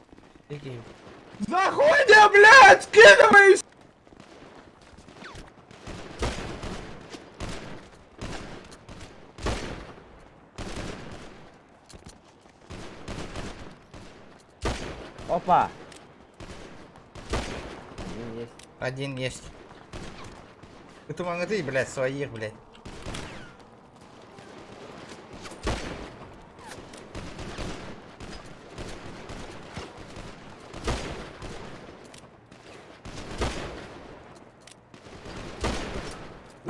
Заходи, блядь, скидывайся! Опа! Один есть. Это магазин, блядь, своих, блядь.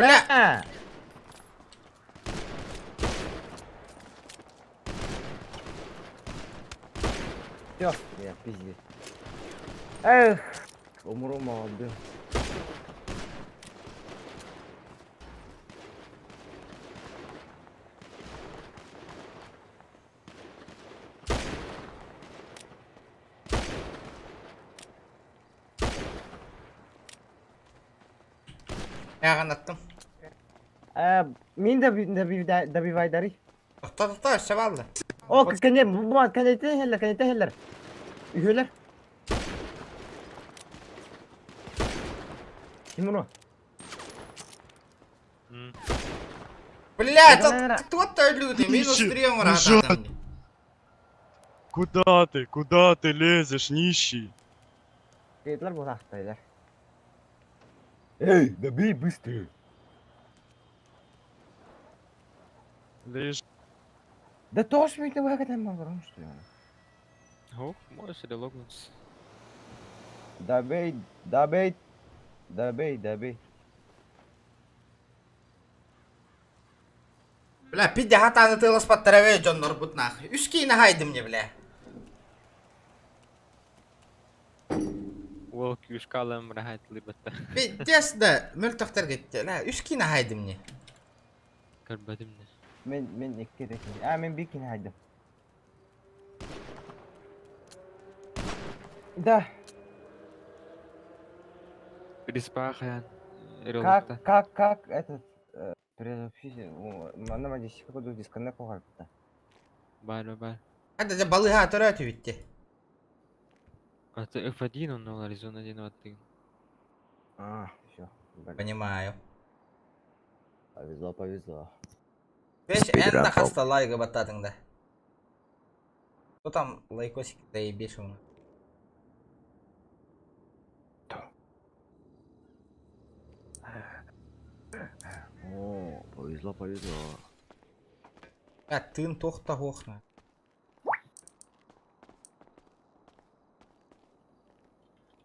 Бля! Всё, я пиздец. Эх, умру молодым. Яган аттым. Мин добивай дари. Тоқта, шабалды. О, канетелер. Үйелер. Ким уну? Блядь, кто ты лютый? Минус 3 умрата. Куда ты лезешь, нищий? Кейтлер bu tahtaylar. Эй, добей быстрее. Лежь. Да тоже ведь вы как там могу, что ли? Ох, можешь релогнуться. Добей. Бля, пидя хатаны тылыс подтравей, Джон Норбут нахуй. Үскейна хайды мне, бля. Ол кюшкалым рахат либатта. Пидяс да, мөлтөктөр кетти. Ла, үскейна хайды мне. Көрбөдүм не. Men ikke det. Men bikin haydım. Да. Приспахаян. Как этот предофисе, на здесь походу дисконнект какой-то. Бар. Хада же балыга төрөтү битти. Это F1, он на Arizona 1 в 1. Всё. Понимаю. Повезло. Пеш энда хаста лайга баттатыңда. Кто там лайкосик да и бешеный? О, повезло. Тын тохта хохна.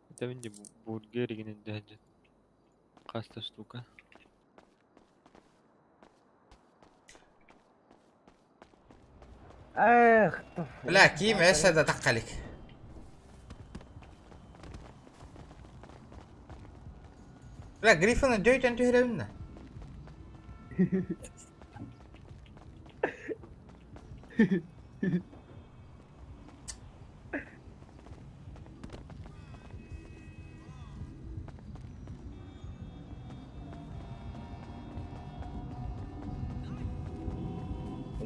Это винди бургер генен дәҗәт. Каста штука. Эх, Бля, ким эше да таккалик. Бля, Гриффины дөйтен түйрәүнне.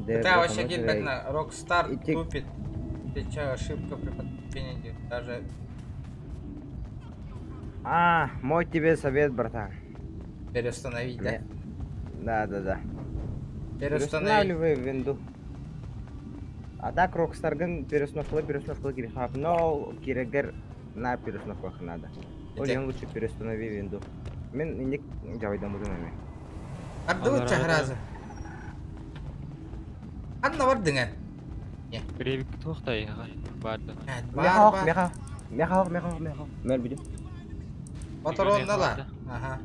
Это вообще гильбетно, Rockstar тупит. Сейчас ошибка при подключении даже... Мой тебе совет, братан. Переустановить, да? Да. Переустанови винду. А так Rockstar'ın переустановка греха. Но кирегер на переустановках надо. Олен лучше переустанови винду. Мен не жабайдан будым эми. Ардуу чахразы. Анна бар деңен. Ревик тохтай барды. Мехах. Мен билем. Моторонна ла. Ага.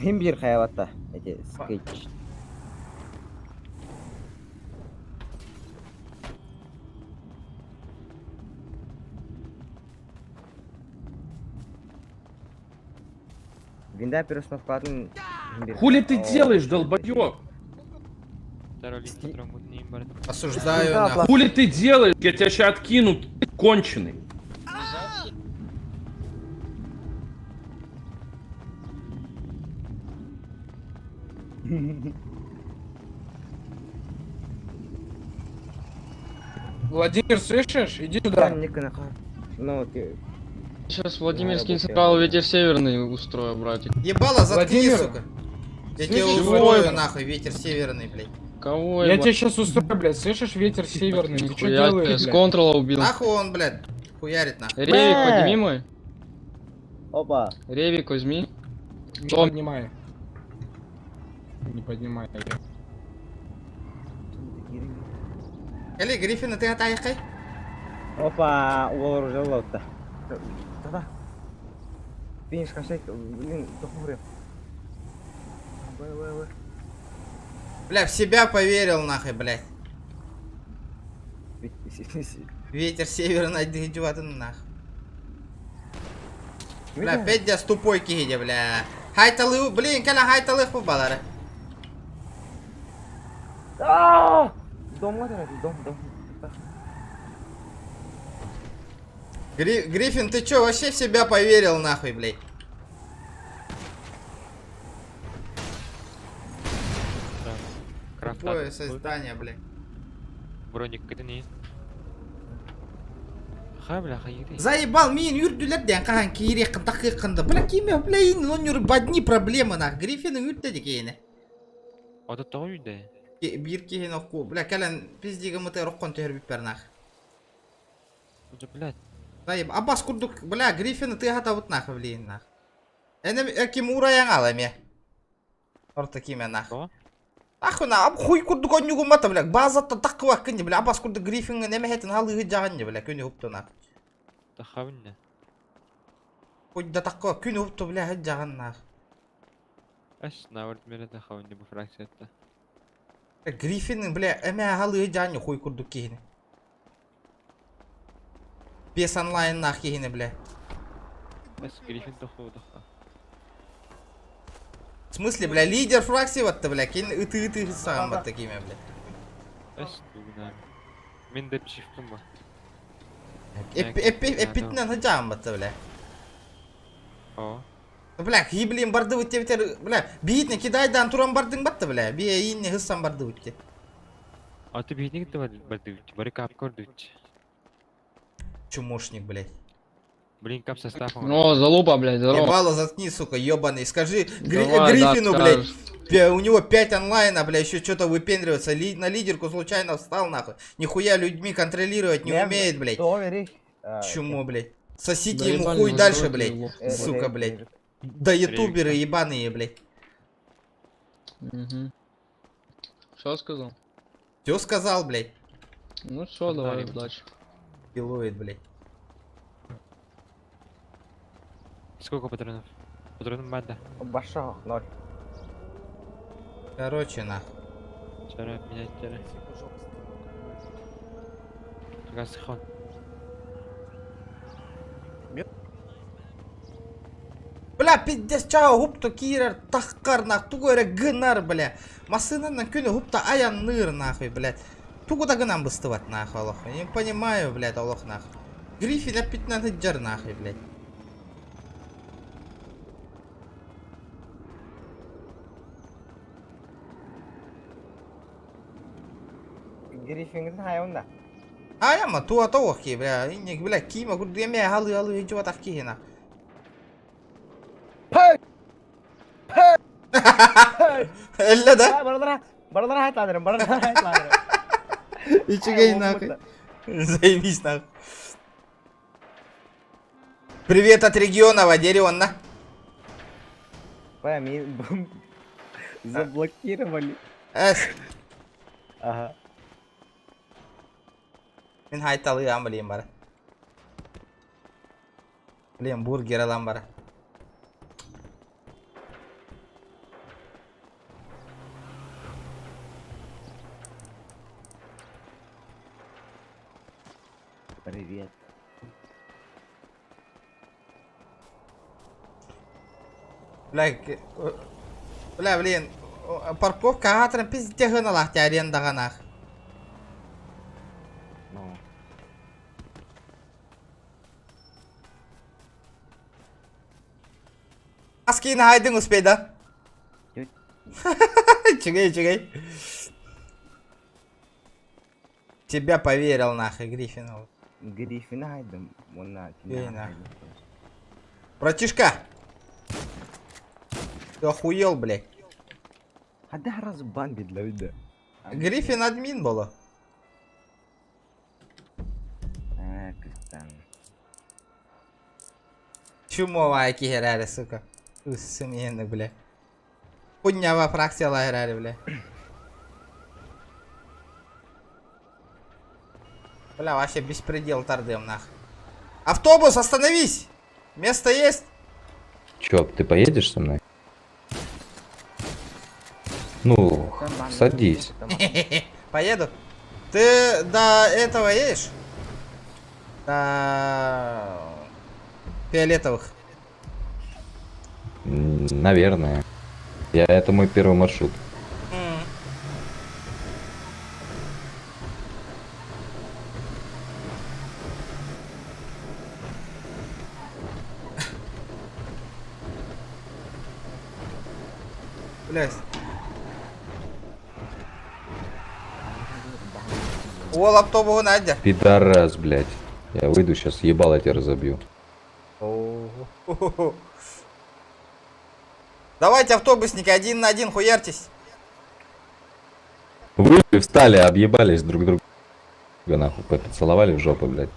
Ким бир хаяватта. Эти скетч. Винда переустановкаларын Хули ты делаешь, долбоёб? Осуждаю нахуй. Хули ты делаешь? Я тебя сейчас откину, конченый. Владимир, слышишь? Иди сюда. Ну, ты... Сейчас Владимирский централ ветер северный устрою, братик. Ебало, заткни, Владимир, сука. Я тебе устрою нахуй, ветер северный, блядь. Кого я тебя сейчас устрою, блядь, слышишь, ветер северный, ты что Я делаешь, с блядь? контрола убил. Нахуй он, блядь, хуярит нахуй. Ревик, подними мой. Опа. Ревик возьми. Не поднимай. Не поднимай. Кали, Гриффин, ты атайкай? Опа, вооружен-то. Да. Финиш кашек, блин, тухурим. Бля, в себя поверил нахуй, блядь. Ветер северный дыхиватын нахуй. Бля, опять дяс тупой киде, бля. Хайталы, блин, кала хайталы фубалары. Дом, дом. Гриффин, ты чё, вообще в себя поверил нахуй, блядь? Тупое создание, блядь. Броник не. Ха, бля, хайри. Заебал, мин юрдулер ден кахан кири кымтакы кынды. Бля, киме, бля, он юр одни проблемы нах. Гриффин юрдdedi кейне. Ада тау юрде. Bir кейне оку, бля, калан пиздиге мыты роккон төхөр биппер нах. Уже, блядь. Заеб, Аббас курдук, бля, Гриффин ты хатавут нах, блин, нах. Эне ким ураян аламе. Орта киме нах. Ахуна, аб хуй курдук он югу мата, бля, базатта таква кынды, бля, Аббас курдук Гриффин неме хетін халы жаган, бля, күні хупту нах. Тахавинне. Хуйда таква күні хупту, бля, жаган нах. Аш, наурд мере тахавинне bu фракцияда. Гриффин, бля, эме халы жаган, хуй курдук кейне. Пес онлайн нах кейне, бля. Аш, Гриффин таху. В смысле, бля, лидер фракции вот-то, бля, кейн ыты сам вот такими, бля. Аш, дугна. Мен деп чифтым ба. Эпитнен хыжам вот-то, бля. О. Бля, хиблин барды вытте битер, бля, битне кидайдан туран бардың батты, бля, бие инне хыссам барды вытте. А ты битне гитте барды вытте, бары кап көрді вытте. Чумошник, блядь. Блин, кап состав. О, залупа, блядь, здорово. Ебало, заткни, сука, ебаный. Скажи Давай, Гриффину, да, блядь, у него 5 онлайна, бля, еще что-то выпендривается. На лидерку случайно встал, нахуй. Нихуя людьми контролировать не умеет, блядь. Чему, блядь? Сосите ему хуй дальше, блядь. Сука, блядь. Да ютуберы ебаные, блядь. Угу. Что сказал? Все сказал, блядь. Ну что, давай, удачи. Пилует, блядь. Сколько патронов? Патронов мада. Баша, 0. Короче, нахуй. Вчера менять тера. Гасхон. Бля, пиздец, чао, гупто кирер, тахкар, нах, тугойре гынар, бля. Масынанан күні гупто аян ныр, нахуй, блядь. Тугуда гынам быстыват, нахуй, олох. Я не понимаю, блядь, олох, нахуй. Гриффин опять надо джар, нахуй, блядь. Гриффин знаю, да. А я ма туа тоохи, бля, инне, бля, кима, гурду еме халы жуа тахки хина. Элла да? Барадара хайтладырым, барадара хайтладырым. Ичигей нахуй. Заебись нахуй. Привет от региона, Вадерионна. Пойми, заблокировали. Ага. Мен хайталы ям білем бара. Білем бургер алам бара. Привет. Бля, блин, парковка хатырын пизде гыналах те арендаганах. Аскин хайдың успейда. Чигай. Тебя поверил нахуй, Гриффин. Гриффин хайдым, мона. Братишка! Ты охуел, блядь. А да раз бомбит для вида. Гриффин админ было. Кристан. Чумовая кихерали, сука. Усуменный, бля. Пуньява фракция лагерали, бля. Бля, вообще беспредел тардем, нах. Автобус, остановись! Место есть? Чё, ты поедешь со мной? Садись. Поеду. Ты до этого едешь? До фиолетовых. Наверное. Это мой первый маршрут. Блядь. О, лаптобу Надя. Пидорас, блядь. Я выйду сейчас, ебало тебя разобью. Давайте, автобусники, 1 на 1 хуярьтесь. Вы встали, объебались друг друга. Нахуй, поцеловали в жопу, блядь.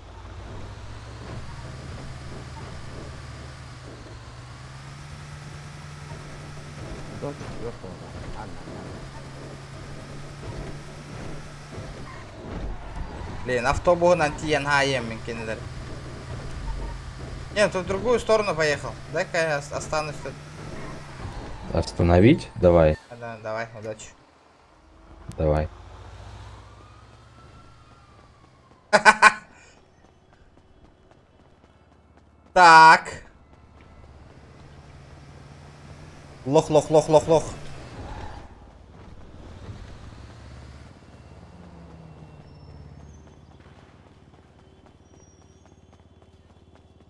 Блин, автобус на ТНГМ, киндер. Нет, тут в другую сторону поехал. Дай-ка я останусь тут. Остановить? Давай. Да, давай, удачи. Давай. Так. Лох, лох, лох, лох, лох.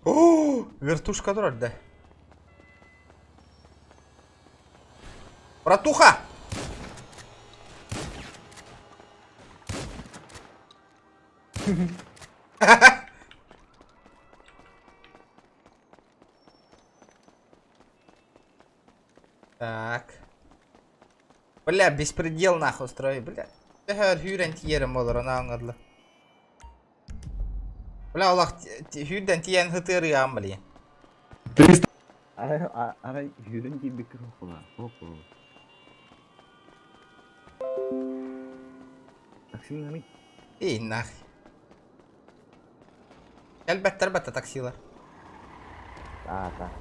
О, вертушка дроть, да. Братуха! Так. Бля, беспредел нахуй строй, бля. Det här hur den tiere målar angadla. Bля, Allah hur den tien hıtırı amli. Ara yürün gibi mikrofona. Hoppa. Taksi nami. İyi nah. Elbette taksiler. Ta.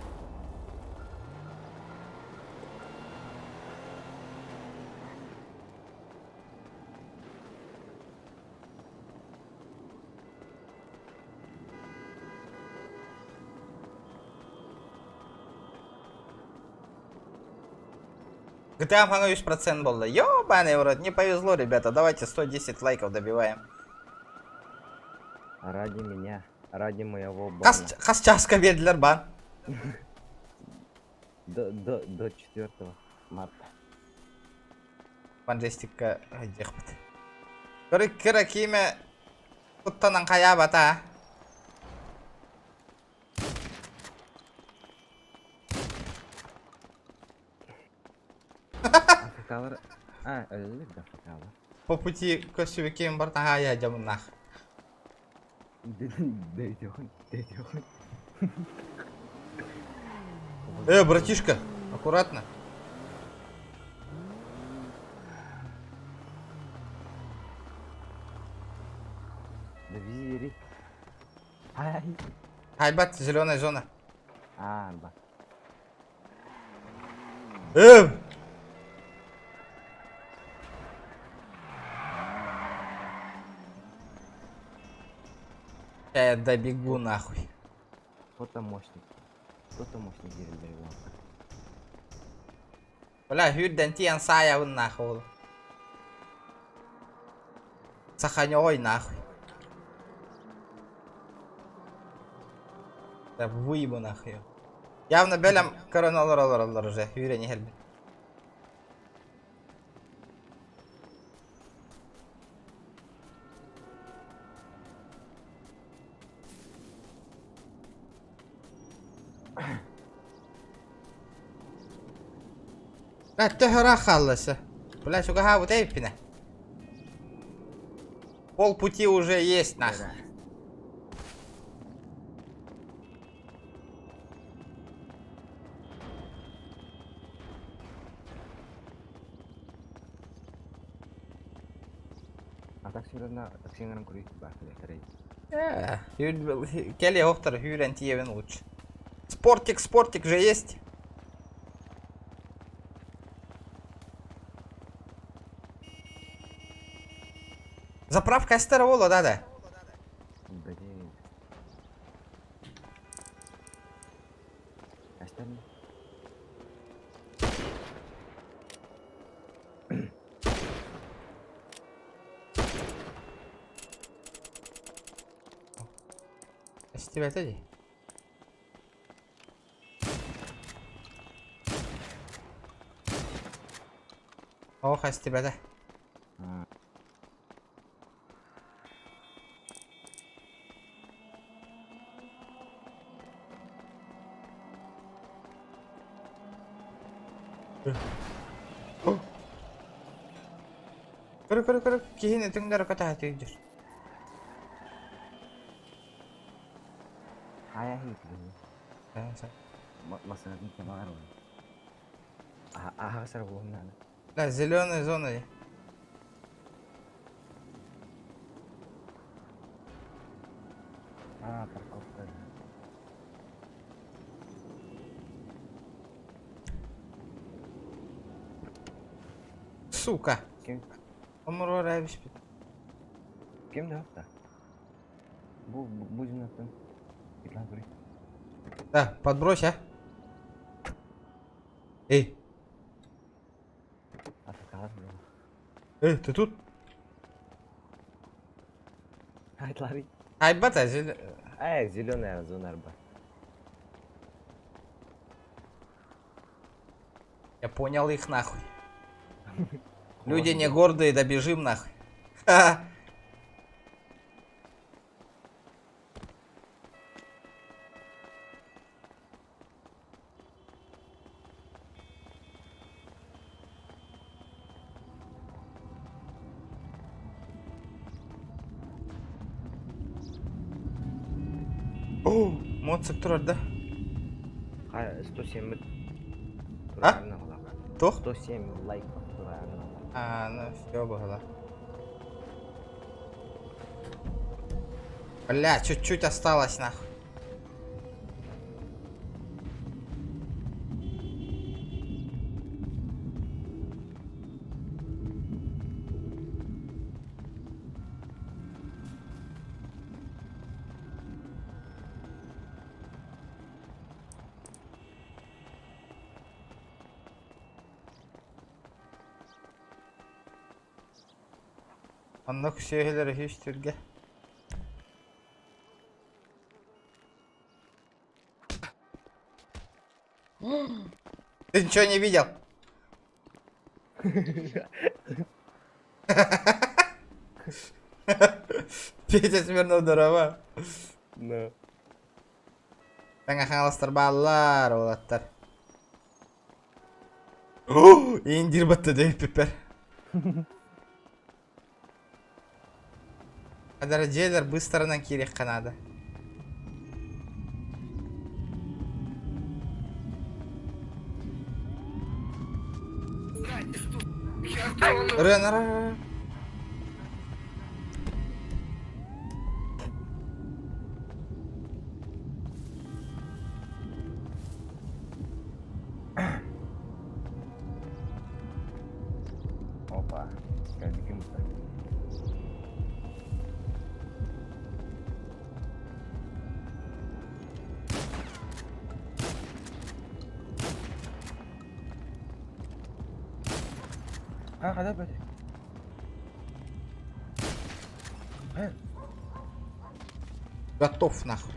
GTA Pano 100% был. Ёбаный в рот, не повезло, ребята. Давайте 110 лайков добиваем. Ради меня, ради моего бана. Кас часка ведлер бан. До 4 марта. Фанджестика дехпат. Кыра киме туттанан кая бата. Öldük de Afrikalı. По пути к сювиким бартага я идем нах. Братишка, аккуратно. Довери. Ай, бат, зеленая зона. Бат. Я добегу нахуй. Кто-то мощник деревянный. Бля, huden tien saya un нахуй. Саханёй нахуй. Да выебу нахуй. Явно белям коронолор уже. Hüre не helbi. لا تهرا خلص. Бля, сука, ха, вот эпина. Пол пути уже есть, нахуй. таксиңнан көрейік бақылы. Келли Охтер, Хюрен Тиевен лучше. Спортик же есть. Заправка эстера боло, да. Блин. Остальные. Стебет иди. Ох, стебет. Көрі, кейін өтіңдер көті әтейдер. Aya itu. Masalah ini baru. Сэр belum надо. Да, зеленая зона. Парковка. Сука. Умру райбиш. Кем да? Будем на том. Да, подбрось, а. Эй. Эй, ты тут? Ай, лари. Ай, бата, зеленая зона. Я понял их нахуй. Люди не гордые, добежим нахуй. Ха-ха. О, моцик тұрар да? 107 А? То? 107 лайков турар. Ну все было. Бля, чуть-чуть осталось нахуй. Anda kuşeylere hiç türge. Ты ничего не видел? Петя свернул дрова. Да. Таңа хаңаластар баллар, олаттар. Индир батты дейіп пепер. Дорогие, быстро на кирих Канада. Ренер. Опа, как дым-то. Когда будет? Готов нахуй.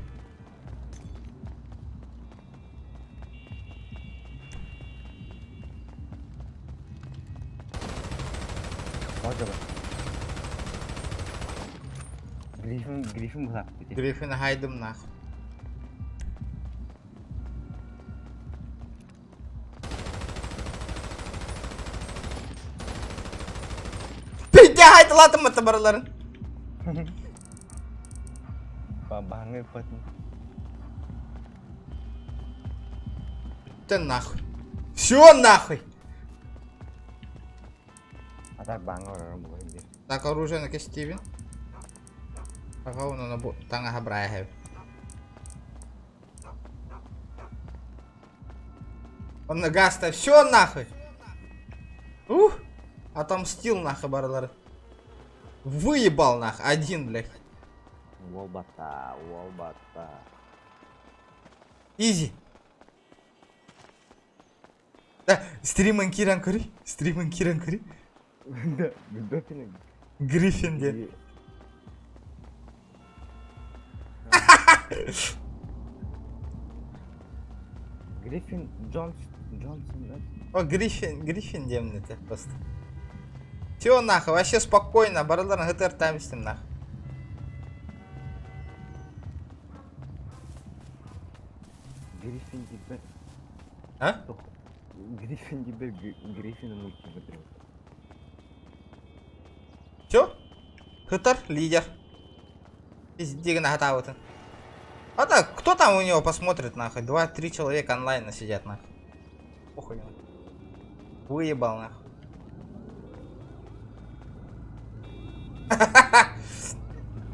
Гриффин была. Гриффин хайдым нахуй. Пидя хайдылатым мыты барыларын. Бабаны потом. Ты нахуй. Все нахуй. А так бангор будет. Так оружие на Стивен. Ага, он на тanga хабрая. Он на гаста. Все нахуй. Отомстил нахуй барлары. Выебал нах, один, блядь. Волбата, волбата. Изи. Да, стримен Киран Кури. Стримен Киран Кури. Да, Допинг. Гриффин де. Гриффин Джонсон, да? О, Гриффин демный ты просто. Все нахуй, вообще спокойно, барыларын гтр таймстим нахуй. Гриффин теперь. А? Гриффин теперь Гриффина мультивыиграл. Все? Гтр лидер. Пизди на гатаутен. А так, кто там у него посмотрит нахуй? 2-3 человека онлайн сидят нахуй. Похуй. Выебал нахуй.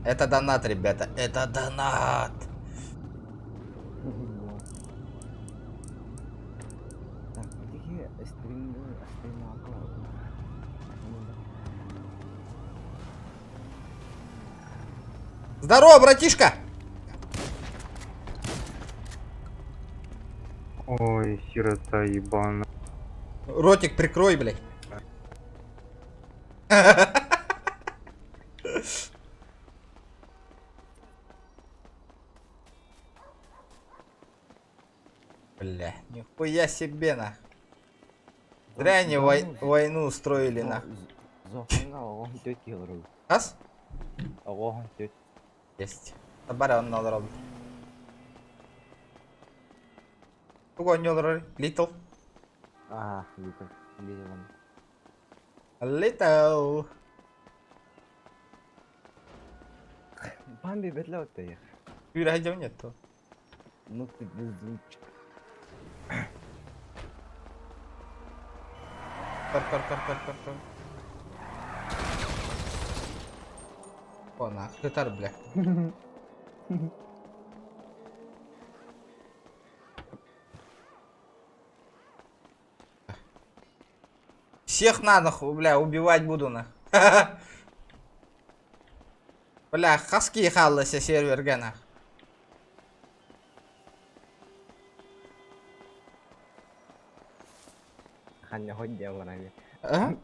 Это донат, ребята, это донат. Здорово, братишка! Ой, сирота ебана. Ротик прикрой, блядь. Бля, нихуя себе нах. Зря они войну устроили нах. Ас? Есть. Табара он надо робить. Кого не надо? Литл. Литл. Бамби бетле вот ты. Юра, идем нету. Ну ты безумчик. Кар. О, нах, гитар, бля. Всех надо, бля, убивать буду на. Бля, хаски халлася серверге на. Ханна ходя варами. Ага.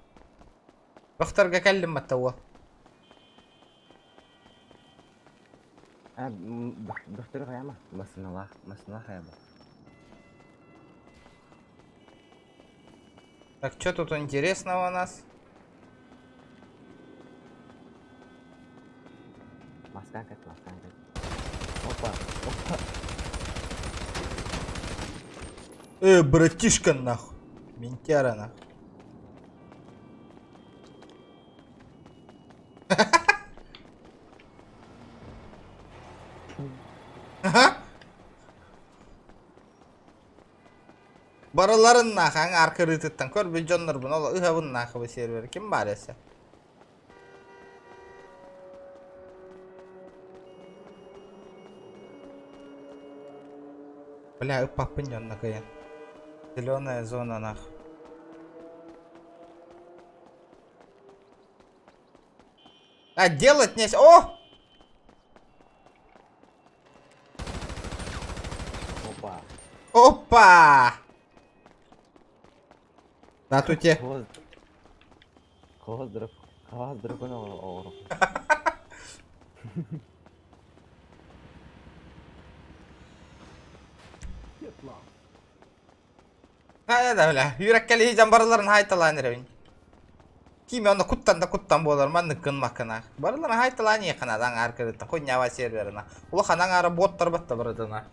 Бахтарга каллим того. Доктор Гаяма, Масналах Гаяма. Так, что тут интересного у нас? Масканка. Опа. Братишка, нахуй. Ментяра, нахуй. Ага. Бараларын нахаң аркыры тыттан көр бі жоннор бұн ола ұғабын нахы бұл сервер кім бар есе? Бля, ұппапын жонна кайын. Зеленая зона нах. А делать не... О! Опа! Да тут те. Кого драконова ору. Да, бля. Yürekkeli hican barıların haytalan erevin. Kimi onda kuttan bolar manны kın makına. Barıların haytalan yakınadan arkadaşlar. Konya серверына. Uла ханан ара боттар батта барадына.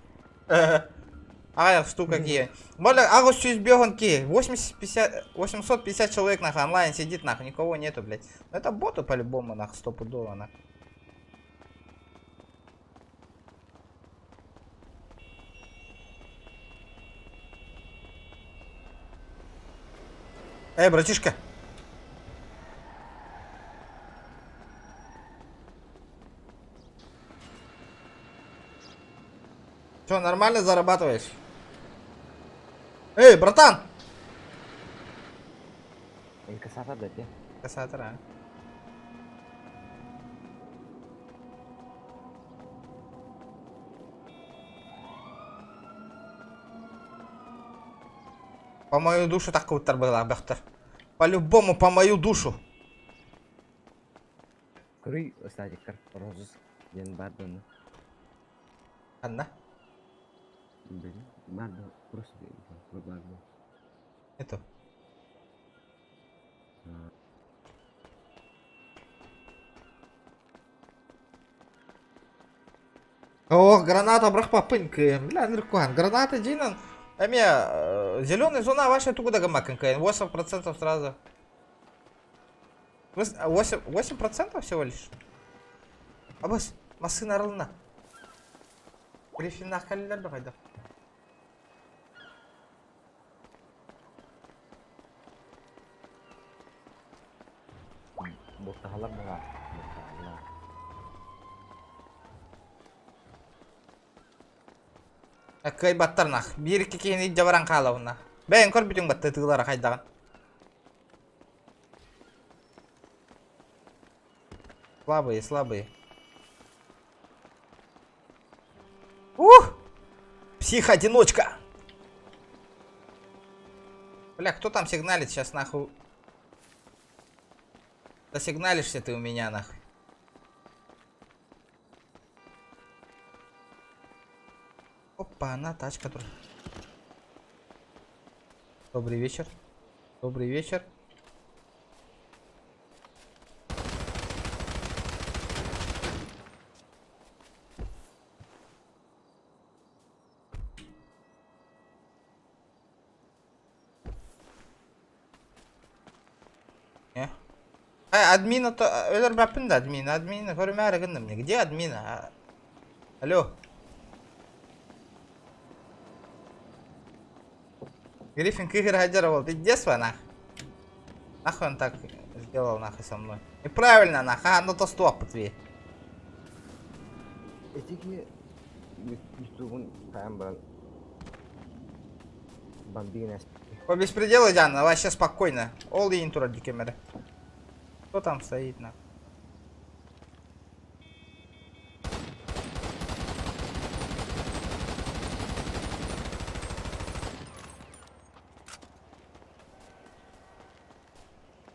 Ага, штука какие. Бля, агус чуть бегон ки. 850 человек нахуй онлайн сидит нахуй, никого нету, блядь. Ну это боты по-любому нахуй, стопудово нахуй. Эй, братишка. Что, нормально зарабатываешь? Эй, братан! Инкассатор, да, те? Инкассатор, а? По мою душу так куттар была, Бахтар. По-любому по мою душу. Курый, кстати, розыс. Ден бардыны. Анна? Барды, просто барды. Это. О, граната брахпа пынькаем. Бля, ныркуан. Граната Динан. Зеленая зона ваша тугуда гамаканкаем. 8% сразу. 8% всего лишь? Абас, масын арылына. Гриффинах калилер бахайда. Боқтағалар бұға. Акай баттарнах. Бир кекени жабаран калауна. Бәйін көр бүтін батты тығылара қайдаған. Слабые, слабые. Псих-одиночка. Бля, кто там сигналит сейчас нахуй? Засигналишься ты у меня нахуй. Опа, она тачка тут. Добрый вечер. Добрый вечер. Админа то... Өлер бәппін да админа. Админа көріме әрігінді мне. Где админа? Алло. Гриффин Кигер Хаджаров, ты где свой, нахуй он так сделал, нахуй, со мной? Неправильно, нахуй, ну то стоп, ответ. Этики... Бомбина. По беспределу, Диана, вообще спокойно. All in тура дикемеры. Кто там стоит, нахуй?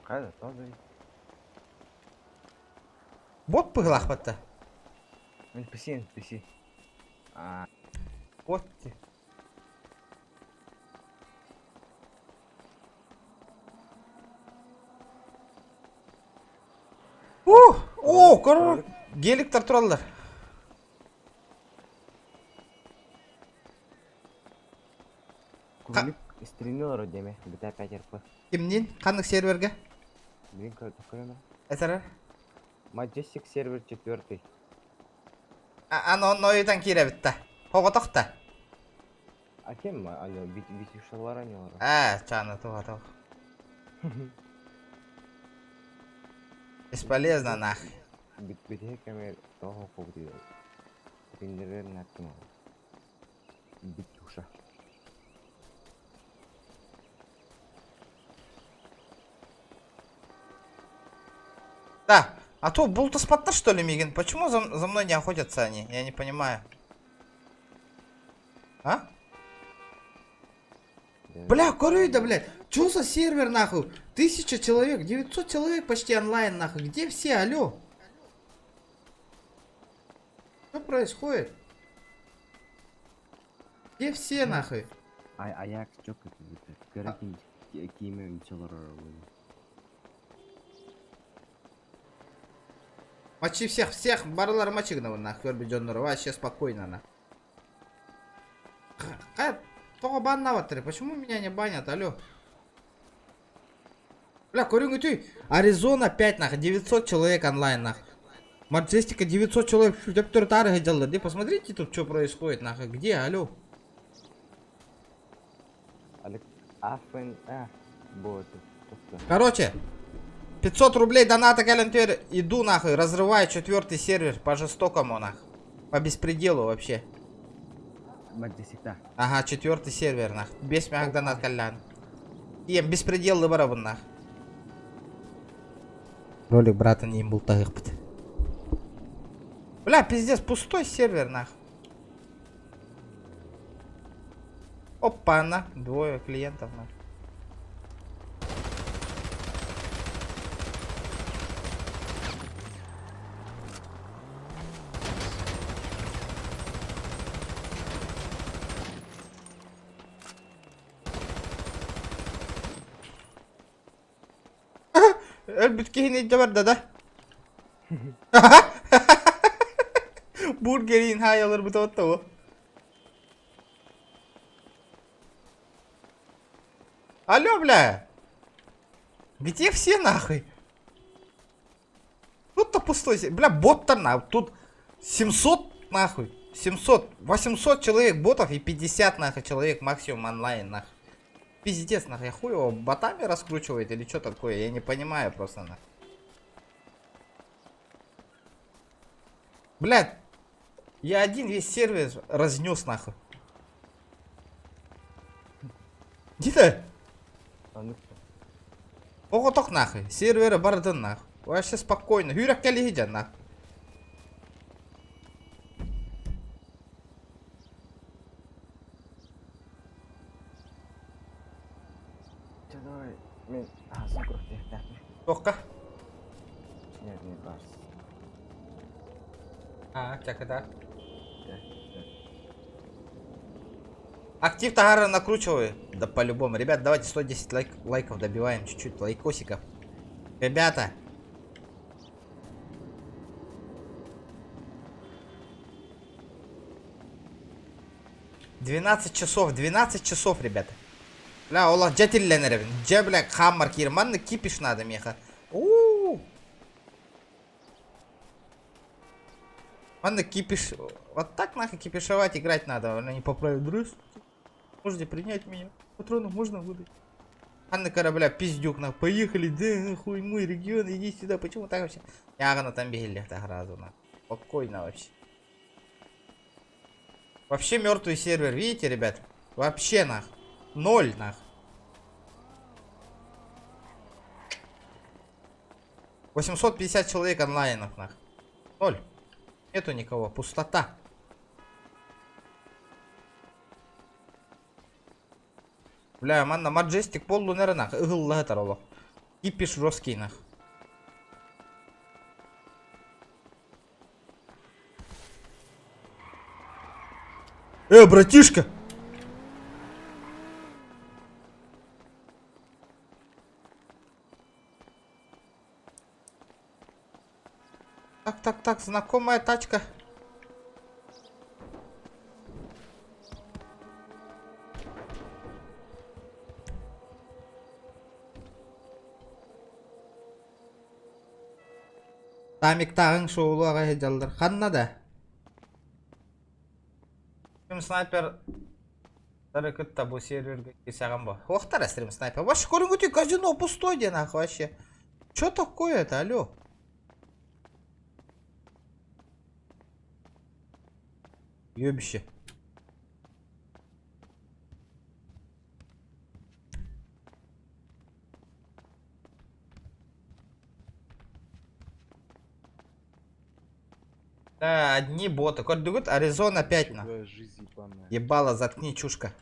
Қайда, таза. Бот пығылақ бәтті? Піси. Вот те. О, көрі. Геликтар тұралдар. Күлік стримилар деме, біта 5 РП. Кімнен? Қандық серверге? Блин, көрі. Әтірі? Majestic сервер 4. Аны ойдан кейре бітті. Қоғытоқта. Акем ма? Аны битюшалар анелар. Чаны туға. Бесполезно, нахуй. Битбитhe камер toho kovdi. Риндерер нактым. Битюша. Да, а то бултоспаттар что ли, Мигин? Почему за мной не охотятся они? Я не понимаю. А? Бля, корыда, блядь. Чё за сервер, нахуй? 1000 человек, 900 человек почти онлайн, нахуй. Где все, алло? Что происходит? Где все, нахуй? Аяк çok kötü. Gerekin kime ülkeler araları. Мочи всех, барлар мочигнова, нахуй, Горбиджоннора. Вообще спокойно, на. Только банноватые. Почему меня не банят, алло? Бля, корюнга ты. Аризона 5, нахуй, 900 человек онлайн, нахуй. Маджестика 900 человек. Посмотрите тут, что происходит, нахуй. Где, алло? Короче, 500 рублей доната калентер. Иду, нахуй, разрываю 4-й сервер по жестокому, нахуй. По беспределу вообще. Ага, 4-й сервер, нахуй. Без мягок донат калян. И беспредел лыбарабын, нахуй. Ролик брата не им был тагых. Бля, пиздец, пустой сервер, нахуй. Опа, на, 2 клиентов, нахуй. Ölbütkehin idde var da. Бургерин хаялар бут отто bu. Алло, бля. Где все нахуй? Тут-то пустой. Бля, бот-то на. Тут 700 нахуй. 700. 800 человек ботов и 50 нахуй человек максимум онлайн нахуй. Пиздец нахуй. Хуй его ботами раскручивает или что такое? Я не понимаю просто нахуй. Блядь. Я один весь сервер разнес нахуй. Где ты? Ого, нахуй. Серверы бардын нахуй. Вообще спокойно. Юрак келегиден нахуй. Давай, мен закрой тебя. Тоққа? Нет, не кажется. Так это. Актив тагара накручиваю. Да по-любому. Ребят, давайте 110 лайков добиваем. Чуть-чуть лайкосиков. Ребята. $12 часов. 12 часов, ребята. Бля, Аллах, джетилленер. Дже, бля, хаммар кирман, кипиш надо, меха. Ладно, кипиш. Вот так нахуй кипишевать играть надо. Она не поправит. Здравствуйте. Можете принять меня? Патронов можно выдать? Анна корабля, пиздюк, на. Поехали, да, хуй мой регион, иди сюда. Почему так вообще? Я там бегали так разу, на. Спокойно вообще. Вообще мертвый сервер, видите, ребят? Вообще нах. 0 нах. $850 человек онлайнов нах. 0. Нету никого, пустота. Бля, манна, Маджестик полу нах. Игылла тароло. Кипиш жесткий нах. Братишка! Так, знакомая тачка. Тамик тағың шоулуға жалдар. Ханна да. Стрим снайпер. Тарыкытта бұл серверге кесаған ба. Оқтар стрим снайпер. Вообще, көрінгіте казино пустой де нахуй вообще. Чё такое-то, алло? Ёбище. Да, одни боты. Коддугут, Аризона 5 на. Ебало, заткни, чушка.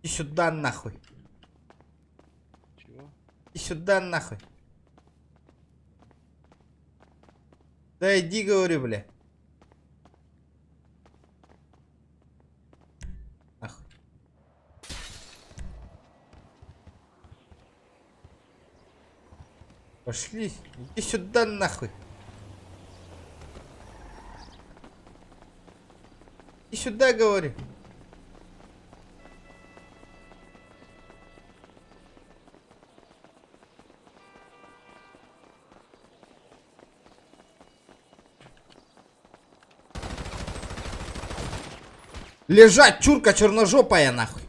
Иди сюда нахуй. Чего? Иди сюда нахуй. Да иди, говорю, бля. Нахуй. Пошли. Иди сюда нахуй. Иди сюда, говорю. Лежать, чурка черножопая, нахуй.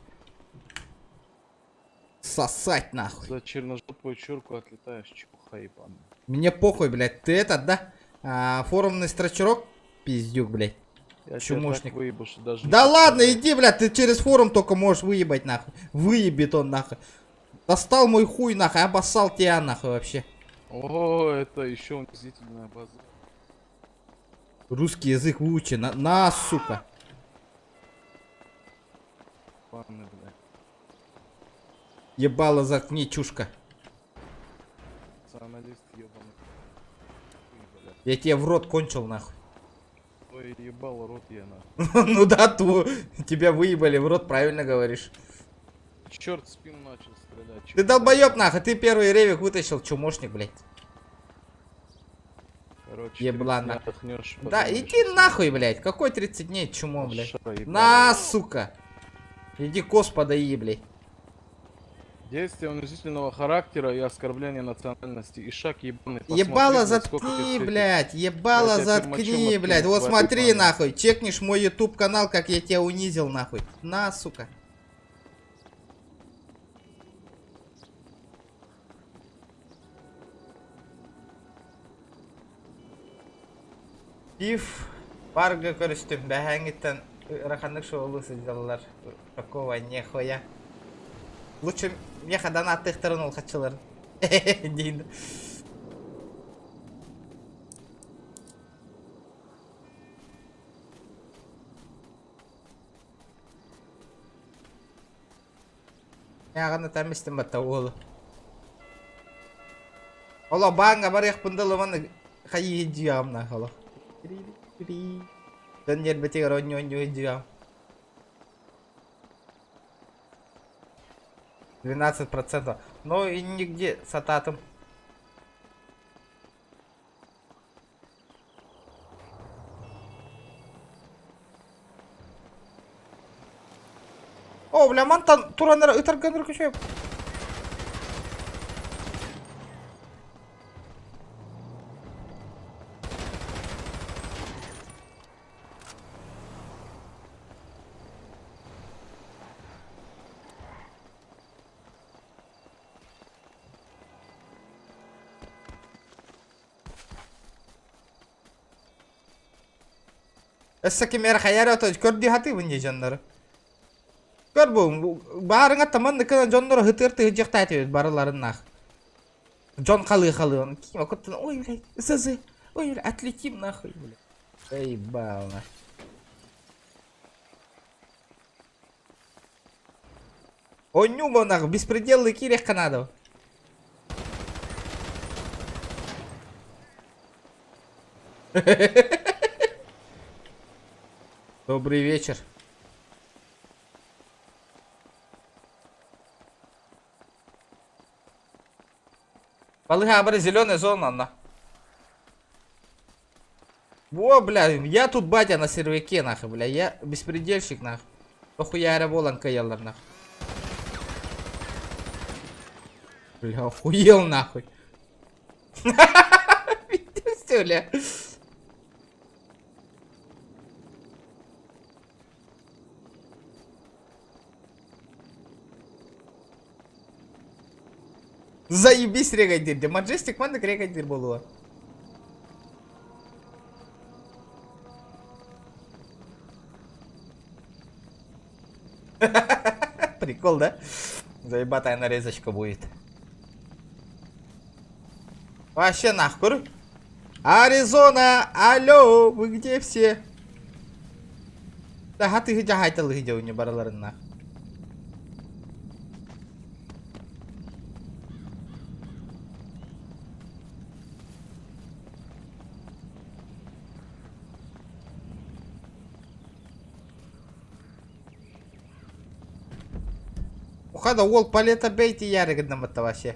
Сосать, нахуй. За черножопую чурку отлетаешь, чепуха ебаная. Мне похуй, блядь. Ты этот, да? Форумный строчерок? Пиздюк, блядь. Я Чумошник. Выебу, что даже Да ладно, иди, блядь, ты через форум только можешь выебать, нахуй. Выебет он, нахуй. Достал мой хуй, нахуй, обоссал тебя, нахуй, вообще. О, это еще унизительная база. Русский язык выучи, на, сука. Паны, блядь. Ебало, заткни, чушка. Националист ебаный. Я тебе в рот кончил, нахуй. Ой, ебало рот я, нахуй. Ну да, тебя выебали в рот, правильно говоришь. черт в спину начал стрелять. Ты долбоёб нахуй, ты первый ревик вытащил, чумошник, блядь. Короче, Еблан 30 нахуй. отдохнешь, Да, подумаешь, иди нахуй, блядь. Какой 30 дней, чумо, блядь. Шо, ебать. На, сука. Иди коз подаи, блядь. Действие унизительного характера и оскорбление национальности. И шаг ебаный. Ебало Посмотри, блядь, сколько заткни, ты светишь. блядь. Ебало Я тебя заткни, пермачом блядь. откину, Вот тварь смотри, ебаная. нахуй. Чекнешь мой YouTube канал, как я тебя унизил, нахуй. На, сука. Ив, парга көрістім, бәхәңгіттен раханлық шоулы сызалар. Такого нехуя. Лучше мехадан аттықтырын ол қатшылар. Дейін. Яғаны тәмістім бәтті олы. Ола баңға бар яқпындылы маны қайы жиямна ола. Dan jadi betul ronyo jam. 12%. Но и нигде с ататом. О, бля, мантан турандар ытаргандар күшөп. Эсеки мер хаяра то көрди хаты бунje жаннары. Көр бу барыңа таман кына жаннары хытырты хыжыкта айтып бараларыннах. Жон калы калы. Ким окуттан ой блядь, сызы. Ой, отлетим нахуй, блядь. Эй, бална. Онюмо нахуй, беспределы кирек канадо. Добрый вечер. Полыга, бля, зеленая зона, на. Во, бля, я тут батя на серваке, нахуй, бля, я беспредельщик, нахуй. Похуя раболанка ялар, нахуй. Бля, охуел, нахуй. Видите, бля. Заебись регайдир, де Маджестик мандык регайдир болуа. Прикол, да? Заебатая нарезочка будет. Вообще нахуй. Аризона, алло, вы где все? Да, хаты гидя хайтал гидя у не бараларын нахуй. Ухада ол палета бейти ярыгыдам это вообще.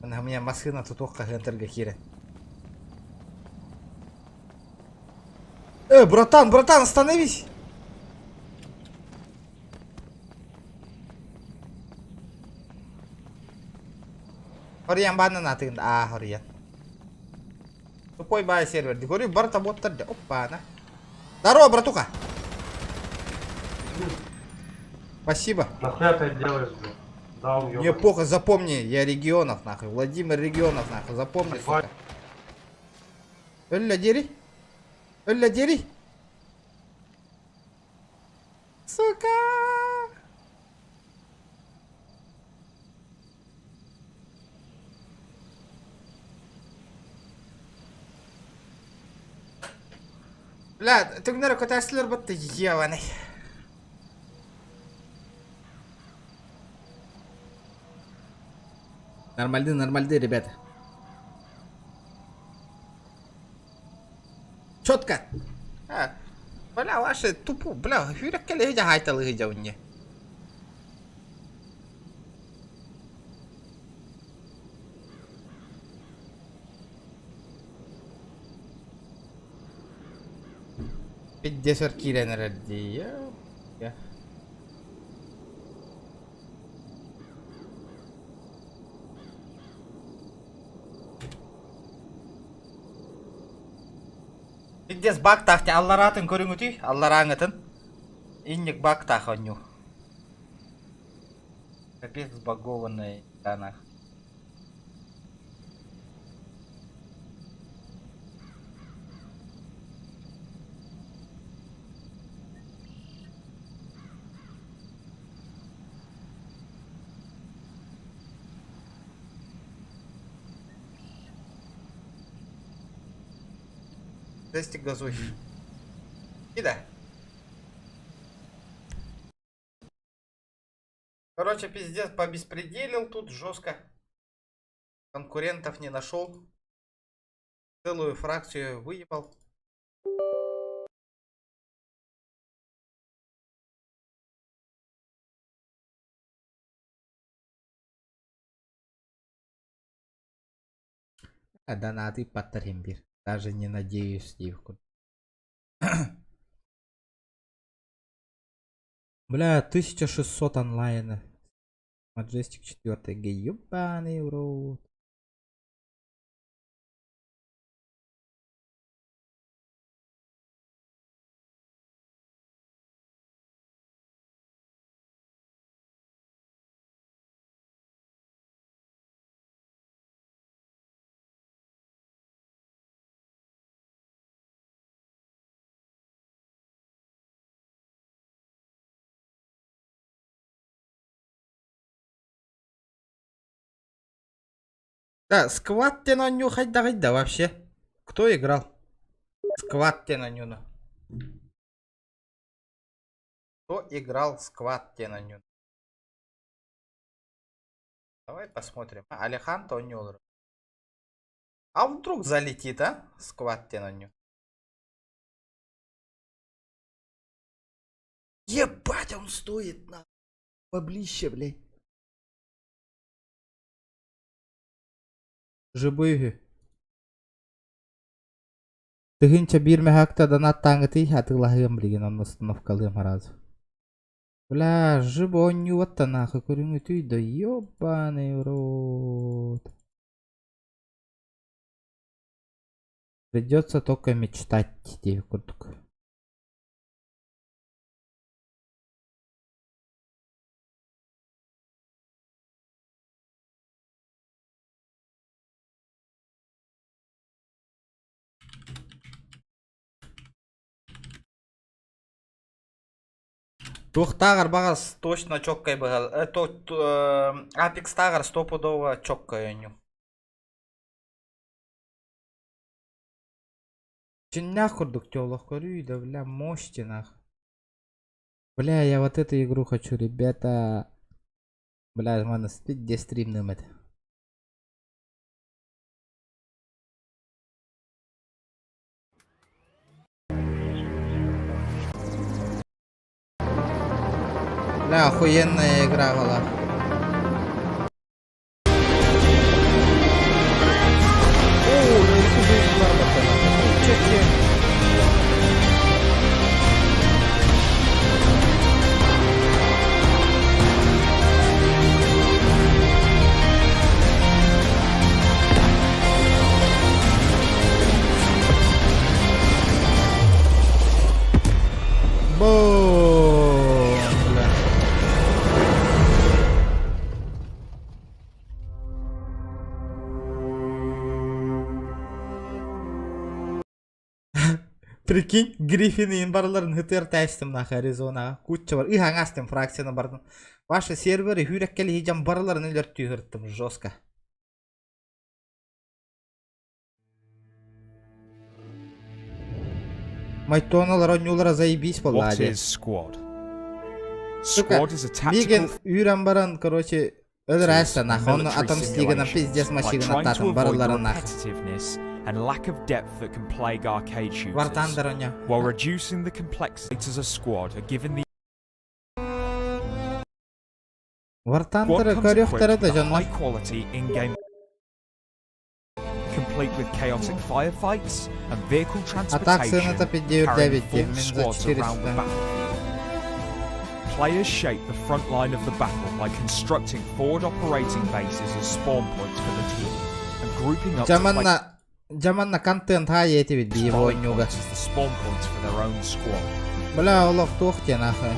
У меня машина тут окка гентерга хире. Братан, братан, остановись! Хориан банана ты, хориан. Тупой бай сервер. Говорю, барта вот тогда. Опа, на. Здорово, братуха. Спасибо. Нахуя ты делаешь, блядь? Да, мне плохо, запомни, я регионов, нахуй. Владимир регионов, нахуй. Запомни, сука. Ölля дери. Ölля дери. Сука. Бля, ты мне руку тащил, работа ебаный. Нормальды, ребята. Четко. Ваши тупо, бля, хюрек келе хиджа хайталы хиджа унне. Пиддесер киренер ди, я. Пиддес бак тахте алларатын көрүңүтү, аллараңытын. Инник бак тахоню. Капец сбагованный данах. Тестик газуй. Ида. Короче, пиздец, побеспределил тут жестко. Конкурентов не нашел. Целую фракцию выебал. А донаты подтримбир. Даже не надеюсь, Стивку. Бля, 1600 онлайна. Majestic 4 Г. Ёбаный в рот. Да, сквад те на ню хайда вообще. Кто играл? Сквад те на ню. Кто играл сквад те на ню? Давай посмотрим. Алихан то не. А вдруг залетит, а? Сквад те на ню. Ебать, он стоит на поближе, блядь. Жибыгы. Тыгынча бирме хакта донат таңыты атылахым билген он установкалым разу. Бля, жибонью вот нахуй көрүңү түйдө, ёбаный в рот. Придется только мечтать, тебе куртук. Тухтагар багас точно чоккай багал. Апекс тагар стопудово чоккайню. Чиннях курдук тёлох көрүй да, бля, мощи нах. Бля, я вот эту игру хочу, ребята. Бля, мана спит, где стрим нымет. Бля, охуенная игра была. Прикинь, Гриффин барларын хытыр тәстім нах Аризонаға. Кучча бар. Ихаң астым фракцияны бардым. Ваши сервері хүреккелі хижам барларын үйлер түйірттім. Жестко. Майтоналар онюлара заебись поллади. Сука, Миген үйрен баран, короче, öldür nах. Onu atom stigana пиздец машигана татым барларын нах. and lack of depth that can plague arcade shooters, while reducing the complexity as a squad are given the high quality in-game complete with chaotic firefights and vehicle transportation carrying full squads around the battlefield. Players shape the front line of the battle by constructing forward operating bases as spawn points for the team and grouping up Jamanna контент хаете вид его нюга. as the spawn points for their own squad. Бля, Олаф тухте нахуй.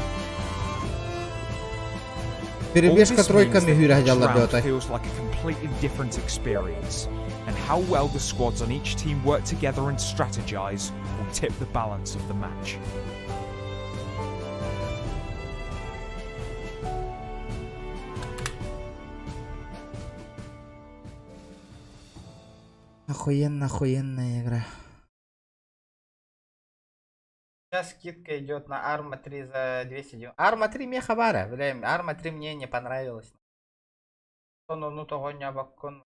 Перебежка тройками Юра делала бёта. Feels like a completely different experience, and how well the squads on each team work together and strategize will tip the balance of the match. Охуенная игра. Сейчас скидка идет на Arma 3 за 200. Arma 3 мне хабара, бля, Arma 3 мне не понравилось. Ну того не обокон.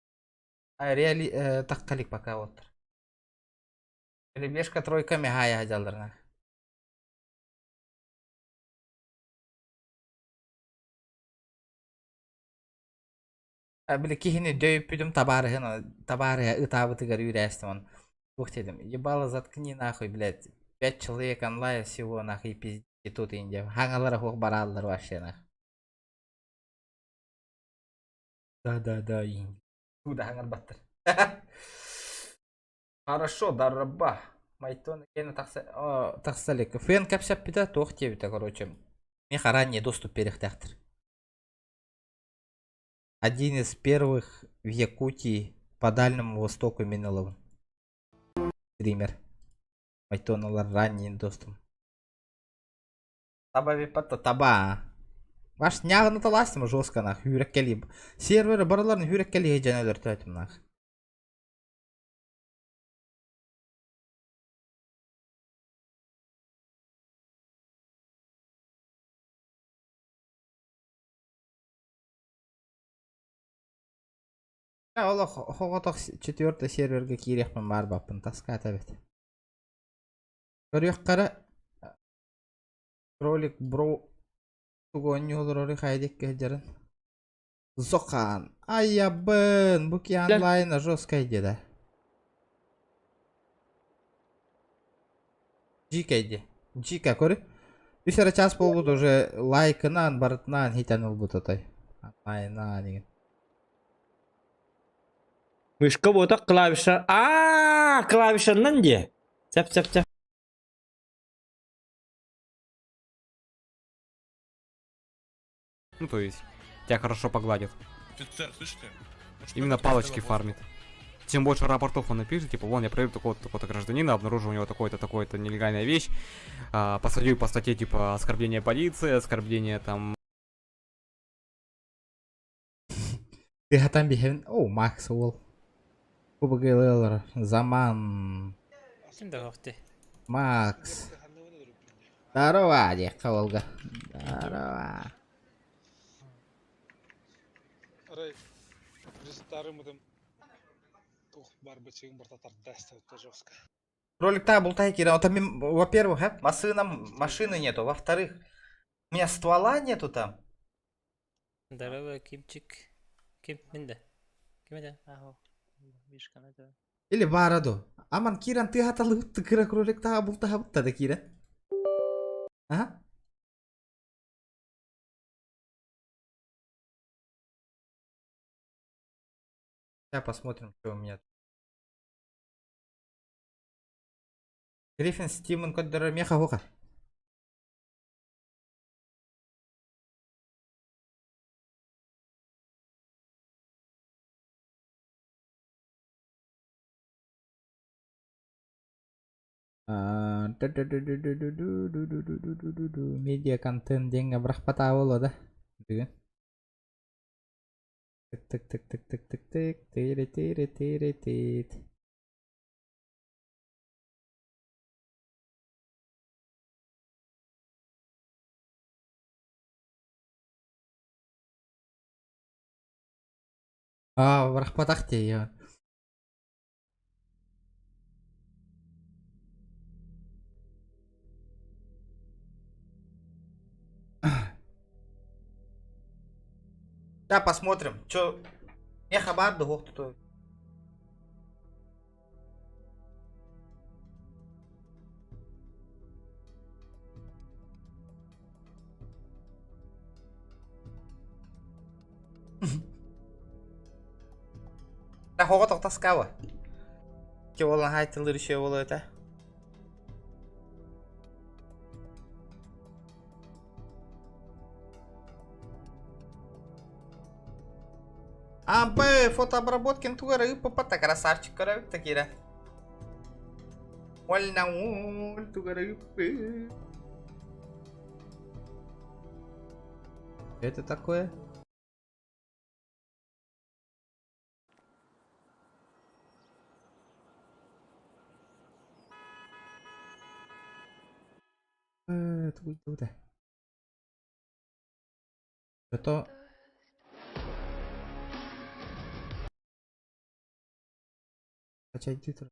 Так калик пока вот. Перебежка тройками гая хаjallarna. Бля, кихини дөйп пидем табары ытабыты горю рястимон. Ух дедим, ебало заткни нахуй, блядь. 5 человек онлайн всего нахуй пиздец и тут инде. Хангалара хух баралдар вообще нахуй. Да, инде. Куда хангар баттар. Хорошо, дараба. Майтон кена таксалик. Фен капсап пита тох тебе-то, короче. Мне ранний доступ перехтахтер. Один из первых в Якутии по Дальнему Востоку минулого. Стример. Майтоналар ранний доступ. Таба випата таба. Ваш няганы таластым жестко нах. Юрек келиб. Сервері барларын юрек келиге жанелер төтім нах. Ола хоғатақ 4 серверге керекпін бар баппын таска атабет. Көрек қара ролик бро тугонни olur ори хайдек кежерін. Зоқан. Айябын. Буки онлайна жестко иде. Джика иде. Джика көрі. Үсері час бол бұд уже лайкынан барытынан хитаныл бұд отай. Онлайна деген. Мышка вот так клавиша. Клавиша нанде. Цеп. Ну то есть, тебя хорошо погладят. Офицер, слышишь ты? Именно палочки фармит. Чем больше рапортов он напишет, типа, вон, я проверил такого-то гражданина, обнаружил у него такое-то нелегальная вещь, посадил по статье, типа, оскорбление полиции, оскорбление там... Ты там бегай... О, Макс, Уолл. Кубагайлер, Заман. Макс. Здорово, девка Волга. Здорово. Ролик-то был тайки, но там, во-первых, машины нету, во-вторых, у меня ствола нету там. Здорово, Кипчик. Кип, минда. Кимеда? Ага. Или бараду. Аман Киран, ты хаталы ты кирак ролик-то был та Киран. Ага. Сейчас посмотрим, что у меня. Гриффин, Стимон, код меха хоха. Media контент деньги berapa tahun lo dah, gitu kan? Tik tirit. Berapa tahun ya? Да, посмотрим. Чё? Не хабар, да кто. Да хого тоқтаскава. Ке олан хайтылыр еще болу это. Фотообработки тугара и попата красавчик каравик такира. Вольна уль тугара и. Это такое? Туда. Это качать твиттер.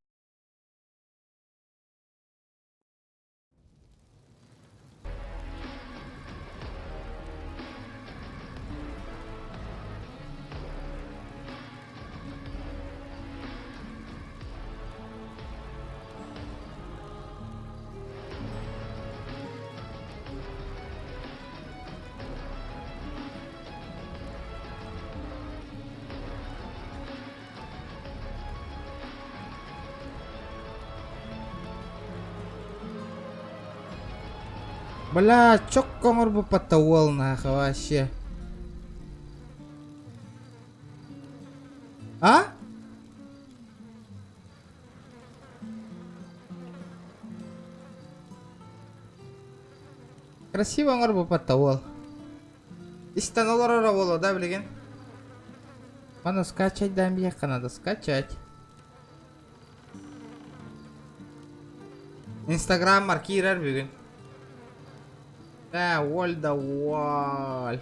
Бля, чё комар бы потовал нахуй вообще? А? Красиво ангар бы потовал. Истанолора работало, да, блин? Надо скачать, да, меха, надо скачать. Инстаграм маркирер, блин. Да, воль да воль.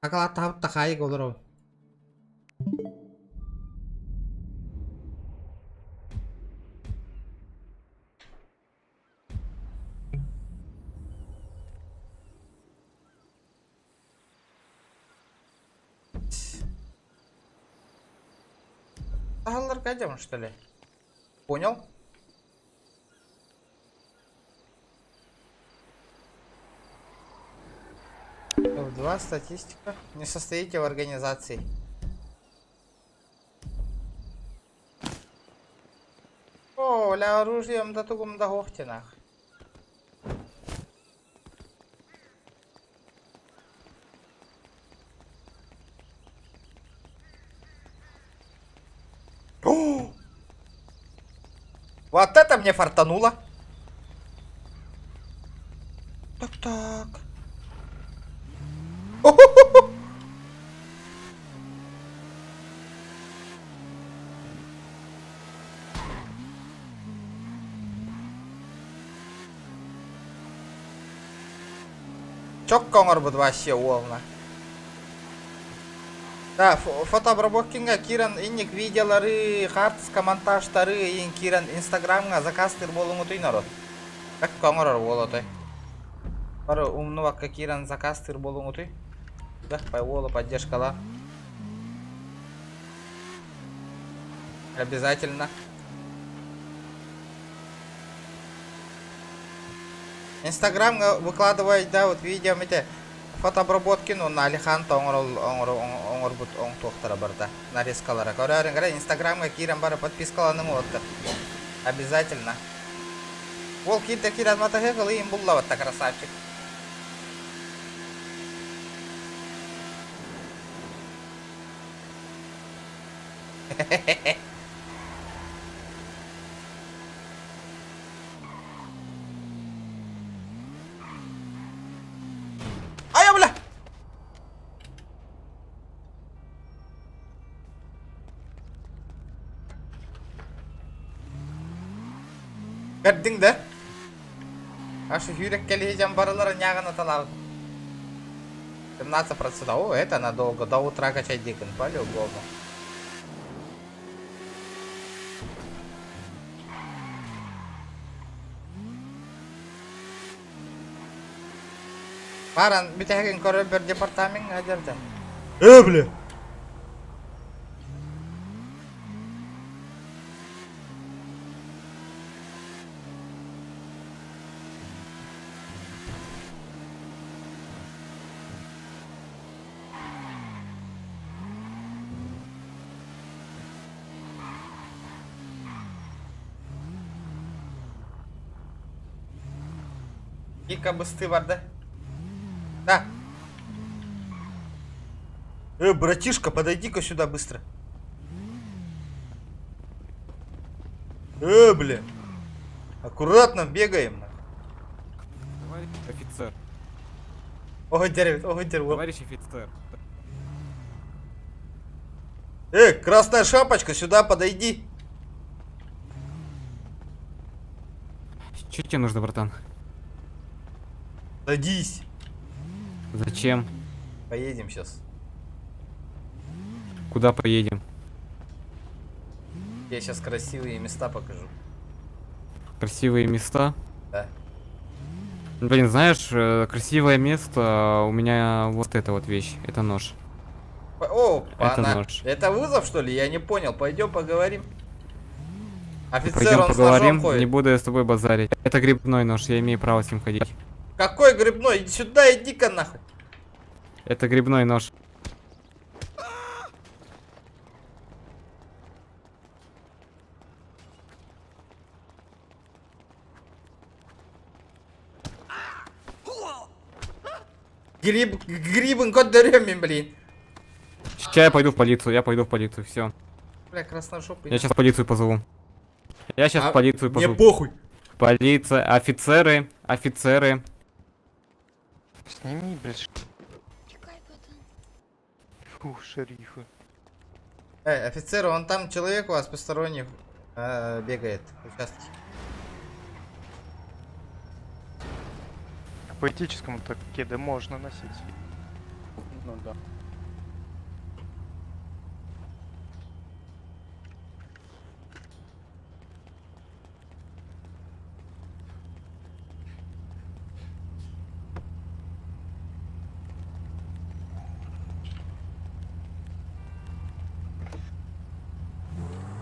Акала тап тахай голоро. Тахаллар кадем, что ли? Понял? F2 статистика. Не состоите в организации. О, ля оружием да тугум да гохтинах. О! Вот это мне фартануло. Так. Чок коңыр бұд вообще олна. Да, фотообработкинга киран инник видеолары, хартыска монтажтары, ин киран инстаграмга закастыр болуңу той народ. Как коңыр болотой. Пары умнувакка киран закастыр болуңу той. Да, пайволу поддержкала. Обязательно. Инстаграм выкладывает, да, вот видео эти фотообработки, ну на Алихан то оңор бут оң тохтара барда нарезкалара. Көрәрен гара Инстаграмга кирен бары подпискаланым вот. Обязательно. Ол кирде кирен матахекал им булла вот так красавчик. Ай, бля! Гаддың да? Ашы юрек келейден барылары нягын аталау. 17%. О, это надолго. До утра качать дикон. По-любому. Паран, битеген коридор департамент адерде. Бля. Ика бысты var да? Да. Братишка, подойди-ка сюда быстро. Бля. Аккуратно бегаем. Товарищ офицер. Ого, дерево. Товарищ офицер. Красная шапочка, сюда подойди. Что тебе нужно, братан? Садись. Зачем? Поедем сейчас. Куда поедем? Я сейчас красивые места покажу. Красивые места? Да. Блин, знаешь, красивое место у меня вот эта вот вещь. Это нож. О, это нож. Это вызов, что ли? Я не понял. Пойдем поговорим. Офицер, Пойдем он поговорим. с ножом ходит. Не буду я с тобой базарить. Это грибной нож, я имею право с ним ходить. Какой грибной? Иди сюда, иди-ка нахуй. Это грибной нож. Грибын кот дырёми, блин. Сейчас я пойду в полицию, все. Бля, красножопый. Я сейчас полицию позову. Я сейчас полицию позову. Мне похуй. Полиция, офицеры. Сними, блядь. Фу, шерифы. Офицер, он там человек у вас посторонних бегает в участке. По этическому-то кеды можно носить. Ну да.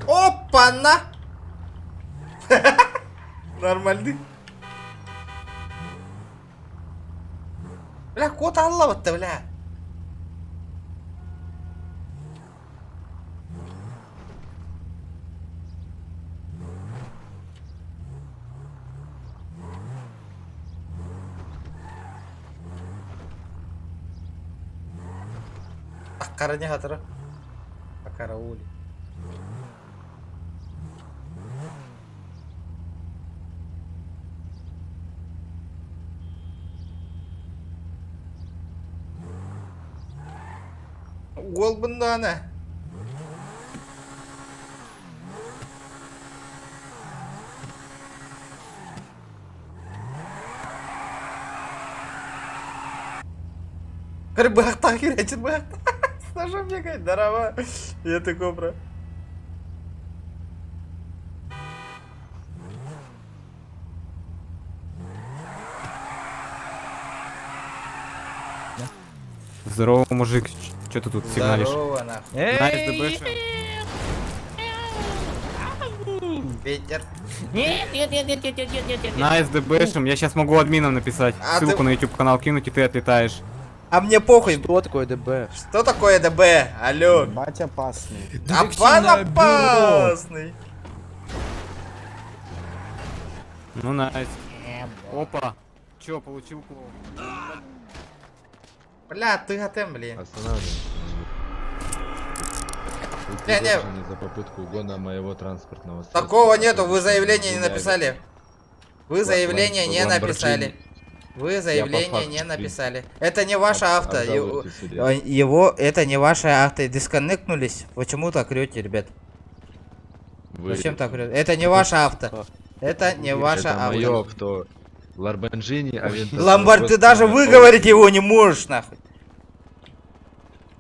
Опа-на! Нормальный. Бля, кот аллава-то, бля. Akaranya hatırı. Akara uli. Gol bunda ne? Бахта херачит, бахта. С ножом бегает, здорово. Я ты кобра. Здорово, мужик. Что ты тут сигналишь? Здорово, нахуй. Ветер. На СДБшем. Я сейчас могу админам написать. Ссылку на YouTube канал кинуть, и ты отлетаешь. А мне похуй. Что такое ДБ? Что такое ДБ? Алло. Бать опасный. Опасный. Ну, найс. Опа. Чё, получил клоу? Бля, ты готем, блин. Не за попытку угона моего транспортного средства. Такого нету, вы заявление не написали. Вы заявление не написали. Вы заявление не написали. Это не ваше авто. Это не ваше авто. Дисконнектнулись. Почему так орете, ребят? Зачем так орете? Это не ваше авто. Это не ваше авто. Моё авто. Ламборджини, Авентадор. Ламборд, ты даже выговорить его не можешь, нахуй.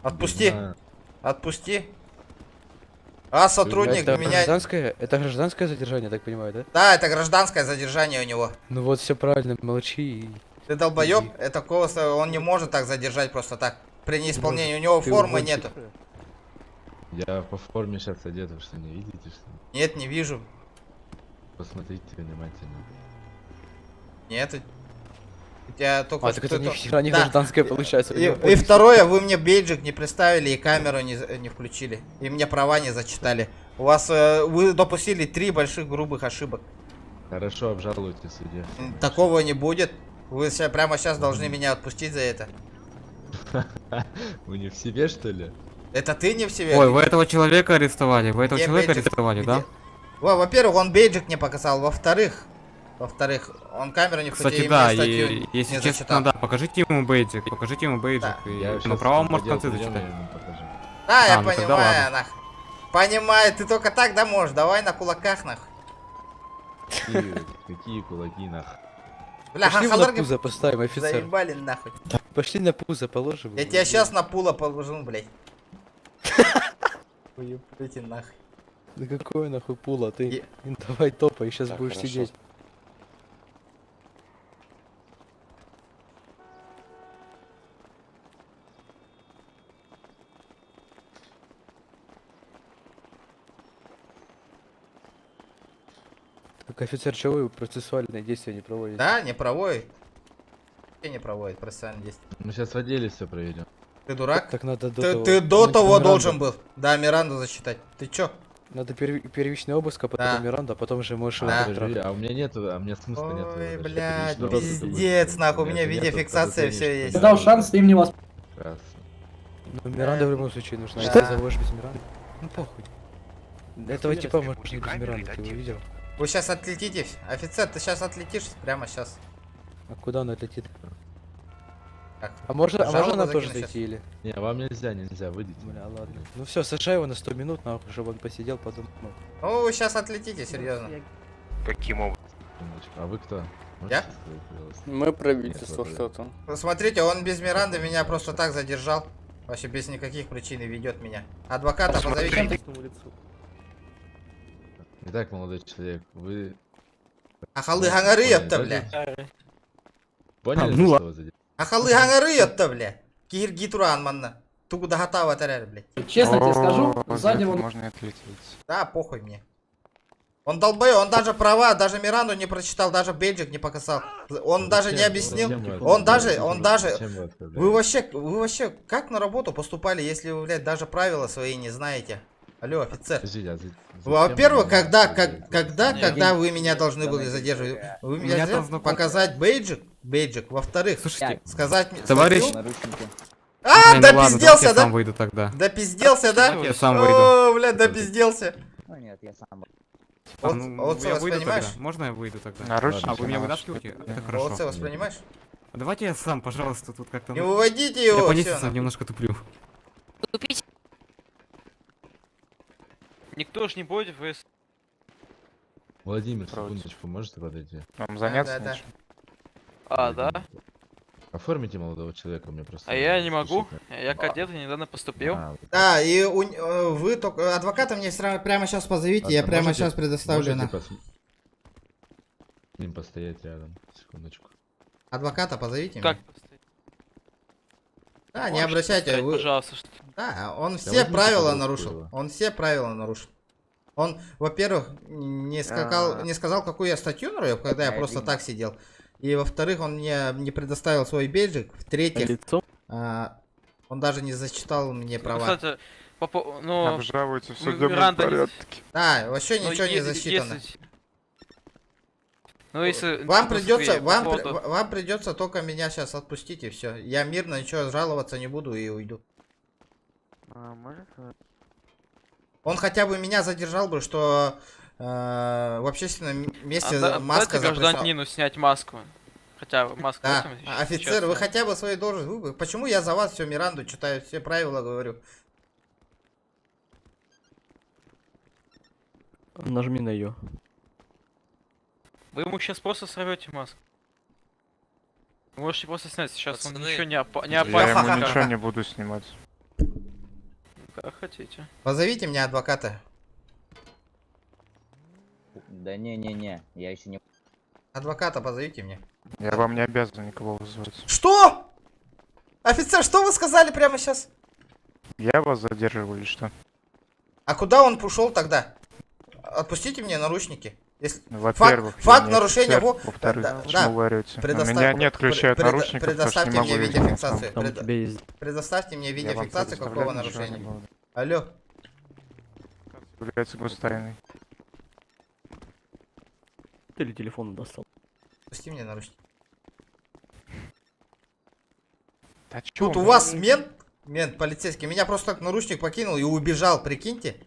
Отпусти. Отпусти. А сотрудник меня... Это гражданское задержание, так понимаю, да? Да, это гражданское задержание у него. Ну вот все правильно, молчи. Ты долбоеб? Это Колоса, он не может так задержать просто так. При неисполнении, у него формы нету. Я по форме сейчас одет, вы что, не видите, что ли? Нет, не вижу. Посмотрите внимательно. Нет. У тебя только... А, так это ни хера не гражданское получается. И второе, вы мне бейджик не представили и камеру не включили. И мне права не зачитали. У вас, вы допустили 3 больших грубых ошибок. Хорошо, обжалуйте судья. Такого не будет. Вы прямо сейчас должны меня отпустить за это. Вы не в себе, что ли? Это ты не в себе? Ой, вы этого человека арестовали, вы этого Где человека бейджик? арестовали, да? Во-первых, он бейджик не показал. Во-вторых, он камеру не включил. Кстати, да, и если честно, да, покажите ему бейджик, и на права может в конце зачитать. Да, я ну тогда понимаю, ладно. нах. Понимаю, ты только так, да, можешь. Давай на кулаках, нах. Какие кулаки, нах? Бля, Пошли на халарга пузо поставим, офицер. заебали нахуй. Пошли на пузо положим. Я тебя сейчас на пуло положу, блядь. Уебите нахуй. Да какое нахуй пула, ты давай топай, сейчас будешь хорошо. сидеть. Так, офицер, чего вы процессуальные действия не проводите? Да, не проводит. Не проводит процессуальные действия. Мы сейчас в отделе все проведем. Ты дурак? Так надо до ты, того. ты до того должен был. Да, Миранду засчитать. Ты чё? Надо первичный обыск, а потом Да. Миранда, а потом же можешь его Да. трахать. А у меня нету, а у меня смысла нет. Ой, блядь, пиздец, нахуй, у меня видеофиксация все есть. Ты дал шанс, ты мне вас... Ну, Миранда в любом случае нужна. Что? Если ты заводишь без Миранды. Ну похуй. Этого типа может быть без Миранды, ты его видел? Вы сейчас отлетите. Офицер, ты сейчас отлетишь прямо сейчас. А куда он отлетит? Как? А можно Жалобу нам тоже закину зайти или? Не, вам нельзя, выйдите. Бля, ладно. Ну все, сажай его на 100 минут, нахуй, чтобы он посидел, подумал. Ну, вы сейчас отлетите, серьезно. Каким образом? А вы кто? Я? Мы правительство, кто там? Смотрите, он без Миранды меня просто так задержал. Вообще без никаких причин и ведет меня. Адвоката позовите. Итак, молодой человек, вы... Ахалы гангары-ятта, бля. Поняли, ну что вы задержали? Ахалы гангары-ятта, бля. Кирги туран манна. Тугу дагатава тарар, блядь. Честно тебе скажу, сзади он... Можно отлететь. Да, похуй мне. Он долбоёб, он даже права, даже Миранду не прочитал, даже бейджик не показал. Он даже не объяснил. Он даже... Вы вообще как на работу поступали, если вы, блядь, даже правила свои не знаете? Алло, офицер. Во-первых, когда вы меня должны были задерживать? Вы меня должны показать бейджик. Во-вторых, сказать мне... Товарищ... А, Не, ну да ладно, пизделся, давайте я да? сам выйду тогда. Да пизделся, да? Я сам выйду. О, блядь, да пизделся. Ну нет, я сам. Вот я выйду воспринимаешь? тогда. Можно я выйду тогда? Наручники А вы меня на вытаскиваете? Это Вот хорошо. воспринимаешь? Давайте я сам, пожалуйста, тут как-то... Не выводите его, Я по всё, лестнице нахуй. немножко туплю. Никто ж не будет в Владимир, секундочку, можете подойти? Вам заняться Да. нечем? А, да? Оформите молодого человека, мне просто... А я не могу. Я кадет, я недавно поступил. Да, и вы только... Адвоката мне прямо сейчас позовите, я прямо сейчас предоставлю на... С ним постоять рядом, секундочку. Адвоката позовите Как? меня. Да, не обращайте, вы... Пожалуйста, что... Да, он все возьмите, правила пожалуйста, нарушил. его. Он все правила нарушил. Он, во-первых, не сказал, какую я статью нарушил, когда я просто так сидел. И во-вторых, он мне не предоставил свой бейджик. В-третьих, он даже не зачитал мне права. Кстати, ну... Обжалуйте в судебном Миранда не- порядке. Да, вообще Ну, ничего не если- засчитано. Ну, если... Вам в Москве придется, по поводу- вам придется только меня сейчас отпустить и все. Я мирно ничего жаловаться не буду и уйду. Он хотя бы меня задержал бы, что в общественном месте маска Дайте запрещена. гражданину снять маску. Хотя бы маску. Да, этим еще офицер, сейчас вы снять. хотя бы свои должности. Почему я за вас все Миранду читаю, все правила говорю? Нажми на ее. Вы ему сейчас просто сорвете маску. Вы можете просто снять, сейчас он Пацаны, ничего не Я опасен. ему ничего не буду снимать. Как хотите. Позовите мне адвоката. Да не-не-не, я еще не... Адвоката позовите мне. Я вам не обязан никого вызывать. Что? Офицер, что вы сказали прямо сейчас? Я вас задерживаю или что? А куда он ушел тогда? Отпустите мне наручники. Если... Во-первых, факт я не нарушения офицер. его... Во-вторых, Да, почему вы орете? Предоставь- У меня нет ключей от пред- наручников, предоставьте потому что мне не могу ездить на видеофиксацию. самом. Пред- Предоставьте мне Я вам видеофиксацию какого предоставлять ничего не нарушения. буду. Алло. Является гостайной. Ты ли телефон достал? Пусти мне наручники. Да чё, Тут у вас мент полицейский, меня просто так наручник покинул и убежал, прикиньте.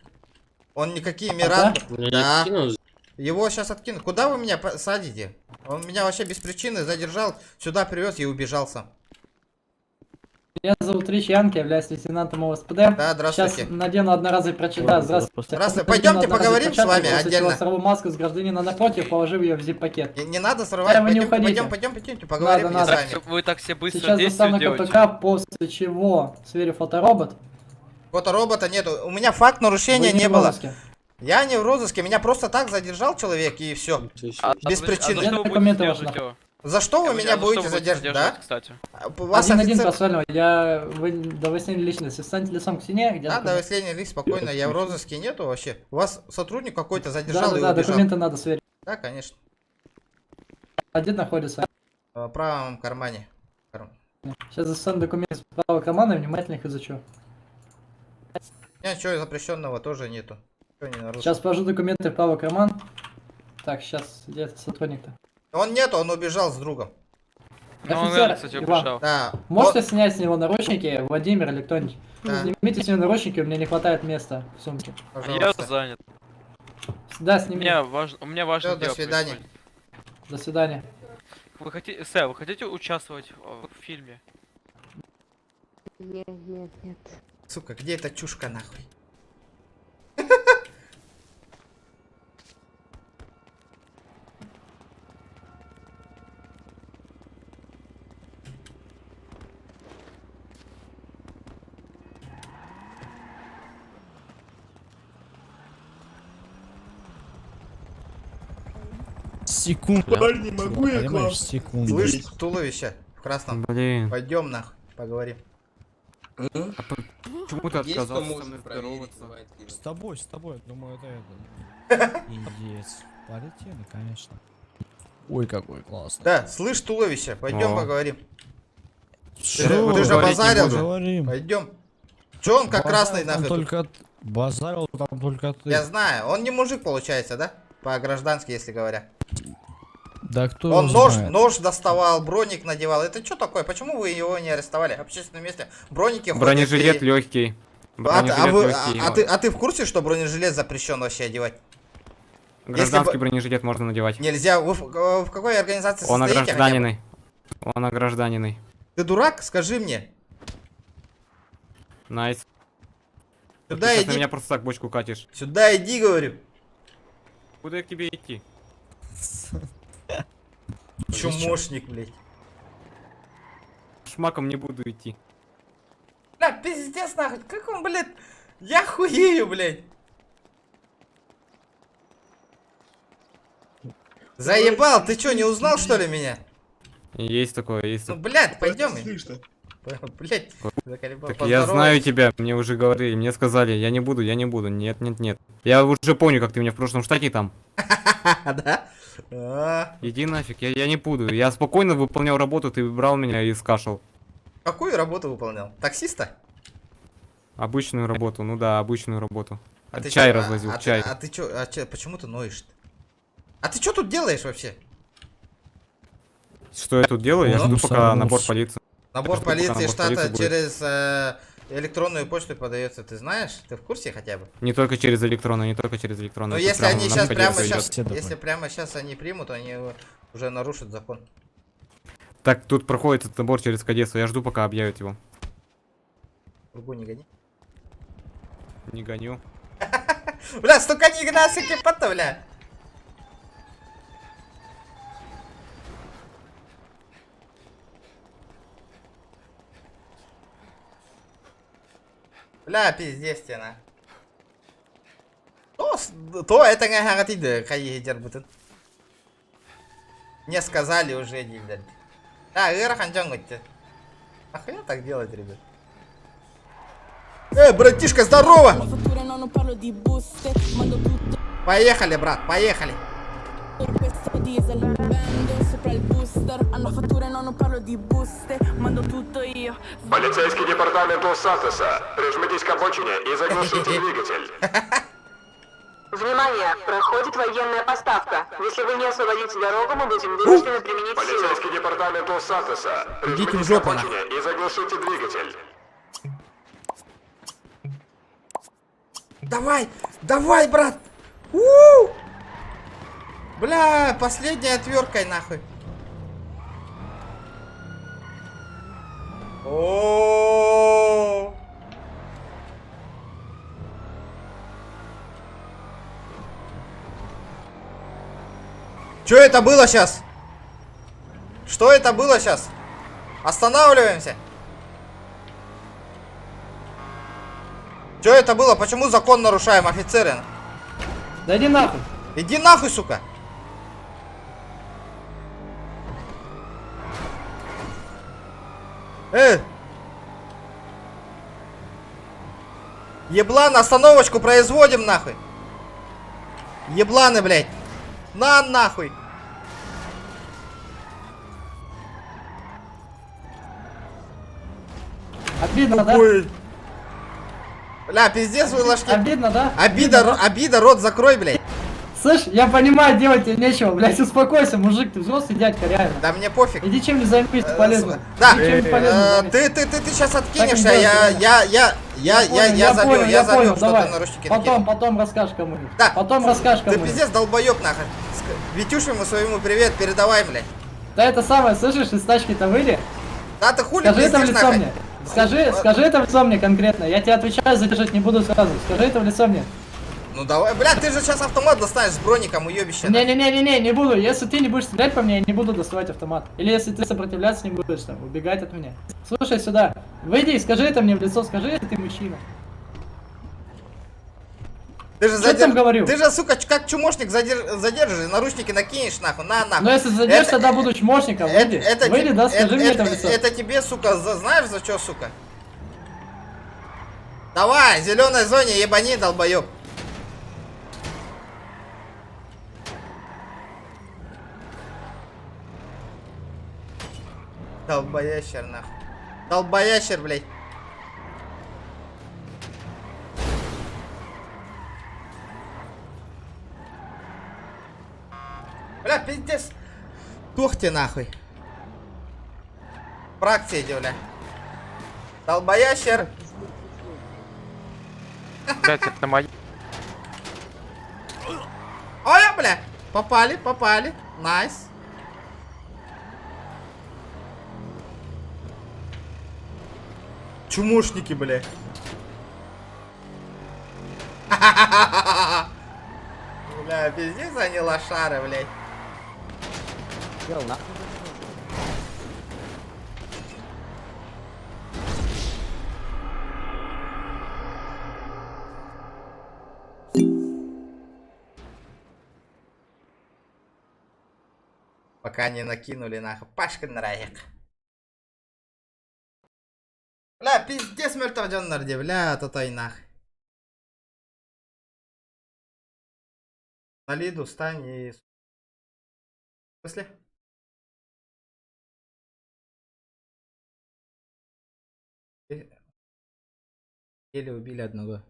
Он никакие мира... Да. Его сейчас откинут. Куда вы меня садите? Он меня вообще без причины задержал, сюда привез и убежал сам. Меня зовут Рич Янки, являюсь лейтенантом ОСПД. Да, здравствуйте. Сейчас надену одноразовый прочитать. Да, здравствуйте. Здравствуйте. Пойдемте поговорим с вами отдельно. Сорву маску с гражданина напротив, положив ее в зип-пакет. Не надо срывать, Вы не уходите. пойдемте, поговорим мне с вами. Вы так все быстро Сейчас достану действуете. КПК, после чего сверю фоторобот. Фоторобота нету. У меня факт нарушения Вы не в было. розыске. Я не в розыске, меня просто так задержал человек и все. Без причины. Документы ваши. За что вы меня будете задерживать, да? Кстати. У вас Один офицер... процессуального. Вы до выяснения личности. Встаньте лицом к стене. Где Да, документы? до выяснения лиц спокойно, я в розыске нету вообще. У вас сотрудник какой-то задержал и Да, убежал. документы надо сверить. Да, конечно. А где находится? В правом кармане. Сейчас достану документы с правого кармана и внимательно их изучу. Ничего запрещенного тоже нету. Ничего не нарушил. Сейчас положу документы в правый карман. Так, сейчас, где этот сотрудник-то? Он нету, он убежал с другом. Ну, он, Офицер, кстати, Иван, убежал. Да. можете снять с него наручники, Владимир или кто-нибудь? Да. Снимите с него наручники, у меня не хватает места в сумке. Я занят. Да, У сними. меня важно Всё, до дело свидания. происходит. До свидания. Вы хотите, сэр, вы хотите участвовать в фильме? Нет. Сука, где эта чушка нахуй? Секунду. Парни, могу я к вам? Понимаешь, секунду. Слышь, туловище в красном. Блин. Пойдем нахуй, поговорим. Почему ты отказался со мной здороваться? С тобой, думаю, это. Индеец. Полетели, конечно. Ой, какой классный. Да, слышь, туловище, пойдем О. поговорим. Чё? Ты же Говорить не базарил буду. же. Говорим. Пойдем. Че он как красный Базарил там нахуй? только базарил там только ты. Я знаю, он не мужик получается, да? По-граждански, если говоря. Да кто Он его нож, знает? нож доставал, броник надевал. Это что такое? Почему вы его не арестовали? В общественном месте броники ходят Бронежилет и- легкий. А Бронежилет легкий. ты в курсе, что бронежилет запрещен вообще одевать? Гражданский Если бы- бронежилет можно надевать. Нельзя. Вы в какой организации Он состоите? хотя бы? огражданенный. Он огражданенный. Ты дурак? Скажи мне. Найс. Сюда Ты сейчас на иди. меня просто так бочку катишь. Сюда иди, говорю. Куда я к тебе идти? Чумошник, блядь. Шмаком не буду идти. Бля, пиздец нахуй. Как он, блядь? Я хуею, блядь. Заебал, ты что, не узнал, что ли, меня? Есть такое, есть Ну, такое. блядь, пойдем. Блядь, заколебал. Так я знаю тебя, мне уже говорили, мне сказали, я не буду, нет. Я уже помню, как ты меня в прошлом штате там. Да? А, Иди нафиг, я не буду. Я спокойно выполнял работу, ты брал меня и скашал. Какую работу выполнял? Таксиста? Обычную работу, ну да, обычную работу. А ты Чай чё, развозил, чай. А ты чё, почему ты ноешь-то? А ты что тут делаешь вообще? Что я тут делаю? Я Ну, жду пока сорвался. набор полиции. Набор Я жду, пока полиции набор штата полиции будет. через электронную почту подается, ты знаешь? Ты в курсе хотя бы? Не только через электронную, не только через электронную. Но тут если прямо они на сейчас входе прямо всё сейчас, идёт. Все такое. если прямо сейчас они примут, они уже нарушат закон. Так, тут проходит этот набор через кадетство, я жду, пока объявят его. Трубу не гони. Не гоню. Бля, столько не гнасики пота, бля. Бля, пиздец тебе, То это не гарантиде, кайы егер бүтін. Мне сказали уже, дилер. Да, Ираханджан, нахуя так делать, ребят? Братишка, здорово! Поехали, брат, поехали. Полицейский департамент Лос-Сантоса. Прижмитесь к обочине и заглушите двигатель. Внимание! Проходит военная поставка. Если вы не освободите дорогу, мы будем вынуждены применить силу. Полицейский департамент Лос-Сантоса. Идите в Прижмитесь к жопу, обочине и заглушите двигатель. Давай, давай, брат. У-у-у! Бля, последняя отверткой, нахуй. О-о-о! Что это было сейчас? Что это было сейчас? Останавливаемся. Что это было? Почему закон нарушаем, офицеры? Да иди нахуй. Иди нахуй, сука. Еблан, остановочку производим, нахуй. Ебланы, блядь. На, нахуй. Обидно, да? Ой. Бля, пиздец вы ложки. Обидно, да? Обида, рот закрой, блядь. Слышь, я понимаю, делать тебе нечего, блядь, успокойся, мужик, ты взрослый дядька, реально. Да мне пофиг. Иди чем-нибудь займись, полезно. Да, ты сейчас откинешься, я залью, что ты наручники накинул. Потом расскажешь кому-нибудь. Да. Потом расскажешь Ты кому-нибудь. пиздец долбоёб, нахуй. Витюшему своему привет передавай, блядь. Да это самое, слышишь, из тачки-то выйди. Да ты хули Скажи это в пиздишь, лицо нахуй. мне. Скажи это в лицо мне конкретно. Я тебе отвечаю, задержать не буду сразу. Скажи это в лицо мне. Ну давай, бля, ты же сейчас автомат достанешь с броником, уебище. Не буду. Если ты не будешь стрелять по мне, я не буду доставать автомат. Или если ты сопротивляться не будешь, там, убегать от меня. Слушай сюда. Выйди и скажи это мне в лицо, скажи, если ты мужчина. Ты же Что ты там говорил? Ты же, сука, как чумошник задержишь, наручники накинешь, нахуй, на. Ну если задержишь, тогда буду чмошником, выйди. Выйди, да, скажи мне это в лицо. Это тебе, сука, знаешь за что, сука? Давай, в зеленой зоне ебани, долбоёб. Долбоящер, нахуй. Долбоящер, блядь. Бля, пиздец. Тух ты, нахуй. Фракция иди, бля. Долбоящер. Блять, это моя. Ой, бля. Попали. Найс. Чумушники, бля. Бля, пиздец они лошары, блядь. Пока не накинули, нахуй. Пашка нравик. Бля, пиздец мертвый жандар, бля, тотай нах. На лиду стань и... В смысле? Еле убили одного.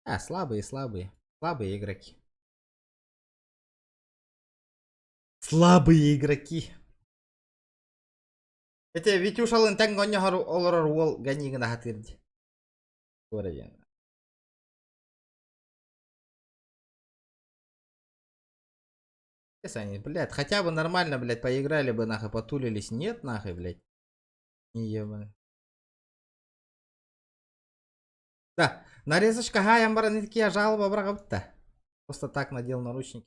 А, слабые игроки. Слабые игроки. Это Витюш алын тәң гоня хару олорор уол ганигына хатырды. Уровень. Они, блядь, хотя бы нормально, блядь, поиграли бы, нахуй, потулились. Нет, нахуй, блядь. Не ебаный. Да, нарезочка Гаямбара не такие жалобы, брагам-то. Просто так надел наручники.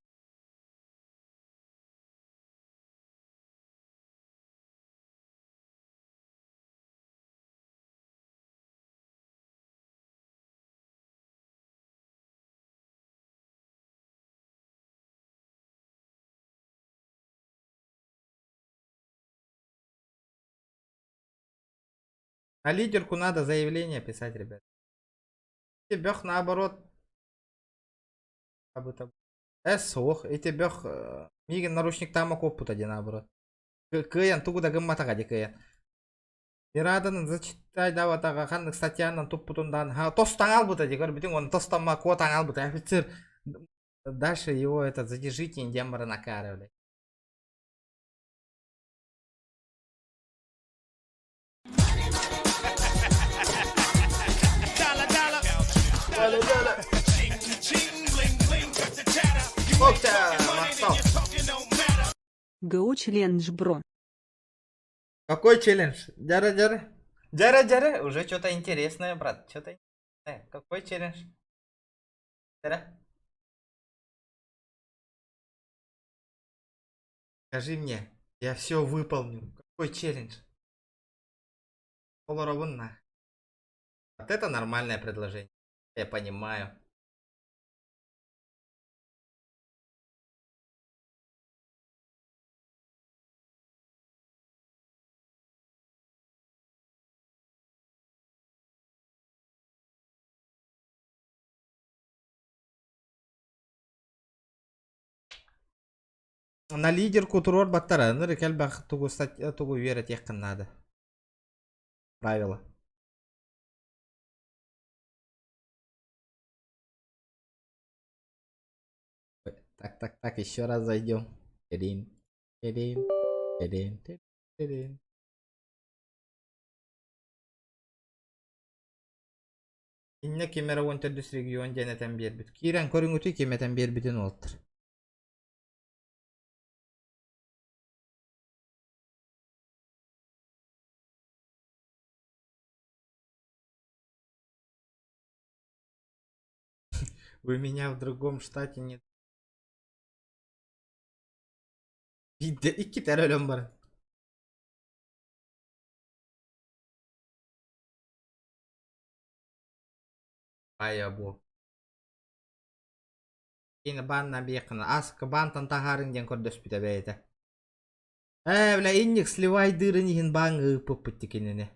На лидерку надо заявление писать, ребят. Бёх наоборот. Ох, эти бёх миген наручник там окоп путади наоборот. Кыян тугуда гымматага де кыян. Мирадан зачитай даватага ханнык статьянан туп путундан. Тостан албутади, говорю, бүтүн он тостама квотан албута. Офицер дальше его этот задержите, индембара накарывали. ГО челлендж, бро. Какой челлендж? Джара. Уже что-то интересное, брат. Что-то интересное. Какой челлендж? Джара. Скажи мне, я все выполню. Какой челлендж? Полуровунна. Вот это нормальное предложение. Я понимаю. На лидерку турор баттара, ныры кельбах тугу верить ехкан надо. Правило. Так, еще раз зайдем. Терин. Инне кемера онтердүс регион денетен бербит. Кирен көрүңүтү кеметен бербитин олттур. Вы меня в другом штате не... İki tane ölüm var. Aya bu. Yine banna bir yakına. Askı bantan taharın den kordos bite beyte. Bля, инник сливай дыры нихин бангы пуппыттикинини.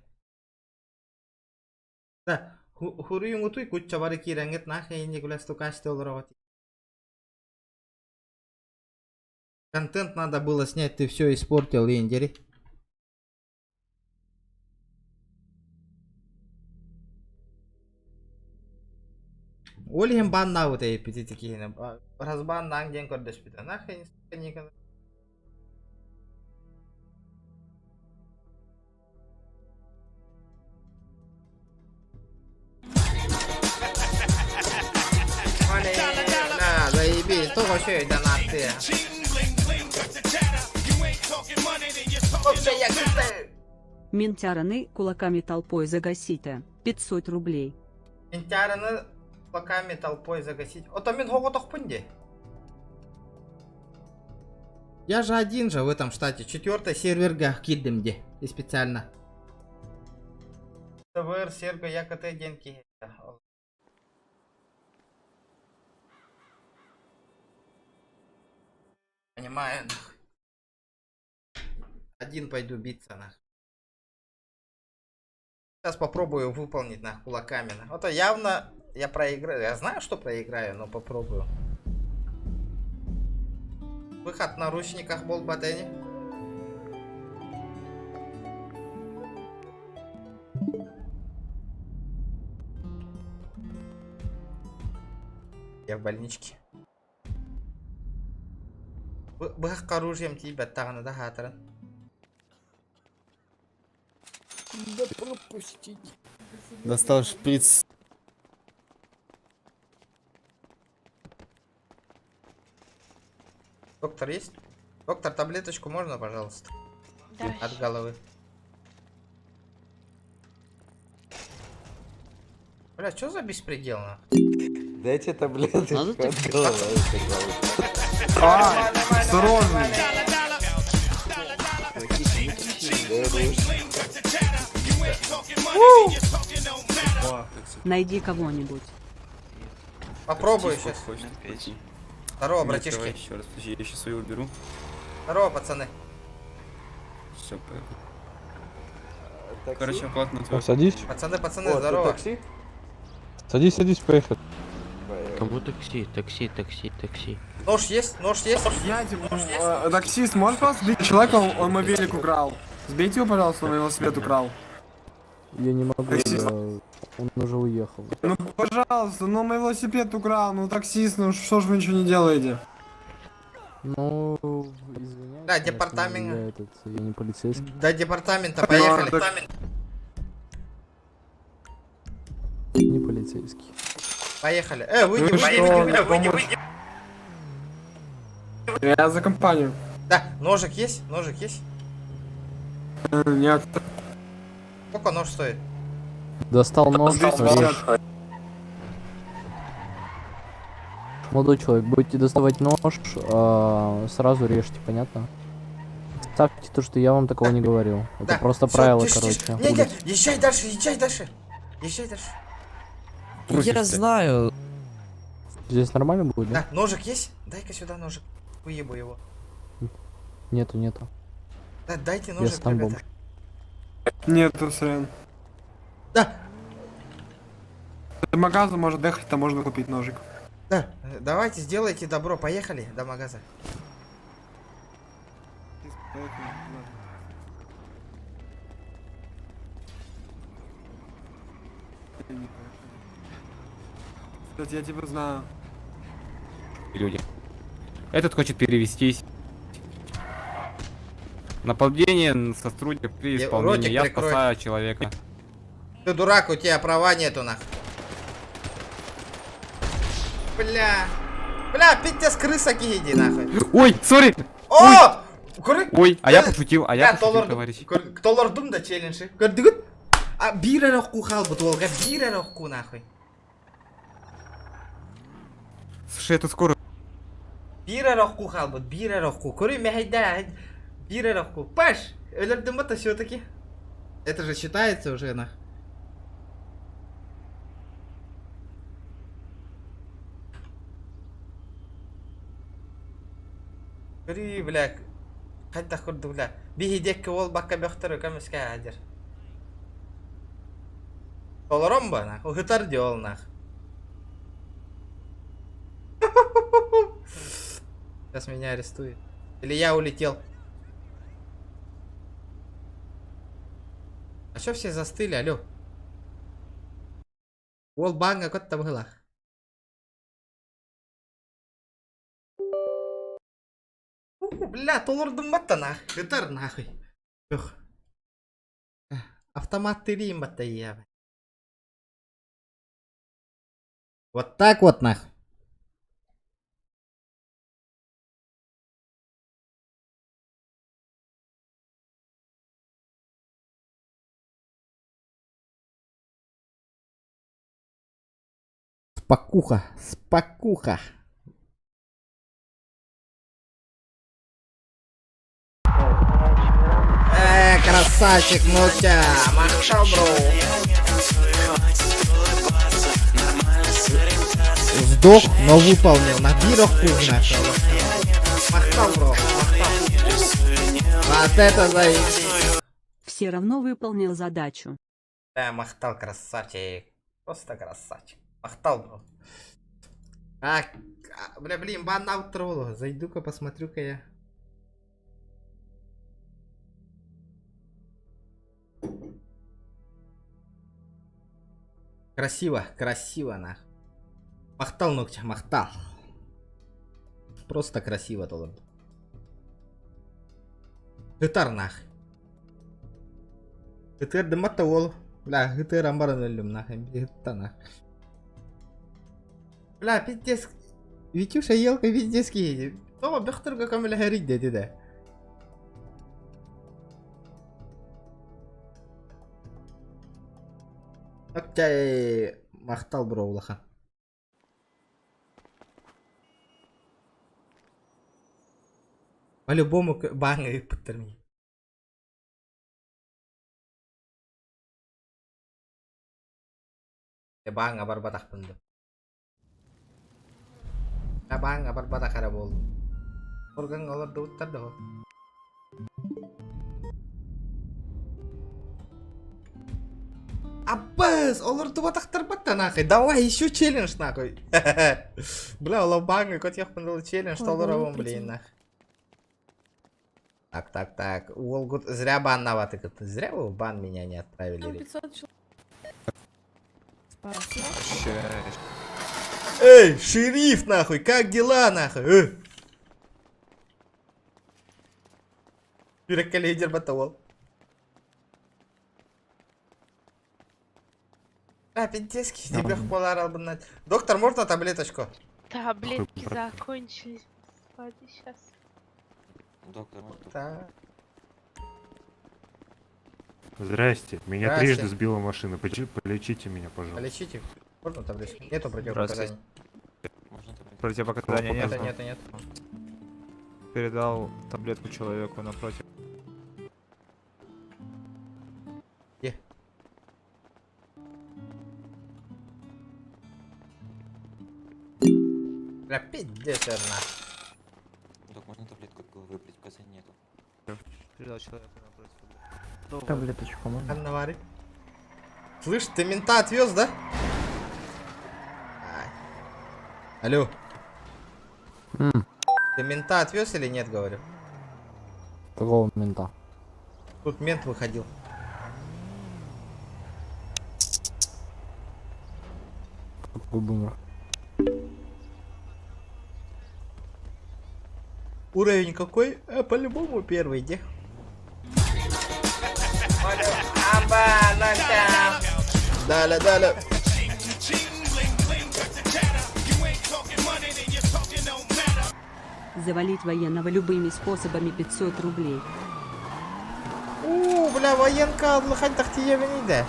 Да, хуруюң утуй кучча бары киреңет нахе инник уласту кашты олоровати. Контент надо было снять, ты все испортил, Индери. Ольгин банна вот эти пятитикины. Разбан на день код доспита. Нахрен никогда. Да, заебись, только что это нахты. Ментяраны кулаками толпой загасите. 500 рублей. Ментяраны кулаками толпой загасить. Ото мен хоготох пунде. Я же один же в этом штате. 4-й серверга киддемде. И специально. ТВР серга якоте деньги. Понимаю. Один пойду биться нах. Сейчас попробую выполнить нах кулаками. Вот явно я проиграю. Я знаю, что проиграю, но попробую. Выход в наручниках был батени. Я в больничке. Бах оружием тебя тагна да хатран. Да пропустить. Достал шприц. Доктор есть? Доктор, таблеточку можно, пожалуйста? Да. От головы. Бля, что за беспредел? Дайте таблеточку от головы. Осторожно! Найди кого-нибудь. Попробую сейчас. Здорово, братишки. Еще раз, я еще свою уберу. Здорово, пацаны. Все, поехали. Короче, платно. Садись. Пацаны, здорово. Такси? Садись, поехали. Кому такси? Такси. Нож есть? Я, типа, таксист, можешь просто сбить человека, он мой велик украл. Сбейте его, пожалуйста, он велосипед украл. Я не могу, Таксист. он уже уехал. Ну, пожалуйста, ну мой велосипед украл, ну таксист, ну что ж вы ничего не делаете? Ну, извиняюсь. Да, конечно, департамент. я не полицейский. До департамента, поехали. Не полицейский. Поехали. Выйди. Я за компанию. Да, ножик есть? Нет. Сколько нож стоит? Достал нож. 250. Молодой человек, будете доставать нож, сразу режьте, понятно? Ставьте то, что я вам такого не говорил. Это Да, просто всё, правило, тише, короче. тише. Не, езжай дальше. Я знаю. Здесь нормально будет, да? Да, ножик есть? Дай-ка сюда ножик. Уебу его. Нету. Да, дайте Я ножик, сам ребята. бомж. Нет, сорян. Да. До магаза может доехать, там можно купить ножик. Да, давайте сделайте добро, поехали до магаза. Кстати, я тебя знаю. Люди. Этот хочет перевестись. Нападение со сотрудник при исполнении. Ротик Я прикрой. спасаю человека. Ты дурак, у тебя права нету, нахуй. Бля, пиздец, крыса иди, нахуй. Ой, сори! О! Ой, а я пошутил, товарищ. Ктолордум да челленджи. Көрдүгүт? Бир рокку халбут олга, бир рокку, нахуй. Слушай, это скоро. Бир рокку халбут, бир рокку. Көрү мехайда. Бир рокку. Паш, өлөрдүм-то всё-таки. Это же считается уже, нахуй. Көрү, бля. Кайда көрдү, бля. Бихидекке ол бакка бөктөрү көмөскө ажыр. Толором ба, нахуй. Хытар дел, нахуй. Сейчас меня арестуют. Или я улетел. А что все застыли, алло? Ол банга кот-то было. Бля, толордум батта нахуй. Хытар нахуй. Автомат тырим батта я. Вот так вот нахуй. Спокуха. Красавчик, ну тебя, махал, бро. Сдох, но выполнил. На бирах нашел. Махал, бро, махал. Вот это зависит. Все равно выполнил задачу. Да, махтал, красавчик. Просто красавчик. Махтал, бро. Блин, бан аутро. Зайду-ка, посмотрю-ка я. Красиво, нах. Махтал, ногтя, махтал. Просто красиво, толор. Гитар, нах. Гитар дыматта ол. Бля, гитар амбаран өлім, нах. Гитар, нах. Бля, пиздец. Витюша елка пиздецкий. Тома бөхтіргі камеля харид деді да. Окей, махтал, бро, улахан. По-любому банга их подтерми. Банга барбатах пынды. Банга барбатах ара болду. Орган олар дауттар да. Аббас, олар тубатақтар батта нахуй. Давай еще челлендж нахуй. Бля, лобанга, кот я понял челлендж, что лоровом, блин, нахуй. Так. Уолгуд, зря бан наваты. Зря вы в бан меня не отправили. Эй, шериф, нахуй, как дела, нахуй? Юрик лидер батовал. Пиндецкий, тебе хполар албанать. Доктор, можно таблеточку? Таблетки закончились. Сейчас. Доктор, Да. Здрасте, меня Здрасте. трижды сбила машина. Полечите меня, пожалуйста. Полечите. Можно таблеточку? Нету противопоказаний. Противопоказания Нет. Передал таблетку человеку напротив. Где? Бля, пиздец, верно. Док, можно таблетку от головы выпить? Показаний нету. Передал человеку напротив. Таблеточку можно? Навари. Слышь, ты мента отвез, да? Ай. Алло. Ты мента отвез или нет, говорю? Какого мента? Тут мент выходил. Какой бумер? Уровень какой? По-любому первый, где? Далее. Завалить военного любыми способами 500 рублей. Бля, военка адлыхань тахтия вениде.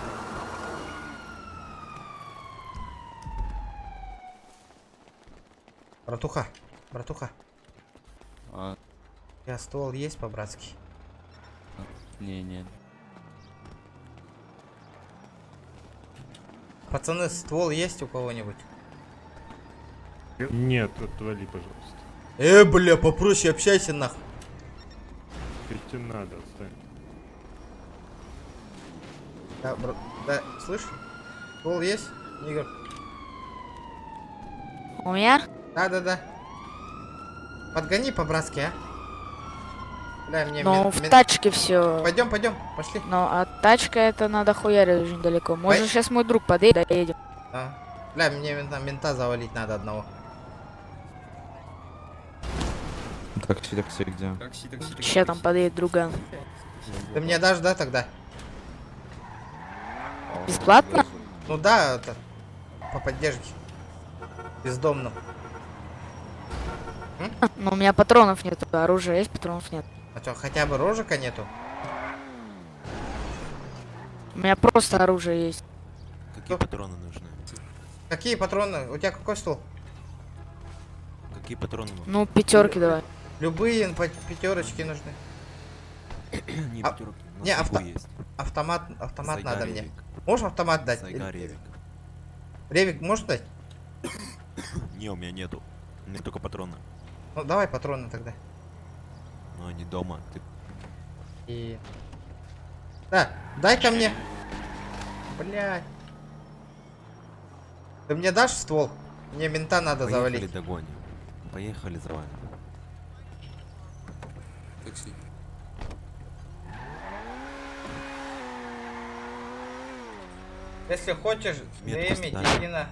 Братуха. Я ствол есть по-братски? Не. Пацаны, ствол есть у кого-нибудь? Нет, отвали, пожалуйста. Бля, попроще общайся нахуй. Ведь тебе надо, отстань. Да, слышь? Ствол есть, Игорь? У меня? Да. Подгони по-братски, а? Бля, мне Ну, в тачке все. Пойдем, пошли. Ну, а тачка это надо хуярить очень далеко. Может, сейчас мой друг подъедет, доедем. Бля, мне мента завалить надо одного. Такси, где? Сейчас там подъедет друган. Ты мне дашь, да, тогда? Бесплатно? Ну да, это по поддержке. Бездомным. Ну, у меня патронов нет, оружия есть, патронов нет. А что, хотя бы рожика нету? У меня просто оружие есть. Какие патроны нужны? Какие патроны? У тебя какой ствол? Какие патроны нужны? Ну, пятерки давай. Любые пятерочки нужны. Не пятерки, не, автомат надо мне. Можешь автомат дать? Ревик можешь дать? Не, у меня нету. У меня только патроны. Ну давай патроны тогда. Но они дома. И... Да, дай ко мне. Блядь. Ты мне дашь ствол? Мне мента надо завалить. Поехали догоним. Поехали за вами. Такси. Если хочешь, ДМ иди на...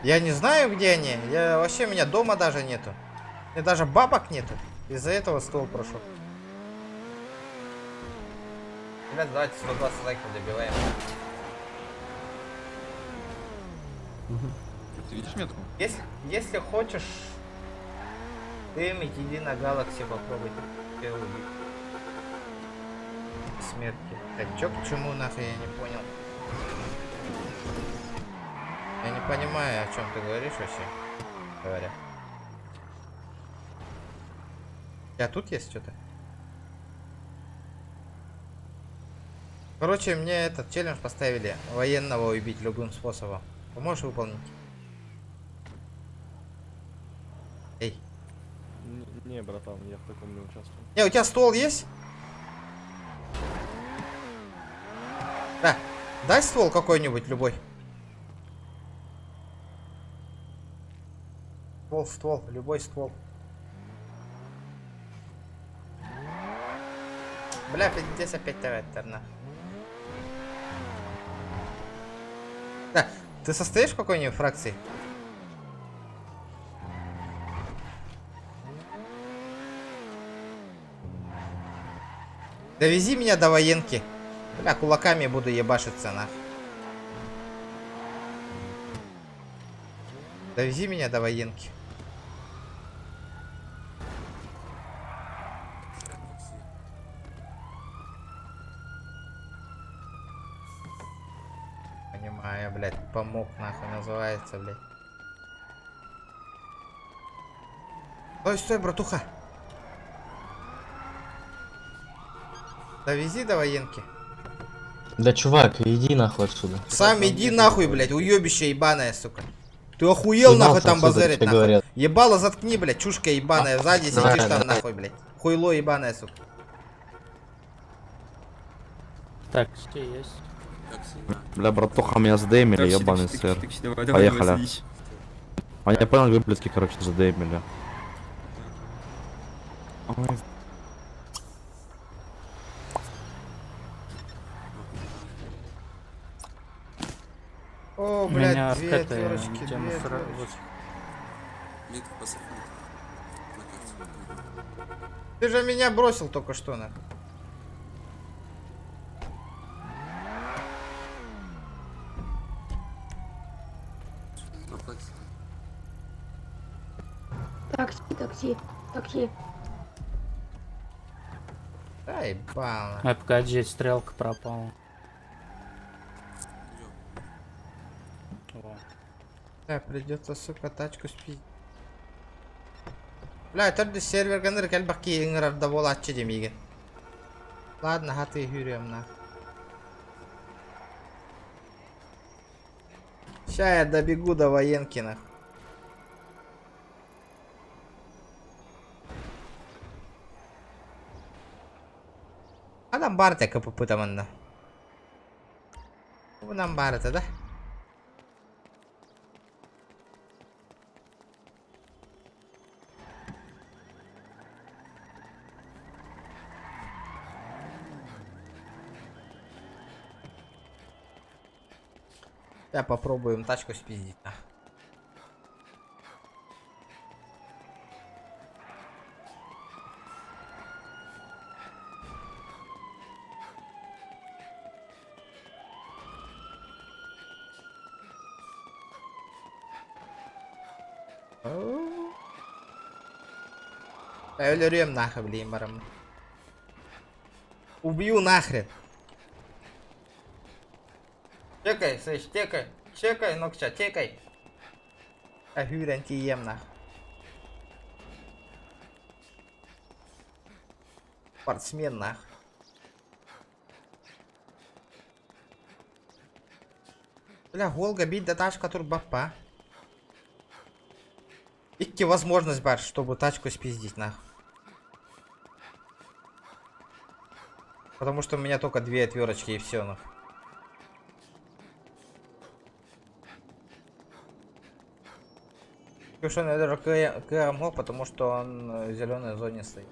Я не знаю, где они. Вообще, у меня дома даже нету. У меня даже бабок нету. Из-за этого стол прошел. Ребят, давайте 120 лайков добиваем. Ты видишь метку? Если хочешь, дымить, иди на Галакси, попробуй. Смерти. Так, чё к чему нахуй, я не понял. Я не понимаю, о чем ты говоришь вообще, говоря. А тут есть что-то? Короче, мне этот челлендж поставили. Военного убить любым способом. Поможешь выполнить? Эй. Не, братан, я в таком не участвую. Не, у тебя ствол есть? Да. Дай ствол какой-нибудь, любой. Ствол, любой ствол. Бля, здесь опять ТВ-терна. Да, ты состоишь в какой-нибудь фракции? Довези меня до военки. Бля, кулаками буду ебашиться, нахуй. Довези меня до военки. Понимаю, блядь, помог, нахуй называется, блядь. Стой, стой, братуха. Довези до военки. Да, чувак, иди нахуй отсюда. Сам иди нахуй, блядь, уебище ебаное, сука. Ты охуел, нахуй, там базарить, нахуй. Говорят. Ебало заткни, блядь, чушка ебаная, сзади сидишь там, нахуй, блядь. Хуйло ебаное, сука. Такси есть. Бля, братуха, меня задеймили, ебаный сэр. Поехали. А я понял, вы, блядки, короче, задеймили. Ой. О, блядь, две отверточки, две отверточки. Ты же меня бросил только что, нахуй. Такси. Да ебало. А погоди, стрелка пропала. Да, придется, сука, тачку спить. Бля, это сервер гандер кальбаки инграр довол атче демиген. Ладно, хаты юрем на. Ща я добегу до военки, нахуй. Адам барте КПП таманда. Нам барте, да? Я попробуем тачку спиздить. Я ölürüm нахуй, блин, барам. Убью нахрен. Чекай, слышь, чекай, нокча, чекай. А хюрен тием нахуй. Спортсмен нахуй. Бля, Волга бить до тачка турбапа. Икки возможность бар, чтобы тачку спиздить нахуй. Потому что у меня только две отверточки и все нахуй. Что надо КМО, потому что он в зеленой зоне стоит.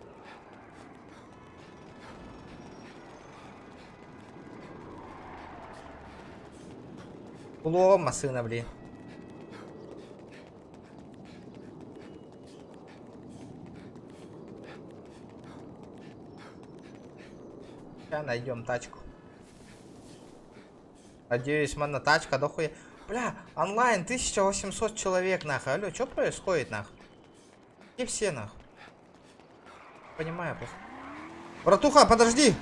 Лома сына, блин. Сейчас найдем тачку. Надеюсь, мана тачка дохуя. Бля, онлайн 1800 человек, нахуй. Алло, что происходит, нахуй? И все, нахуй. Понимаю просто. Братуха, подожди!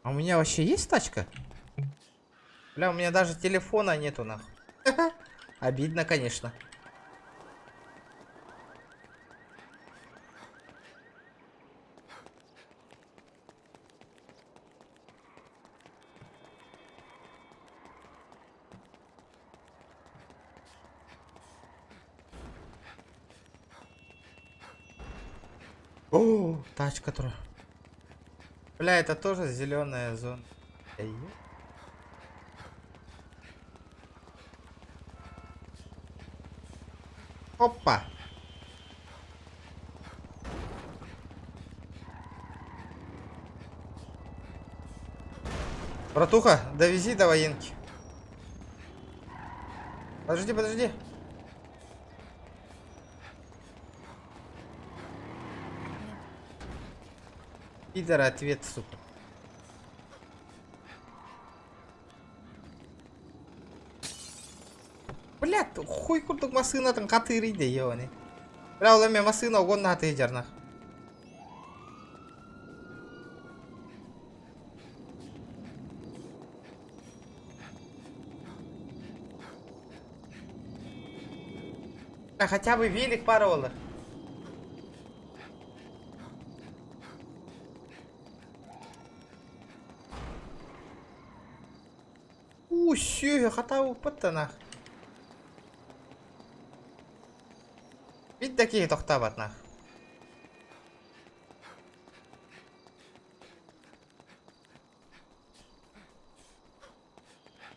А у меня вообще есть тачка? Бля, у меня даже телефона нету, нахуй. Обидно, конечно. О, тачка тро. Бля, это тоже зеленая зона. Опа. Братуха, довези до военки. Подожди, подожди. Пидора, ответ, сука. Блядь, хуй курдук машинатын катырыйды, ебаный. Бля, ол эме машина огонна аты жарнах. Хотя бы велик парола. Все, хатау паттанах. Вид такие тохтабатнах.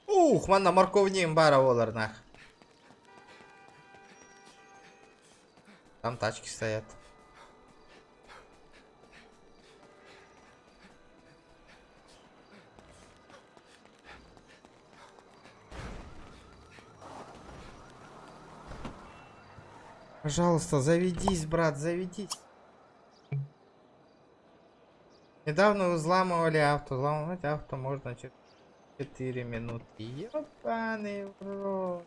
Ух, манна морковним бара оларнах. Там тачки стоят. Пожалуйста, заведись, брат, заведись. Недавно взламывали авто. Взламывать авто можно через 4 минуты. Ёбаный в рот.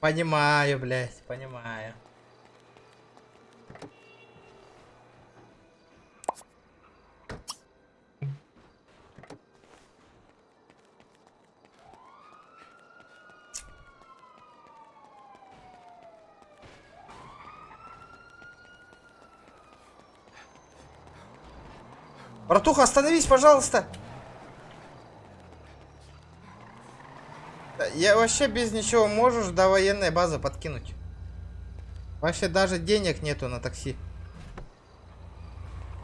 Понимаю, блядь, понимаю. Братуха, остановись, пожалуйста. Я вообще без ничего можешь до военной базы подкинуть. Вообще даже денег нету на такси.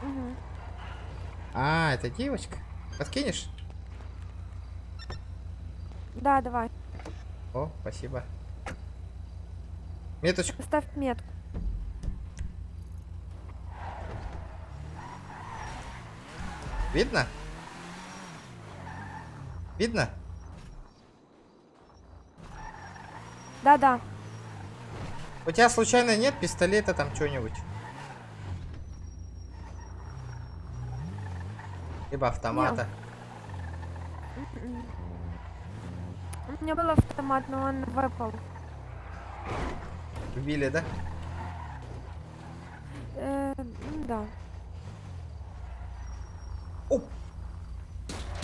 Угу. А, это девочка. Подкинешь? Да, давай. О, спасибо. Меточку. Ставь метку. Видно? Видно? Да-да. У тебя случайно нет пистолета там что-нибудь? Либо автомата. У меня был автомат, но он выпал. Убили, да? Да.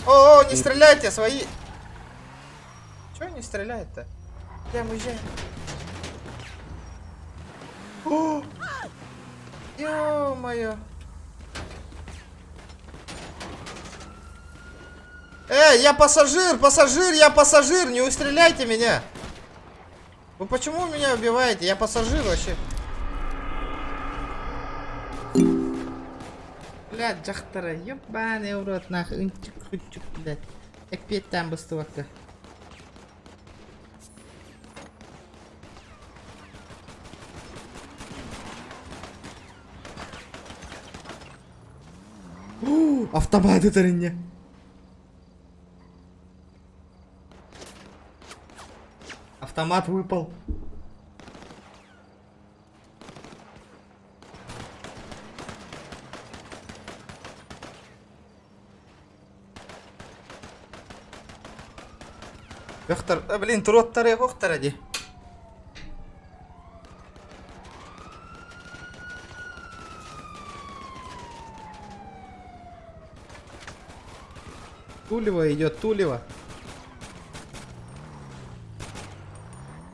О, не стреляйте, свои. Чего не стреляет-то? Я уезжаю. О! Ё-моё. Я пассажир, пассажир, я пассажир, не устреляйте меня. Вы почему меня убиваете? Я пассажир вообще. Блядь, жахтара, ёбаный в рот, нахуй, инчик-хучик, блядь. Опять там быстро. Автомат это не. Автомат выпал. Вехтер, блин, троттары, вохтаради. Тулево идет, Тулево.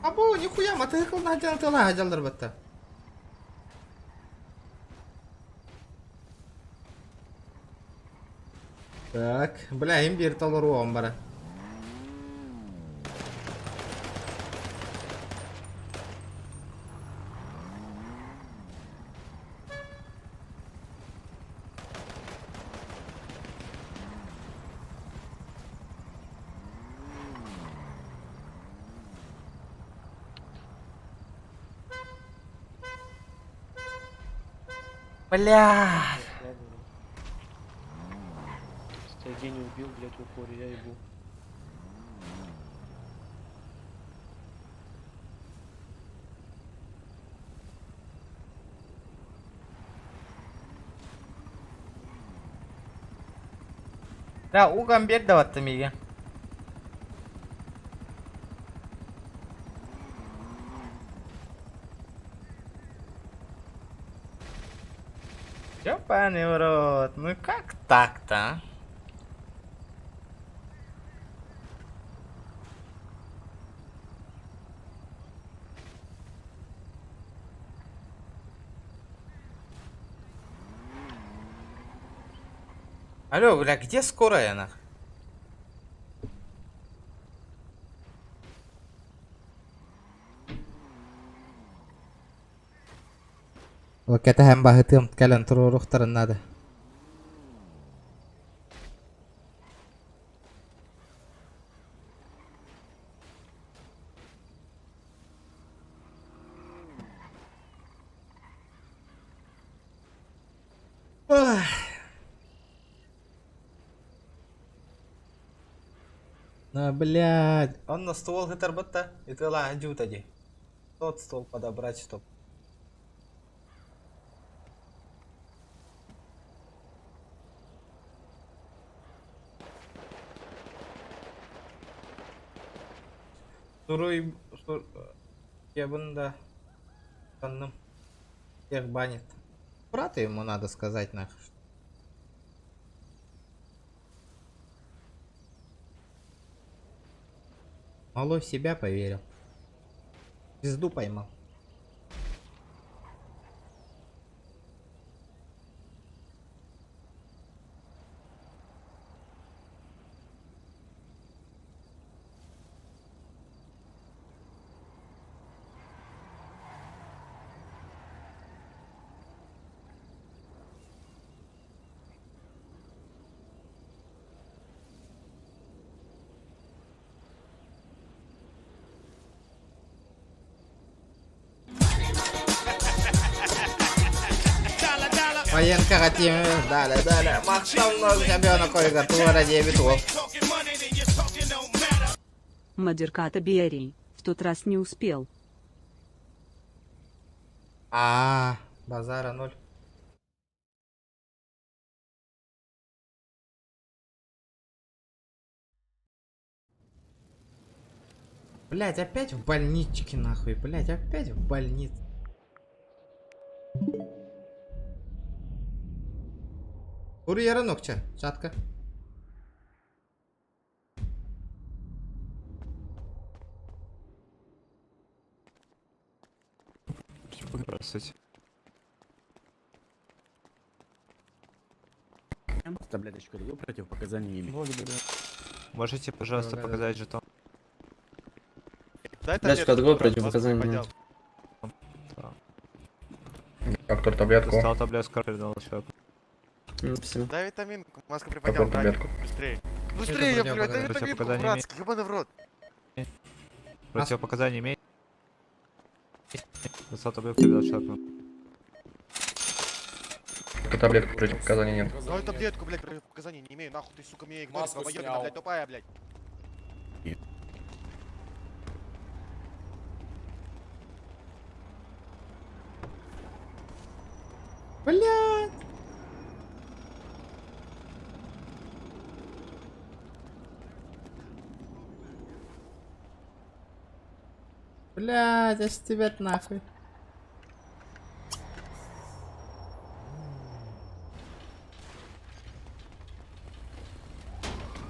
Абу, нихуя, мотоцикл надел, ты лагодел, ребята. Так, бля, имбирь толыру бара. Бля. Я не убил, блядь, в упоре, я ебу. Да, Угамбек даваттым иге. Ёбаный в рот, ну как так-то, а? Алло, бля, где скорая нах? وكتهم بهتم كلن ترو رختر النادى блядь, он на ствол гитарбата и тыла джутади. Тот стол подобрать, чтоб. Суруй, я бында, канным, всех банит. Брата ему надо сказать нахуй. Малой в себя поверил. Звезду поймал. Военка хотим, далее. Максом нож ребенок, ой, готово ради битвов. Мадерката Биарий, в тот раз не успел. Базара 0. Блять, опять в больничке нахуй, блять, опять в больнице. Курьера ногча, шатка. Здравствуйте. Таблеточку даю, противопоказаний имею. Благодарю. Можете, пожалуйста, показать жетон? Дальше другое противопоказание. Доктор таблетку. Достал таблетку, передал человеку. Спасибо. Дай витаминку, маска приподнял, таблетку. Быстрее. Быстрее, я блядь, дай витаминку, братский, ебаный в рот. Противопоказания имеет? Достал таблетку, передал человеку. Таблетку противопоказаний нет. Дай таблетку, блядь, противопоказаний не имею, нахуй ты, сука, меня игноришь, бабоёбина, блядь, тупая, блядь. Блядь. Блядь, аж тебя нахуй.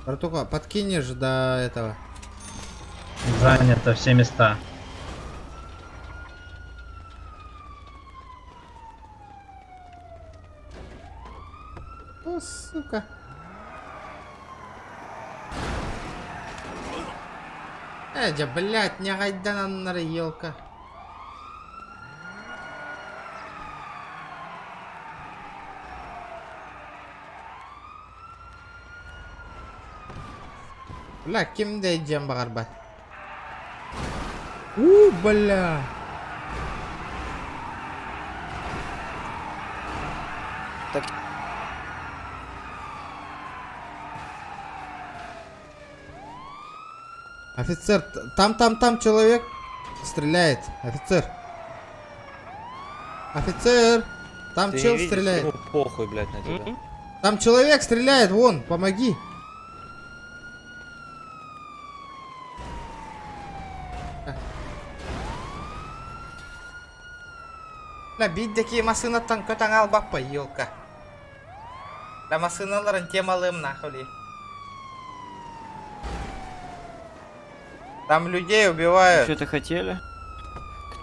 Братуха, подкинешь до этого. Занято все места. О, сука. Эдя, блядь, не гайдан аннары елка. Бля, кимде идем багарба? Бля. Так. Офицер, там человек стреляет. Офицер. Офицер. Там чел стреляет. Ему похуй, блядь, на тебя. Там человек стреляет, вон, помоги. Бля, биддеки машинаттан көтаң албаппы, елка. Бля, машиналарын темалым нахуй. Там людей убивают. Что-то хотели?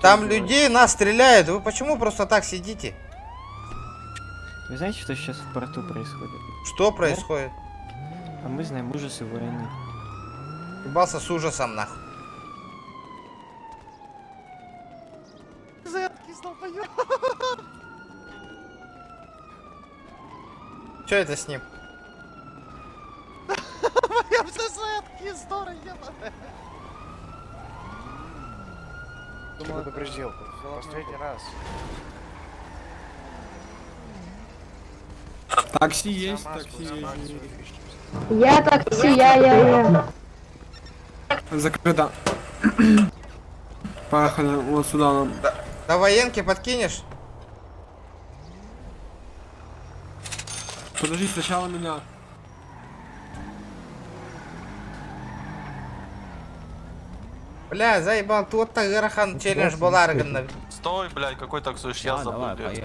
Там людей нас стреляют. Вы почему просто так сидите? Вы знаете, что сейчас в порту происходит? Что происходит? А мы знаем ужасы войны. Ебался с ужасом нахуй. Что это с ним? Я все сладкие здорово, ебаные. Думал, предупреждел. Последний раз. Такси есть, такси есть. Я такси, я. Закрыто. Поехали вот сюда нам. До военки подкинешь? Подожди, сначала меня. Бля, заебал, тут так Гарахан челлендж боларган. Стой, блядь, какой таксуешь, я забыл, блядь.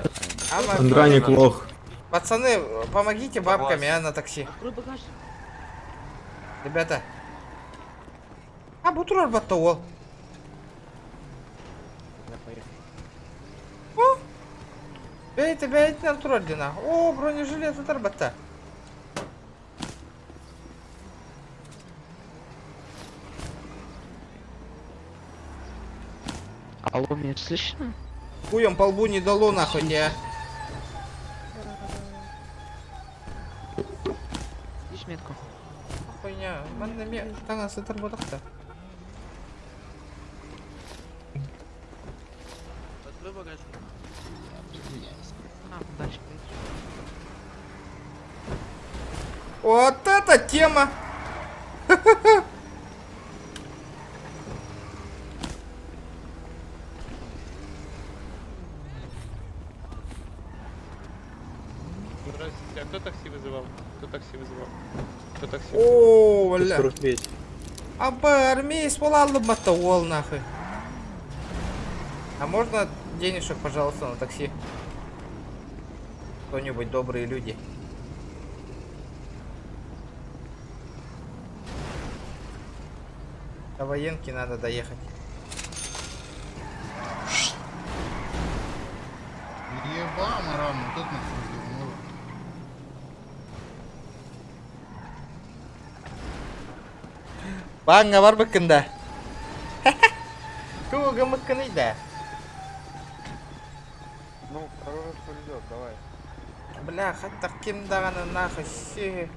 Андраник лох. Пацаны, помогите бабками, а, на такси. Ребята. А, бутурор баттауол. О! Бейте нам троллина. О, бронежилет от арбата. Алло, меня слышно? Хуем по лбу не дало нахуй не. Видишь метку? Хуйня, манна мне танас это работа. Открой багажник. Дальше. Вот это тема! Здравствуйте, а кто такси вызывал? Кто такси вызывал? Кто такси? О, бля. Аба, армия исполала баттауол нахуй. А можно денежек, пожалуйста, на такси? Кто-нибудь, добрые люди. До военки надо доехать. Ебам, раму, тут мы развернули. Банга бар быкында. Туга мыкыныйда. Ну, второй раз повезет, давай. Бля, хоть ким даганы нахуй си.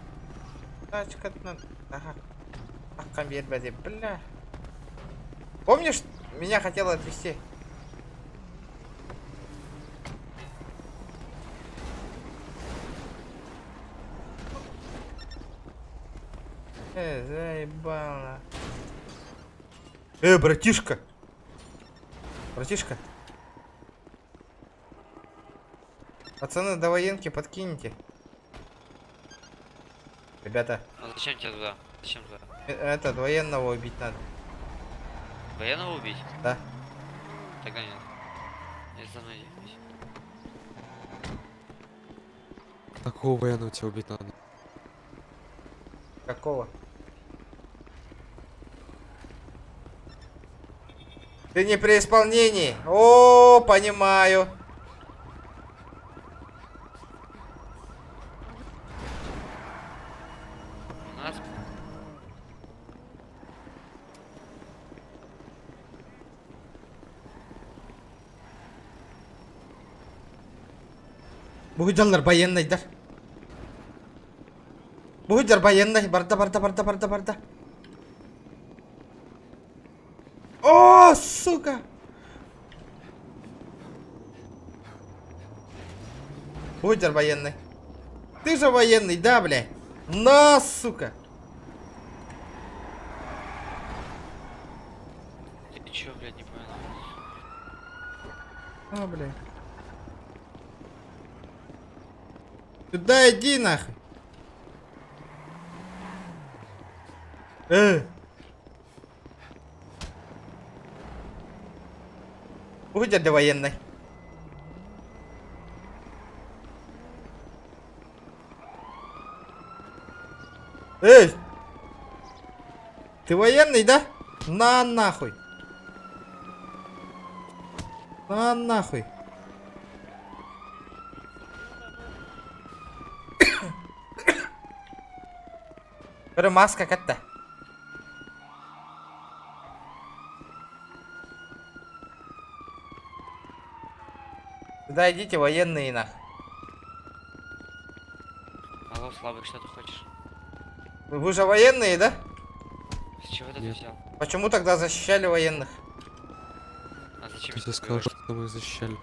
Тачкатнан. Ага. Аккам бербеди, бля. Помнишь, меня хотела отвезти? Заебало. Братишка. Братишка. Пацаны, до военки подкинете. Ребята. А зачем тебе туда? Зачем туда? Это, военного убить надо. Военного убить? Да. Тогда нет. Я за мной ехать. Какого военного тебя убить надо? Какого? Ты не при исполнении. О, понимаю. У нас... Бугуджалар военныйдар. Бугуджар военный. Барда. О, сука! Бугуджар военный. Ты же военный, да, бля? На, сука! Ты чё, блядь, не понял? А, бля. Сюда иди, нахуй. Уходи для военной. Эй! Ты военный, да? На нахуй. На нахуй. Маска катта. Сюда идите, военные, нах. Алло, слабый, что ты хочешь? Вы же военные, да? С чего ты это взял? Почему тогда защищали военных? А зачем Ты сказал, что мы защищали.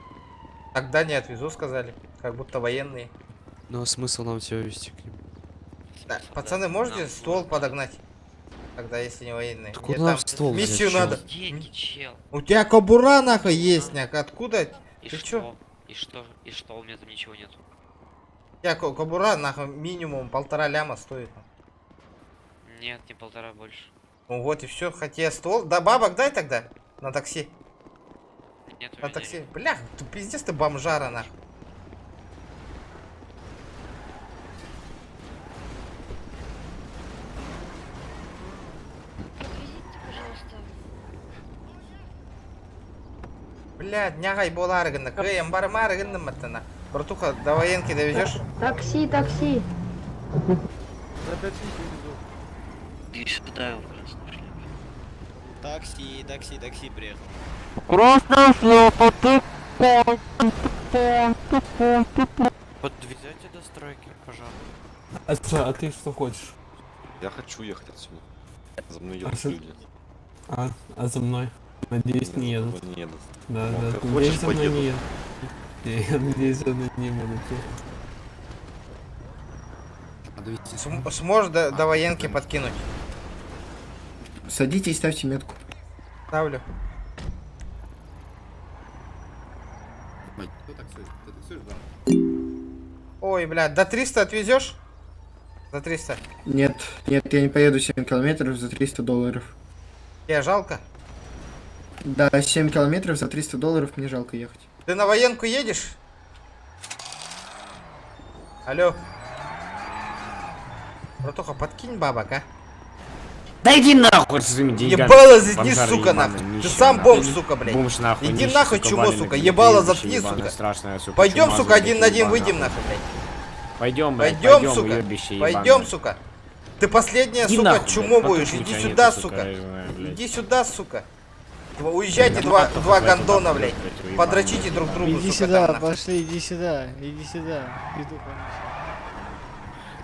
Тогда не отвезу, сказали. Как будто военные. Ну а смысл нам тебя вести к ним? Да, пацаны, можете ствол подогнать? Тогда, если не военные. Так Мне куда там ствол миссию взять, надо. Деньги, чел. У тебя кобура нахуй есть, няк. Откуда? И Ты что? чё? И что? И что? У меня там ничего нету. У тебя кобура нахуй минимум 1,5 ляма стоит. Нет, не 1,5 больше. Ну вот и все. Хотя ствол. Да, бабок дай тогда. На такси. Нет, у На меня такси. денег. Бля, ты пиздец, ты бомжара нахуй. Блядь, нягай боларыгына. Кыем бармарыгына матана. Братуха, до военки довезешь? Такси. Ты сюда его просто нашли. Такси приехал. Красная шляпа, ты Подвезете до стройки, пожалуйста. А ты что хочешь? Я хочу ехать отсюда. За мной А едут что- люди. А за мной? Надеюсь, не едут. Не едут. Да, Ну, да. как Надеюсь, хочешь, за мной поеду. не едут. Не, я надеюсь, за мной не будут. Сможешь до военки подкинуть? Садитесь, ставьте метку. Ставлю. Ой, блядь, до 300 отвезешь? За 300. Нет, я не поеду 7 километров за $300. Тебе жалко? Да, 7 километров за $300 мне жалко ехать. Ты на военку едешь? Алло. Братуха, подкинь бабок, а? Да иди нахуй с своими деньгами. Ебало заткни, бомжара сука, ебаный, нахуй. Ты нищий, сам нахуй. бомж, сука, блядь. Бомж нахуй. Иди нищий, нахуй, сука, чмо, валеный, сука. блядь, Ебало нищий, заткни, ебаная, сука. страшная, сука. Пойдем, чума, сука, один на один ебаная, выйдем, нахуй, блядь. Пойдем, блядь, Пойдем, сука. уебище ебаное. Пойдем, сука. Ты последняя, Иди сука, нахуй, чумо блядь, будешь. потом Иди тебя сюда, нету, сука. я знаю, блядь. Иди сюда, сука. Уезжайте два гондона, блядь. Подрочите друг другу, Иди сука, сюда, там, нахуй. пошли, иди сюда. Иду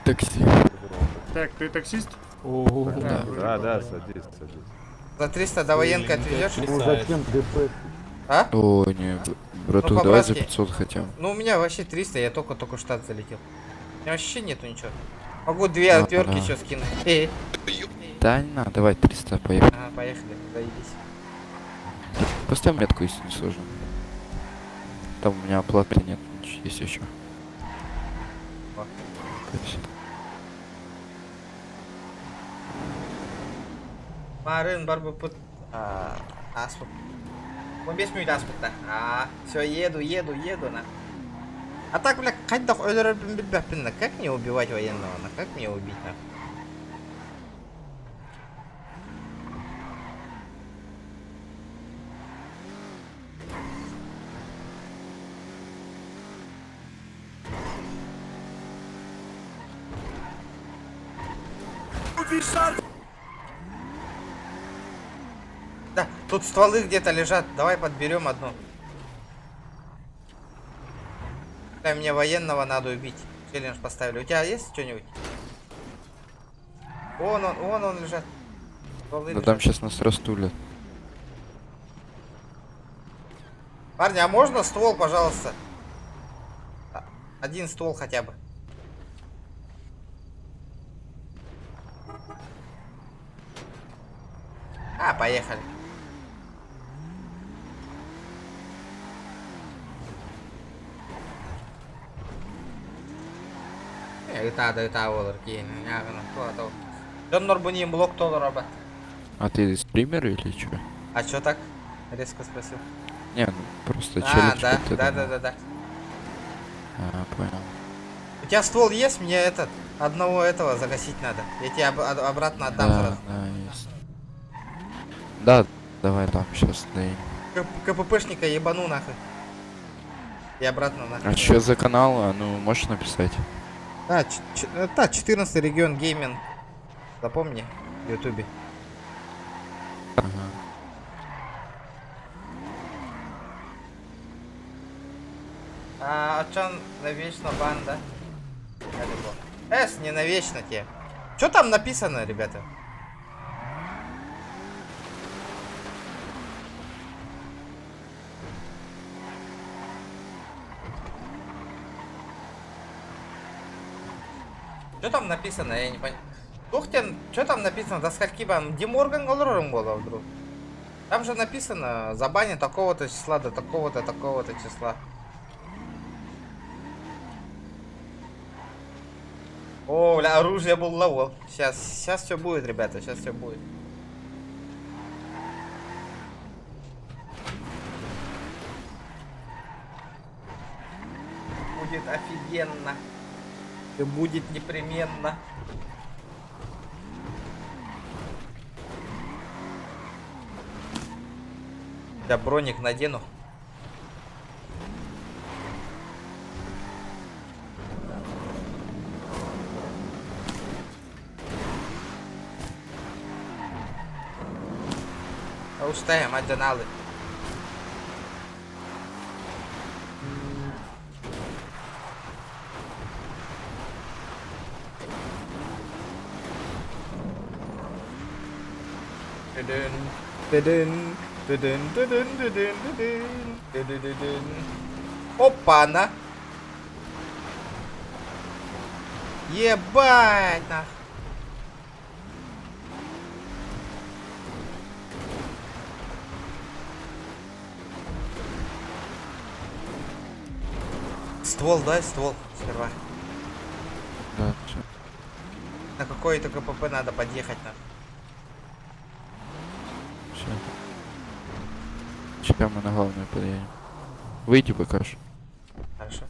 Такси. Так, ты таксист? Да, садись. За 300 до военки отвезешь? А? О, не, братух, Ну, давай за по-братски. 500 хотя бы. Ну, у меня вообще 300, я только в штат залетел. У меня вообще нету ничего. Могу 2 отвертки да. еще скинуть. Да, не надо, давай 300, поехали. Ага, поехали, заебись. Поставь метку, если не сложно. Там у меня оплаты нет, есть еще. Спасибо. Марын бар бы пут. Аспут. Он без минут аспутта. Все, еду, на. А так, бля, кайдах өлөрөрбүн билбеппин, на. Как мне убивать военного, на? Как мне убить, на? Да, тут стволы где-то лежат. Давай подберем одну. Мне военного надо убить. Челлендж поставили. У тебя есть что-нибудь? Вон он лежит. Да там сейчас нас растулят. Парни, а можно ствол, пожалуйста? Один ствол хотя бы. Поехали. Это оларки. Дон Норбуним блок толлара. А ты стример или что? А чё так? Резко спросил. Не, ну просто челлендж. Да. Понял. У тебя ствол есть? Мне одного этого загасить надо. Я тебе обратно отдам сразу. Да, есть. Да, давай там сейчас, да. КППшника ебану нахуй. И обратно нахуй. А что за канал? А ну, можешь написать? Да, 14 регион гейминг. Запомни, в ютубе. Ага. А чё навечно банда? Не навечно те. Что там написано, ребята? Что там написано, я не понял. Тухтен, что там написано, до скольки бан? Деморган Голором было вдруг. Там же написано, забанит такого-то числа до такого-то числа. О, бля, оружие был ловол. Сейчас все будет, ребята, сейчас все будет. Будет офигенно. И будет непременно. Я броник надену. Устаем, аденалы. Опа-на! Ебать нах! Ствол, дай ствол сперва. Да, всё. На какой-то КПП надо подъехать на. Все. Сейчас мы на главную подъедем. Выйди пока что. Хорошо.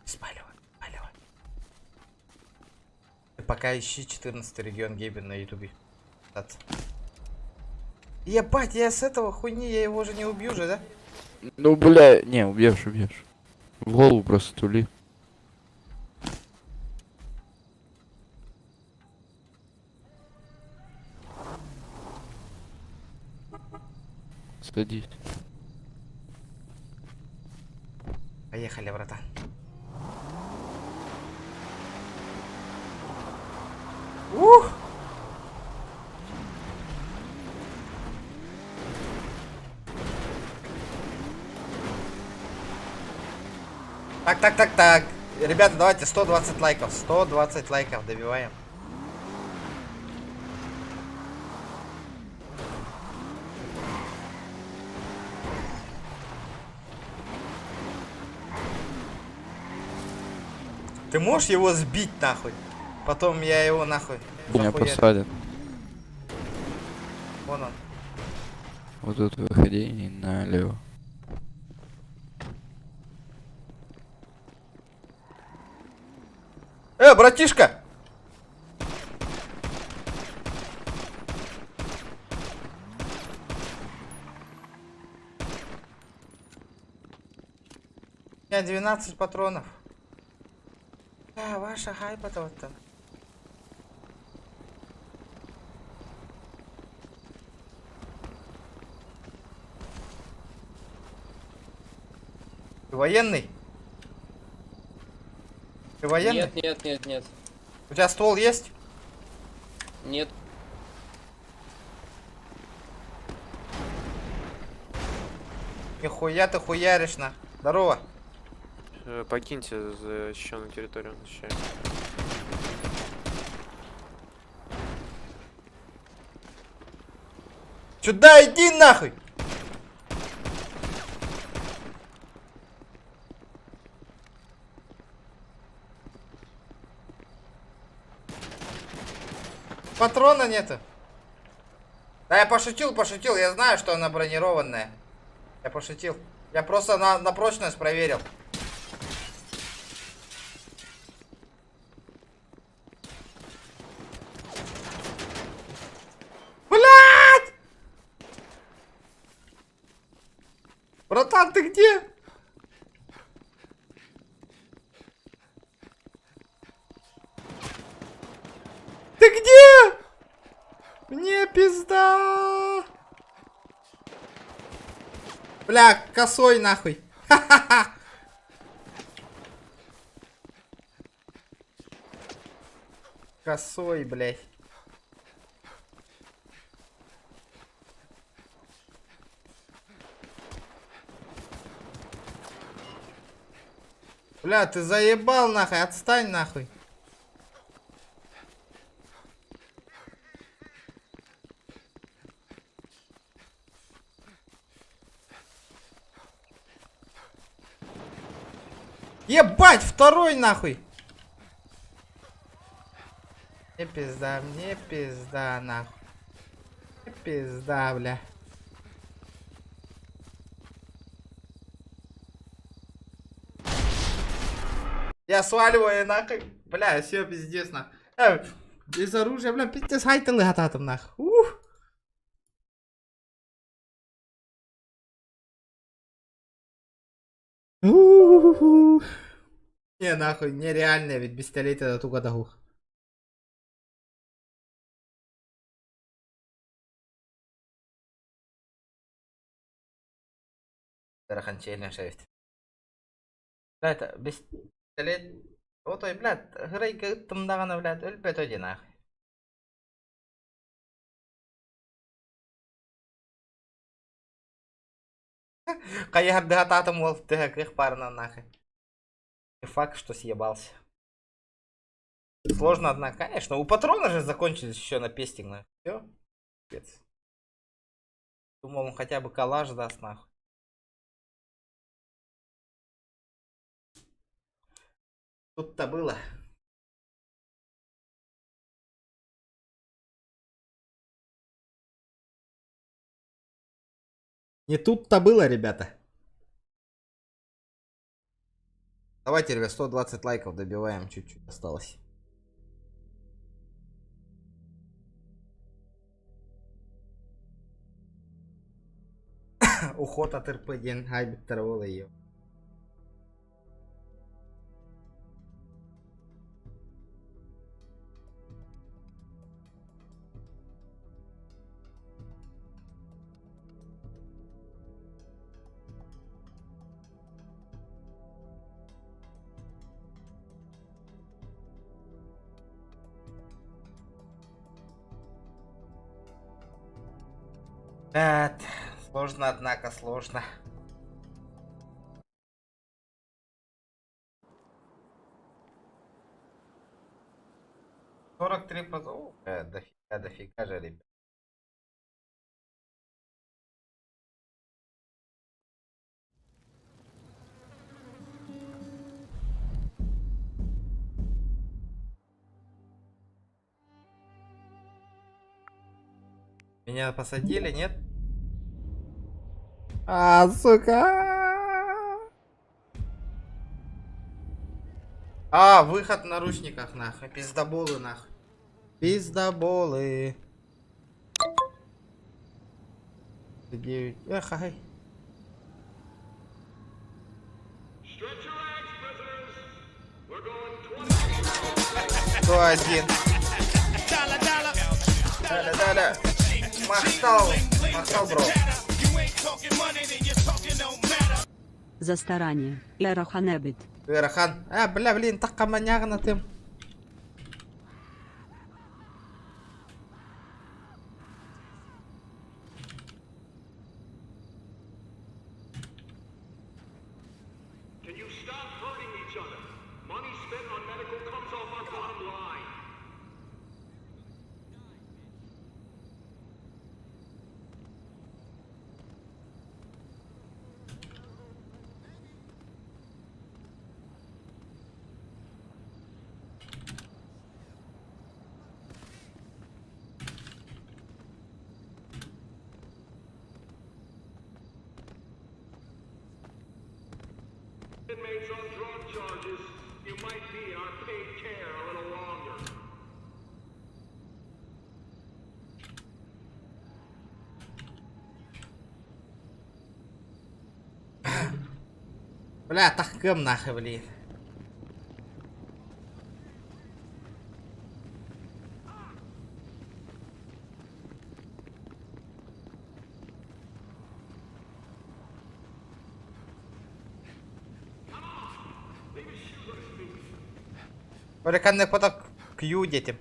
Спаливай. Ты пока ищи 14 регион Гейбен на ютубе. Ебать, я с этого хуйни, я его же не убью же, да? Ну, бля, не, убьешь. В голову просто тули. Садись. Поехали, братан. Ух! Так. Ребята, давайте 120 лайков. 120 лайков добиваем. Ты можешь его сбить нахуй? Потом я его нахуй. Меня посадят. Вон он. Вот тут выходи и налево. Братишка! У меня 12 патронов. Ваша хайпа-то вот там. Ты военный? Ты военный? Нет. У тебя ствол есть? Нет. Нихуя ты хуяришь на. Здорово. Покиньте защищенную территорию, он защищает. Сюда иди нахуй! Патрона нету. Да я пошутил, я знаю, что она бронированная. Я пошутил. Я просто на прочность проверил. Блядь! Братан, ты где? Ты где? Мне пизда. Бля, косой нахуй. Ха-ха-ха. Косой, блядь. Бля, ты заебал нахуй, отстань нахуй. Ебать, второй нахуй. Мне пизда нахуй. Мне пизда, бля. Я сваливаю нахуй. Бля, все пиздец нахуй. Без оружия, бля, пиздец, хайталы гататом нахуй. Не, нахуй, нереально, ведь пистолет это тугодогух. Тараханчельный шесть. Бля, это пистолет. Вот ой, блядь, грейка тымдагана, блядь, өлпет өйде нахуй. Каярды гататым ол, тыгак их парна нахуй. Не факт, что съебался. Сложно, однако, конечно. У патрона же закончились еще на пестинг. Все. Думал, он хотя бы коллаж даст нахуй. Тут-то было. Не тут-то было, ребята. Давайте, ребят, 120 лайков добиваем, чуть-чуть осталось. Уход от РП-1, хайбит торвола ее. Сложно, однако, сложно. Дофига же, ребят. Меня посадили, нет? Сука! Выход в наручниках, нахуй. Пиздоболы, нахуй. Пиздоболы. 9. Эх, ай. Кто один? Да. Махтал, бро. За старание. Эраханебит. Верахан. Бля, блин, так каманягна тем. Inmates on drug charges, you might need our paid care a little longer. Бля, тахкым нахуй, блин. Mereka ne pada Q dedim.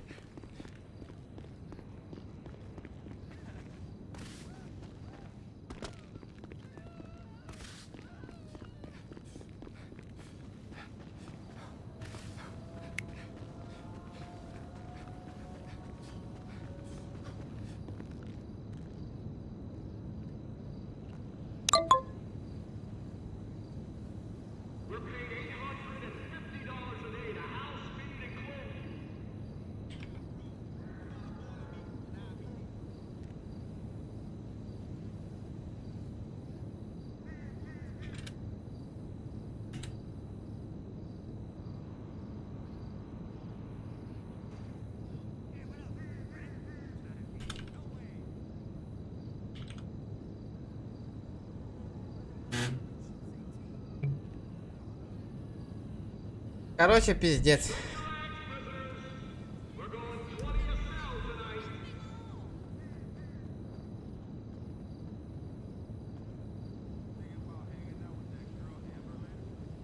Короче, пиздец.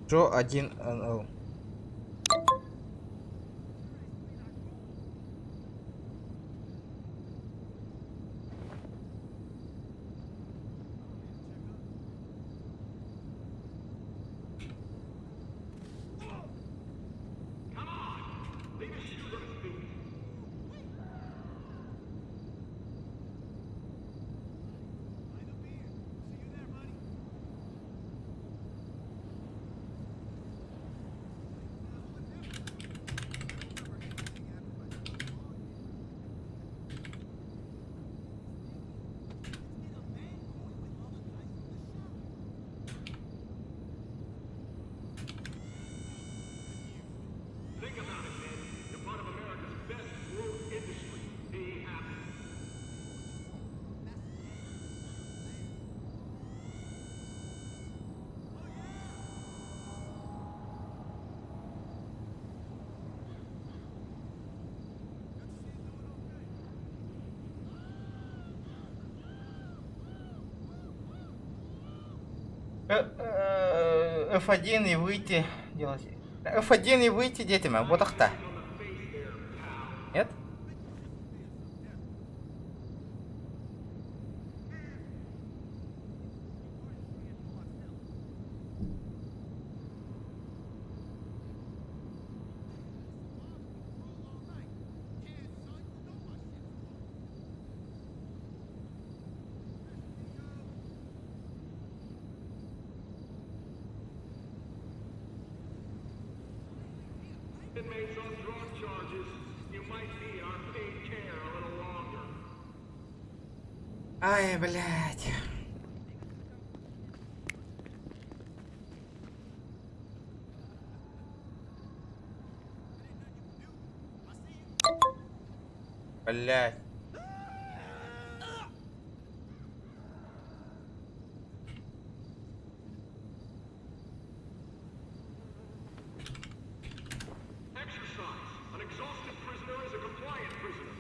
Джо 1-0. F1 и выйти делать. F1 и выйти детям, вот ахта. Нет? Inmates on drug charges, you might need our paid care a little longer. Ай, блядь. Блядь. An exhausted prisoner is a compliant prisoner.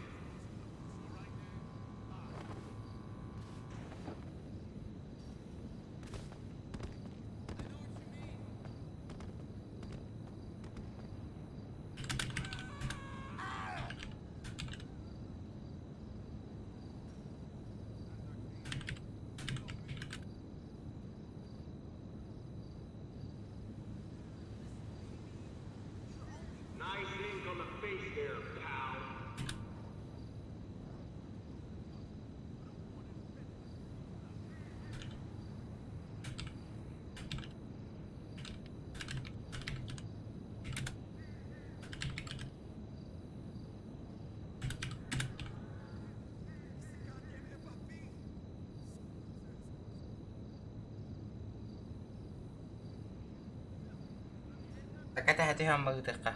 Так это хотим мы тыка.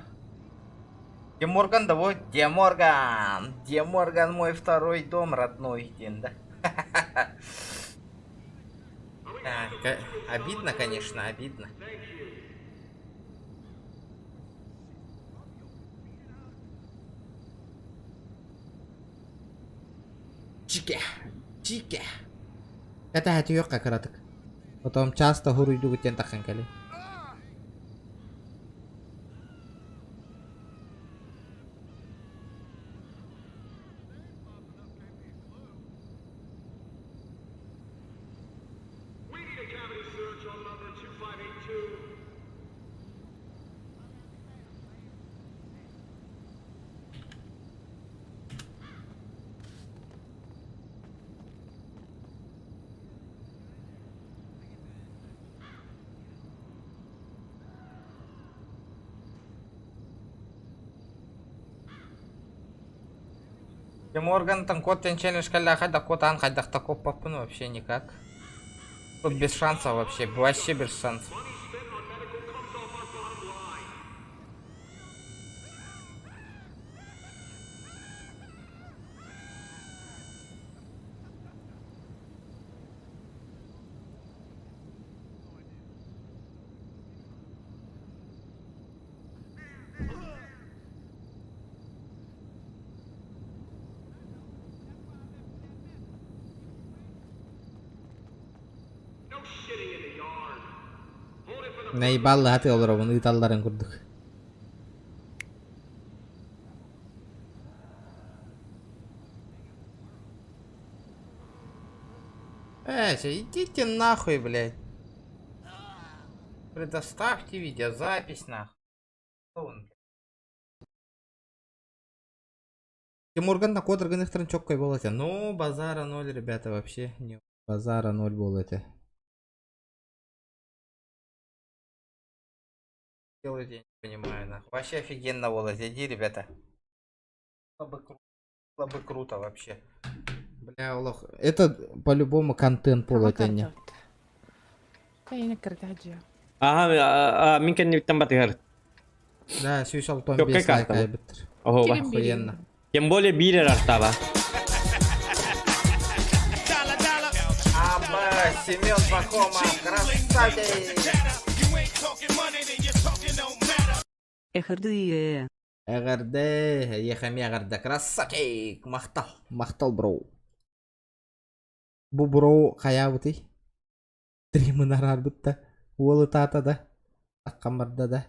Деморган, да вот, Деморган. Деморган мой второй дом родной, да? Так, обидно, конечно, обидно. Чике, чике. Это хатиёк как радык. Потом часто хуруйду гутен тахан кали. Морган там кот челлендж каляха, да кот ан хайдах таков попу, ну вообще никак. Тут без шансов вообще, вообще без шансов. Наебаллы хаты олар оны италларын курдук. Идите нахуй, блядь. Предоставьте видеозапись нахуй. Тимурган на кодырган ихтарын чоккой бол эте. Ну, базара 0, ребята, вообще. Не базара 0 бол эте. Делайте, я не понимаю, нахуй. Вообще офигенно было, иди, ребята. Было бы круто вообще. Бля, лох. Это по-любому контент пол это не. Ага, минь не там батыр. Да, сюшал том без лайка битер. Ого, охуенно. Тем более бирер артава. Аба, Семен Пахома, красавчик. Эхарды. Эгарды, ехами эгарды, красавчик. Мақтал бро. Бу бро қая бұты? Дримын арар бұтта. Олы тата да. Аққамырда да.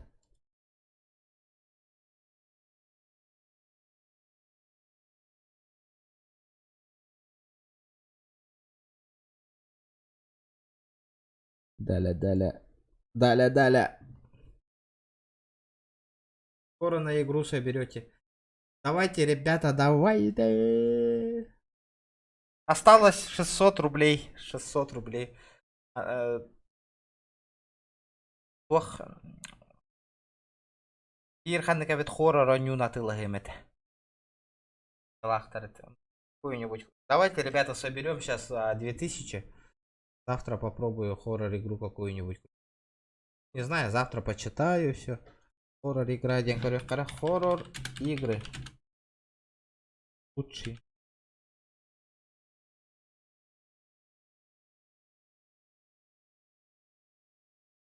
Даля. Скоро на игру соберете. Давайте, ребята, давайте. Осталось 600 рублей. 600 рублей. Ох. Ирхан кабит хора раню на тылагемет. Какую-нибудь. Давайте, ребята, соберем сейчас 2000. Завтра попробую хоррор игру какую-нибудь. Не знаю, завтра почитаю все. Хоррор игра, день хоррор игры. Лучший.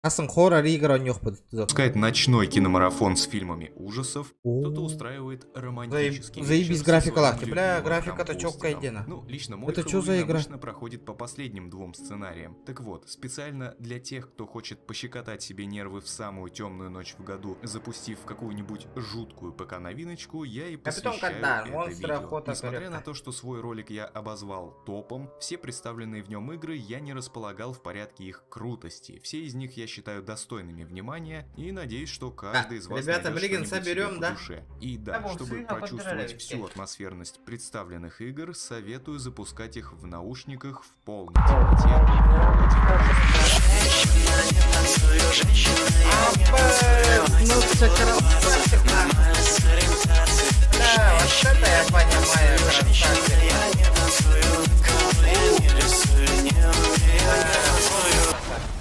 Хоррор игра не Пускать ночной киномарафон с фильмами ужасов, кто-то устраивает романтический. Заебись графика лахти. Бля, графика-то чёткая идена. Ну, лично мой это что за игра? Обычно проходит по последним двум сценариям. Так вот, специально для тех, кто хочет пощекотать себе нервы в самую темную ночь в году, запустив какую-нибудь жуткую ПК-новиночку, я и посвящаю это видео. Несмотря на то, что свой ролик я обозвал топом, все представленные в нем игры я не располагал в порядке их крутости. Все из них я считаю достойными внимания и надеюсь, что каждый из вас ребята, блин, что-нибудь соберем, себе да? по душе. И да, чтобы прочувствовать всю атмосферность представленных игр, советую запускать их в наушниках в полной темноте.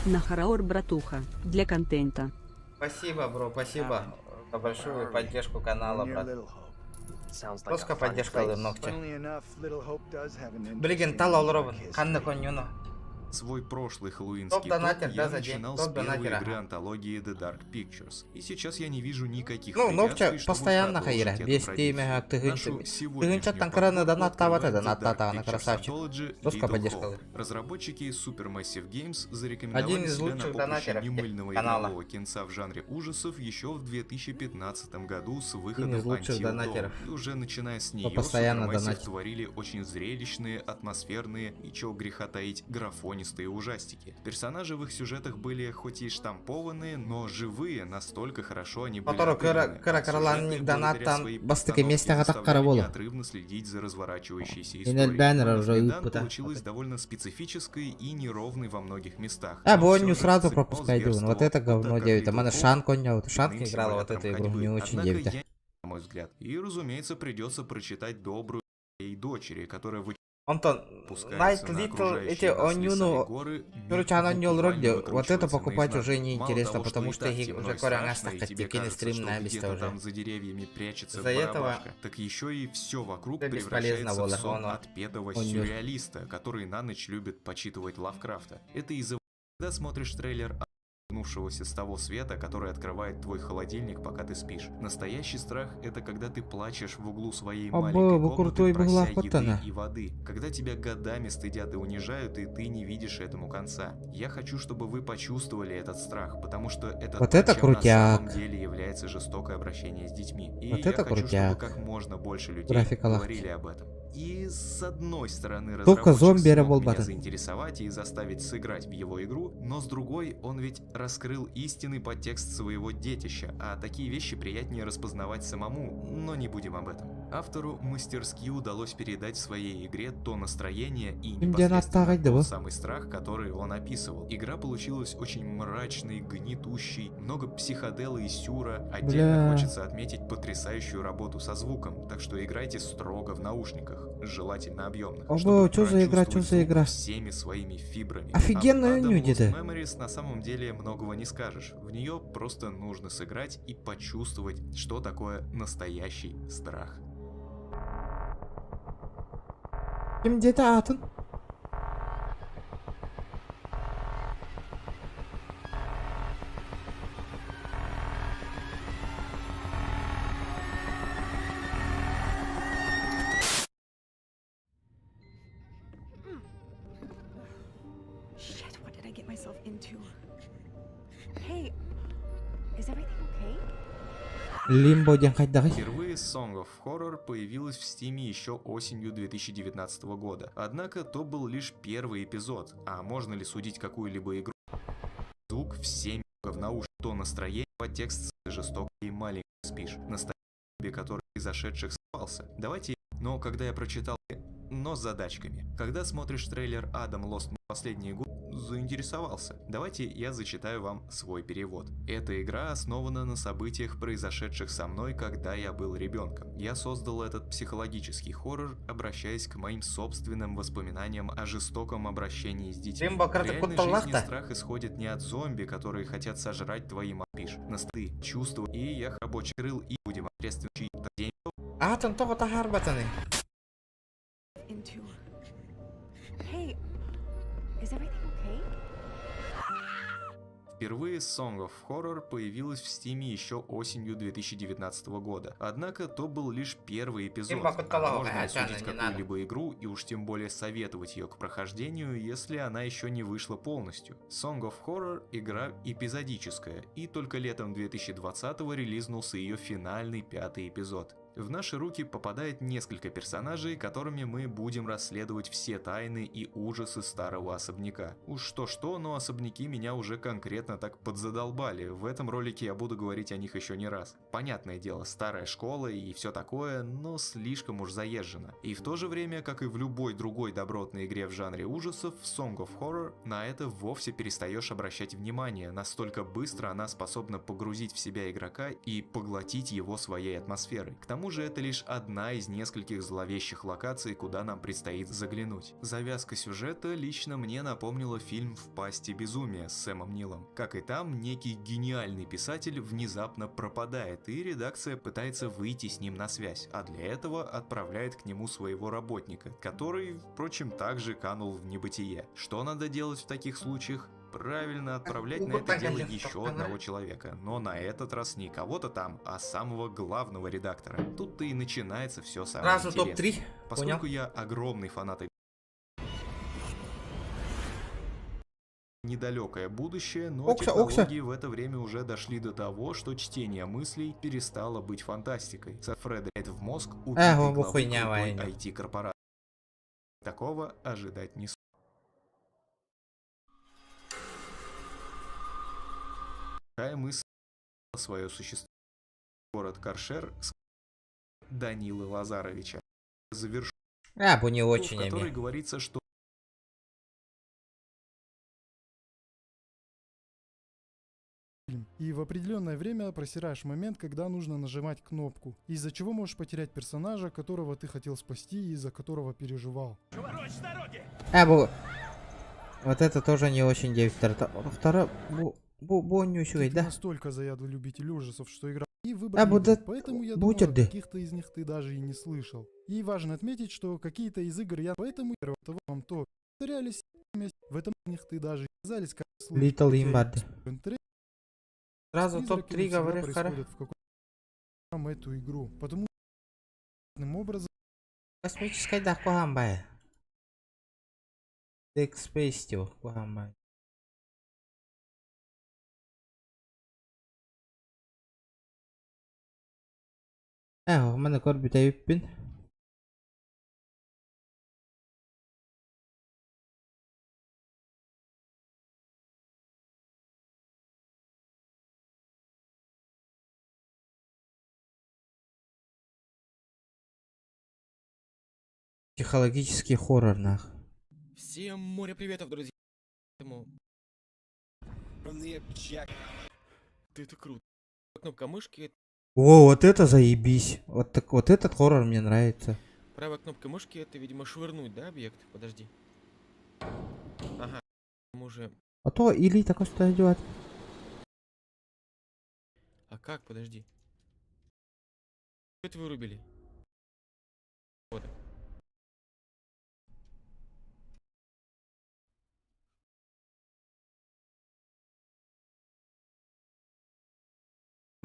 На Хараор, братуха, для контента. Спасибо, бро, спасибо за большую поддержку канала, брат. Просто поддержка ногти. Блин, тала олоробын. Канны конюну. Свой прошлый хэллоуинский Топ-донатер, топ да, я за день. начинал с первой Топ-донатера. игры антологии The Dark Pictures. И сейчас я не вижу никаких Ну, Ногча препятствий, чтобы постоянно продолжить хайра. эту Бестейме, традицию. Нашу сегодняшнюю тыгынчаттан кыраны подборку донат таваты, открывает донат The Dark татаны, Pictures красавчик. Anthology Просто Little поддержка. Hope. Разработчики Supermassive Games зарекомендовали Один из себя на лучших поприще донатеров немыльного канала. игрового кинца в жанре ужасов еще в 2015 году с Один выходом из лучших Until донатеров. Dawn. И уже начиная с Кто нее постоянно Supermassive донатит. творили очень зрелищные, атмосферные и, чего греха таить, графонистые ужастики. Персонажи в их сюжетах были хоть и штампованные, но живые, настолько хорошо они были Которую отыграны. кыра А кыраланник сюжеты, донат благодаря там своей бастыки постановке, местяга так заставляли караболу. неотрывно следить за разворачивающейся Инель историей. бэннер Honest уже Medan выпута. получилась довольно специфической и неровной во многих местах. А, Но Бонню всё же сразу сигнал пропускай, Дюн. Вот зверствовал это говно куда как 9. А Little мене Hope Шан коня. Вот Шанка иным играла вот симулятором эту игру. ходьбы. Не очень Однако 9. я, на мой взгляд. И, разумеется, придется прочитать добрую и дочери, которая Антон, Night Little, эти онюну, короче, она не лроди. Вот это покупать уже не интересно, потому что их уже корян остаток текины стрим на месте уже. там за деревьями прячется За этого барабашка, так еще и все вокруг это бесполезно, превращается в Вола, сон он- отпетого он не- сюрреалиста, который на ночь любит почитывать Лавкрафта. Это из-за когда смотришь трейлер вернувшегося с того света, который открывает твой холодильник, пока ты спишь. Настоящий страх — это когда ты плачешь в углу своей Або, маленькой вы комнаты, крутой прося была еды фотона. и воды. Когда тебя годами стыдят и унижают, и ты не видишь этому конца. Я хочу, чтобы вы почувствовали этот страх, потому что это Вот то, это чем крутяк. на самом деле является жестокое обращение с детьми. И Вот я это хочу, крутяк. чтобы как можно больше людей Графика лахти. говорили об этом. И с одной стороны, Только разработчик зомби смог рабол меня бата. заинтересовать и заставить сыграть в его игру, но с другой, он ведь раскрыл истинный подтекст своего детища, а такие вещи приятнее распознавать самому, но не будем об этом. Автору мастерски удалось передать в своей игре то настроение и непосредственно тот самый страх, который он описывал. Игра получилась очень мрачной, гнетущей, много психодела и сюра. Отдельно Бля. хочется отметить потрясающую работу со звуком, так что играйте строго в наушниках, желательно объемных, Ого, чтобы чё за игра, чё прочувствовать за звук игра? всеми своими фибрами. Офигенная Об Adam нюди, Lost да. Memories на самом деле многого не скажешь. В нее просто нужно сыграть и почувствовать, что такое настоящий страх. Кимде атын? Shit, what did I get myself into? Hey, is everything okay? Лимбо ден хайдагы. Впервые Song of Horror появилась в Стиме еще осенью 2019 года. Однако то был лишь первый эпизод, а можно ли судить какую-либо игру? Звук всеми в наушниках, то настроение, подтекст жестокий и маленький спишь. Настроение, который из зашедших спался. Давайте, но когда я прочитал, но с задачками. Когда смотришь трейлер Adam Lost последний год, заинтересовался. Давайте я зачитаю вам свой перевод. Эта игра основана на событиях, произошедших со мной, когда я был ребенком. Я создал этот психологический хоррор, обращаясь к моим собственным воспоминаниям о жестоком обращении с детьми. Римба В карта реальной кутта жизни лахта. страх исходит не от зомби, которые хотят сожрать твои мапиш. Насты, чувства, и я рабочий крыл и будем ответственны день. Атын того тахар батаны. Into. Hey, is everything okay? Впервые Song of Horror появилась в Стиме еще осенью 2019 года. Однако то был лишь первый эпизод. Можно ли судить какую-либо игру и уж тем более советовать ее к прохождению, если она еще не вышла полностью. Song of Horror — игра эпизодическая, и только летом 2020-го релизнулся ее финальный 5-й эпизод. В наши руки попадает несколько персонажей, которыми мы будем расследовать все тайны и ужасы старого особняка. Уж что-что, но особняки меня уже конкретно так подзадолбали. В этом ролике я буду говорить о них еще не раз. Понятное дело, старая школа и все такое, но слишком уж заезжено. И в то же время, как и в любой другой добротной игре в жанре ужасов, в Song of Horror на это вовсе перестаешь обращать внимание, настолько быстро она способна погрузить в себя игрока и поглотить его своей атмосферой. К тому тому же это лишь одна из нескольких зловещих локаций, куда нам предстоит заглянуть. Завязка сюжета лично мне напомнила фильм «В пасти безумия» с Сэмом Нилом. Как и там, некий гениальный писатель внезапно пропадает, и редакция пытается выйти с ним на связь, а для этого отправляет к нему своего работника, который, впрочем, также канул в небытие. Что надо делать в таких случаях? Правильно, отправлять на это дело еще одного человека, но на этот раз не кого-то там, а самого главного редактора. Тут-то и начинается все самое Сразу интересное. топ-3. Поскольку Понял. я огромный фанат недалекое будущее, но технологии в это время уже дошли до того, что чтение мыслей перестало быть фантастикой. Фред в мозг убитый главы крутой IT-корпорации. Такого ожидать не стоит. Такая мысль свое существо. Город Каршер Данилы Лазаровича завершен. Бо не очень, в которой говорится, что и в определенное время просираешь момент, когда нужно нажимать кнопку, из-за чего можешь потерять персонажа, которого ты хотел спасти и из-за которого переживал. Вот это тоже не очень 9. Вторая... Ты да? настолько заядлый любитель ужасов, что игра и выбрал, поэтому я думал, о каких-то из них ты даже и не слышал. И важно отметить, что какие-то из игр я поэтому того вам то повторялись в этом из них ты даже не казались как Little Imbad. Сразу топ-3 говорю, в эту игру, потому образом космическая да Куамбай. Dead Space Куамбай. У мене корбіта юппін. Психологический хоррор, нах. Всем море приветов, друзья. Ты это круто. Кнопка мышки. О, вот это заебись. Вот так вот этот хоррор мне нравится. Правая кнопка мышки это, видимо, швырнуть, да, объект? Подожди. Ага. Уже. А то или такой что идет. А как? Подожди. Это вырубили. Вот.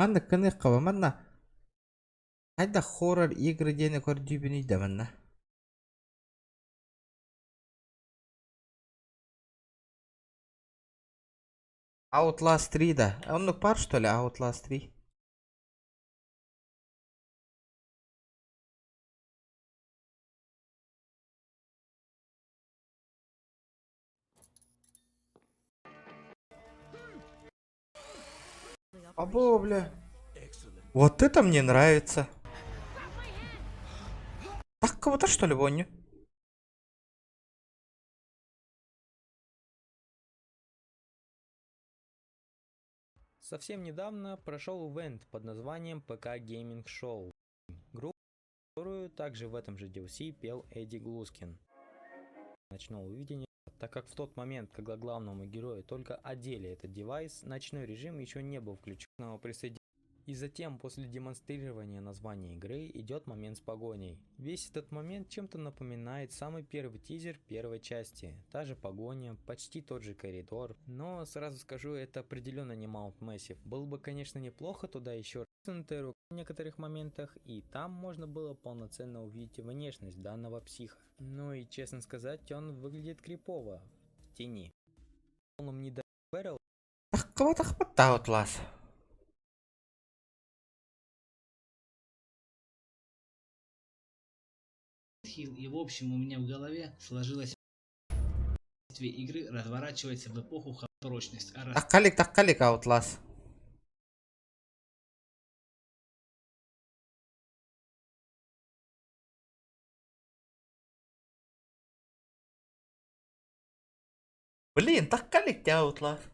Манна кыныхкава, манна. Хайда хоррор игры дені көрдүйбін үйді манна. Outlast 3 да. Он ну пар что ли, Outlast 3? Або, бля. Вот это мне нравится. Так, кого-то что ли, воню? Совсем недавно прошел ивент под названием ПК Gaming Show, группу, которую также в этом же DLC пел Эдди Глускин. Ночного видения, так как в тот момент, когда главному герою только одели этот девайс, ночной режим еще не был включен, но присоединен. И затем, после демонстрирования названия игры, идет момент с погоней. Весь этот момент чем-то напоминает самый первый тизер первой части. Та же погоня, почти тот же коридор. Но сразу скажу, это определенно не Mount Massive. Было бы, конечно, неплохо туда еще раз в некоторых моментах, и там можно было полноценно увидеть внешность данного психа. Ну и честно сказать, он выглядит крипово, в тени. В полном недоверии. Ах, кого-то хватает лаз. И в общем у меня в голове сложилось действие игры разворачивается в эпоху прочность. Так калик Outlast. Блин, так калик Outlast.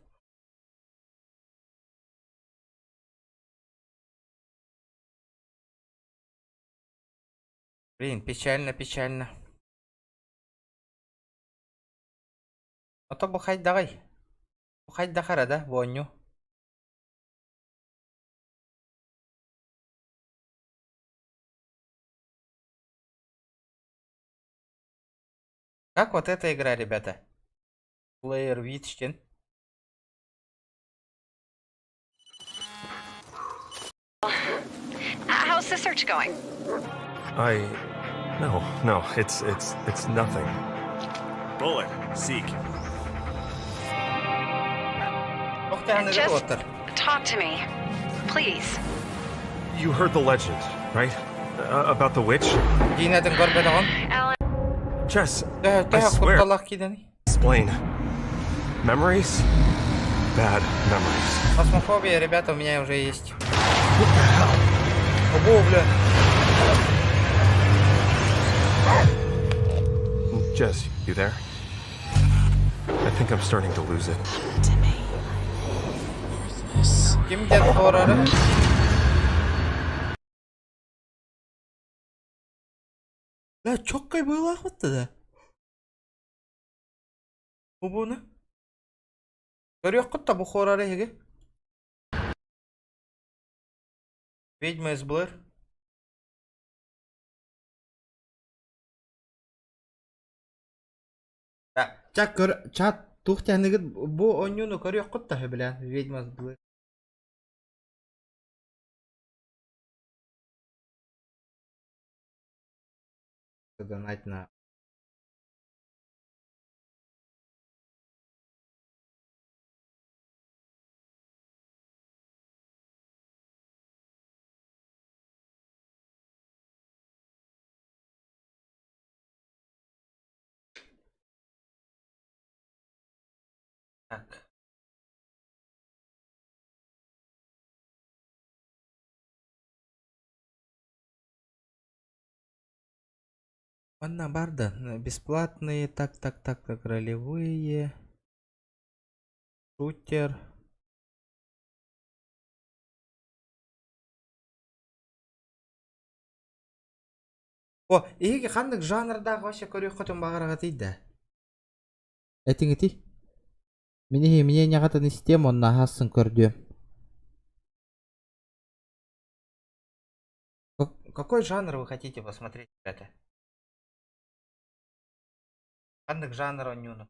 Блин, печально, печально. А то бухать давай. Бухать дахара, да, воню. Как вот эта игра, ребята? Player Witchkin. How's the search going? No, it's nothing. Bullet, seek. Just talk to me, please. You heard the legend, right? About the witch? Alan, Jess, I swear. Explain. Memories? Bad memories. Фасмофобия, ребята, у меня уже есть. What the hell? Ого, бля. Jess, you there? I think I'm starting to lose it. Kim дед хорроры? Бля, чоккай было охота да? Убуна? Көрөк кытта бу хорроры еге? Ведьма из Блэр. Чат тухтяныгы бу онюну көрөк кытта бля, ведьма из Блэр. Донать на так. Одна барда, бесплатные, так, ролевые, шутер. О, иге кандык жанрдагы вообще көрөк котун багарага тийди. Этиңити? Мне не гатын систем, он нагасын көрдү. Какой жанр вы хотите посмотреть, ребята? Кандык жанр онюну.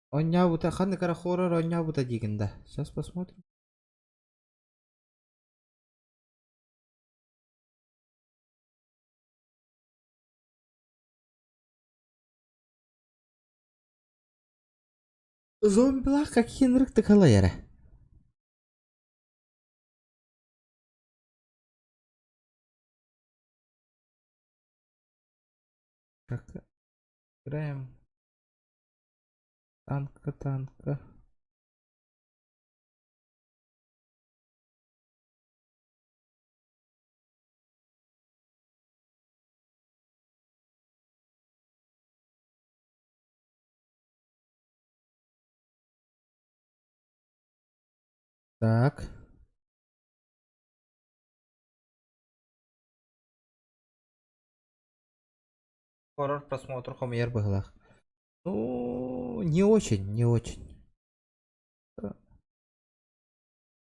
Онябута, кандык ара хоррор онябута дигинда. Сейчас посмотрим. Зомбилар какие нырыкты калайра. Как играем танка. Так. Хоррор просмотр хомер быглах. Ну, не очень.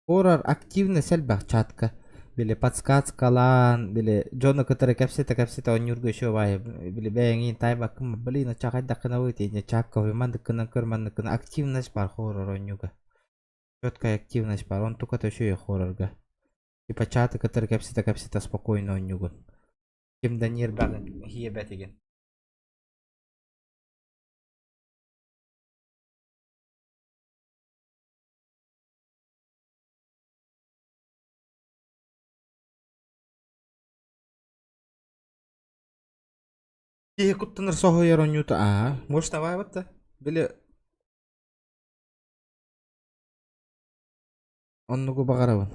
Хоррор активно сельбах чатка. Били подсказкалан, били Джона который капсета он юрго шовай, били бэнгин тайбак, блин, чакай дакына выйти, не чакка, мандыкына кырмандыкына активность бар хоррор он юга. Четкая активность бар, он только то еще и хоррорга. Типа чаты, который капсета спокойно он юга. Ким данир баган, хие бэтиген. Куттаныр сохойер он юта, может давай вот-то, били... Он нугу багаравын.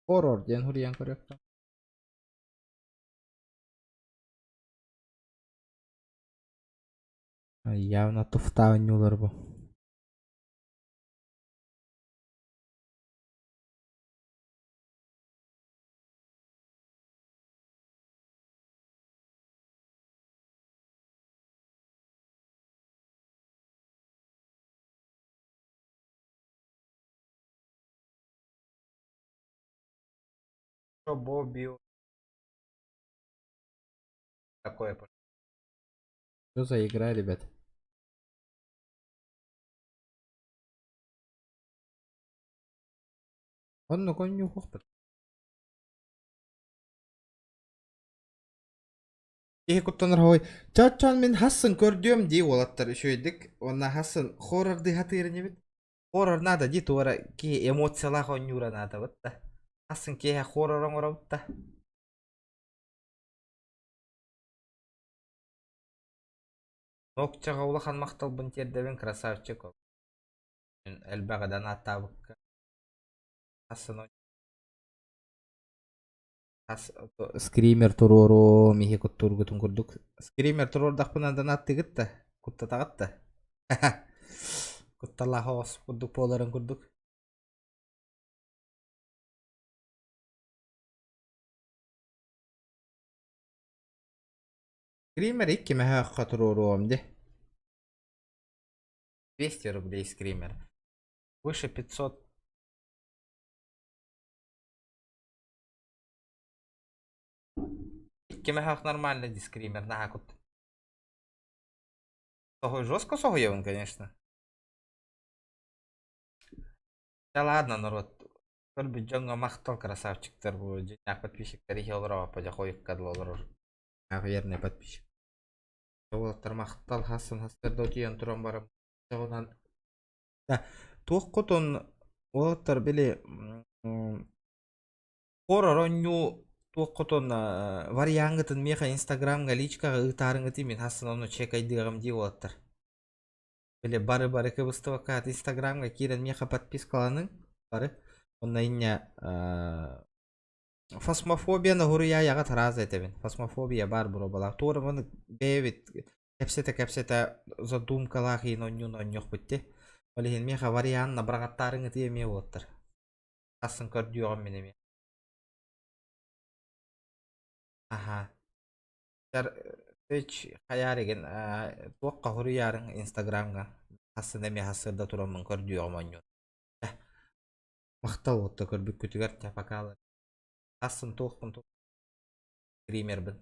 Хоррор ден хуриян көрөктө. Явно туфтааннулар бу. Бобби. Такое. Что за игра, ребят? Он ну кон не хохпет. Ihe kuttanır hoy. Çatçan men hasın gördüğüm diye olattar şöydik. Ona hasın horror di hatırını bit. Horror nada di tora ki emosiyalar honyura nada bitta. Hasın ki horror ora bitta. Nokçaga ulakan maktal bun terdeven krasavчик ol. Elbagadan atabık. Hasın Screamer tururu mihi kutturgutun kurduk. Screamer turur dakpına da natti gitti. Kutta tagatta. Kutta la hos kurduk poların kurduk. Screamer 2 meha tururum de. 200 рублей Screamer. Выше 500. Кемехах нормальный дискример, на кут. Согой жестко согоеван, конечно. Да ладно, народ. Только Джонга махтал красавчик-тер будет. Денег подписчик-тер хилдрова, подяхой кадлолор. А верный подписчик. Вот махтал Хасан Хастердотиен тромбаром. Да, тух он вот били хорророню туққотон вариангытын меха инстаграмга личкага ытарыңыты мен хасын оны чек айдыгам деп олаттар. Биле бары кыбыстыбакат инстаграмга кирен меха подпискаланың бары. Онна инне фасмофобияны хурия яга тараз этебин. Фасмофобия бар буро бала. Торы мыны бевит кепсете задумкалах ин оннюк битти. Олеген меха варианна брагаттарыңыты еме олаттар. Хасын көрдүгам менеме. Aha. Hiç hayal egen tuqqa huriyarın Instagramga hasında me hasırda turamın gördüğü amanyo. Maqtal otda körbük kütüger tapakalı. Hasın tuqqun Screamer bin.